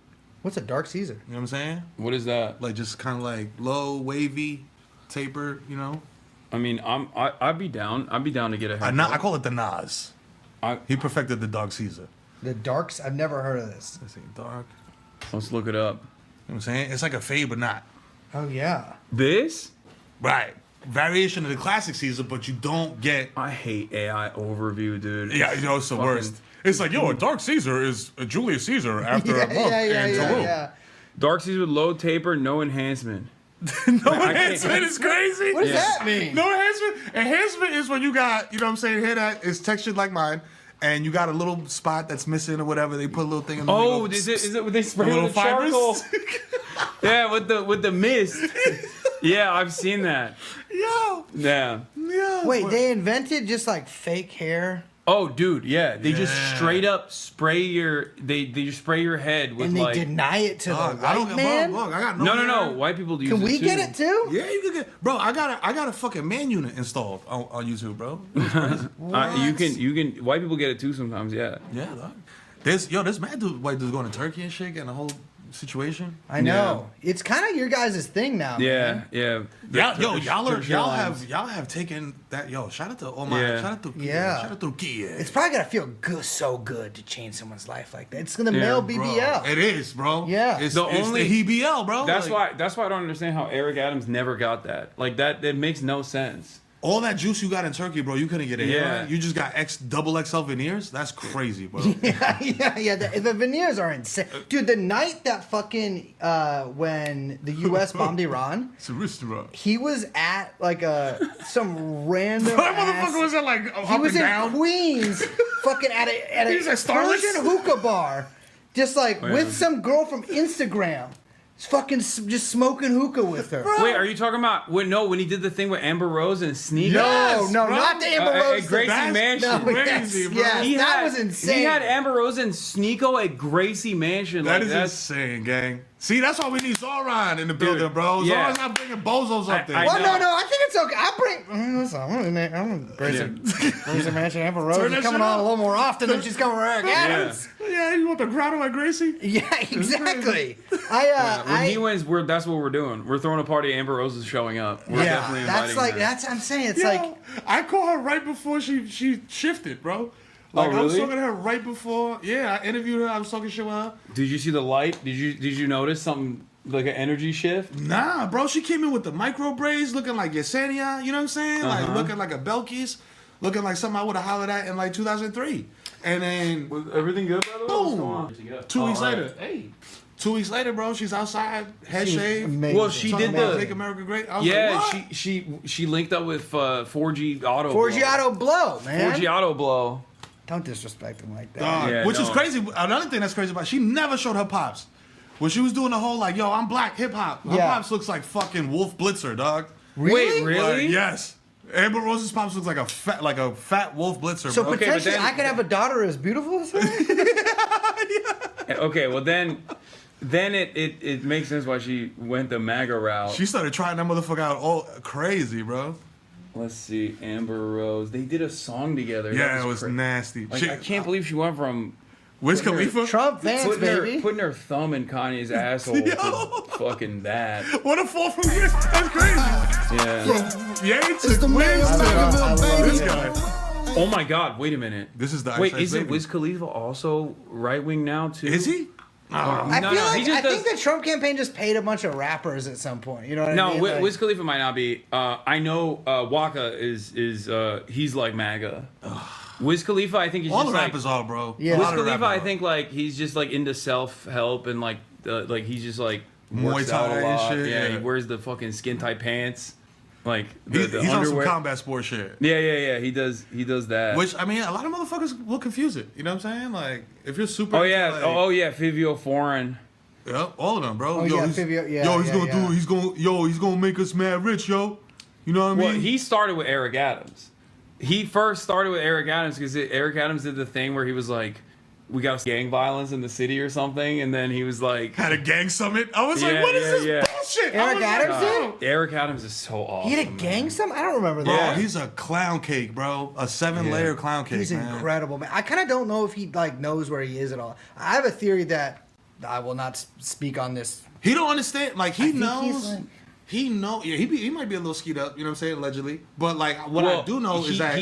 What's a Dark Caesar? You know what I'm saying? What is that? Like just kind of like low, wavy, taper. You know? I mean, I'd be down. I'd be down to get a haircut. I call it the Nas. He perfected the Dark Caesar. The Darks? I've never heard of this. Let's see, dark. Let's look it up. You know what I'm saying? It's like a fade, but not. Oh yeah. This? Right. Variation of the classic Caesar, but you don't get. I hate AI overview, dude. Yeah, you know it's the worst. It's like, yo, a Dark Caesar is a Julius Caesar after a month in Tulum. Dark Caesar with low taper, no enhancement. No enhancement is crazy. What does that mean? No enhancement. Enhancement is when you got, you know what I'm saying, hair that is textured like mine, and you got a little spot that's missing or whatever. They put a little thing in the Oh, is it they spray with the charcoal? Yeah, with the mist. Yeah, I've seen that. Yo. Yeah. Wait, they invented just like fake hair. Oh, dude, yeah. They just straight up spray they just spray your head with And they like. deny it to the white man? Look, I got No. White people do. Can we get it too? Yeah, you can get. Bro, I got a fucking man unit installed on YouTube, bro. You can. White people get it too sometimes. Yeah. Yeah, dog. There's mad dude, white dudes going to Turkey and shit, getting a whole situation. I know. It's kind of your guys' thing now. Yeah, man. yeah. Y'all have taken that. Yo, shout out to Oman. Shout out to shout out to Turkey. It's probably gotta feel good, so good to change someone's life like that. It's gonna male BBL. Bro, it is, bro. Yeah. It's the HBL, bro. That's why I don't understand how Eric Adams never got that. Like that makes no sense. All that juice you got in Turkey, bro, you couldn't get it. Yeah. You just got double XL veneers. That's crazy, bro. Yeah. The veneers are insane, dude. The night that fucking when the U.S. bombed Iran, it's a restaurant. He was at like some random. That motherfucker was at like he was in Queens, fucking at a Persian hookah bar, just like with some girl from Instagram. Fucking just smoking hookah with her. Wait, are you talking about when he did the thing with Amber Rose and Sneaker? No, not the Amber Rose. At Gracie Mansion. No, crazy, bro. Yes, that was insane. He had Amber Rose and Sneeko at Gracie Mansion. That is insane, gang. See, that's why we need Zoran in the building, bro. Yeah. Zoran's not bringing bozos up there. Well, no, I think it's okay. I'll bring. Listen, I'm Gracie Mansion. Amber Rose is coming on a little more often than she's coming around. Yeah, you want the grotto like Gracie? Yeah, exactly. When he wins, that's what we're doing. We're throwing a party. Amber Rose is showing up. We're definitely inviting her. That's I'm saying. It's like I called her right before she shifted, bro. Like really? I was talking to her right before. Yeah, I interviewed her. I was talking shit with her. Did you see the light? Did you notice something like an energy shift? Nah, bro. She came in with the micro braids, looking like Yesenia. You know what I'm saying? Like looking like a Belkis. looking like something I would have hollered at in like 2003. And then was everything good by the way? boom, 2 weeks later. Hey. 2 weeks later, bro, she's outside, head shaved. Well, she did the Make America Great. I was yeah, like, what? she linked up with 4G Auto. 4G Auto Blow, man. 4G Auto Blow. Don't disrespect him like that. Dog, which is crazy. Another thing that's crazy about she never showed her pops. When she was doing the whole like, yo, I'm black hip hop. Her pops looks like fucking Wolf Blitzer, dog. Really? Wait, really? Like, yes. Amber Rose's pops looks like a fat Wolf Blitzer. So bro. potentially, I could have a daughter as beautiful as her. Okay, well then it makes sense why she went the MAGA route. She started trying that motherfucker out all crazy, bro. Let's see, Amber Rose. They did a song together. Yeah, it was nasty. Like, I can't believe she went from Wiz Khalifa, Trump fans, baby, putting her thumb in Kanye's asshole to fucking that. What a fall from grace. That's crazy. Yeah. Yeah, he took Wiz to this guy. Oh my God! Wait a minute. This is the wait. Ice Ice Isn't Baby. Wiz Khalifa also right wing now too? Is he? I No, feel no, like he just I think does- the Trump campaign just paid a bunch of rappers at some point. You know what I No, mean? Wiz Khalifa might not be. I know Waka is he's like MAGA. Wiz Khalifa, I think he's All just the like rappers are, bro. Yeah. Wiz A lot of the Khalifa, I rappers think like he's just like into self help and like he's just like Muay works out Thai a and lot. shit, Yeah, yeah. he wears the fucking skin tight pants. Like the He's on some underwear. combat sport shit. Yeah. He does that. Which, I mean, a lot of motherfuckers will confuse it. You know what I'm saying? Like, if you're super. Oh into, yeah, like, oh yeah, Fivio Foreign. Yeah, all of them, bro. Oh, yo, yeah, he's, Fivio, yeah, yo, he's yeah, gonna yeah. do. He's gonna make us mad rich, yo. You know what I mean? Well, he started with Eric Adams. He first started with Eric Adams because Eric Adams did the thing where he was like, "We got gang violence in the city" or something, and then he was like, had a gang summit. I was like, what is this bullshit? Eric Adams did? Eric Adams is so awesome. He had a gang summit? I don't remember Bro, that. he's a clown cake, bro. A 7-layer clown cake. He's man. incredible, man. I kind of don't know if he like knows where he is at all. I have a theory that I will not speak on this. He don't understand. Like, he I think knows. he's like- He know. Yeah, he might be a little skied up. You know what I'm saying? Allegedly. But like, what I do know is that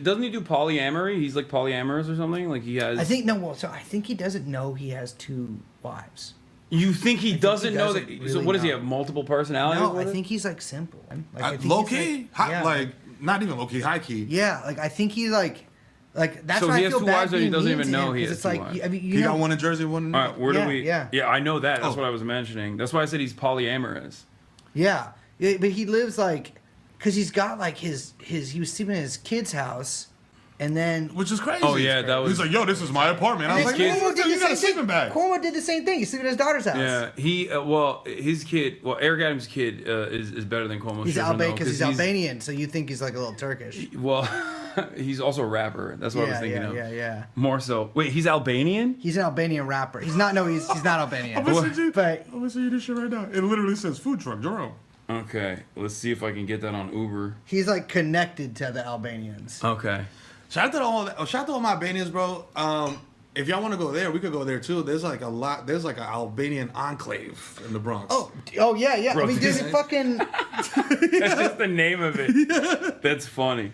doesn't he do polyamory? He's like polyamorous or something. Like he has. I think no. Well, so I think he doesn't know he has 2 wives. You think he doesn't know that? doesn't So really what does he know. have? Multiple personalities? No, with I it? think he's like simple. Like, I think low he's key, like, like not even low key, high key. Yeah, like I think he's like that's So why he I has feel 2 bad wives that he being doesn't mean even to know him, he 'cause has it's 2 like wives. I mean, He got one in Jersey, one in All right, where do we? Yeah. Yeah, I know that. That's Oh. what I was mentioning. That's why I said he's polyamorous. Yeah, but he lives like, cause he's got like his he was sleeping in his kid's house, and then which is crazy. Oh yeah, that was. He's like, yo, this is my apartment. I was like, kids- man, you got a sleeping bag. Cuomo did the same thing. He's sleeping in his daughter's house. Yeah, he his kid. Well, Eric Adams' kid is better than Cuomo's. He's children, though, because he's Albanian, so you think he's like a little Turkish. Well, he's also a rapper. That's what I was thinking of. Yeah. More so. Wait, he's Albanian? He's an Albanian rapper. He's not. No, he's not Albanian. I'm gonna send But you this shit right now. It literally says food truck, Jerome. Okay, let's see if I can get that on Uber. he's like connected to the Albanians. Okay. Shout out to all my Albanians, bro. If y'all want to go there, we could go there too. There's like a lot. There's like an Albanian enclave in the Bronx. Oh yeah. Bro, I mean, there's a fucking That's just the name of it. That's funny.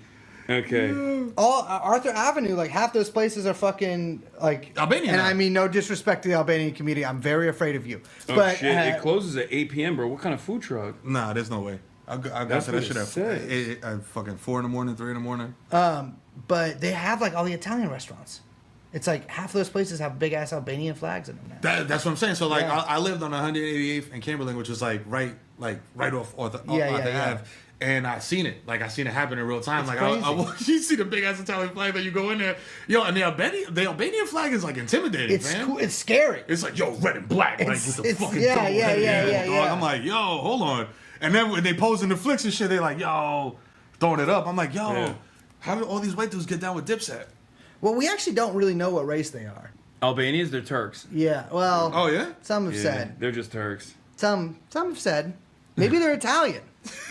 Okay. all Arthur Avenue. Like half those places are fucking like Albanian. And now. I mean, no disrespect to the Albanian community. I'm very afraid of you. Oh But shit! It closes at 8 p.m., bro. What kind of food truck? Nah, there's no way. I got That's to what that shit it at says. fucking 4 in the morning, 3 in the morning. but they have like all the Italian restaurants. It's like half those places have big ass Albanian flags in them now. That's what I'm saying. So like, Yeah. I lived on 188th and Chamberlain, which is like right off the Yeah. Ave. And I seen it. Like I seen it happen in real time. It's Like you see the big ass Italian flag that you go in there. Yo, and the Albanian flag is like intimidating, It's man. cool. It's scary. It's like, yo, red and black. Like It's- with the it's- fucking yeah, double yeah, head, yeah, dog. yeah. I'm like, yo, hold on. And then when they pose in the flicks and shit, they like, yo, throwing it up. I'm like, yo, Yeah. how do all these white dudes get down with Dipset? Well, we actually don't really know what race they are. Albanians, they're Turks. Yeah. Well. Oh yeah. Some have Yeah, said. they're just Turks. Some have said. Maybe they're Italian.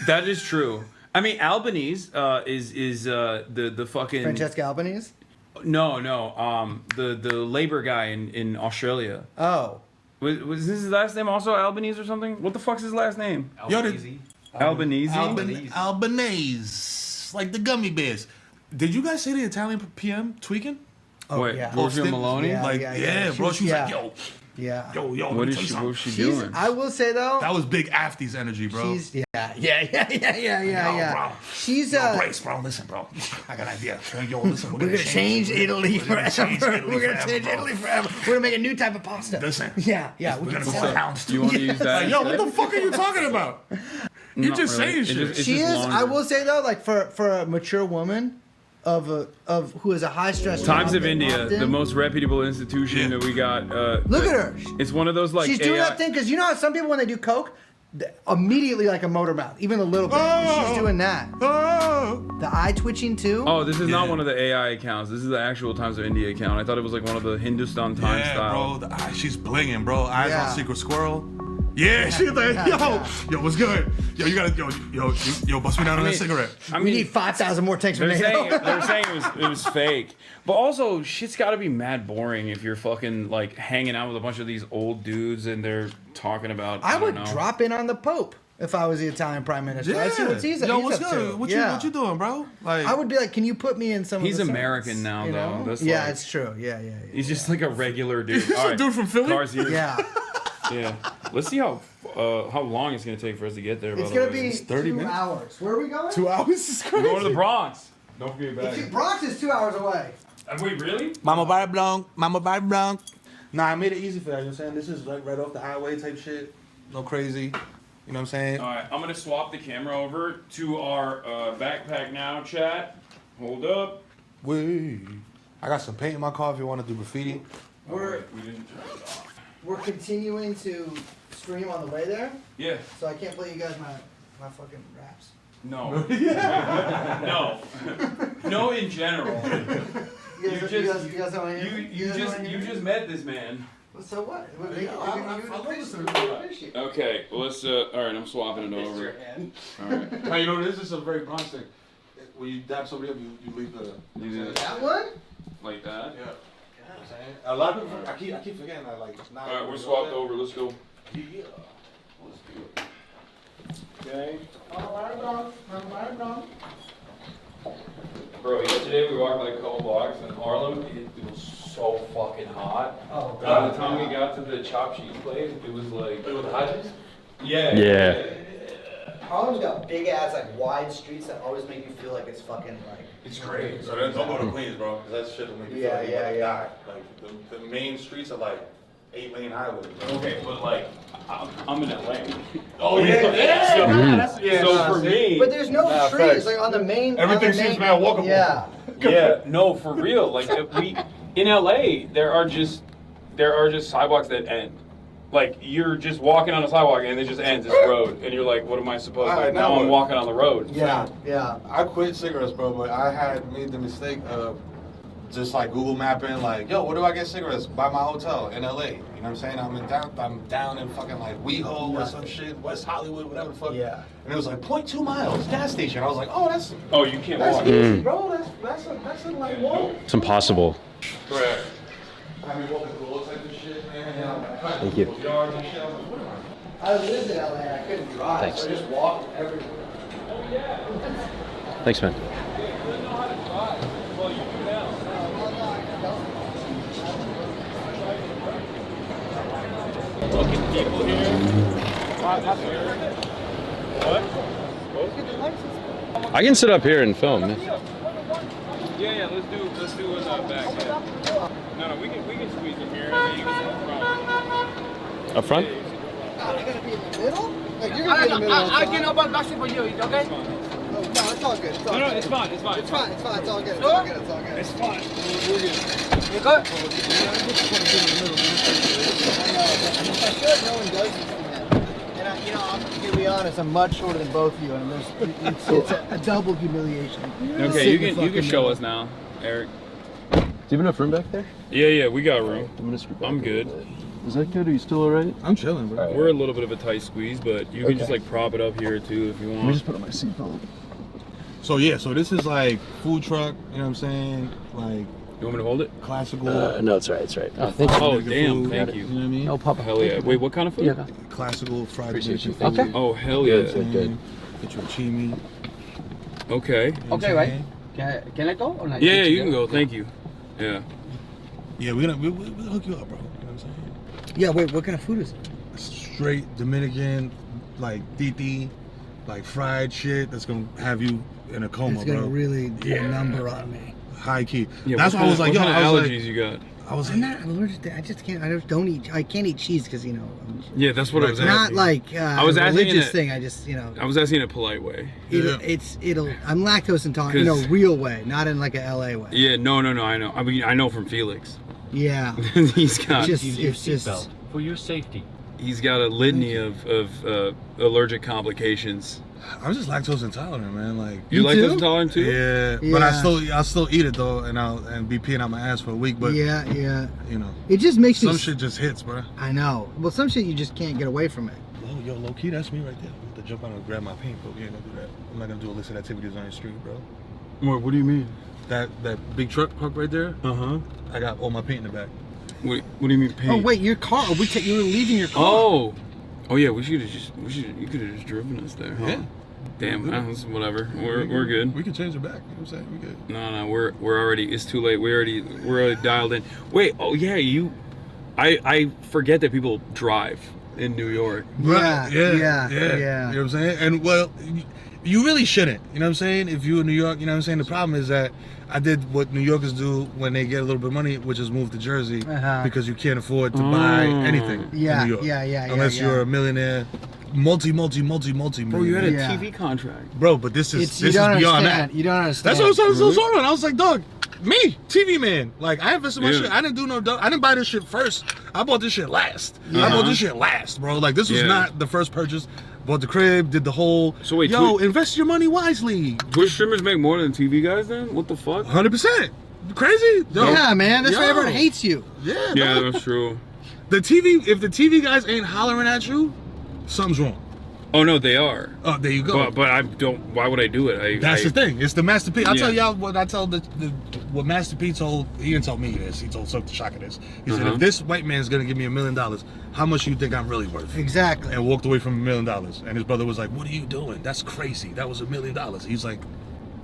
That is true. I mean, Albanese is the fucking Francesca Albanese. No, the labor guy in Australia. Oh. Was his last name also Albanese or something? What the fuck's his last name? Albanese. Albanese. Albanese. Like the gummy bears. Did you guys see the Italian PM tweaking? Oh, Wait, yeah. Giorgio Posted- Maloney? Yeah, Yeah, bro. She was like, yo, Yeah. Yo, What was she doing? I will say though, that was big Afty's energy, bro. she's yeah. She's Yo, Brace, bro. Listen, bro. I got an idea. Yo, listen. We're gonna change Italy forever. We're gonna change bro. Italy forever. We're gonna make a new type of pasta. Listen. Yeah. We're gonna go to pounds too. You want to use that? Like, yo, what the fuck are you talking about? You just saying shit. She is. I will say though, like for a mature woman, of who is a high stress. Times of India, the most reputable institution that we got. Look at her. It's one of those like She's doing AI that thing because you know how some people when they do coke, immediately like a motor mouth, even a little bit. She's doing that. The eye twitching too. Oh, this is not one of the AI accounts. This is the actual Times of India account. I thought it was like one of the Hindustan Times style. Bro. She's blinging, bro. Eyes on Secret Squirrel. Yeah, she's like, yo, what's good? Yo, you gotta, yo, bust me down on that cigarette. We need 5,000 more tanks for They're NATO. saying it was fake, but also shit's got to be mad boring if you're fucking like hanging out with a bunch of these old dudes and they're talking about. I would don't know. drop in on the Pope if I was the Italian Prime Minister. Yeah. I'd see what he's Yo, what's up good? to. What you doing, bro? Like, I would be like, can you put me in some? He's of the American songs, now, you though. know? That's Yeah, like- it's true. Yeah. He's just like a regular dude. He's All a dude from Philly? Cars here. Yeah. Yeah. Let's see how long it's gonna take for us to get there. It's by gonna the way. be 30 2 minutes. hours. Where are we going? 2 hours is We're crazy. going to the Bronx. Don't forget your bag. Bronx is 2 hours away. Wait, really? Mama Bar Blanc. Nah, I made it easy for that. You know what I'm saying? This is like right off the highway type shit. No crazy. You know what I'm saying? All right, I'm gonna swap the camera over to our backpack now chat. Hold up. Wait. I got some paint in my car if you want to do graffiti. We didn't turn it off. We're continuing to stream on the way there. Yeah. So I can't play you guys my fucking raps. No. No, in general. You just met this man. So what? Okay, well, let's. All right, I'm swapping it over. All right. Now, you know, this is a very blunt thing. When you dab somebody up, you leave the. That one? Like that? Yeah. A lot of people, I keep forgetting that. Like, All right, we're swapped over. Let's go. Yeah. Let's do it. Okay. Bro, yesterday we walked like a couple blocks in Harlem. It was so fucking hot. Oh, By the time we got to the chop cheese place, it was like. With the hot cheese? Yeah. Harlem's got big ass like wide streets that always make you feel like it's fucking like. It's great. So then don't go to Queens, bro, because that shit will make you feel like you're gonna die. Like, the main streets are like 8 lane highways, bro. Okay, but like, I'm in LA. Oh, yeah. So for me. But there's no trees like on the main. Everything seems mad walkable. Yeah. Yeah, no, for real. Like in LA, there are just sidewalks that end. Like you're just walking on a sidewalk and it just ends. It's road, and you're like, what am I supposed to? All right, now now I'm what? walking on the road. Yeah. I quit cigarettes, bro, but I had made the mistake of just like Google mapping, like, yo, where do I get cigarettes? By my hotel in LA. You know what I'm saying? I'm down in fucking like WeHo or some shit, West Hollywood, whatever the fuck. Yeah. And it was like 0.2 miles, gas station. I was like, oh, that's You can't walk. easy, bro. That's in like one. It's impossible. Correct. I mean, walking through all types of shit, man. Thank you. Yards and shit. I was like, what am I? I lived in LA and I couldn't drive, Thanks. so I just walked everywhere. Thanks, man. Fucking people here. What? I can sit up here and film. Yeah, let's do it back. Yeah. No, we can squeeze in here. And then you can sit Up front? I gotta be in the middle? Like, you're gonna be in the middle. I can open back for you, okay? No, it's all good. It's all good. it's fine. It's fine. It's all good. It's all good. It's all good. It's fine. You good? I feel like no one does this to me. And I'm gonna be honest, I'm much shorter than both of you, and it's a double humiliation. Okay, you can show us now, Eric. Do you have enough room back there? Yeah, we got room. I'm good. Is that good? Are you still alright? I'm chilling, bro. We're a little bit of a tight squeeze, but you can just like prop it up here too if you want. Let me just put on my seatbelt. So yeah, so this is like food truck, you know what I'm saying? Like, you want me to hold it? Classical. No, it's right. It's right. Oh, thank you. Oh, damn, food, thank you. You know what I mean? No, Papa. Hell yeah. Wait, what kind of food? Yeah. Classical fried Appreciate you. food. Okay. Oh, hell yeah. Good. Get your chimi. Okay. Okay, right? Can I go? Or not? Yeah, you can go. Thank you. Yeah. Yeah, we'll hook you up, bro. You know what I'm saying? Yeah, wait, what kind of food is it? Straight Dominican, like titi, like fried shit that's gonna have you in a coma, It's gonna bro. really do a number on me. High key. Yeah, That's why I was like, yo, what kind I of was allergies like, you got? I was I'm like, not allergic to, I just can't, I can't eat cheese because, you know. Yeah, that's what I was asking. Not like I was a asking religious in a- thing, I just, you know. I was asking in a polite way. I'm lactose intolerant in a 'Cause- real way, not in like a LA way. Yeah, no, I know. I mean, I know from Felix. Yeah. He's got. It's just for your safety. He's got a litany of allergic complications. I'm just lactose intolerant, man. Like You lactose intolerant too? Yeah, but I still eat it though, and be peeing out my ass for a week. But yeah. you know, It just makes some me. shit just hits, bro. I know. Well, some shit you just can't get away from it. Yo, low key, that's me right there. I'm gonna jump out and grab my paint, but we ain't gonna do that. I'm not gonna do illicit activities on the street, bro. What do you mean? That big truck parked right there. I got all my paint in the back. What do you mean paint? Oh wait, your car. You were leaving your car. Oh yeah. You could have just driven us there. Huh? Yeah. Damn. Whatever. We're good. We can change it back. You know what I'm saying? We good. No. We're already. It's too late. We're already dialed in. Wait. Oh yeah. I forget that people drive in New York. Yeah. You know what I'm saying? And well, you really shouldn't. You know what I'm saying? If you're in New York, you know what I'm saying? The problem is that I did what New Yorkers do when they get a little bit of money, which is move to Jersey because you can't afford to buy anything in New York. Unless you're a millionaire, multi Bro, you had a millionaire. TV contract. Bro, but this is beyond that. You don't understand. That's what I was so sorry. I was like, dog, me, TV man. Like, I invested my shit. I didn't do I didn't buy this shit first. I bought this shit last. I bought this shit last, bro. Like, this was not the first purchase. Bought the crib, did the whole. So wait, invest your money wisely. Twitch streamers make more than TV guys then? What the fuck? 100%. Crazy? Yeah, man. That's why everyone hates you. Yeah. Yeah, that's true. If the TV guys ain't hollering at you, something's wrong. Oh no, they are. Oh, there you go. But I don't. Why would I do it? That's the thing. It's the Master P. I'll Yeah. tell y'all what I tell what Master P told. He didn't tell me this. He told Silk the Shocker this. He said, if this white man's gonna give me $1 million, how much do you think I'm really worth? Exactly. And walked away from $1 million. And his brother was like, "What are you doing? That's crazy. That was $1 million." He's like,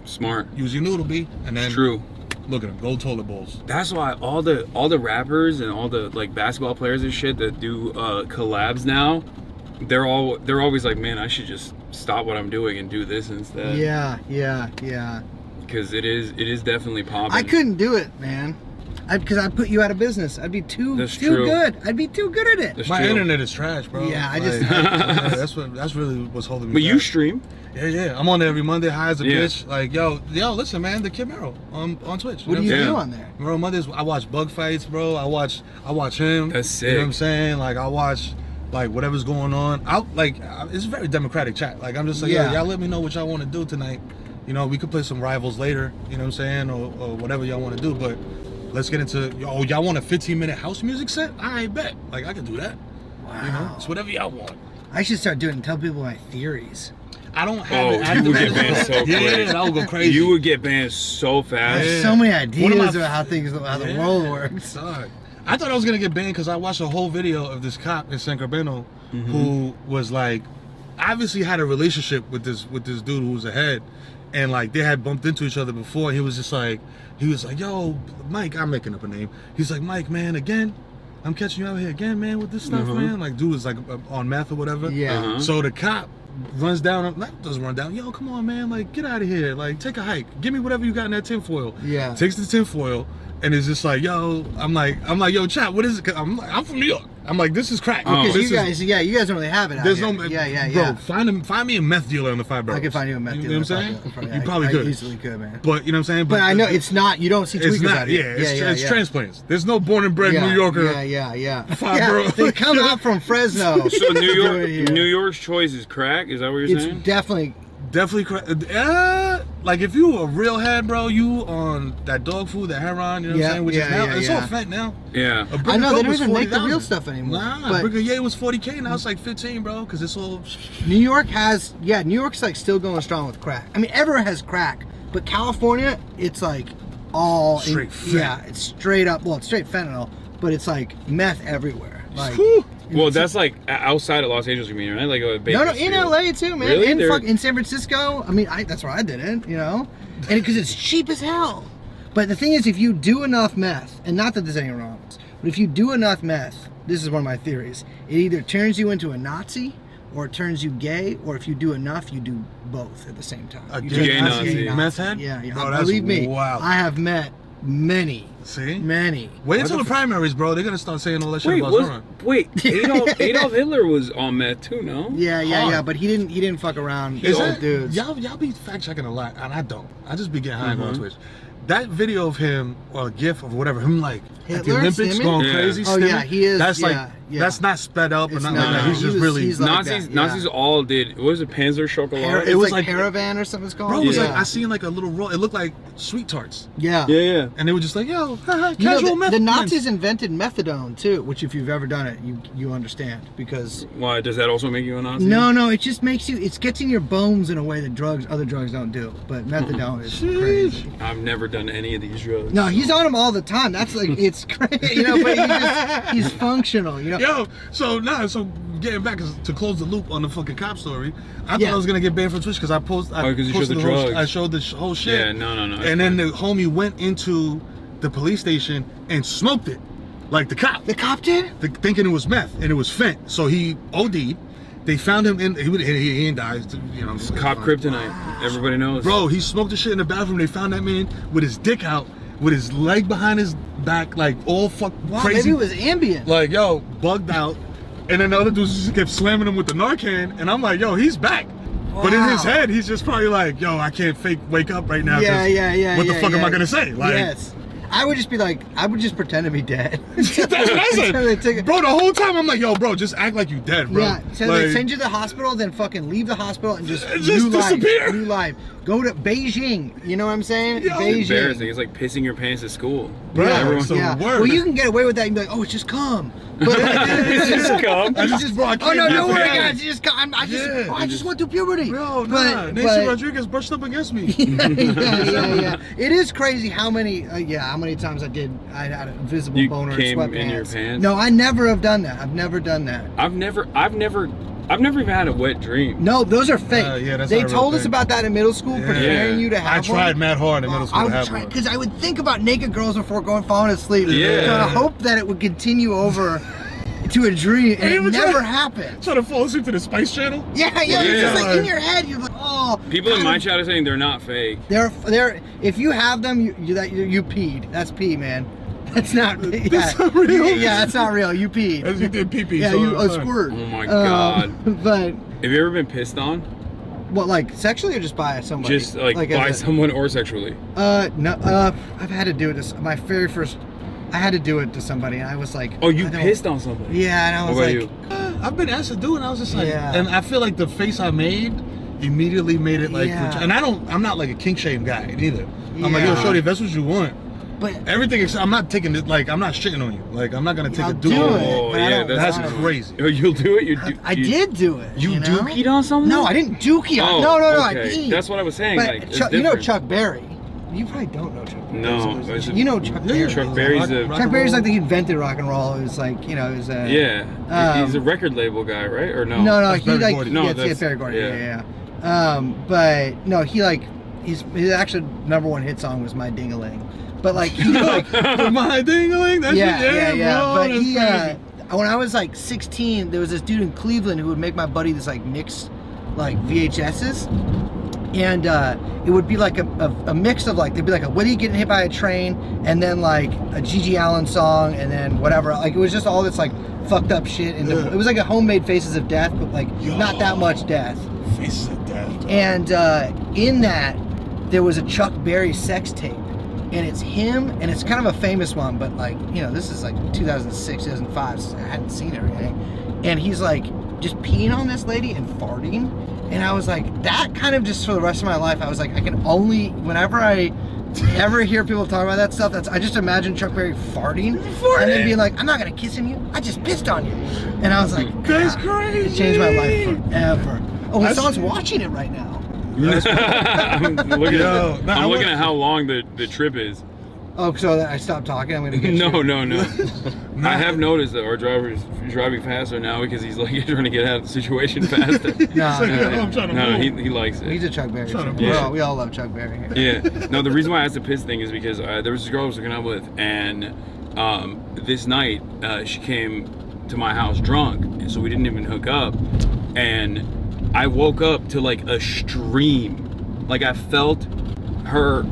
smart. Use your noodle, B. And then It's true. Look at him, gold toilet bowls. That's why all the rappers and all the like basketball players and shit that do collabs now, they're always like, man, I should just stop what I'm doing and do this instead. Yeah. Because it is definitely popping. I couldn't do it, man. Because I'd put you out of business. I'd be too true. good. I'd be too good at it. That's My true. internet is trash, bro. Yeah, I Like, just. that's really what's holding me But back. you stream. Yeah. I'm on there every Monday, high as a Yeah. bitch. Like, yo, listen, man, the KIDMERO on Twitch. What do you know do what on there? I'm saying? Mondays, I watch bug fights, bro. I watch him. That's sick. You know what I'm saying? Like, I watch like whatever's going on. It's a very democratic chat. Like, I'm just like, Yeah. yo, y'all let me know what y'all want to do tonight. You know, we could play some rivals later. You know what I'm saying, or whatever y'all want to do. But let's get into. Oh, y'all want a 15-minute house music set? I bet. Like, I can do that. Wow. You know, it's whatever y'all want. I should start doing it and tell people my theories. I don't have it. You would get banned so quick. Yeah, that would go crazy. You would get banned so I fast. have so many ideas One of about how the world works. Dog. I thought I was gonna get banned because I watched a whole video of this cop in Sacramento who was like, obviously had a relationship with this dude who was ahead, and like they had bumped into each other before. He was like, yo, Mike, I'm making up a name. He's like, Mike, man, again. I'm catching you out here again, man, with this stuff, man. Like, dude was like on meth or whatever. Yeah. So the cop doesn't run down. Yo, come on, man. Like, get out of here. Like, take a hike. Give me whatever you got in that tinfoil. Yeah. Takes the tinfoil and is just like, yo. I'm like, yo, chap, what is it? 'Cause I'm from New York. I'm like, this is crack. Because This you is- guys don't really have it out There's here. no, Yeah. Bro, find me a meth dealer in the 5 boroughs. I can find you a meth dealer. You know what I'm saying? You probably I could. easily could, man. But you know what I'm saying? But I know it's not. You don't see It's tweakers not. out here. It's transplants. There's no born and bred New Yorker. Yeah. Five boroughs. They come out from Fresno. So to do it here. New York's choice is crack. Is that what you're It's saying? Definitely like if you a real head, bro, you on that dog food, that heroin, you know what I'm saying? Which is now it's all fent now. Yeah. A brick I know of they coke don't was even make the 40,000. real stuff anymore. Nah, but brick of yay was 40K, now it's like 15, bro, because it's all. New York's like still going strong with crack. I mean, everywhere has crack, but California, it's like all Straight fent. Yeah, it's straight up. Well, it's straight fentanyl, but it's like meth everywhere. Like. Well, that's like outside of Los Angeles, you mean, right? Like a No, in LA too, man. Really? In San Francisco. I mean, that's where I did it, you know, and because it's cheap as hell. But the thing is, if you do enough meth, and not that there's anything wrong with this, but if you do enough meth, this is one of my theories. It either turns you into a Nazi, or it turns you gay, or if you do enough, you do both at the same time. A You gay turn Nazi. Meth head? Yeah, yeah. Bro, that's Believe me, wild. I have met many. See? Many. Wait until the primaries, bro. They're gonna start saying all that shit Wait, about was, Zoran. wait, Adolf Hitler was on meth too, no? Yeah, but he didn't fuck around. Is with that, dudes. y'all be fact checking a lot, and I don't. I just be getting high on Mhm. Twitch. That video of him, or a GIF of whatever, him like at the Hitler Olympics stimming? going Yeah. crazy. Oh, yeah, stimming, he is, That's yeah, like yeah. that's not sped up or It's nothing not. like that. He's just really he's like Nazis. that, yeah. Nazis all did. What was it? Panzer Chocolate. It was like- like Caravan or something it's called. Bro, it was yeah. like I seen like a little roll. It looked like sweet tarts. Yeah. Yeah. And they were just like, yo, haha, You know, casual meth. the Nazis invented methadone too, which if you've ever done it, you understand because. Why does that also make you a Nazi? No, it just makes you. It gets in your bones in a way that other drugs don't do. But methadone is crazy. I've never done any of these drugs. No, he's on them all the time. That's like it's crazy, you know. But he's functional, you know. Yo, so getting back to close the loop on the fucking cop story, I thought I was gonna get banned from Twitch because I posted. Oh, 'cause you showed the whole, drugs. I showed the whole shit. Yeah, no. And then the homie went into the police station and smoked it, like the cop. The cop did? Thinking it was meth, and it was fent. So he OD'd. They found him in. He didn't die. You know, Cop kryptonite. Everybody knows. Bro, he smoked the shit in the bathroom. They found that man with his dick out, with his leg behind his back, like all crazy. Maybe it was ambient. Like, yo, bugged out. And then the other dudes just kept slamming him with the Narcan. And I'm like, yo, he's back. But in his head, he's just probably like, yo, I can't wake up right now. 'cause What the fuck am I going to say? Like, yes. I would just be like, I would just pretend to be dead. That's what I said. Bro, the whole time I'm like, yo, bro, just act like you dead, bro. Yeah, so like, they send you to the hospital, then fucking leave the hospital and just disappear. New life. Go to Beijing. You know what I'm saying? It's Beijing. embarrassing. It's like pissing your pants at school. Bro, Yeah. Well, you can get away with that and be like, oh, it's just cum. But It's just cum? I just, bro, I oh no, can't don't worry, get guys. it. It's just cum. I just went through puberty. Bro, but Nancy Rodriguez brushed up against me. yeah. It is crazy how many times I had a visible You boner came in sweatpants. in your pants? No, I never have done that. I've never done that. I've never even had a wet dream. No, those are fake. Yeah, that's they not a real told us thing. about that in middle school, preparing you to have I tried one. mad hard in middle school to have one. Because I would think about naked girls before falling asleep. Yeah. And I hope that it would continue over to a dream, and it never happened. Trying to fall asleep to the Spice Channel? Yeah. It's just like in your head, you're like, oh. People in my chat are saying they're not fake. They're. If you have them, you peed. That's pee, man. That's not. That's not real? Yeah, that's not real. You peed. As you did pee-pee. Yeah, so you it's fine. squirt. Oh my god. But have you ever been pissed on? what, like sexually or just by somebody? Just like by someone or sexually? No. I've had to do it. My very first. I had to do it to somebody, and I was like, oh, you pissed on somebody? Yeah, and I was what like, about you? I've been asked to do it, and I was just like, Yeah. and I feel like the face I made immediately made it like, Yeah. and I'm not like a kink shame guy either. I'm like, yo, Yeah. shorty, if that's what you want. But everything except I'm not taking it, like, I'm not shitting on you. Like, I'm not gonna take I'll a do dude. it, but I don't that's want it. crazy. Oh, you'll do it? I did do it. You know? dookied on someone? No, I didn't dookie on. Oh, No, I okay. peed. That's what I was saying. But Like, it's you know different. Chuck Berry. You probably don't know Chuck Berry. No. is it- You know Chuck Berry. Chuck Berry's a... Chuck Berry's like he invented rock and roll. It was like, you know, it was a... Yeah. He's a record label guy, right? Or no? No, That's he Berry like... Gordy. No, that's Berry Gordy. Yeah. But, no, he like... His actual #1 hit song was My Ding-a-Ling. But like, he like... My Ding-a-Ling? That yeah. shit, bro, But that's he... crazy. When I was like 16, there was this dude in Cleveland who would make my buddy this like mix like VHSs. And it would be like a mix of like, there'd be like a Woody getting hit by a train, and then like a Gigi Allen song, and then whatever. Like it was just all this like fucked up shit. And it was like a homemade Faces of Death, but like not that much death. Faces of Death. And in that, there was a Chuck Berry sex tape. And it's him, and it's kind of a famous one, but like, you know, this is like 2006, 2005, so I hadn't seen it or anything. And he's like just peeing on this lady and farting. And I was like, that kind of just for the rest of my life, I was like, I can only, whenever I ever hear people talk about that stuff, I just imagine Chuck Berry farting. And then being like, I'm not gonna kiss you, I just pissed on you. And I was like, that's crazy. It changed my life forever. Oh, and someone's watching it right now. I'm looking at how long the trip is. Oh, so that I stopped talking, I'm gonna get No. you. I have noticed that our driver is driving faster now because he's like trying to get out of the situation faster. No, he likes it. He's a Chuck Berry fan. Yeah. We all love Chuck Berry. Yeah. No, the reason why I asked the piss thing is because there was this girl I was hooking up with, and this night she came to my house drunk, so we didn't even hook up. And I woke up to like a stream. Like I felt her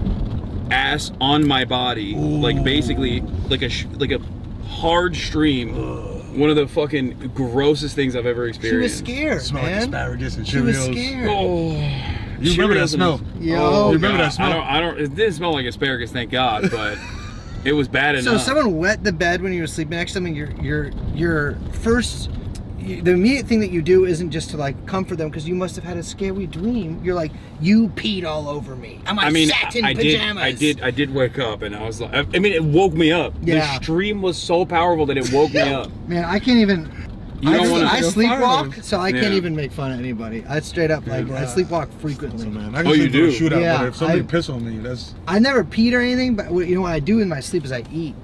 ass on my body. Ooh. Like basically like a hard stream. One of the fucking grossest things I've ever experienced. She was scared, Smell like asparagus and Cheerios. She was scared. Oh, you remember that smell? Yo, you remember that smell? I don't. It didn't smell like asparagus, thank God, but it was bad enough. So someone wet the bed when you were sleeping next to them, and your first, the immediate thing that you do isn't just to like comfort them, because you must have had a scary dream. You're like, you peed all over me. I sat in pajamas. I did wake up, and I was like, I mean, it woke me up. Yeah. The stream was so powerful that it woke me up. Man, I can't even. I sleepwalk, so I can't Yeah. even make fun of anybody. I straight up I sleepwalk frequently. Man, I can sleep through a shootout, Yeah, but if somebody piss on me, that's. I never peed or anything, but you know what I do in my sleep is I eat,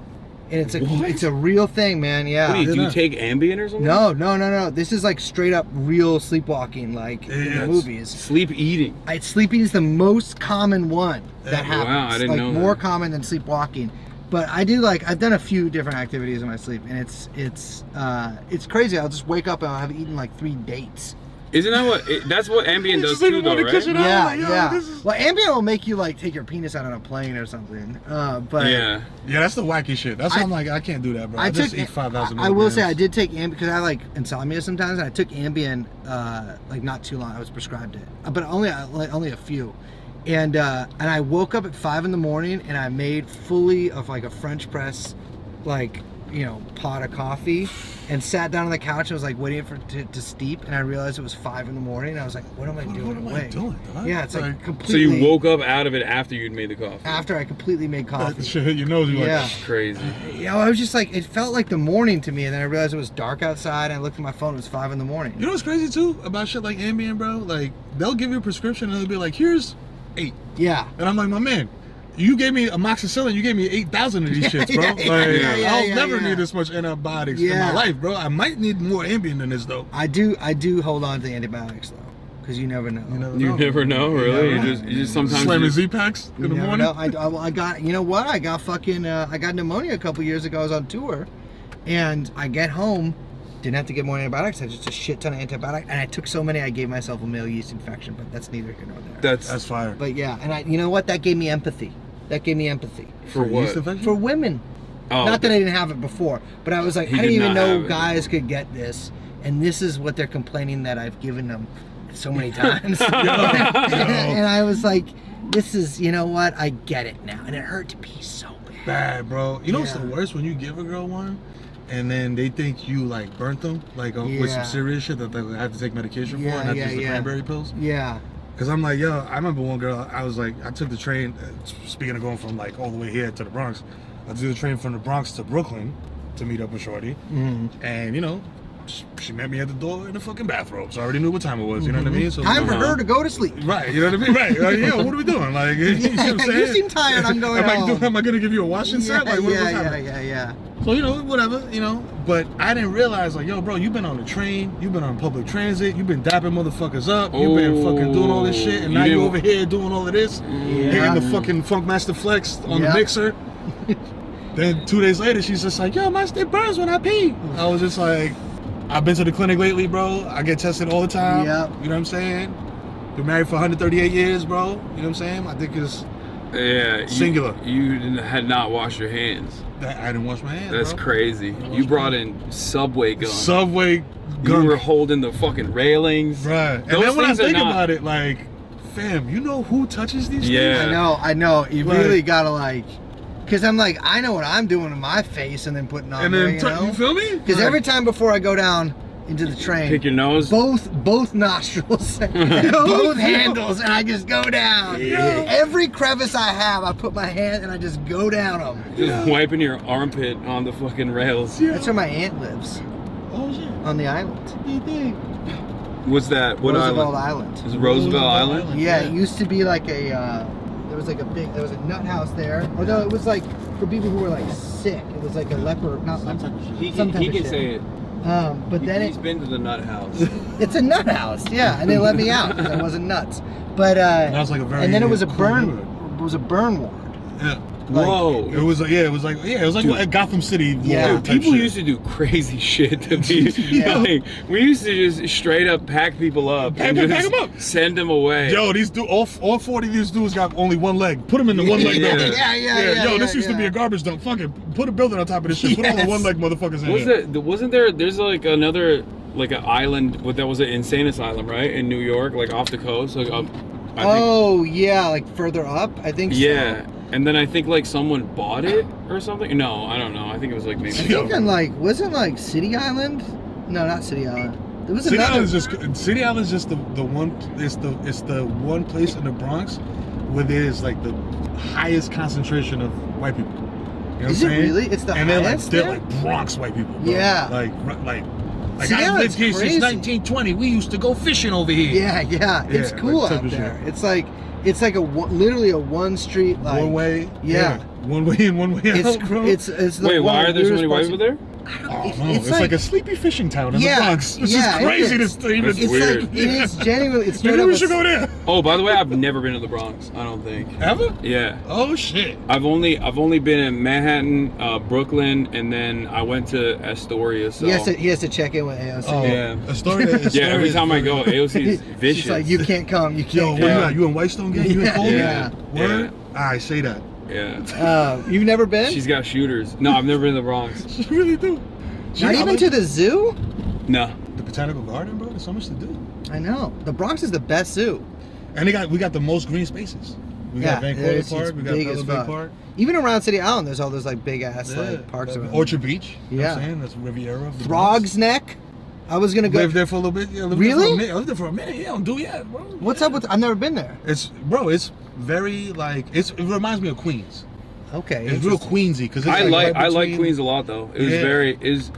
and it's a real thing, man. Yeah. Wait, do you take Ambien or something? No. This is like straight up real sleepwalking, like in the movies. Sleep eating. Sleep eating is the most common one that happens. Wow, I didn't know that. More common than sleepwalking. But I do I've done a few different activities in my sleep, and it's crazy. I'll just wake up and I'll have eaten like 3 dates. Isn't that that's what Ambien does too, though, right? Yeah. Well, Ambien will make you like take your penis out on a plane or something. But yeah, that's the wacky shit. That's why I'm like, I can't do that, bro. I just eat 5,000. I will say I did take Ambien because I like insomnia sometimes, and I took Ambien like not too long. I was prescribed it, but only a few. And I woke up at 5 in the morning, and I made fully of like a French press, like, you know, pot of coffee, and sat down on the couch and was like waiting for it to steep, and I realized it was 5 in the morning, and I was like, what am I doing? What am I doing? Yeah, it's like completely. So you woke up out of it after you'd made the coffee? After I completely made coffee. That shit hit your nose. You're Yeah. like, crazy. You know, I was just like, it felt like the morning to me, and then I realized it was dark outside, and I looked at my phone, it was 5 in the morning. You know what's crazy too about shit like Ambien, bro? Like they'll give you a prescription and they'll be like, here's 8. Yeah. And I'm like, my man, you gave me amoxicillin, you gave me 8,000 of these shits, bro. I'll never need this much antibiotics in my life, bro. I might need more Ambien than this, though. I do hold on to the antibiotics, though, because you never know. You never know, really? You just sometimes slamming Z-Packs in the morning? Know. I got, you know what? I got fucking, I got pneumonia a couple years ago. I was on tour, and I get home, didn't have to get more antibiotics. I just a shit ton of antibiotics, and I took so many I gave myself a male yeast infection. But that's neither here nor there. That's fire. But yeah, and you know what? That gave me empathy. For what? Yeast infection? For women. Oh, Not that I didn't have it before, but I was like, I didn't even know guys could get this, and this is what they're complaining that I've given them so many times. And I was like, this is, you know what? I get it now, and it hurt to be so bad, bro. You know what's the worst? When you give a girl one, and then they think you like burnt them, like with some serious shit that they have to take medication for, and not just the cranberry pills. Yeah. Cause I'm like, yo, I remember one girl. I was like, I took the train. Speaking of going from like all the way here to the Bronx, I took the train from the Bronx to Brooklyn to meet up with Shorty, and you know, she met me at the door in a fucking bathrobe, so I already knew what time it was. You know what I mean? So time for her to go to sleep. Right. You know what I mean? Right. Like, yo, what are we doing? Like, you know what I'm saying? You seem tired. I'm going home. Am I gonna give you a washing set? Like, what's happening? Yeah. So, you know, whatever, you know. But I didn't realize, like, yo, bro, you've been on the train, you've been on public transit, you've been dapping motherfuckers up, you've been fucking doing all this shit, and now you're over here doing all of this, hitting the fucking Funkmaster Flex on the mixer. Then 2 days later, she's just like, yo, my shit burns when I pee. I was just like, I've been to the clinic lately, bro. I get tested all the time. Yep. You know what I'm saying? Been married for 138 years, bro. You know what I'm saying? I think it's singular. You had not washed your hands. I didn't wash my hands. That's crazy. You brought in Subway gum. Subway gum. You were holding the fucking railings. Right. And then when I think about it, like, fam, you know who touches these things? I know. You really gotta like. Because I'm like, I know what I'm doing to my face and then putting on there, you know? You feel me? Because every time before I go down into the train, pick your nose, both nostrils, both handles, and I just go down. Every crevice I have, I put my hand and I just go down them. Just wiping your armpit on the fucking rails. That's where my aunt lives. Oh shit! On the island. What's that? What Roosevelt island? Island. Is it Roosevelt Island? Yeah, it used to be like a. There was a nut house there. Although it was like for people who were like sick. It was like a leper, not leper. He can say it. But then he's been to the nut house. It's a nut house, yeah, and they let me out because I wasn't nuts. But that was like a very and then it was a cool burn. neighborhood. It was a burn ward. Yeah. Whoa! It was like Gotham City. Dude, people used to do crazy shit to me. Like, we used to just straight up pack people up and just pack 'em up. send them away. Yo, these all 40 of these dudes got only one leg. Put them in the one leg building. Yo, this used to be a garbage dump. Fuck it. Put a building on top of this shit. Put all the one leg motherfuckers in here. Wasn't there? There's like another like an island. That was an insane asylum, right? In New York, like off the coast, like up. Like further up, I think. Yeah, and then I think like someone bought it or something. No, I don't know. I think it was like maybe. Wasn't like City Island? No, not City Island. There was City another. City Island is just the one. It's the one place in the Bronx where there's like the highest concentration of white people. You know what I'm Is it saying? really? It's the highest They're there? like Bronx white people. Bro. Yeah. Like See, I lived here crazy. since 1920. We used to go fishing over here. Yeah. It's cool like, out there. It's like literally a one street like one way. Yeah. One way in, one way out. Bro. It's the Wait, why are there so many white people there? It's like a sleepy fishing town in the Bronx. This is crazy to even. It's weird. It is genuinely. It's Maybe we should go there. Oh, by the way, I've never been to the Bronx. I don't think. Ever? Yeah. Oh shit. I've only been in Manhattan, Brooklyn, and then I went to Astoria. So He has to check in with AOC. Oh, yeah. Astoria. Yeah. Every time I go, AOC is vicious. She's like, you can't come. You Yo, can't. where you at? You in Whitestone gang? You in Colby? Yeah. Word? I say that. Yeah. You've never been? She's got shooters. No, I've never been to the Bronx. She really do. Not even to the zoo? No. The Botanical Garden, bro. There's so much to do. I know. The Bronx is the best zoo. And we got the most green spaces. We got Vancouver Park. We got Pelican Bay Park. Even around City Island, there's all those like big ass like parks around. Orchard Beach. You know Yeah. what I'm saying? That's Riviera. Frog's Neck. I was gonna go. Live there for a little bit. Yeah, Really? I lived there for a minute. Yeah, don't do yet, bro. What's up with? I've never been there. It's very like it reminds me of Queens. Okay. It's real Queensy because I like Queens a lot though. It was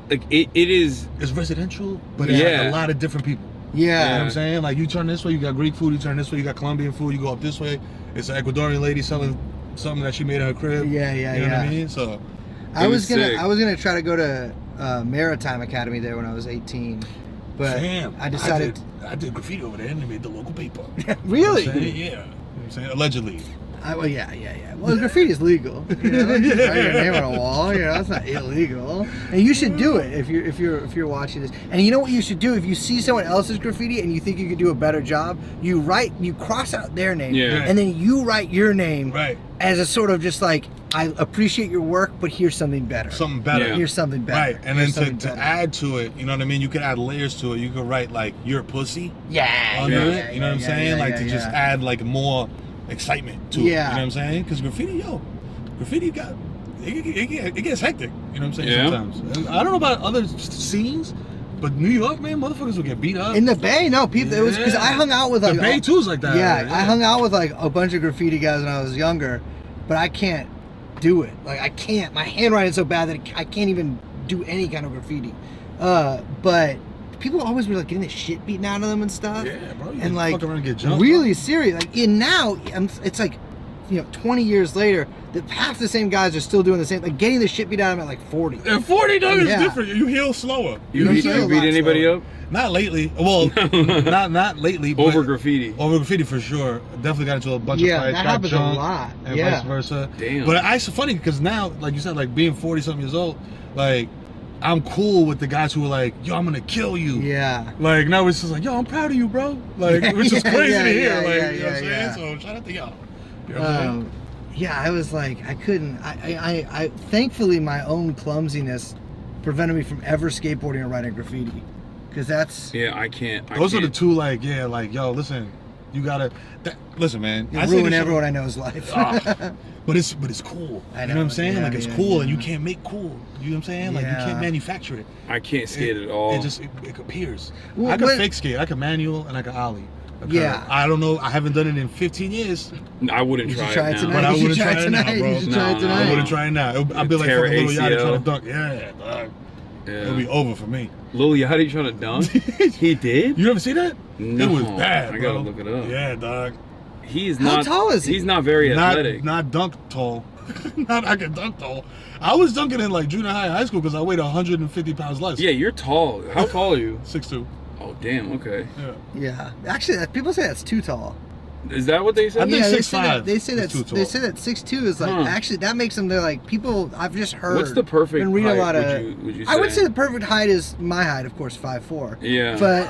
it's residential, but it's like a lot of different people. Yeah. You know what I'm saying? Like you turn this way, you got Greek food. You turn this way, you got Colombian food. You go up this way, it's an Ecuadorian lady selling something that she made in her crib. Yeah. You know what I mean? So I was gonna try to go to Maritime Academy there when I was 18, but I decided I did graffiti over there and they made the local paper. Really? You know what I'm saying? Yeah. You know what I'm saying? Allegedly. Yeah. Well, graffiti is legal. You know, write your name on a wall. You know, it's not illegal. And you should do it if you're watching this. And you know what you should do if you see someone else's graffiti and you think you could do a better job. You cross out their name, and then you write your name as a sort of just like, I appreciate your work, but here's something better. Something better. Here's something better. Right. And then to add to it, you know what I mean? You can add layers to it. You can write like you're a pussy. Under it. You know what I'm saying? Like to just add like more excitement to it. You know what I'm saying? Because graffiti got it gets hectic. You know what I'm saying? Sometimes. I don't know about other scenes, but New York, man, motherfuckers will get beat up. In the Bay, no, people. It was because I hung out with like the Bay too is like that. Yeah, I hung out with like a bunch of graffiti guys when I was younger, but I can't do it. Like I can't. My handwriting's so bad that I can't even do any kind of graffiti. But people always were like getting the shit beaten out of them and stuff. Yeah, bro. You and like fuck around and get jumped, really serious. Like now, it's like 20 years later, that half the same guys are still doing the same. Like getting the shit beat out of them at like 40. And 40 is different. You heal slower. You beat anybody up? Not lately. Well, not lately. But Over graffiti for sure. Definitely got into a bunch of fights. That got happens jumped, a lot. and vice versa. Damn. But it's funny because now, like you said, like being 40-something years old, like I'm cool with the guys who are like, yo, I'm gonna kill you. Yeah. Like now it's just like, yo, I'm proud of you, bro. Like which is crazy to hear. Like you know what I'm saying? yeah. So shout out to y'all. You know what I'm saying? Yeah, I was like, I couldn't. I thankfully my own clumsiness prevented me from ever skateboarding or writing graffiti, because that's I can't. Those are the two like yo, listen, you gotta listen, man. You ruin everyone I know's life. But it's cool. I know. You know what I'm saying? Yeah, like it's cool, and you can't make cool. You know what I'm saying? Like you can't manufacture it. I can't skate at all. It just it appears. Well, I can fake skate. I can manual and I can ollie. Yeah. I don't know. I haven't done it in 15 years. I wouldn't You try should try it it now. But I wouldn't try it now, bro. You should try it tonight. I wouldn't try it now. I'd be like Tear fucking Lil Yachty ACL. trying to dunk. Yeah, dog. It'll be over for me. Lil Yachty trying to dunk? He did? You ever see that? No. It was bad, I bro. gotta look it up. Yeah, dog. He's How not. tall is he? He's not very athletic. Not dunk tall. Not I can dunk tall. I was dunking in like junior high and high school because I weighed 150 pounds less. Yeah, you're tall. How tall are you? 6'2". Oh damn. Okay. Yeah. Yeah. Actually, people say that's too tall. Is that what they said? I think they 6'5". say that they say that 6'2" is like actually that makes them. They're like people. I've just heard. What's the perfect been reading height? a lot of. Would you I would say? say the perfect height is my height, of course, 5'4". Yeah. But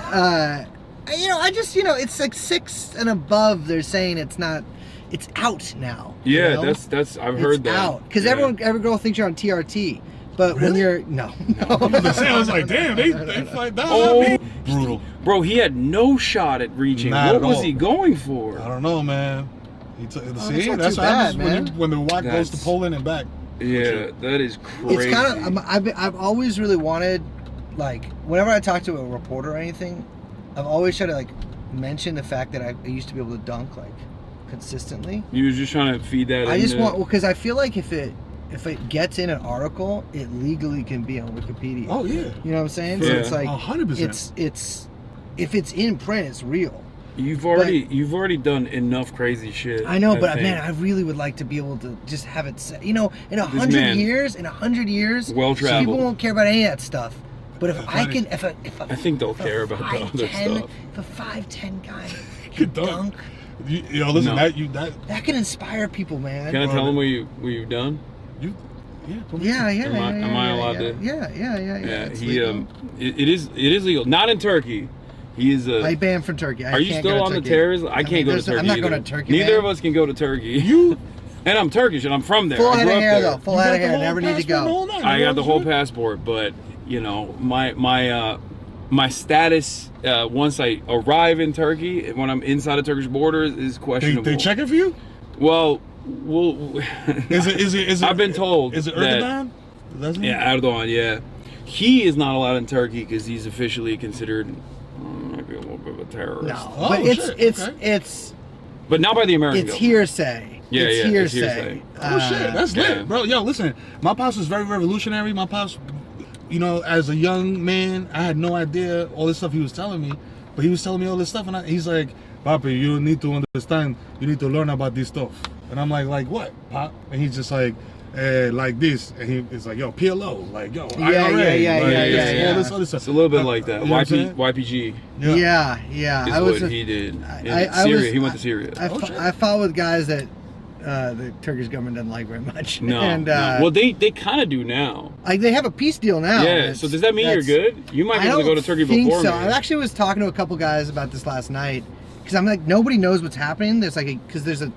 I just it's like 6 and above. They're saying it's not. It's out now. Yeah, you know? that's I've heard that. It's out because every girl thinks you're on TRT. But when you're no. I was like, damn, they fight down. Oh, brutal. Bro, he had no shot at reaching. What was he going for? I don't know, man. See, that's what happens when the walk goes to Poland and back. Yeah, that is crazy. It's kind of. I've always really wanted, like, whenever I talk to a reporter or anything, I've always tried to like mention the fact that I used to be able to dunk like consistently. You was just trying to feed that. I just want because I feel like if it gets in an article, it legally can be on Wikipedia. Oh yeah. You know what I'm saying? Yeah. So it's like 100%. It's if it's in print, it's real. You've already done enough crazy shit. I know, but man, I really would like to be able to just have it set. You know, in 100 years, well traveled. People won't care about any of that stuff. But if I can, if I think they'll care about the other stuff. If a 5'10" guy can dunk. Yo, listen, that can inspire people, man. Can I tell them what you've done? Yeah. Am I allowed to? Yeah. It is legal. Not in Turkey. He is I banned from Turkey. Are you still on the terrorist? I can't go to Turkey. I'm not either. going to Turkey. Neither of us can go to Turkey. And I'm Turkish and I'm from there. Full I head grew of up hair there. though. Full head of hair. Never need to go. I got the whole passport, but you know my status once I arrive in Turkey, when I'm inside of Turkish borders, is questionable. They check it for you? Well, is it? I've been told. Is it Erdogan? Yeah, Erdogan. Yeah, he is not allowed in Turkey because he's officially considered maybe a little bit of a terrorist. No, but it's. But not by the American It's government. hearsay. Yeah, it's hearsay. Oh shit, that's lit, bro. Yo, listen, my pops was very revolutionary. My pops, you know, as a young man, I had no idea all this stuff he was telling me, but he was telling me all this stuff, and he's like, "Papi, you need to understand. You need to learn about this stuff." And I'm like what, Pop? And he's just like this, and he's like, "Yo, PLO, like yo, IRA, all this other stuff." It's a little bit like that. You know what I'm saying? YPG. Yeah. Is what he did. In Syria, he went to Syria. I fought with guys that the Turkish government doesn't like very much. No. And, well, they kind of do now. Like they have a peace deal now. Yeah. So does that mean you're good? You might be able to go to Turkey before me. I actually was talking to a couple guys about this last night because I'm like nobody knows what's happening. There's like there's a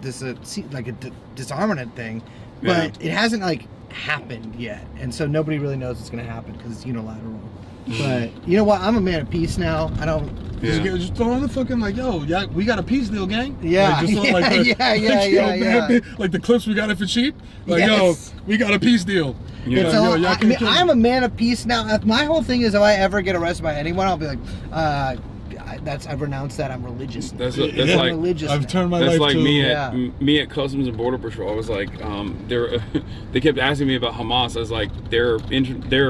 disarmament thing, but it hasn't like happened yet, and so nobody really knows what's going to happen because it's unilateral. But you know what? I'm a man of peace now. I don't. Just throw on the fucking like, yo, yeah, we got a peace deal, gang. Yeah, yeah. Like the clips we got it for cheap. Like, yo, we got a peace deal. I'm a man of peace now. My whole thing is if I ever get arrested by anyone, I'll be like, I've renounced that. I'm religious. That's like religious. I've turned my that's life like to me at Customs and Border Patrol. I was like, they kept asking me about Hamas. I was like, they're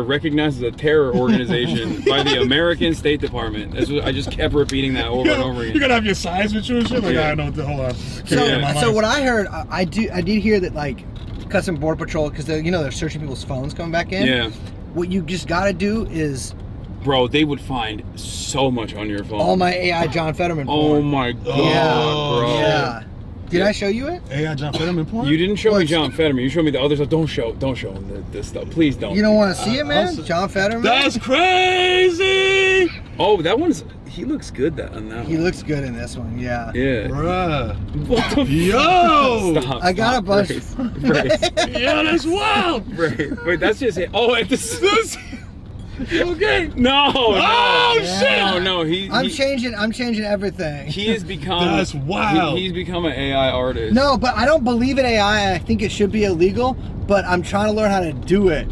recognized as a terror organization by the American State Department. That's what I just kept repeating that over and over again. You gotta have your signs with you and shit. Like, I know. Hold on. So what I heard, I did hear that like Customs and Border Patrol because they're searching people's phones coming back in. Yeah. What you just gotta do is. Bro, they would find so much on your phone. All my AI John Fetterman porn. Oh my god, bro. Yeah. Did I show you it? AI John Fetterman porn? You didn't show me John Fetterman. You showed me the other stuff. Don't show him this stuff. Please don't. You don't want to see it, man? John Fetterman? That's crazy! Oh, he looks good on that one. He looks good in this one, yeah. Yeah. Bruh. What the Yo! Stop. I got a bunch. Brace. Yo, that's wild! Wait, that's just it. Oh, at this. Okay. No. Oh shit. No. I'm changing everything. He has become. That's wild. He's become an AI artist. No, but I don't believe in AI. I think it should be illegal. But I'm trying to learn how to do it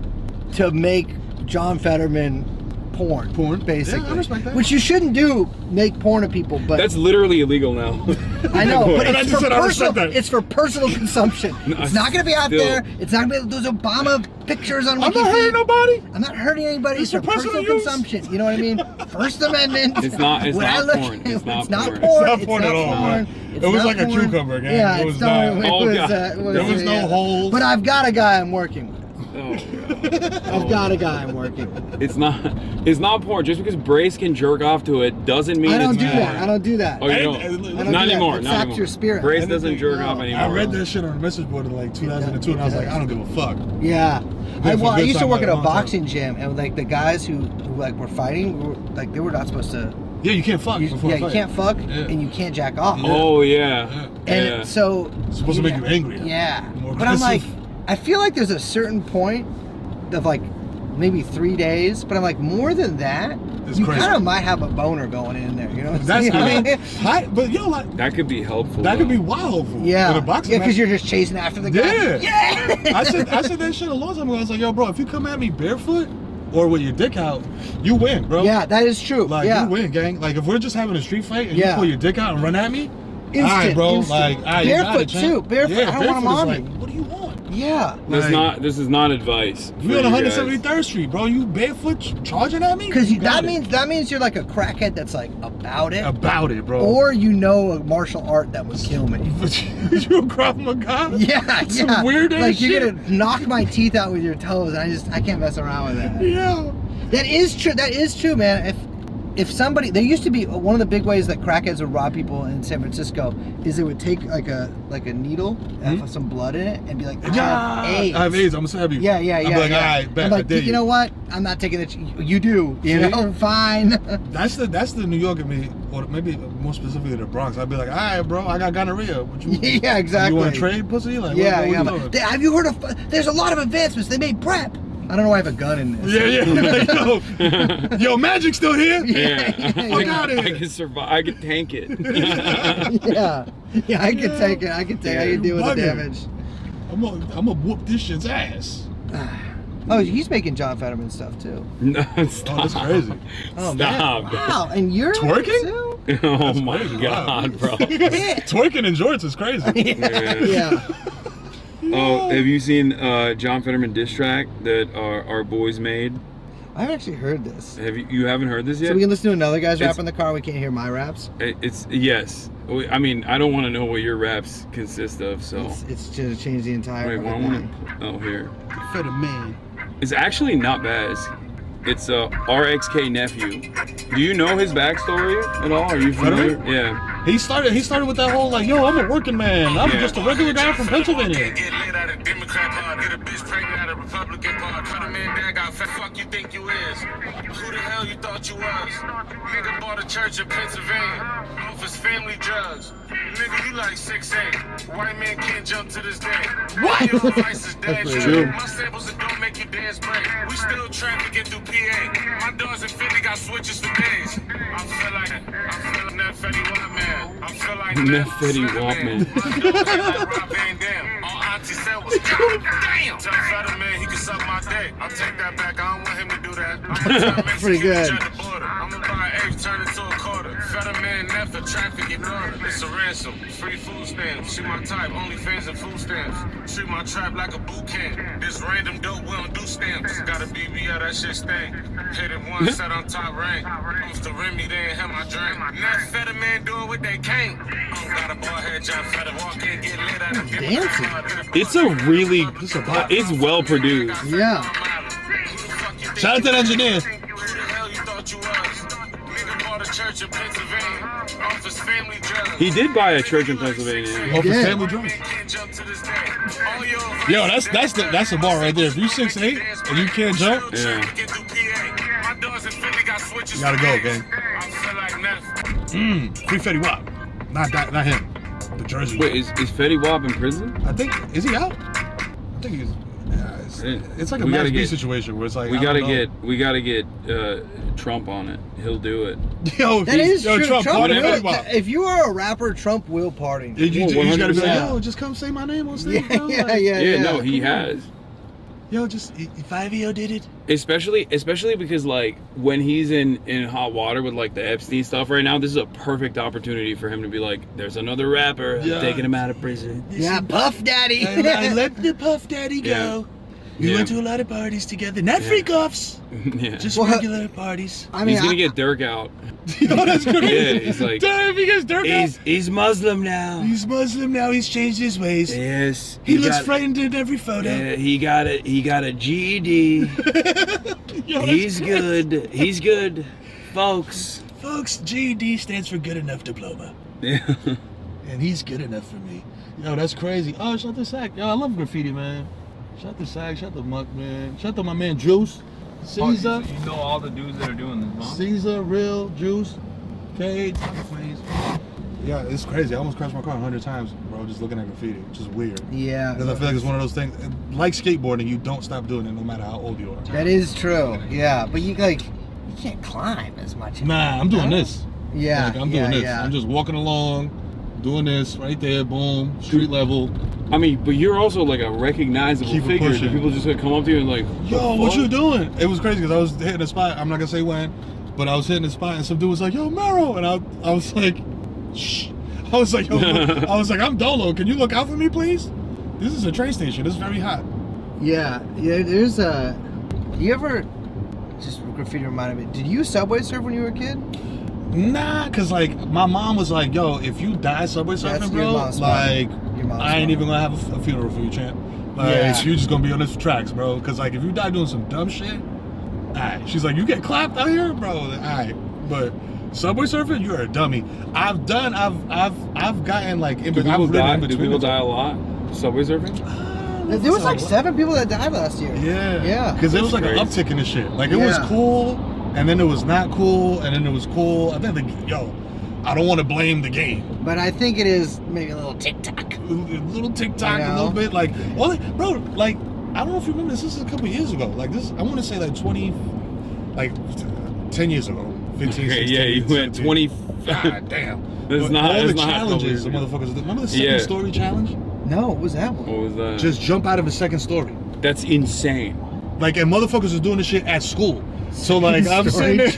to make John Fetterman porn, basically. Yeah, I respect that. Which you shouldn't do, make porn of people. But that's literally illegal now. I know, but it's for personal consumption. It's not going to be out there. It's not going to be those Obama pictures on Wikipedia. I'm not hurting nobody. I'm not hurting anybody. It's for personal consumption. You know what I mean? First Amendment. It's not porn. It's not It's porn. not porn at all. It was like a cucumber, gang. Yeah, it was not. There was no holes. But I've got a guy I'm working with. I've got a guy I'm working. It's not porn. Just because Brace can jerk off to it doesn't mean I don't it's do porn. that. I don't do that. Oh, you I don't? don't Not do that. anymore. It Not saps anymore. your spirit. Brace doesn't jerk off anymore. I read that shit on a message board in like 2002, and I was like, I don't give a fuck. Yeah. I used to work at a long time. boxing gym, and like the guys who like were fighting, like they were not supposed to. Yeah, you can't fuck. Before Yeah, a you fight. can't fuck, and you can't jack off. Oh yeah. And so it's supposed to make you angry. Yeah. More But I'm like, aggressive. I feel like there's a certain point of like maybe 3 days, but I'm like more than that, It's you crazy. kind of might have a boner going in there. You know what I'm That's, saying? I mean, but yo, like that could be helpful. that could though. be wild for Yeah. in a boxing Yeah, match. because you're just chasing after the guy. Yeah. I said that shit a long time ago. I was like, yo, bro, if you come at me barefoot or with your dick out, you win, bro. Yeah, that is true. Like yeah. you win, gang. Like if we're just having a street fight and Yeah. you pull your dick out and run at me, Instant, all right, bro. instant. Like, all right, you got Barefoot it, champ. too. Barefoot. Yeah, I don't want him barefoot on is me. like, what do you want? Yeah. This is not advice. for We on you guys. 173rd Street, bro. You barefoot charging at me? Because You got that means you're like a crackhead that's like about it. About it, bro. Or you know a martial art that would kill me. You a Krav Maga? Yeah, Some yeah. weird ass like you're shit. gonna knock my teeth out with your toes, and I can't mess around with that. Yeah. That is true. That is true, man. If somebody, there used to be one of the big ways that crackheads would rob people in San Francisco is they would take like a needle and have some blood in it and be like, I have AIDS. I have AIDS. I'm gonna stab you. Yeah, yeah, yeah. I'm like, yeah. all right, bet. I'm like, I dare you know what? I'm not taking it. You do. You See? know, fine. That's the New York in me, or maybe more specifically the Bronx. I'd be like, all right, bro, I got gonorrhea. What you, Yeah, exactly. You want to trade, pussy? Like, yeah, what yeah. you But doing? have you heard of? There's a lot of advancements. They made PrEP. I don't know why I have a gun in this. Yeah. Yo, Magic's still here? Yeah. Fuck out of I here. can survive. I can tank it. Yeah, I can take it. I can deal with the Bugging. damage. I'm gonna whoop this shit's ass. Oh, he's making John Fetterman stuff too. No, Oh, stop. that's crazy. Oh Stop. man! Wow, and you're Twerking? too? Oh my crazy. god, Wow. bro. Twerking in jorts is crazy. Yeah. Oh, have you seen John Fetterman diss track that our boys made? I've actually heard this. Have you haven't heard this yet? So we can listen to another guy's rap It's- in the car. We can't hear my raps. It's yes. I mean, I don't want to know what your raps consist of. So It's to change the entire. wait, I want to. Oh, here. Fetterman. It's actually not bad. It's RXK nephew. Do you know his backstory at all? Are you familiar? Fetterman? Yeah. He started with that whole like, yo, I'm a working man. I'm Yeah. just a regular guy from Pennsylvania. Get lit out of Democrat pod, get a bitch pregnant out of Republican pod. Put a man that got fat, fuck you think you is? Who the hell you thought you was? Nigga bought a church in Pennsylvania, off his family drugs. Nigga, you like 6'8". White man can't jump to this day. What? Your advice is dead That's true. true. My samples that don't make you dance break. We still trafficking through PA. My dogs in Philly got switches for days. I feel like that Fetty Wap man. I feel like Neff Fetty Wap man. All auntie said was damn. Tell Fetterman he can suck my dick. I'll take that back. I don't want him to do that. I'm Pretty good. I'm gonna buy an eighth, turn it to a quarter. Fetterman, Neff, the traffic in order. It's a ransom. Free food stamps. She my type. Only fans and food stamps. Treat my trap like a boot camp. This random dope, we don't do stamps. Got a BB, that shit stank. Hit it once, set on top rank. Off the Remy, they ain't have my drink. Neff, Fetterman doing what they can't. Got a ball head, John Fetter. Walk in, get lit out of Dancing. It's a really. It's well produced. Yeah. Shout out to the engineer. Who the hell you thought you was? Nigga bought a church in Pennsylvania. Off his family drugs. He did buy a church in Pennsylvania. Off his Yeah. family drums. Can't jump to this day. All your Yo, that's the bar right there. If you 6'8" and you can't jump, Yeah. get through PA. My dogs in Philly got switches. you gotta go, gang. I feel like Neff. Free Fetty Wap. Not him. The Jersey. Wait, is Fetty Wap in prison? I think, is he out? I think he's. Yeah, it's like a We gotta Max B get- situation where it's like We I gotta don't get Trump on it. He'll do it. know. Yo, That is true. Trump, Trump party will, Fetty Wap. if you are a rapper, Trump will party. You just gotta be like, 100%. yo, just come say my name on stage. Yeah, bro. yeah, Like, yeah. Yeah, no, he has. Yo, just if Ivio did it. Especially because like when he's in hot water with like the Epstein stuff right now, this is a perfect opportunity for him to be like, there's another rapper Yeah. taking him out of prison. Yeah, Puff Daddy. I let the Puff Daddy Yeah. go. We went to a lot of parties together. Not freak offs. Yeah. Just regular parties. I mean, he's gonna get Dirk out. Yo, that's crazy. Yeah, he's like, damn, he gets Dirk out. He's Muslim now. He's Muslim now. He's changed his ways. Yes. He looks frightened in every photo. He got a GED. Yo, He's good. He's good, folks. Folks, GED stands for Good Enough Diploma. Yeah. And he's good enough for me. Yo, that's crazy. Oh, shout out to Sack. Yo, I love graffiti, man. Shout out to Sack. Shout out to Muck, man. Shout out to my man Juice. Caesar. You know all the dudes that are doing this, Mom? Caesar, Real, Juice, Cade, yeah, it's crazy. I almost crashed my car 100 times, bro, just looking at graffiti, which is weird. Yeah. Because I feel like it's one of those things, like skateboarding, you don't stop doing it no matter how old you are. That is true. Yeah, but you can't climb as much. Nah, I'm doing this. Yeah. Like, I'm doing this. I'm just walking along, doing this right there, boom, street level. I mean, but you're also like a recognizable figure. pushing. People just gonna come up to you and like, Yo, what you doing? It was crazy because I was hitting a spot. I'm not gonna say when, but I was hitting a spot and some dude was like, "Yo, Mero," and I was like, "Shh." I was like, "Yo," I was like, "I'm Dolo. Can you look out for me, please? This is a train station. It's very hot." Yeah. There's a. You ever? Just graffiti reminded me. Did you subway surf when you were a kid? Nah, cause like my mom was like, "Yo, if you die subway surfing, bro, like I ain't even gonna have a funeral for you, champ. Like you just gonna be on the tracks, bro. Cause like if you die doing some dumb shit, alright." She's like, "You get clapped out here, bro. Alright, but subway surfing, you're a dummy." I've gotten like in between. Do people die a lot subway surfing? There was like 7 people that died last year. Yeah. Because there was like an uptick in this shit. Like it was cool, and then it was not cool, and then it was cool. I think I don't want to blame the game, but I think it is maybe a little TikTok. A little TikTok, a little bit. Like, bro, like I don't know if you remember this. This is a couple years ago. Like this, I want to say like 10 years ago, 15. Okay, 16, yeah, you went 20. God damn. That's But not all that's the not challenges the motherfuckers did. Remember the second story challenge? No, what was that one? What was that? Just jump out of a second story. That's insane. Like, and motherfuckers was doing this shit at school. So like I'm sitting there,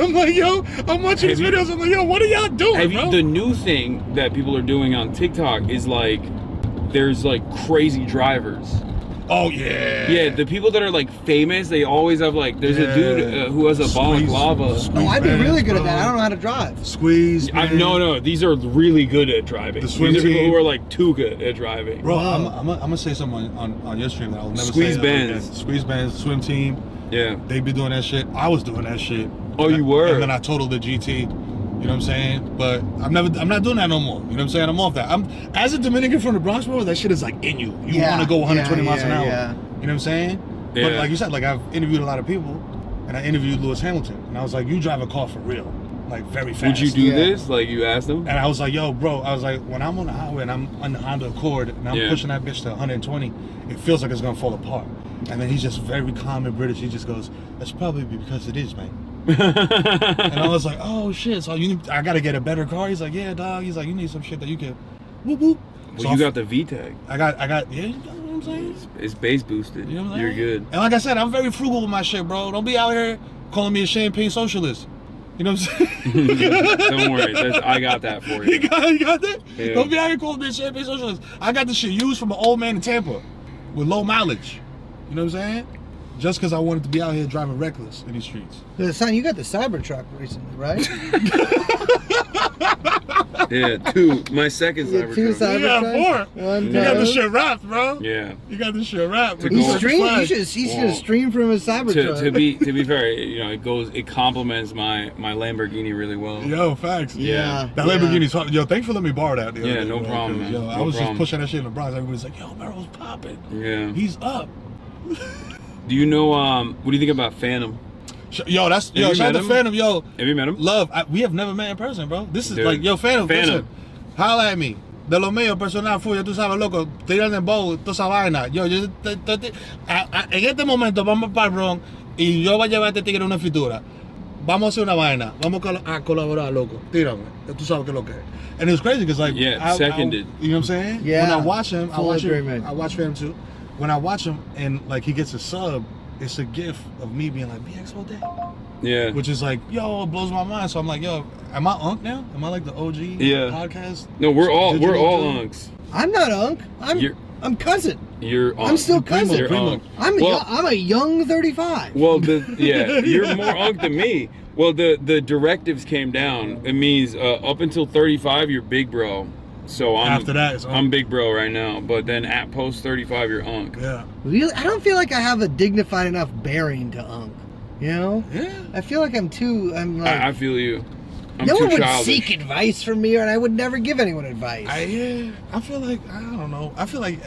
I'm like, yo, I'm watching these videos. I'm like, yo, what are y'all doing, bro? The new thing that people are doing on TikTok is like, there's like crazy drivers. Oh yeah. Yeah, the people that are like famous, they always have like. There's a dude who has a balaclava. Oh, I'd be really good at that. I don't know how to drive. Squeeze. No. These are really good at driving. The swim These are people team. who are like too good at driving. Bro, I'm gonna say something on your stream that I'll never Squeeze say. bands. Squeeze bands, swim team. Yeah. They be doing that shit. I was doing that shit. Oh, you were? And then I totaled the GT. You know what I'm saying? But I'm not doing that no more. You know what I'm saying? I'm off that. As a Dominican from the Bronx, bro, that shit is like in you. You want to go 120 miles an hour. Yeah. You know what I'm saying? Yeah. But like you said, like I've interviewed a lot of people, and I interviewed Lewis Hamilton, and I was like, you drive a car for real, like very fast. Would you do this? Like you asked him? And I was like, yo, bro, I was like, when I'm on the highway and I'm on the Honda Accord and I'm pushing that bitch to 120, it feels like it's gonna fall apart. And then he's just very calm and British. He just goes, that's probably because it is, man. And I was like, oh shit, so I gotta get a better car? He's like, yeah, dog. He's like, you need some shit that you can whoop whoop. Well, So you got the VTEC. I got, yeah, you know what I'm saying? It's bass boosted. You know what I'm You're saying? good. And like I said, I'm very frugal with my shit, bro. Don't be out here calling me a champagne socialist. You know what I'm saying? Don't worry, I got that for you. You got that? Yeah. Don't be out here calling me a champagne socialist. I got this shit used from an old man in Tampa with low mileage. You know what I'm saying? Just because I wanted to be out here driving reckless in these streets. Son, you got the Cybertruck recently, right? Yeah, 2. My second Yeah, 2 Cybertruck. You got Cybertruck. 4. One You got time. this shit wrapped, bro. Yeah. You got this shit wrapped. To with go- the Stream, flag. he should have streamed from his Cybertruck. To be fair, you know, it complements my Lamborghini really well. Yo, facts. Yeah. That Lamborghini's hot. Yo, thanks for letting me borrow that. the other Yeah, day, no bro, problem, 'cause, man. Yo, I No was problem. just pushing that shit in the Bronx. Everybody's like, yo, Mero's popping. Yeah. He's up. Do you know what do you think about Phantom? Yo, Have you shout out met to him? Phantom, yo. Have you met him? Love, we have never met in person, bro. This is Dude. like, yo, Phantom, Phantom. listen. Holla at me. De lo mío personal fui, ya tú sabes, loco, tiran el bow, toda esa vaina. Yo, en este momento vamos para el Bronx y yo voy a llevar a este tigre una fritura. Vamos a hacer una vaina. Vamos a colaborar, loco. Tírame. Ya tú sabes qué es lo que es. And it was crazy because like, seconded. you know what I'm saying? Yeah. When I watch him, Full agreement. I watch Phantom too. When I watch him and like he gets a sub, it's a gift of me being like BX all day. Yeah. Which is like, yo, it blows my mind. So I'm like, yo, am I Unk now? Am I like the OG podcast? No, we're all Digital dude? unks. I'm not Unk. I'm cousin. You're I'm still cousin. You're unk. I'm a young 35. Well, you're more unk than me. Well, the directives came down. It means up until 35, you're big bro. So After that, it's I'm big bro right now. But then at post 35, you're unk. Yeah. Really? I don't feel like I have a dignified enough bearing to unk. You know? Yeah. I feel like I'm I feel you. I'm no too one would childish. seek advice from me, and I would never give anyone advice. I feel like, I don't know. I feel like,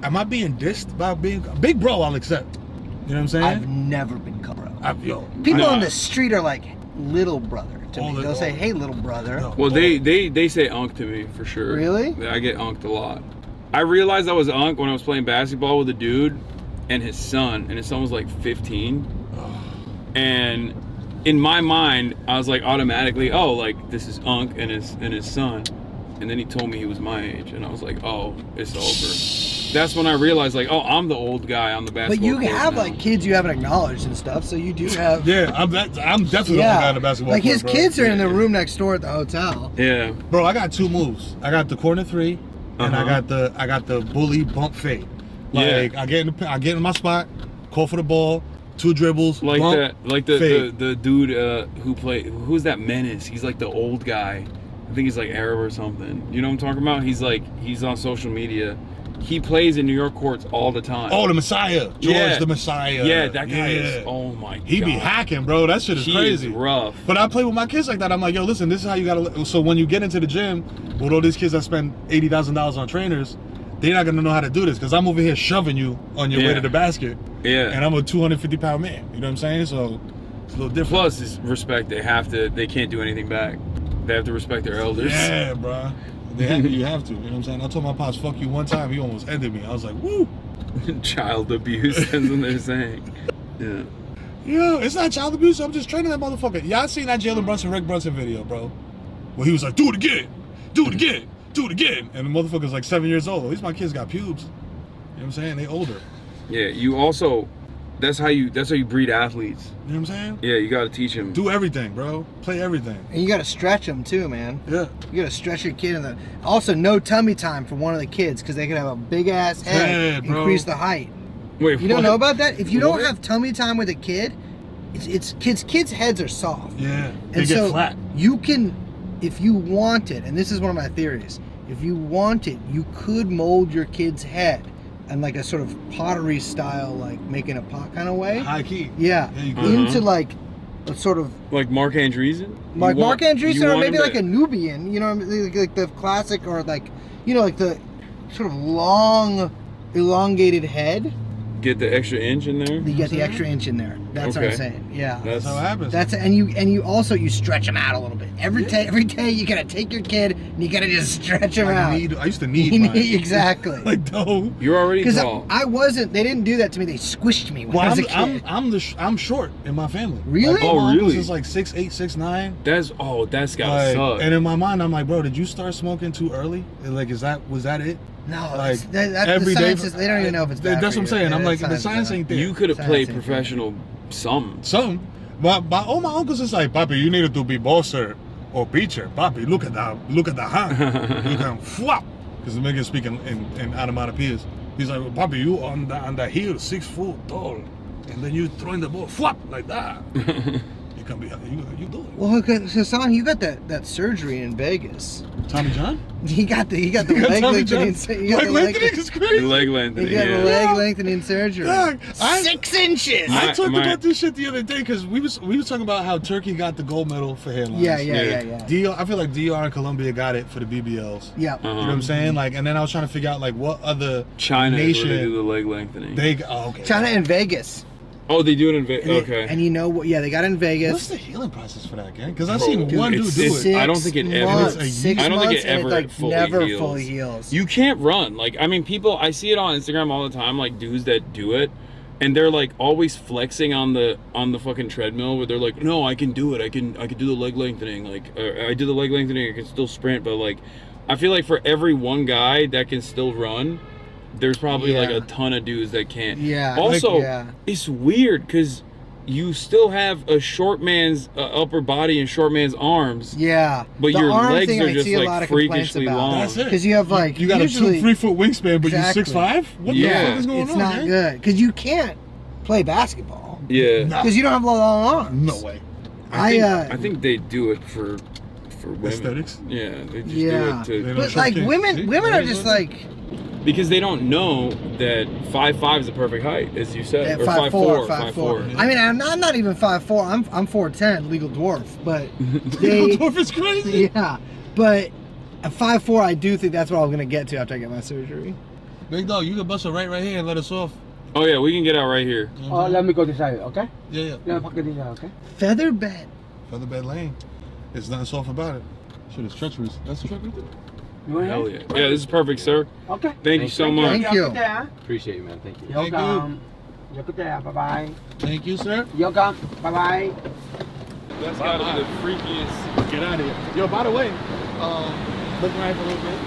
am I being dissed by being big bro? I'll accept. You know what I'm saying? I've never been called bro. People on the street are like little brother to me. They'll say, "Hey, little brother." Well, they say unk to me for sure. Really? I get unked a lot. I realized I was unk when I was playing basketball with a dude and his son, and his son was like 15. And in my mind, I was like automatically, oh, like this is unk and his son. And then he told me he was my age, and I was like, oh, it's over. That's when I realized, like, oh, I'm the old guy on the basketball But you court have now. like kids you haven't acknowledged and stuff, so you do have. Yeah, I'm definitely the old guy on the basketball Like his court, bro. kids are in the room next door at the hotel. Yeah, bro, I got two moves. I got the corner three, and I got the bully bump fade. Like I get in my spot, call for the ball, 2 dribbles, like bump, that, like the dude who's that menace? He's like the old guy. I think he's like Arab or something. You know what I'm talking about? He's on social media. He plays in New York courts all the time. Oh, the Messiah, George the Messiah. Yeah, that guy is. Oh my god, he be hacking, bro. That shit is crazy. Is rough. But I play with my kids like that. I'm like, yo, listen, this is how you gotta. So when you get into the gym with all these kids that spend $80,000 on trainers, they're not gonna know how to do this because I'm over here shoving you on your way to the basket. Yeah. And I'm a 250-pound man. You know what I'm saying? So it's a little different. Plus, it's respect. They can't do anything back. They have to respect their elders. Yeah, bro. You have to. You know what I'm saying? I told my pops, fuck you one time. He almost ended me. I was like, woo. Child abuse. That's what they're saying. Yeah. Yeah, it's not child abuse. I'm just training that motherfucker. Y'all seen that Jalen Brunson, Rick Brunson video, bro? Where he was like, do it again. Do it again. Do it again. And the motherfucker's like 7 years old. At least my kids got pubes. You know what I'm saying? They older. Yeah, you also, that's how you breed athletes. You know what I'm saying? Yeah, you gotta teach them. Do everything, bro. Play everything. And you got to stretch them too, man. Yeah. You got to stretch your kid in the. Also, no tummy time for one of the kids because they could have a big ass head, increase the height. Wait, you don't know about that? If you don't have tummy time with a kid, it's kids' heads are soft. Yeah. They And get so flat. you can, if you want it, and this is one of my theories, if you want it, you could mold your kid's head in like a sort of pottery style, like making a pot kind of way. High key. Yeah. Yeah, you could. Into like a sort of like Mark Andreessen? Like Mark Andreessen, or maybe like a a Nubian, you know, like the classic, or like, you know, like the sort of long, elongated head. Get the extra inch in there? You get the extra inch in there. That's what I'm saying. Yeah. That's how it happens. And you also stretch them out a little bit. Every day you gotta take your kid and you gotta just stretch them out. I used to need mine. Exactly. Like, no. You're already Because tall. I wasn't. They didn't do that to me. They squished me when I was a kid. I'm short in my family. Really? Like, my uncle's really? is like 6'8", 6'9". That's gotta suck. And in my mind, I'm like, bro, did you start smoking too early? And like, was that it? No, like every day. They don't even know if it's bad. That's what I'm saying. I'm like, the science science ain't there. You could have played professional something. But all my uncles is like, Papi, you needed to be boxer or pitcher. Papi, look at the hand. You can flop. Because the nigga speaking in onomatopoeias. He's like, well, Papi, you on the heel, 6 foot tall. And then you throwing the ball, flop, like that. You can be, you do it. Well, Hasan, you got that surgery in Vegas. Tommy John? He got the leg lengthening. Leg lengthening is crazy. Leg lengthening. He got the leg lengthening surgery. Dog, 6 inches. I talked about this shit the other day because we was talking about how Turkey got the gold medal for hairlines. Yeah. DR, I feel like DR and Colombia got it for the BBLs. Yeah. You know what I'm saying? Like, and then I was trying to figure out like what other China nation is where they do the leg lengthening. Okay. China and Vegas. Oh, they do it in Vegas. Okay. And you know what? Yeah, they got it in Vegas. What's the healing process for that, gang? Because I've seen one dude do it. I don't think it ever. I don't think it ever like fully never heals. fully heals. You can't run. Like, I mean, people. I see it on Instagram all the time. Like dudes that do it, and they're like always flexing on the fucking treadmill. Where they're like, no, I can do it. I can do the leg lengthening. Like, I do the leg lengthening. I can still sprint. But like, I feel like for every one guy that can still run, there's probably like a ton of dudes that can't. Yeah. Also, it's weird because you still have a short man's upper body and short man's arms. Yeah. But The your arm legs thing are I just see a lot like of complaints freakishly about. long. That's it. Because you have like You got usually, a 2-3 foot wingspan, but Exactly. you're 6'5". What the fuck is going it's on? not man? good because you can't play basketball Yeah. because you don't have long arms. No way. I think they do it for women. Aesthetics? Yeah, they just Yeah. do it to. But like women are just like Because they don't know that 5'5" is the perfect height, as you said, or 5'4", 5'4". I mean, I'm not even 5'4". I'm 4'10", legal dwarf. But Legal dwarf is crazy. Yeah, but at 5'4", I do think that's what I'm gonna get to after I get my surgery. Big dog, you can bust it right here and let us off. Oh yeah, we can get out right here. Oh, let me go this side, okay? Yeah. Let me fucking this side, okay? Feather bed. Feather bed lane. There's nothing soft about it. Shit is treacherous. That's the truck right there. Hell yeah. Yeah, this is perfect, sir. Okay. Thank you so much. Thank you. Appreciate you, man. Thank you. You're welcome. You're good there. Bye-bye. Thank you, sir. You're welcome. Bye-bye. That's gotta be the freakiest. Get out of here. Yo, by the way, looking right for a little bit.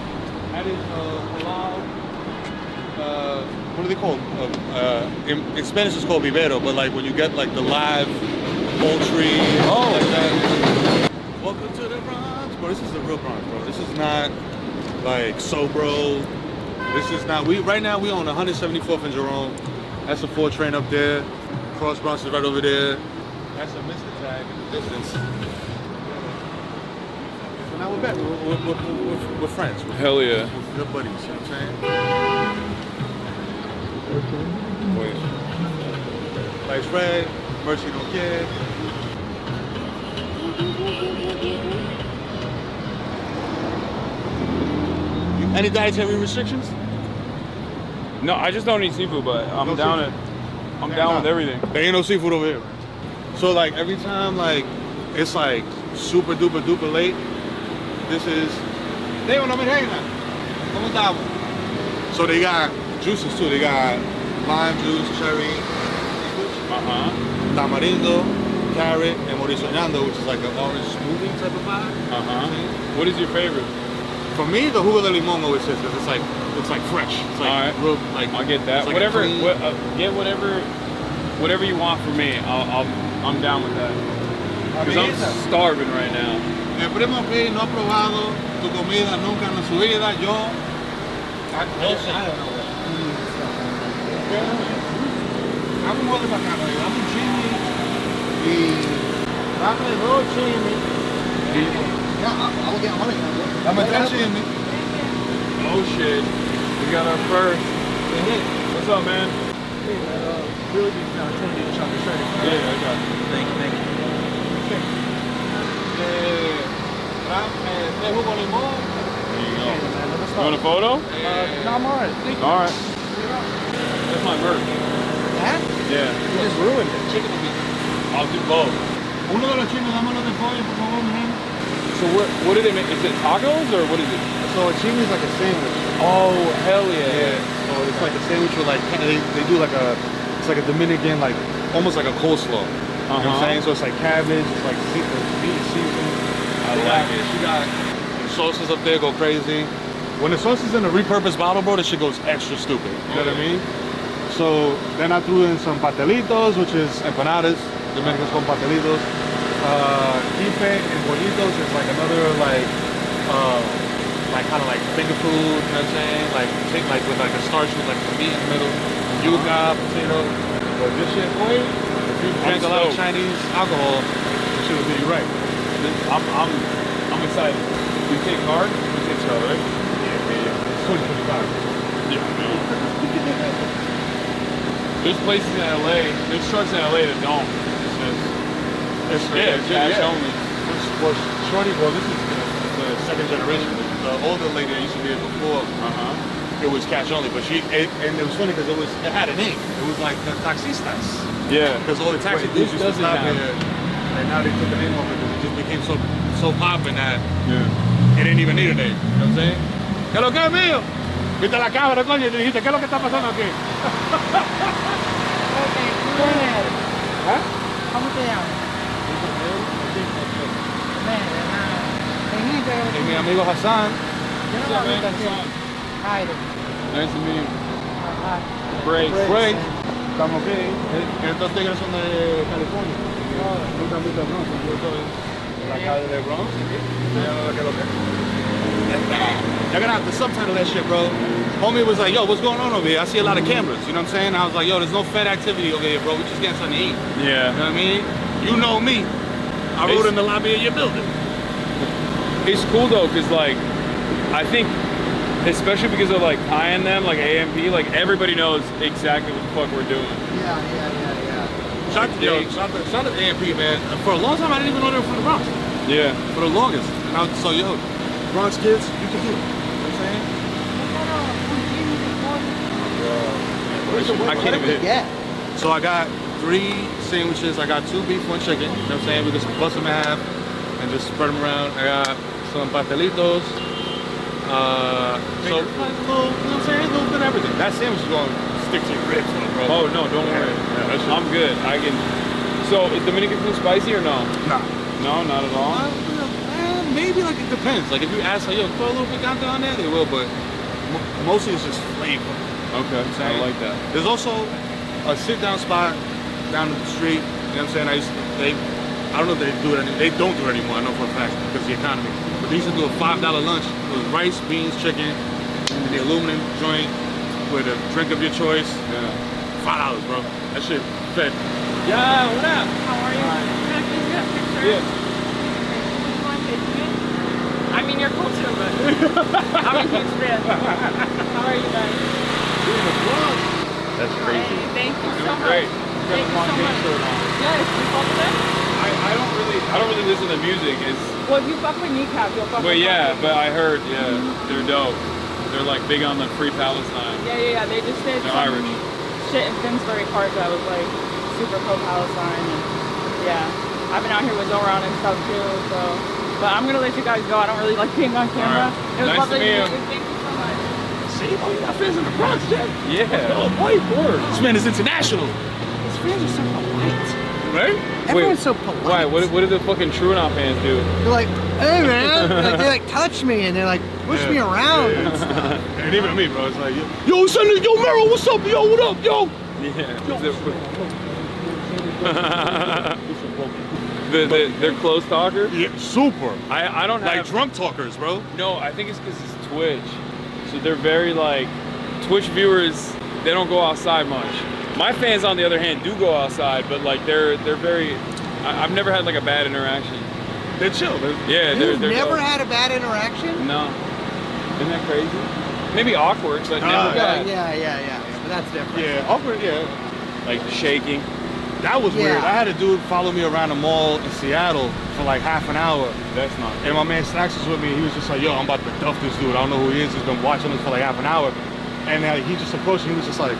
That is halal. What are they called? In Spanish it's called vivero, but like when you get like the live poultry. Oh, like that. Welcome to the Bronx, bro. This is the real Bronx, bro. This is not like Sobro. This is not. Right now we on 174th and Jerome. That's a 4 train up there. Cross Bronx is right over there. That's a Mr. Tag in the distance. So now we're back. We're friends. Hell yeah. We're good buddies. You know what I'm saying? Wait. Life's red. Mercy don't care. Any dietary restrictions? No, I just don't eat seafood, but I'm down with everything. There ain't no seafood over here. So like every time like it's like super duper duper late, this is Diego, no me reina. ¿Cómo estamos? So they got juices too. They got lime juice, cherry, tamarindo, carrot, and morisoñando, which is like an orange smoothie type of vibe. What is your favorite? For me, the jugo de limon always is because it's like fresh. It's like real, like I'll get that. like Whatever, clean- get whatever you want from me. I'm down with that. Because I'm starving right now. Mi primo aquí no ha probado tu comida nunca en su vida. Yo sé. Dame un mole bacano, dame un chimi y dame 2 chimi. I'll get one again. Dame 3 chimi. Oh shit. We got our first. What's up, man? Really big fan. I'm trying to get you on the shirt. Yeah, I got you. Thank you. Tres jugo limón. There you go. You want a photo? No, I'm alright. Thank you. All right. That's my merch. That? Yeah. You just ruined it. Chicken and meat. I'll do both. Uno de los chimis, dámelo de pollo, por favor, mi gente. So what did it make? Is it tacos or what is it? So a chimi is like a sandwich. Oh, hell yeah. So it's like a sandwich with like, they do like it's like a Dominican, like almost like a coleslaw. You know what I'm saying? So it's like cabbage, it's like meat and seasoning. I like it. She got sauces up there, go crazy. When the sauce is in a repurposed bottle, bro, this shit goes extra stupid. You know what I mean? So then I threw in some pastelitos, which is empanadas. Dominicans call pastelitos. Kife and bolitos is like another like kind of like finger food. You know what I'm saying? Like with like a starch with like some meat in the middle. Yuca, potato. But this shit, boy, if you drank a lot of Chinese alcohol, this shit will do you right. I'm excited. We take card? We take card, right? Yeah. It's 2025. Yeah, I know. There's places in LA, there's trucks in LA that don't. It's cash only. Well, shorty, this is the second generation. The older lady that used to be here before, it was cash only, but and it was funny because it had a name. It was like the taxistas. Yeah. Because all the taxi dudes used to stop here, and now they took the name off it because it just became so popping that it didn't even need a name. You know what I'm saying? ¿Qué es lo que es mío? Viste la cámara, coño, y te dijiste, ¿qué es lo que está pasando aquí? ¿Cómo te llamas? Y mi amigo Hasan. Yo no Hi. Hi. Nice to meet you. Hi. Brace. Brace. Estamos bien. Estos tigres son de California. Nunca han visto el Bronx. Yo estoy en la calle de Bronx. You're gonna have to subtitle that shit, bro. Homie was like, yo, what's going on over here? I see a lot of cameras. You know what I'm saying? I was like, yo, there's no Fed activity over here, bro. We just getting something to eat. Yeah. You know what I mean? You know me. I rode in the lobby of your building. It's cool though, cause like, I think, especially because of like tying them, like AMP, like everybody knows exactly what the fuck we're doing. Yeah. Shout out to AMP, man. For a long time, I didn't even know they were from the Bronx. Yeah. For the longest. And I was so, yo, Bronx kids, you can do it. You know what I'm saying? I can't even get. So I got 3 sandwiches. I got 2 beef, 1 chicken. You know what I'm saying? We just bust them in half and just spread them around. I got some pastelitos. So, you know what I'm saying? A little bit of everything. That sandwich is going to stick to your ribs, bro. Oh, no, don't worry. I'm good. I can. So, is Dominican food spicy or no? Nah. No, not at all? Maybe, like, it depends. Like, if you ask, like, yo, throw a little picante on there, they will, but mostly it's just flavor. Okay, I like that. There's also a sit-down spot down the street. You know what I'm saying? I don't know if they do it anymore. They don't do it anymore, I know for a fact, because of the economy. But they used to do a $5 lunch. It was rice, beans, chicken, and the aluminum joint with a drink of your choice. Yeah. $5, bro. That shit fed. Yeah, what up? How are you? Can I please get a picture? Yeah. Would you mind taking it? I mean, you're cool too, but I'm a huge fan. How are you guys? That's crazy. Hey, thank you so much. Great. Thank you so much. Yes, you fuck with them? I don't really listen to music. It's Well, if you fuck with Kneecap, you'll fuck with yeah, them. but I heard, they're dope. They're like big on the free Palestine. Yeah. They just did They're some Irish. shit in Finsbury Park that was like super pro-Palestine. And, yeah, I've been out here with Zoran and stuff too, so. But I'm gonna let you guys go. I don't really like being on camera. Right. It was Nice lovely to meet you. Thank you so much. See, bro, you got fans in the Bronx, Jack. Yeah. Oh, whiteboard. This man is international. His fans are so polite. Right? Everyone's so polite. Why? What did the fucking TrueNot fans do? They're like, hey man, like, they like touch me and they like push me around. And even me, bro. It's like, yo, son, yo, Mero, what's up, yo, what up, yo? They're close talkers? Yeah, super. I don't have... Like drunk talkers, bro. No, I think it's because it's Twitch. So they're very like... Twitch viewers, they don't go outside much. My fans, on the other hand, do go outside, but like they're very... I've never had like a bad interaction. They're chill. They're Never dope. had a bad interaction? No. Isn't that crazy? Maybe awkward, but never bad. Yeah. But that's different. Yeah, awkward, yeah. Like shaking. That was weird. I had a dude follow me around the mall in Seattle for like half an hour. That's not And my man Stacks was with me. He was just like, yo, I'm about to duff this dude. I don't know who he is. He's been watching us for like half an hour. And he just approached me. He was just like,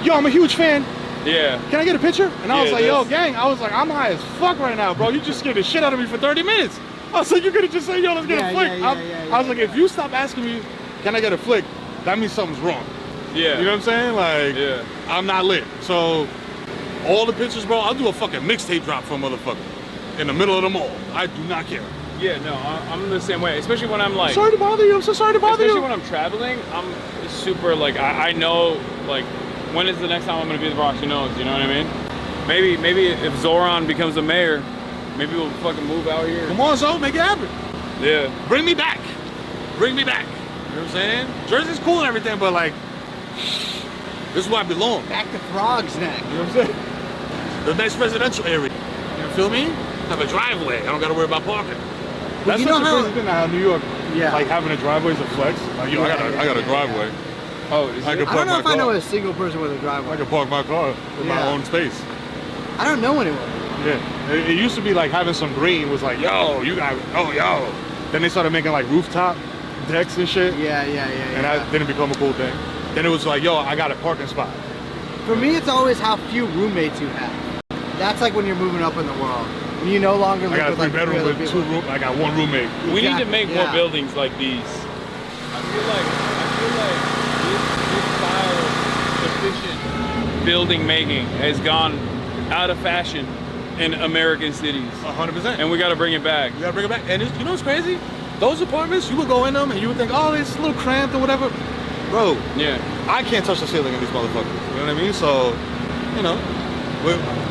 yo, I'm a huge fan. Yeah. Can I get a picture? And I was like, yo, that's- gang. I was like, I'm high as fuck right now, bro. You just scared the shit out of me for 30 minutes. I was like, you could have just said, yo, let's get a flick. I was like, if you stop asking me, can I get a flick? That means something's wrong. Yeah. You know what I'm saying? Like, I'm not lit. So, all the pictures, bro, I'll do a fucking mixtape drop for a motherfucker in the middle of the mall. I do not care. Yeah, no, I'm the same way. Especially when I'm like... Sorry to bother you. I'm so sorry to bother you. Especially when I'm traveling, I'm super like, I know, like, when is the next time I'm going to be in the Bronx? Who knows? You know what I mean? Maybe if Zoran becomes a mayor, maybe we'll fucking move out here. Come on, Zo, make it happen. Yeah. Bring me back. Bring me back. You know what I'm saying? Jersey's cool and everything, but like, this is where I belong. Back to Frog's Neck. You know what I'm saying? The nice residential area. You feel me? Have a driveway. I don't got to worry about parking. That's you know such a how- crazy thing how New York, like having a driveway is a flex. Like, yo, I got a driveway. Oh, I can I park don't know my if I know car. a single person with a driveway. I can park my car in my own space. I don't know anyone. Yeah. It used to be like having some green was like, yo, you got, oh, yo. Then they started making like rooftop decks and shit. Yeah. And that didn't become a cool thing. Then it was like, yo, I got a parking spot. For me, it's always how few roommates you have. That's like when you're moving up in the world. When you no longer I live got a with like 3 bedroom other with people. 2 rooms. I got 1 roommate. We need to Exactly, make yeah. more buildings like these. I feel like this style of efficient building making has gone out of fashion in American cities. 100%. And we got to bring it back. You gotta bring it back. And you know what's crazy? Those apartments, you would go in them and you would think, oh, it's a little cramped or whatever. Bro, yeah, I can't touch the ceiling in these motherfuckers. You know what I mean? So you know.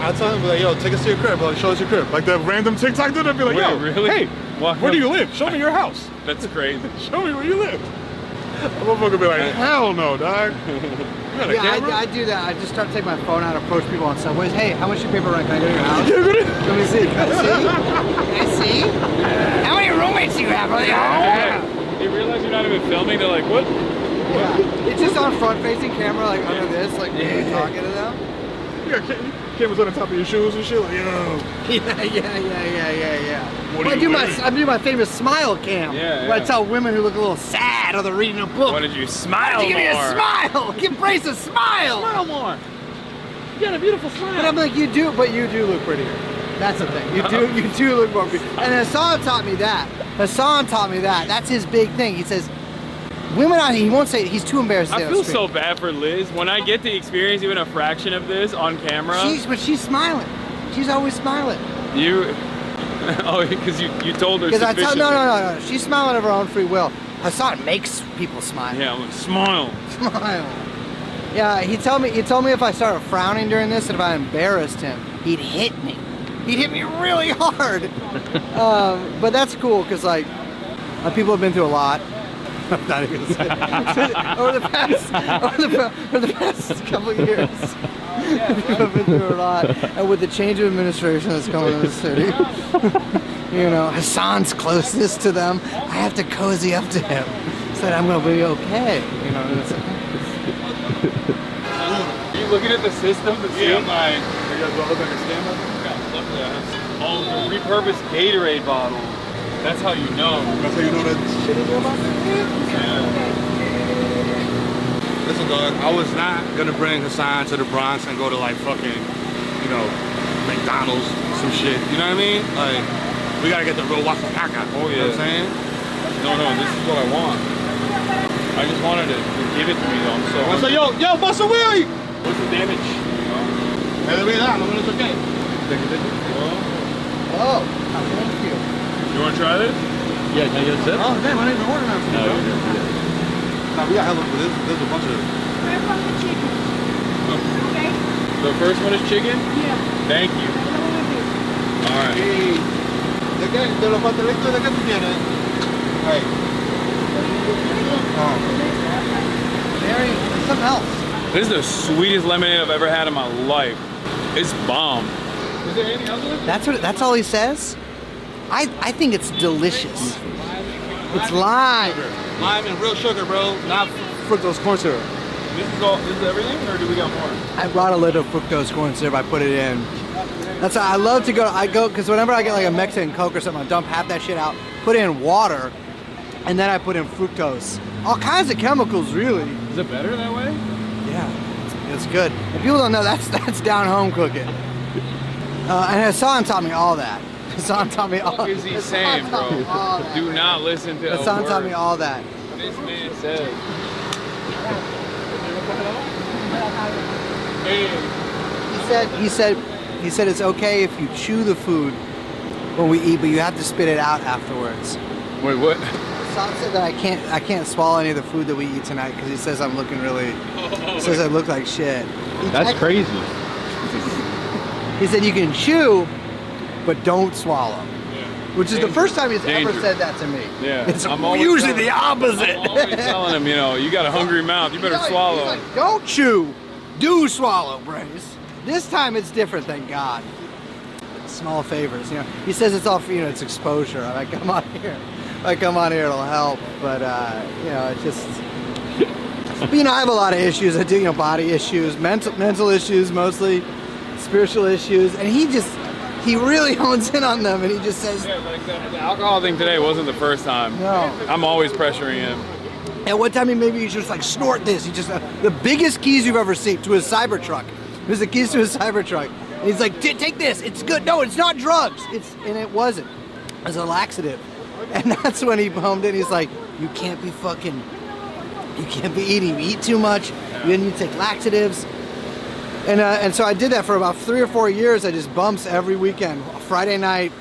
I tell him, like, yo, take us to your crib. Like, show us your crib. Like the random TikTok dude, I'd be like, Wait, yo, really? hey, where do you live? Show me your house. That's crazy. Show me where you live. The motherfucker be like, hell no, dog. Yeah, I do that. I just start taking my phone out, approach people on subways. Hey, how much your paper rent? Can I go to your house? Let me see. Can I see? How many roommates do you have? They realize you're not even filming. They're like, what? Yeah. It's just on front-facing camera, like under this, like you're talking to them. Yeah, cameras on the top of your shoes and shit. Like, yo. Yeah. What Well, are you I do my famous smile cam. Yeah, Where I yeah. tell women who look a little sad or they're reading a book. Why did you smile Give me a more? smile. Give Brace a smile. Smile more. You got a beautiful smile. And I'm like, you do look prettier. That's the thing. You do look more beautiful. And Hasan taught me that. That's his big thing. He says, women he won't say it. He's too embarrassed to say I it on feel screen. so bad for Liz. When I get to experience even a fraction of this on camera. But she's smiling. She's always smiling. Oh, because you told her Because I sufficiently. tell no. She's smiling of her own free will. Hasan makes people smile. Yeah, I'm like, smile. Smile. Yeah, he told me if I started frowning during this and if I embarrassed him, he'd hit me. He'd hit me really hard. But that's cool because like people have been through a lot. I'm not even gonna say it. over the past couple of years. People have been through a lot, and with the change of administration that's coming in the city, you know, Hasan's closeness to them, I have to cozy up to him so that I'm gonna be okay. You know, and it's like, Are you looking at the system to see? Yeah, like, you guys look like a stand-up? Yeah, look at that. Oh, the repurposed Gatorade bottle. That's how you know. That's how you know that shit is about to Yeah. Listen, dog, I was not gonna bring Hasan to the Bronx and go to like fucking, you know, McDonald's, some shit. You know what I mean? Like, we gotta get the real waffle paca. Oh, yeah. You know what I'm saying? No, this is what I want. I just wanted to give it to me though. I'm so I say, yo, Buster Willie! What's the damage? Hey, let me that. I'm gonna okay. Take it. oh, thank you. You want to try this? Yeah, can I get a sip? Oh, damn, I didn't even order that for you, bro. Nah, we got hella, there's a bunch of... Okay. The first one is chicken? Yeah. Thank you. All right. ¿De los pastelitos de qué tú tienes? Hey. Mary, something else. This is the sweetest lemonade I've ever had in my life. It's bomb. Is there anything else with it? That's all he says? I think it's delicious. It's lime. Lime and real sugar, bro. Not fructose corn syrup. This is everything, or do we got more? I brought a little fructose corn syrup. I put it in. That's how I love to go. Because whenever I get like a Mexican Coke or something, I dump half that shit out, put it in water, and then I put in fructose. All kinds of chemicals, really. Is it better that way? Yeah, it's good. If people don't know, that's down home cooking. And Hasan taught me all that. Hasan taught me all. What is he saying, bro? Do not listen to Hasan taught me all that. This man says. He said it's okay if you chew the food when we eat, but you have to spit it out afterwards. Wait, what? Hasan said that I can't swallow any of the food that we eat tonight because he says I'm looking really. He says I look like shit. That's crazy. He said you can chew, but don't swallow. Which is the first time he's ever said that to me. Yeah. It's usually the opposite. I'm always telling him, you got a hungry mouth. You better swallow. He's like, don't chew, do swallow, Brace. This time it's different, thank God. Small favors, He says it's all for, it's exposure. I'm like, come on here. It'll help. But, it's just... But, I have a lot of issues. I do, body issues, mental issues mostly, spiritual issues. And he really hones in on them, and he just says... Yeah, like the alcohol thing today wasn't the first time. No. I'm always pressuring him. And one time he just like snort this. He just the biggest keys you've ever seen to his Cybertruck. It was the keys to his Cybertruck. And he's like, take this. It's good. No, it's not drugs. And it wasn't. It was a laxative. And that's when he homed in. He's like, you can't be eating. You eat too much. You need to take laxatives. And so I did that for about 3 or 4 years. I just bumps every weekend. Friday night,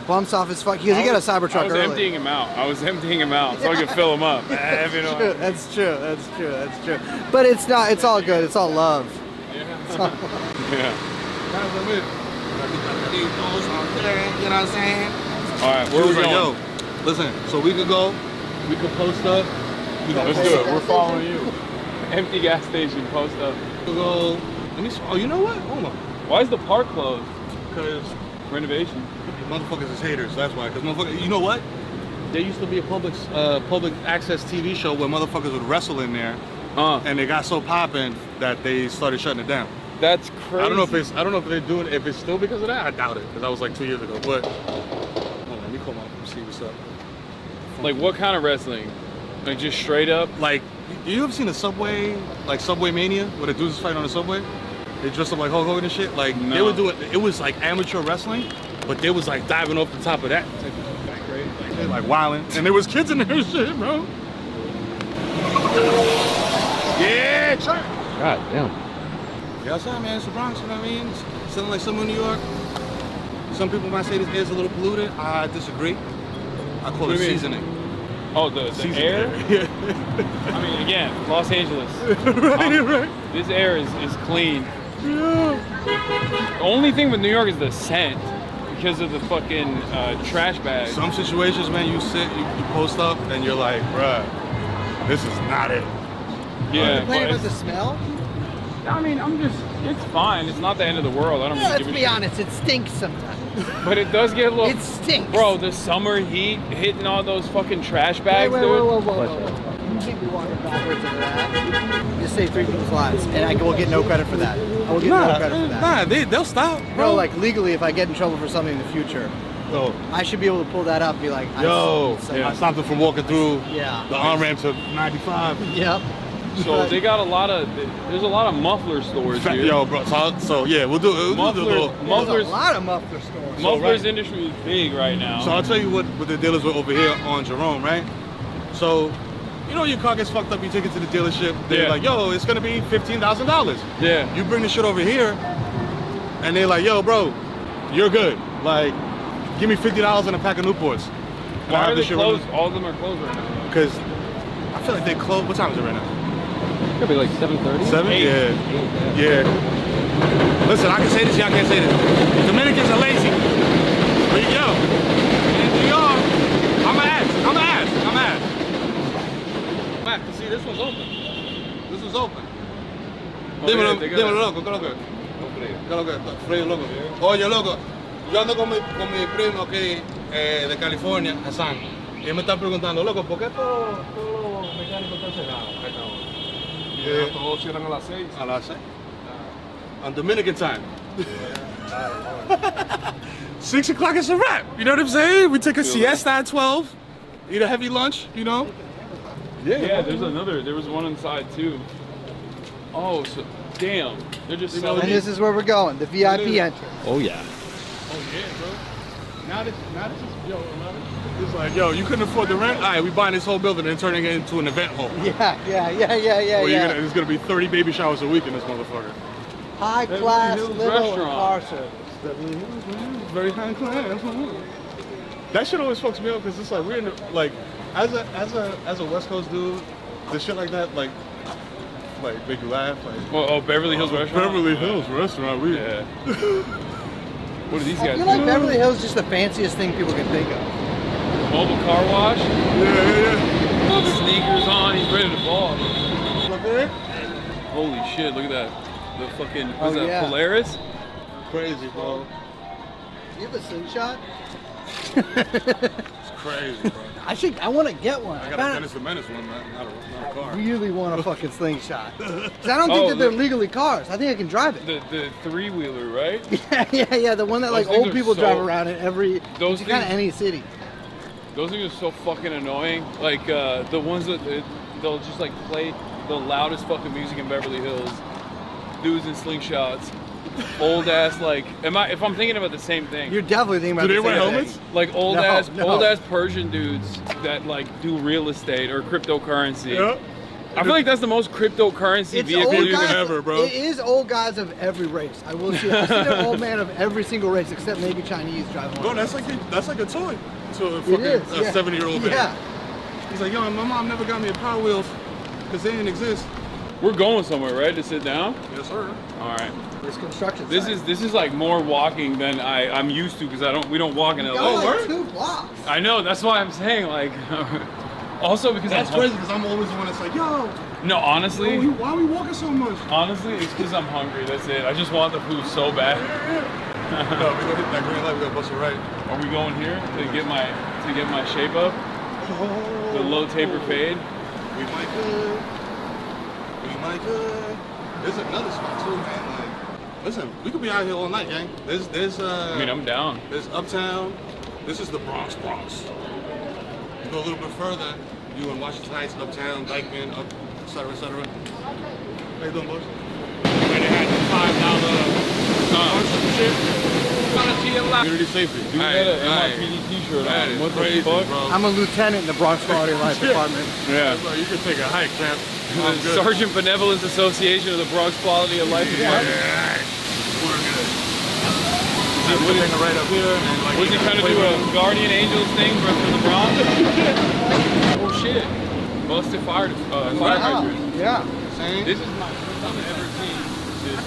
bumps off his fuck. Because he got a Cybertruck early. I was emptying him out so I could fill him up. That's true. But it's not. It's all good. It's all love. Yeah. You know what I'm saying? All right, where we going? Yo, listen, so we could go, we could post up. Let's do it. We're following you. Empty gas station, post up. We'll go, let me, oh, you know what? Hold on. Why is the park closed? Because renovation. Motherfuckers is haters, that's why. Because motherfuckers, you know what? There used to be a public access TV show where motherfuckers would wrestle in there, and they got so popping that they started shutting it down. That's crazy. I don't know if they're doing it, if it's still because of that. I doubt it, because that was like 2 years ago. But hold on, let me call my see what's up. Like what kind of wrestling? Like just straight up? Like, you ever seen a Subway, like Subway Mania, where the dudes fight on the subway? They dress up like Hulk Hogan and shit. Like they would do it. It was like amateur wrestling, but they was like diving off the top of that. Like, they like wilding, and there was kids in there and shit, bro. Yeah, sure. God damn. Yeah, outside, man. It's the Bronx, you know what I mean? It's something like summer in New York. Some people might say this air is a little polluted. I disagree. I call it seasoning. Oh, the air? Yeah. I mean, again, Los Angeles. Right. This air is clean. Yeah. The only thing with New York is the scent because of the fucking trash bags. Some situations, man, you sit, you post up, and you're like, bruh, this is not it. Yeah. Complain about the smell? I mean, it's fine. It's not the end of the world. I don't really Let's give a be shit. honest, it stinks sometimes. But it does get a little. It stinks. Bro, the summer heat hitting all those fucking trash bags, wait, dude. whoa. You think we walk backwards into that? Just say 3 people's lives, and I will get no credit for that. I will get no credit for that. Nah, they'll stop, bro. No, like legally, if I get in trouble for something in the future, I should be able to pull that up and be like, I stopped them from walking through the on-ramp to 95. Yep. So they got there's a lot of muffler stores here. Yo, bro. So yeah, we'll do it. Mufflers. There's a lot of muffler stores. Mufflers industry is big right now. So I'll tell you what the dealers were over here on Jerome, right? So, you know, your car gets fucked up, you take it to the dealership. They're like, yo, it's gonna be $15,000. Yeah. You bring the shit over here, and they're like, yo, bro, you're good. Like, give me $50 and a pack of Newports. Why are they closed? All of them are closed right now. Because I feel like they closed. What time is it right now? Could be like 7:30. 7? Yeah. Listen, I can say this, y'all can't say this. Dominicans are lazy. But yo, in New York, I'm ass. Matt, see, this one's open. This one's open. Dímelo, loco, ¿qué lo que? Frío, loco. Oye, loco, yo ando con mi primo aquí de California, Hasan. Y él me está preguntando, loco, ¿por qué todos los mecánicos están cerrados a esta hora? Todos cierran a las 6. A las 6. On Dominican time. 6 o'clock is a wrap. You know what I'm saying? We take a siesta at 12. Eat a heavy lunch, you know? Yeah, there was one inside too. Oh, so damn. They're just selling. And this is where we're going, the VIP entrance. Oh yeah. Oh yeah, bro. Now this is, it's like, yo, you couldn't afford the rent? All right, we buying this whole building and turning it into an event hall. Yeah. There's gonna be 30 baby showers a week in this motherfucker. High class, little car service. Very high class. That shit always fucks me up because it's like we're in the, like as a West Coast dude, the shit like that like make you laugh. Like Beverly Hills restaurant. Beverly Hills restaurant. What are these guys? I feel like Beverly Hills is just the fanciest thing people can think of. Mobile car wash. Yeah. Sneakers on. He's ready to ball. Okay. Holy shit! Look at that. The fucking what's that? Yeah. Polaris. Crazy, bro. Do you have a slingshot? It's crazy, bro. I want to get one. I got a Dennis the Menace one, man. Not a car. I really want a fucking slingshot. Because I don't think that they're legally cars. I think I can drive it. The 3-wheeler, right? Yeah. The one that like old people drive around in every kind of any city. Those things are so fucking annoying. Like the ones that they'll just like play the loudest fucking music in Beverly Hills. Dudes in slingshots. Old ass like if I'm thinking about the same thing. You're definitely thinking about the same thing. Do they wear helmets? Like old ass Persian dudes that like do real estate or cryptocurrency. Yeah. I feel like that's the most cryptocurrency vehicle you can ever, bro. It is old guys of every race. I will see. I've seen an old man of every single race except maybe Chinese driving. Bro, that's like a toy to a fucking 70-year-old man. Yeah. He's like, yo, my mom never got me a Power Wheels because they didn't exist. We're going somewhere, right? To sit down? Yes, sir. All right. There's construction. This is like more walking than I'm used to because we don't walk in LA. Go like 2 blocks. I know. That's why I'm saying like. Also because that's crazy because I'm always the one that's like, yo. No, honestly. Why are we walking so much? Honestly, it's because I'm hungry. That's it. I just want the food so bad. No, we're gonna hit that green light. We're gonna bust it right. Are we going here to get my shape up? The low taper fade. We might could. There's another spot too, man. Like, listen, we could be out here all night, gang. There's I mean, I'm down. There's Uptown. This is the Bronx. You go a little bit further, you in Washington Heights, Uptown, Dykeman, et cetera, et cetera. How you doing, boys? Where they had the $5 shit. Community safety. Dude, got an NYPD t-shirt on. What the fuck? Bro. I'm a lieutenant in the Bronx Quality of Life Department. Yeah. Bro, you can take a hike, champ. Sergeant Benevolence Association of the Bronx Quality of Life Department. Yeah. We're good. What is right up here? And like, was he trying to do a Guardian Angels thing for the Bronx? Oh shit. Busted fire hydrant. Yeah. This is my first time I've ever seen this.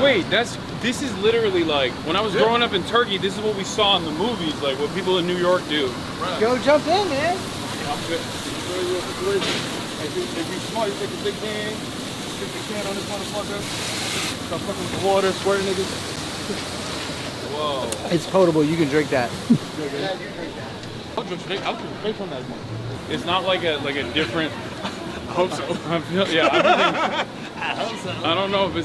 Wait, this is literally like when I was growing up in Turkey, this is what we saw in the movies, like what people in New York do. Go jump in, man. If you smart, you take a big can, stick the can on this motherfucker, start fucking with the water, squirting niggas. Whoa. It's potable. You can drink that. Yeah, you drink that. I'll drink straight from that one. It's not like a different. I hope so. I hope so. I don't know if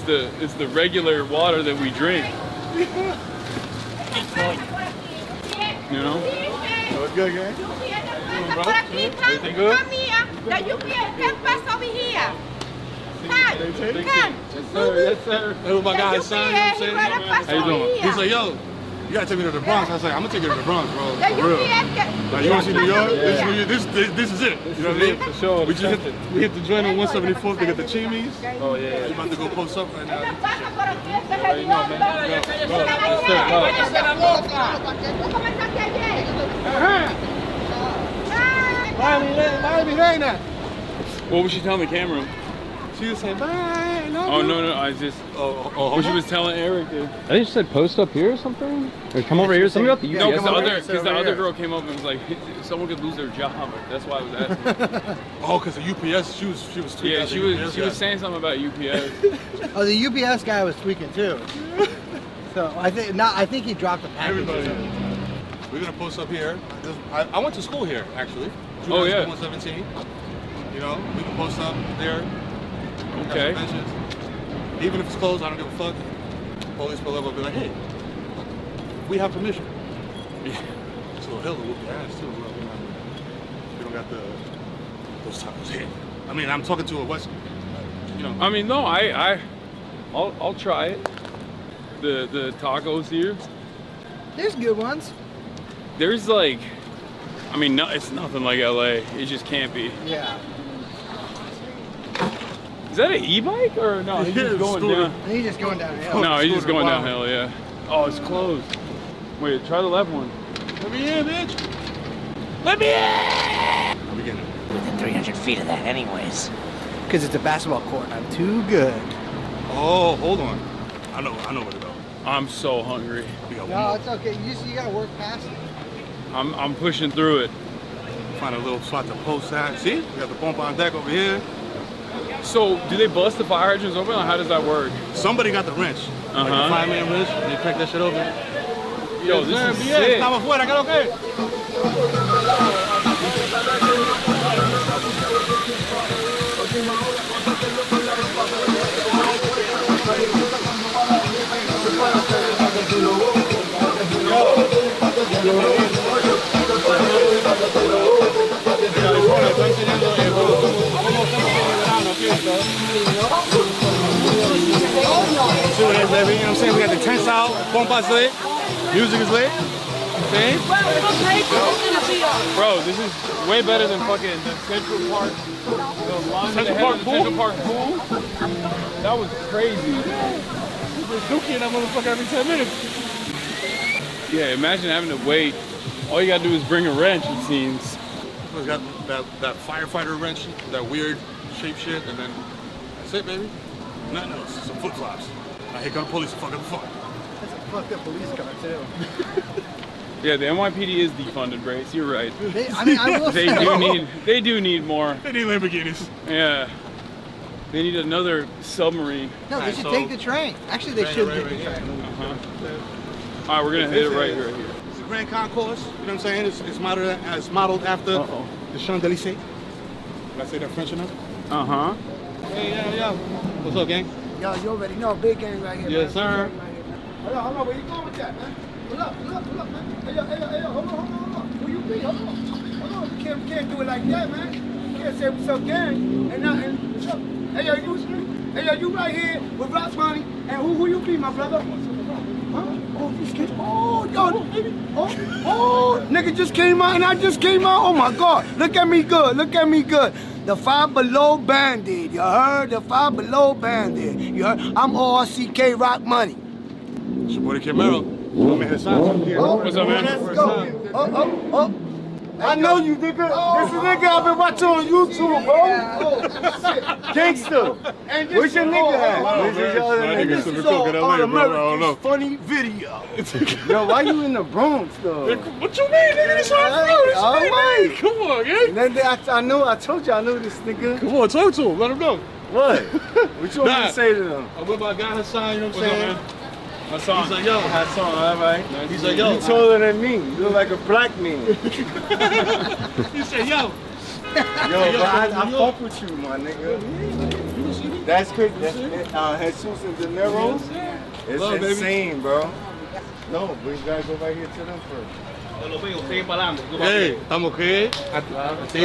it's the regular water that we drink. You know? So it's good, gang? Everything good? Come here. The UPS can pass over here. Come. Yes, sir. Yes, sir. That was my guy's son. You know what I'm saying? How you doing? He's like, yo, you gotta take me to the Bronx. I was like, I'm gonna take you to the Bronx, bro. For real. Like, you wanna see New York? This is it. You know what I mean? For sure. We hit the joint on 174th to get the chimis. Oh yeah. You about to go post up right now. What was she telling the camera? She was saying, bye. Oh, no, I just. What she was telling Eric, dude. I think she said post up here or something? Or come over here. Somebody about the No, because the other girl came up and was like, someone could lose their job. That's why I was asking. Oh, because the UPS, she was tweaking. Yeah, she was saying something about UPS. Oh, the UPS guy was tweaking too. So I think he dropped the package. Everybody. We're gonna post up here. I went to school here actually. Oh yeah. 117. You know, we can post up there. Okay. Even if it's closed, I don't give a fuck. Police pull up and be like, hey, we have permission. Yeah. So hell, whoop your ass too. We don't got those tacos here. I mean, I'm talking to a West. You know. I mean, no, I'll try it. The tacos here. There's good ones. There's like, I mean, no, it's nothing like LA. It just can't be. Yeah. Is that an e-bike or no? He's just going down. He's just going downhill. No, he's just going downhill. Yeah. Oh, it's closed. Wait, try the left one. Let me in, bitch. Let me in. I'm beginning. Within 300 feet of that, anyways. Because it's a basketball court. I'm too good. Oh, hold on. I know where to go. I'm so hungry. No, it's okay. You gotta work past it. I'm pushing through it. Find a little spot to post at. See, we got the bump on deck over here. So, do they bust the fire hydrants open, or how does that work? Somebody got the wrench. Like the 5-man wrench, and they crack that shit open. Yo, this is sick. Estamos fuera, ¿qué lo que? See what it is, baby. You know what I'm saying? We got the tents out, pompas lit, music is lit. See? Bro, this is way better than fucking the Central Park. The line Central Park pool? That was crazy. We're dookie in that motherfucker every 10 minutes. Yeah, imagine having to wait. All you gotta do is bring a wrench, it seems. We got that firefighter wrench, that weird cheap shit, and then that's it, baby. Nothing else. Some flip flops. Now here come the police. Fucking fuck. That's a fucked up police car too. Yeah, the NYPD is defunded, Brace. You're right. I will they do need more. They need Lamborghinis. Yeah. They need another submarine. No, they should take the train. Actually, they should take the train. All right, we're gonna hit it right here. It's a Grand Concourse. You know what I'm saying? It's modeled after the Champs-Élysées. Did I say that French enough? Hey, yo. What's up, gang? Yo, you already know, big gang right here. Yes, sir. Hold on, where you going with that, man? Hold up, man. Hey, yo, hold on. Who you be? Hold on. You can't do it like that, man. You can't say what's up, gang, and nothing. What's up? Hey, yo, you right here with Rock's money, and who you be, my brother? Huh? Oh, this kid. Oh, yo. Oh, nigga just came out, and I just came out. Oh, my God. Look at me good. The Five Below Bandit. You heard? The Five Below Bandit. You heard? I'm RCK Rock Money. It's your boy KIDMERO. What's up, man? Let's go. I know you, nigga. This is a nigga I've been watching on YouTube, bro. Gangster. Where's your nigga at? This is all America's funny video. Yo, why you in the Bronx, though? What you mean, nigga? This is all right. Come on, gang. I told you I knew this nigga. Come on, talk to him. Let him know. What? What you want me to say to them? I'm with my guy Hassan, you know what I'm saying? Hassan. He's like, yo. Hassan, all right. Nice. He's like, yo. You taller than me. You look like a black man. He said, yo. Yo, but I fuck with you, my nigga. That's good. Jesus and De Niro. It's Love, insane, baby. bro. No, but you gotta go right here to them first. Hey, estamos okay.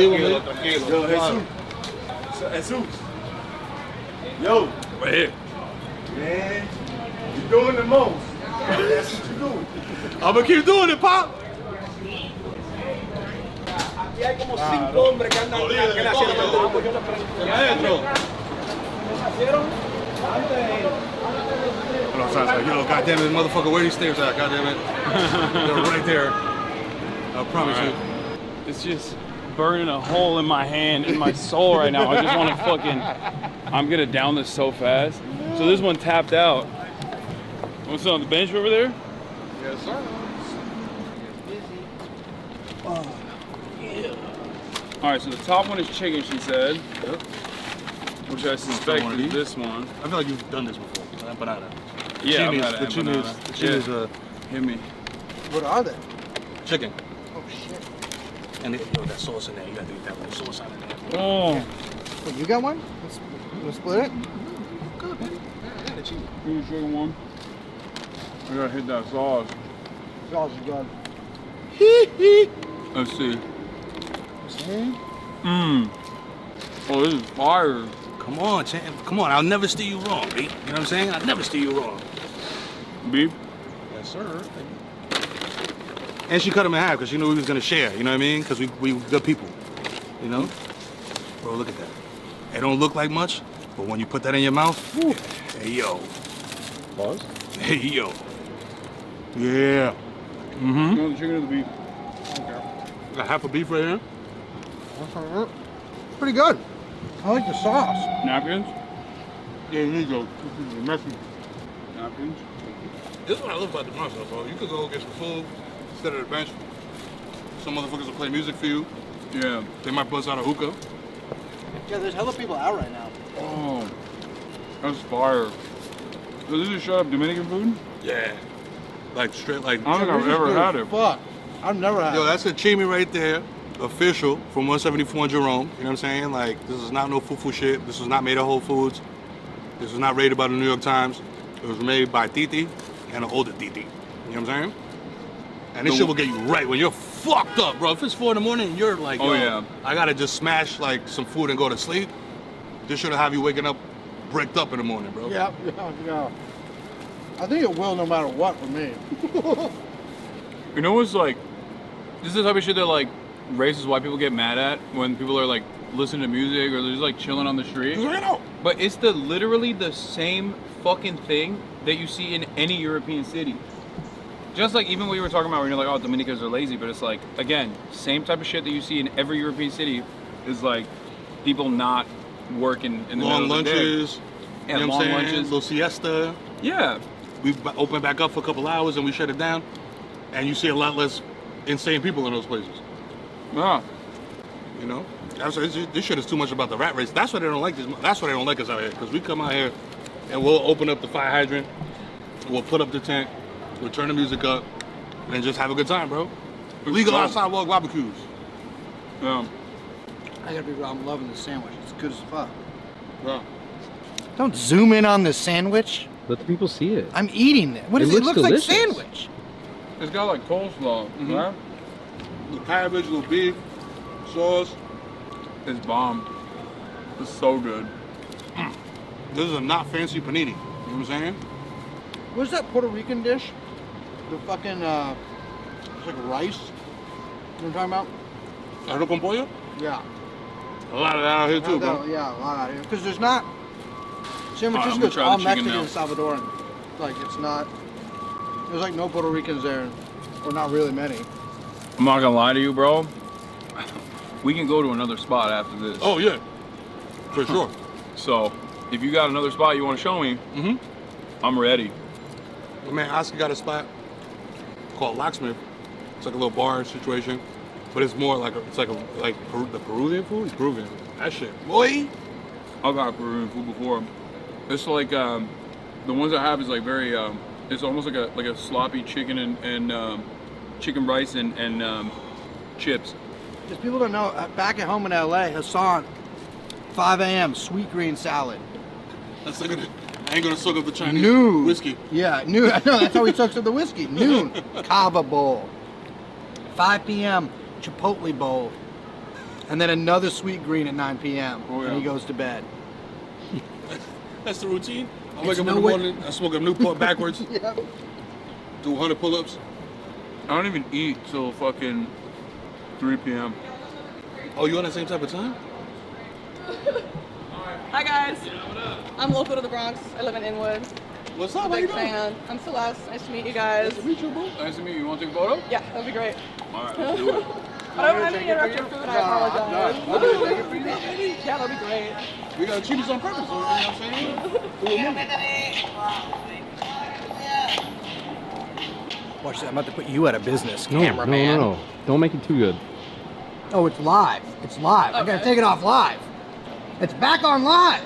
Yo, Jesus. Yo. Right here. Man, you're doing the most. That's what you're doing. I'm gonna keep doing it, Pop. Aquí hay como 5 hombres que andan Adentro. Hold on, sorry. You know, goddamn it, motherfucker, where are these stairs at? Goddamn it. They're right there. I promise you. It's just burning a hole in my hand, in my soul right now. I just want to fucking, I'm gonna down this so fast. So this one tapped out. What's on the bench over there? Yes, sir. All right, so the top one is chicken, she said. Yep. Which I suspect is this one. I feel like you've done this before. Banana. Yeah, the chin is hit me. What are they? Chicken. Oh shit. And that sauce in there, you gotta get that little sauce out of there. Oh. Well, you got one? Let's split it. Good, baby. Yeah, the cheese. Give me a chicken one. I gotta hit that sauce. Sauce is good. Let's see. Oh, this is fire. Come on, champ. Come on, I'll never steer you wrong, B. You know what I'm saying? I'll never steer you wrong. Beef? Yes, sir. And she cut him in half because she knew we was gonna share. You know what I mean? Because we good people. You know? Bro, look at that. It don't look like much, but when you put that in your mouth, whew, hey yo. Pause. Hey yo. Yeah. Mm-hmm. You want the chicken or the beef? Okay. Got half a beef right here. Pretty good. I like the sauce. Napkins? Yeah, you need to go. Messy. Napkins? This is what I love about the Bronx, bro. You could go get some food instead of the bench. Some motherfuckers will play music for you. Yeah. They might buzz out a hookah. Yeah, there's hella people out right now. Oh, that's fire. So this is straight up Dominican food? Yeah. Like straight, like. I don't think I've ever had it. Fuck. I've never had it. Yo, that's a chimi right there. Official from 174 Jerome. You know what I'm saying? Like, this is not no foo-foo shit. This was not made at Whole Foods. This was not rated by the New York Times. It was made by Titi and an older Titi. You know what I'm saying? And this shit will get you right when you're fucked up, bro. If it's 4 in the morning and you're like, oh, yo, yeah. I gotta just smash like some food and go to sleep, this should have you waking up bricked up in the morning, bro. Yeah. I think it will no matter what for me. You know what's like, this is the type of shit that like racist white people get mad at when people are like listening to music or they're just like chilling on the street. But it's literally the same fucking thing that you see in any European city. Just like even what you were talking about when you're like, oh, Dominicans are lazy, but it's like, again, same type of shit that you see in every European city is like people not working in the long middle of the day. lunches. Yeah, you know long what I'm saying? lunches. Little siesta. Yeah. We open back up for a couple hours and we shut it down. And you see a lot less insane people in those places. Yeah. You know? This shit is too much about the rat race. That's why they don't like this. That's why they don't like us out here. Because we come out here and we'll open up the fire hydrant. We'll put up the tent. We'll turn the music up. And just have a good time, bro. Legalize sidewalk barbecues. I gotta be real, I'm loving this sandwich. It's good as fuck. Yeah. Don't zoom in on this sandwich. Let the people see it. I'm eating it. What is it? It looks delicious. like sandwich. It's got like coleslaw, right? The cabbage, little beef, sauce. It's bomb. It's so good. This is a not fancy panini. You know what I'm saying? What's that Puerto Rican dish? The fucking, it's like rice. You know what I'm talking about? Arroz con pollo? Yeah. A lot of that out here too, bro. Yeah, a lot out here. Because there's not, San I'm Francisco gonna is try all the chicken Mexican and Salvadoran. Like, it's not, there's like no Puerto Ricans there, or not really many. I'm not gonna lie to you, bro. We can go to another spot after this. Oh, yeah. For sure. So, if you got another spot you want to show me, I'm ready. My man Oscar got a spot called Locksmith. It's like a little bar situation, but it's more like the Peruvian food. It's Peruvian. That shit, boy. I've had Peruvian food before. It's like the ones I have is like very. It's almost like a sloppy chicken and chicken rice and chips. Because people don't know, back at home in LA, Hasan, 5 a.m. sweet green salad. That's like I ain't gonna soak up the Chinese Noon. whiskey. Yeah, noon. I know, that's how he soaks up the whiskey. Noon, kava bowl. 5 p.m., chipotle bowl. And then another sweet green at 9 p.m. And he goes to bed. That's the routine. I It's wake up no in the way- morning, I smoke a Newport backwards, Yep. do 100 pull-ups. I don't even eat till fucking 3 p.m. Oh, you on that same type of time? Hi guys. I'm local to the Bronx. I live in Inwood. What's up? I'm a big fan. I'm Celeste. Nice to meet you guys. Nice to meet you, boo. Nice to meet you. You want to take a photo? Yeah, that'd be great. All right, let's do it. I don't mean to interrupt your food. I apologize. Yeah, that'd be great. We gotta cheat this on purpose, you know what I'm saying? Do a movie. Watch that. I'm about to put you out of business, No, cameraman. no. Don't make it too good. Oh, it's live. It's live. I gotta take it off live. It's back on live.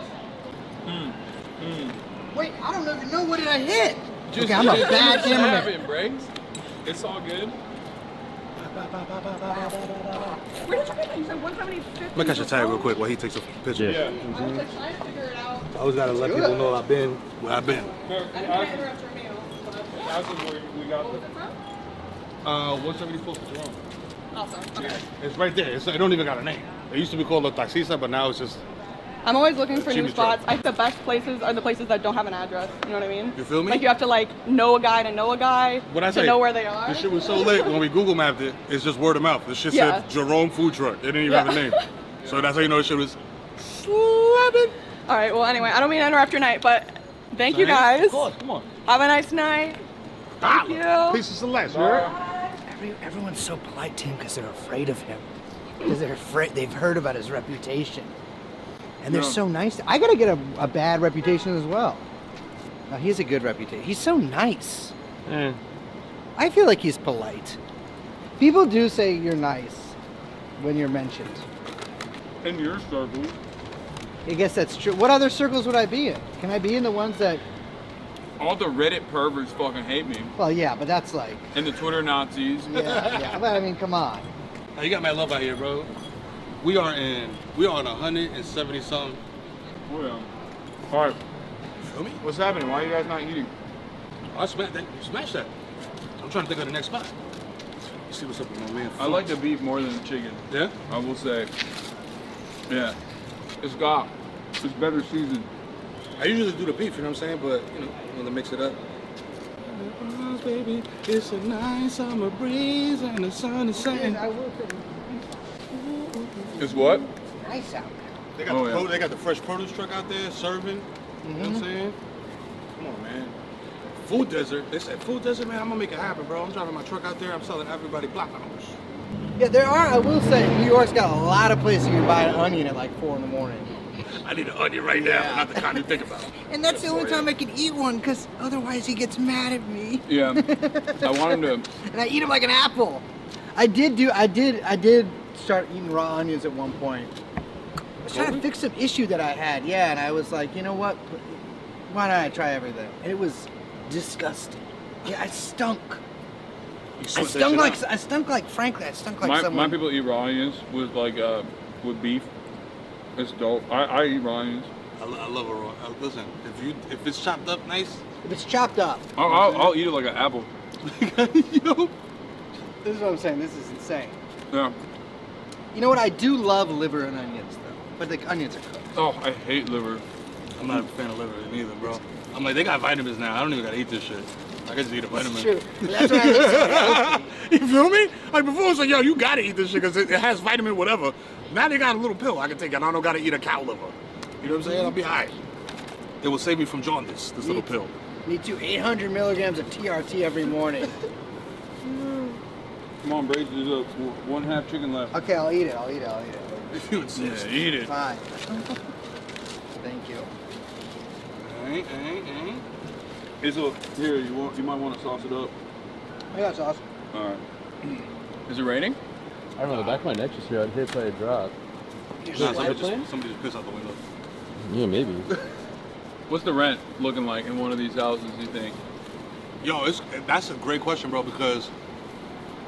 Wait, I don't even know what did I hit. Okay, I'm a bad cameraman. Briggs. It's all good. Where did you get that? You said 170. I'm gonna catch a tag real quick while he takes a picture. Yeah. I was like trying to figure it out. I always gotta let people know I've been where I've been. I didn't want to interrupt your meal. That's where we got Where's it from? 174 Jerome. Awesome. Okay. It's right there. It don't even got a name. It used to be called La Taxista, but now it's just. I'm always looking for new Jimmy spots. I think the best places are the places that don't have an address. You know what I mean? You feel me? Like you have to like know a guy to know a guy What I to say? know where they are. This shit was so lit when we Google mapped it. It's just word of mouth. This shit Yeah. said Jerome Food Truck. It didn't even have a name. So that's how you know this shit was. All right. Well, anyway, I don't mean to interrupt your night, but thank you guys. Of course, come on. Have a nice night. Thank you. Peace of Celeste, Everyone's so polite to him because they're afraid of him. Because they're afraid. They've heard about his reputation. And they're so nice. I gotta get a bad reputation as well. No, he has a good reputation. He's so nice. I feel like he's polite. People do say you're nice when you're mentioned. In your circle. I guess that's true. What other circles would I be in? Can I be in the ones that... All the Reddit perverts fucking hate me. Well, yeah, but that's like... And the Twitter Nazis. Yeah. But I mean, come on. Now, you got mad love out here, bro. We are on 170 something. Oh yeah. All right. Feel me? What's happening? Why are you guys not eating? I smash that. I'm trying to think of the next spot. Let's see what's up with my man. I like the beef more than the chicken. Yeah? I will say. Yeah. It's better seasoned. I usually do the beef, you know what I'm saying? But, you know, I want to mix it up. Baby, it's a nice summer breeze and the sun is setting. It's what? Nice out. They got they got the fresh produce truck out there serving. You know what I'm saying? Come on, man. Food desert. They said food desert, man. I'm gonna make it happen, bro. I'm driving my truck out there. I'm selling everybody block hours. Yeah, there are, I will say, New York's got a lot of places you can buy an onion at like 4 in the morning. I need an onion right now, not the kind you think about. And that's the only time I can eat one, because otherwise he gets mad at me. Yeah, I want him to. And I eat him like an apple. I did start eating raw onions at one point. I was trying to fix some issue that I had, yeah, and I was like, you know what? Why don't I try everything? It was disgusting. Yeah, I stunk. I stunk like frankly, I stunk like someone. My people eat raw onions with with beef. It's dope. I eat raw onions. I love a raw. Listen, if it's chopped up nice. If it's chopped up. I'll eat it like an apple. Yo. This is what I'm saying. This is insane. Yeah. You know what? I do love liver and onions, though. But the onions are cooked. Oh, I hate liver. I'm not a fan of liver neither, bro. I'm like, they got vitamins now. I don't even gotta eat this shit. I can just eat a vitamin. True. That's what I You feel me? Like before, it's like, yo, you gotta eat this shit because it has vitamin whatever. Now they got a little pill I can take, and I don't gotta eat a cow liver. You know what I'm saying? I'll be alright. It will save me from jaundice. This little pill. Need 800 milligrams of TRT every morning. Come on, Brace. There's a 1/2 chicken left. Okay, I'll eat it. If you insist. Yeah, eat it. Fine. Thank you. Here, you might want to sauce it up. I got sauce. All right. Is it raining? I don't know. The back of my neck just hurt. I hit play a drop. Somebody just pissed out the window. Yeah, maybe. What's the rent looking like in one of these houses, you think? Yo, that's a great question, bro, because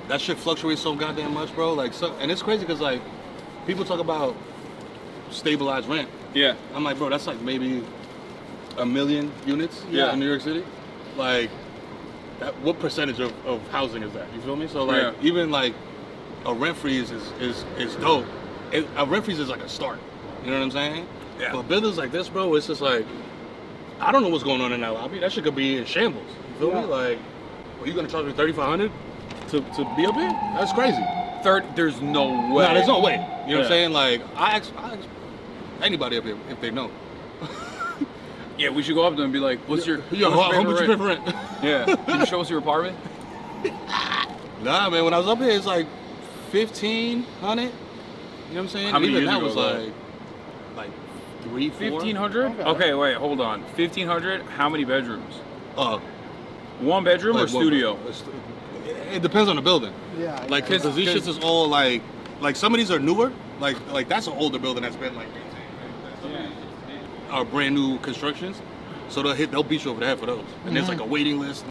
that shit fluctuates so goddamn much, bro. And it's crazy because like people talk about stabilized rent. Yeah. I'm like, bro, that's like maybe 1 million units in New York City. Like, what percentage of housing is that? You feel me? So like, even like a rent freeze is dope. A rent freeze is like a start. You know what I'm saying? Yeah. But buildings like this, bro, it's just like, I don't know what's going on in that lobby. That shit could be in shambles. You feel me? Like, are you gonna charge me $3,500 to be up here? That's crazy. There's no way. No, there's no way. You know what I'm saying? Like, I ask anybody up here if they know. Yeah, we should go up to them and be like, "What's your how much you pay for rent?" Yeah, can you show us your apartment? Nah, man. When I was up here, it's like 1,500. You know what I'm saying? How many years that ago? Was like 3, 4. 1,500? Okay, wait, hold on. 1,500. How many bedrooms? 1 bedroom or studio? It depends on the building. Yeah. Like, cause these shits is all like some of these are newer. Like that's an older building that's been like are brand new constructions. So they'll beat you over the head for those. And there's like a waiting list.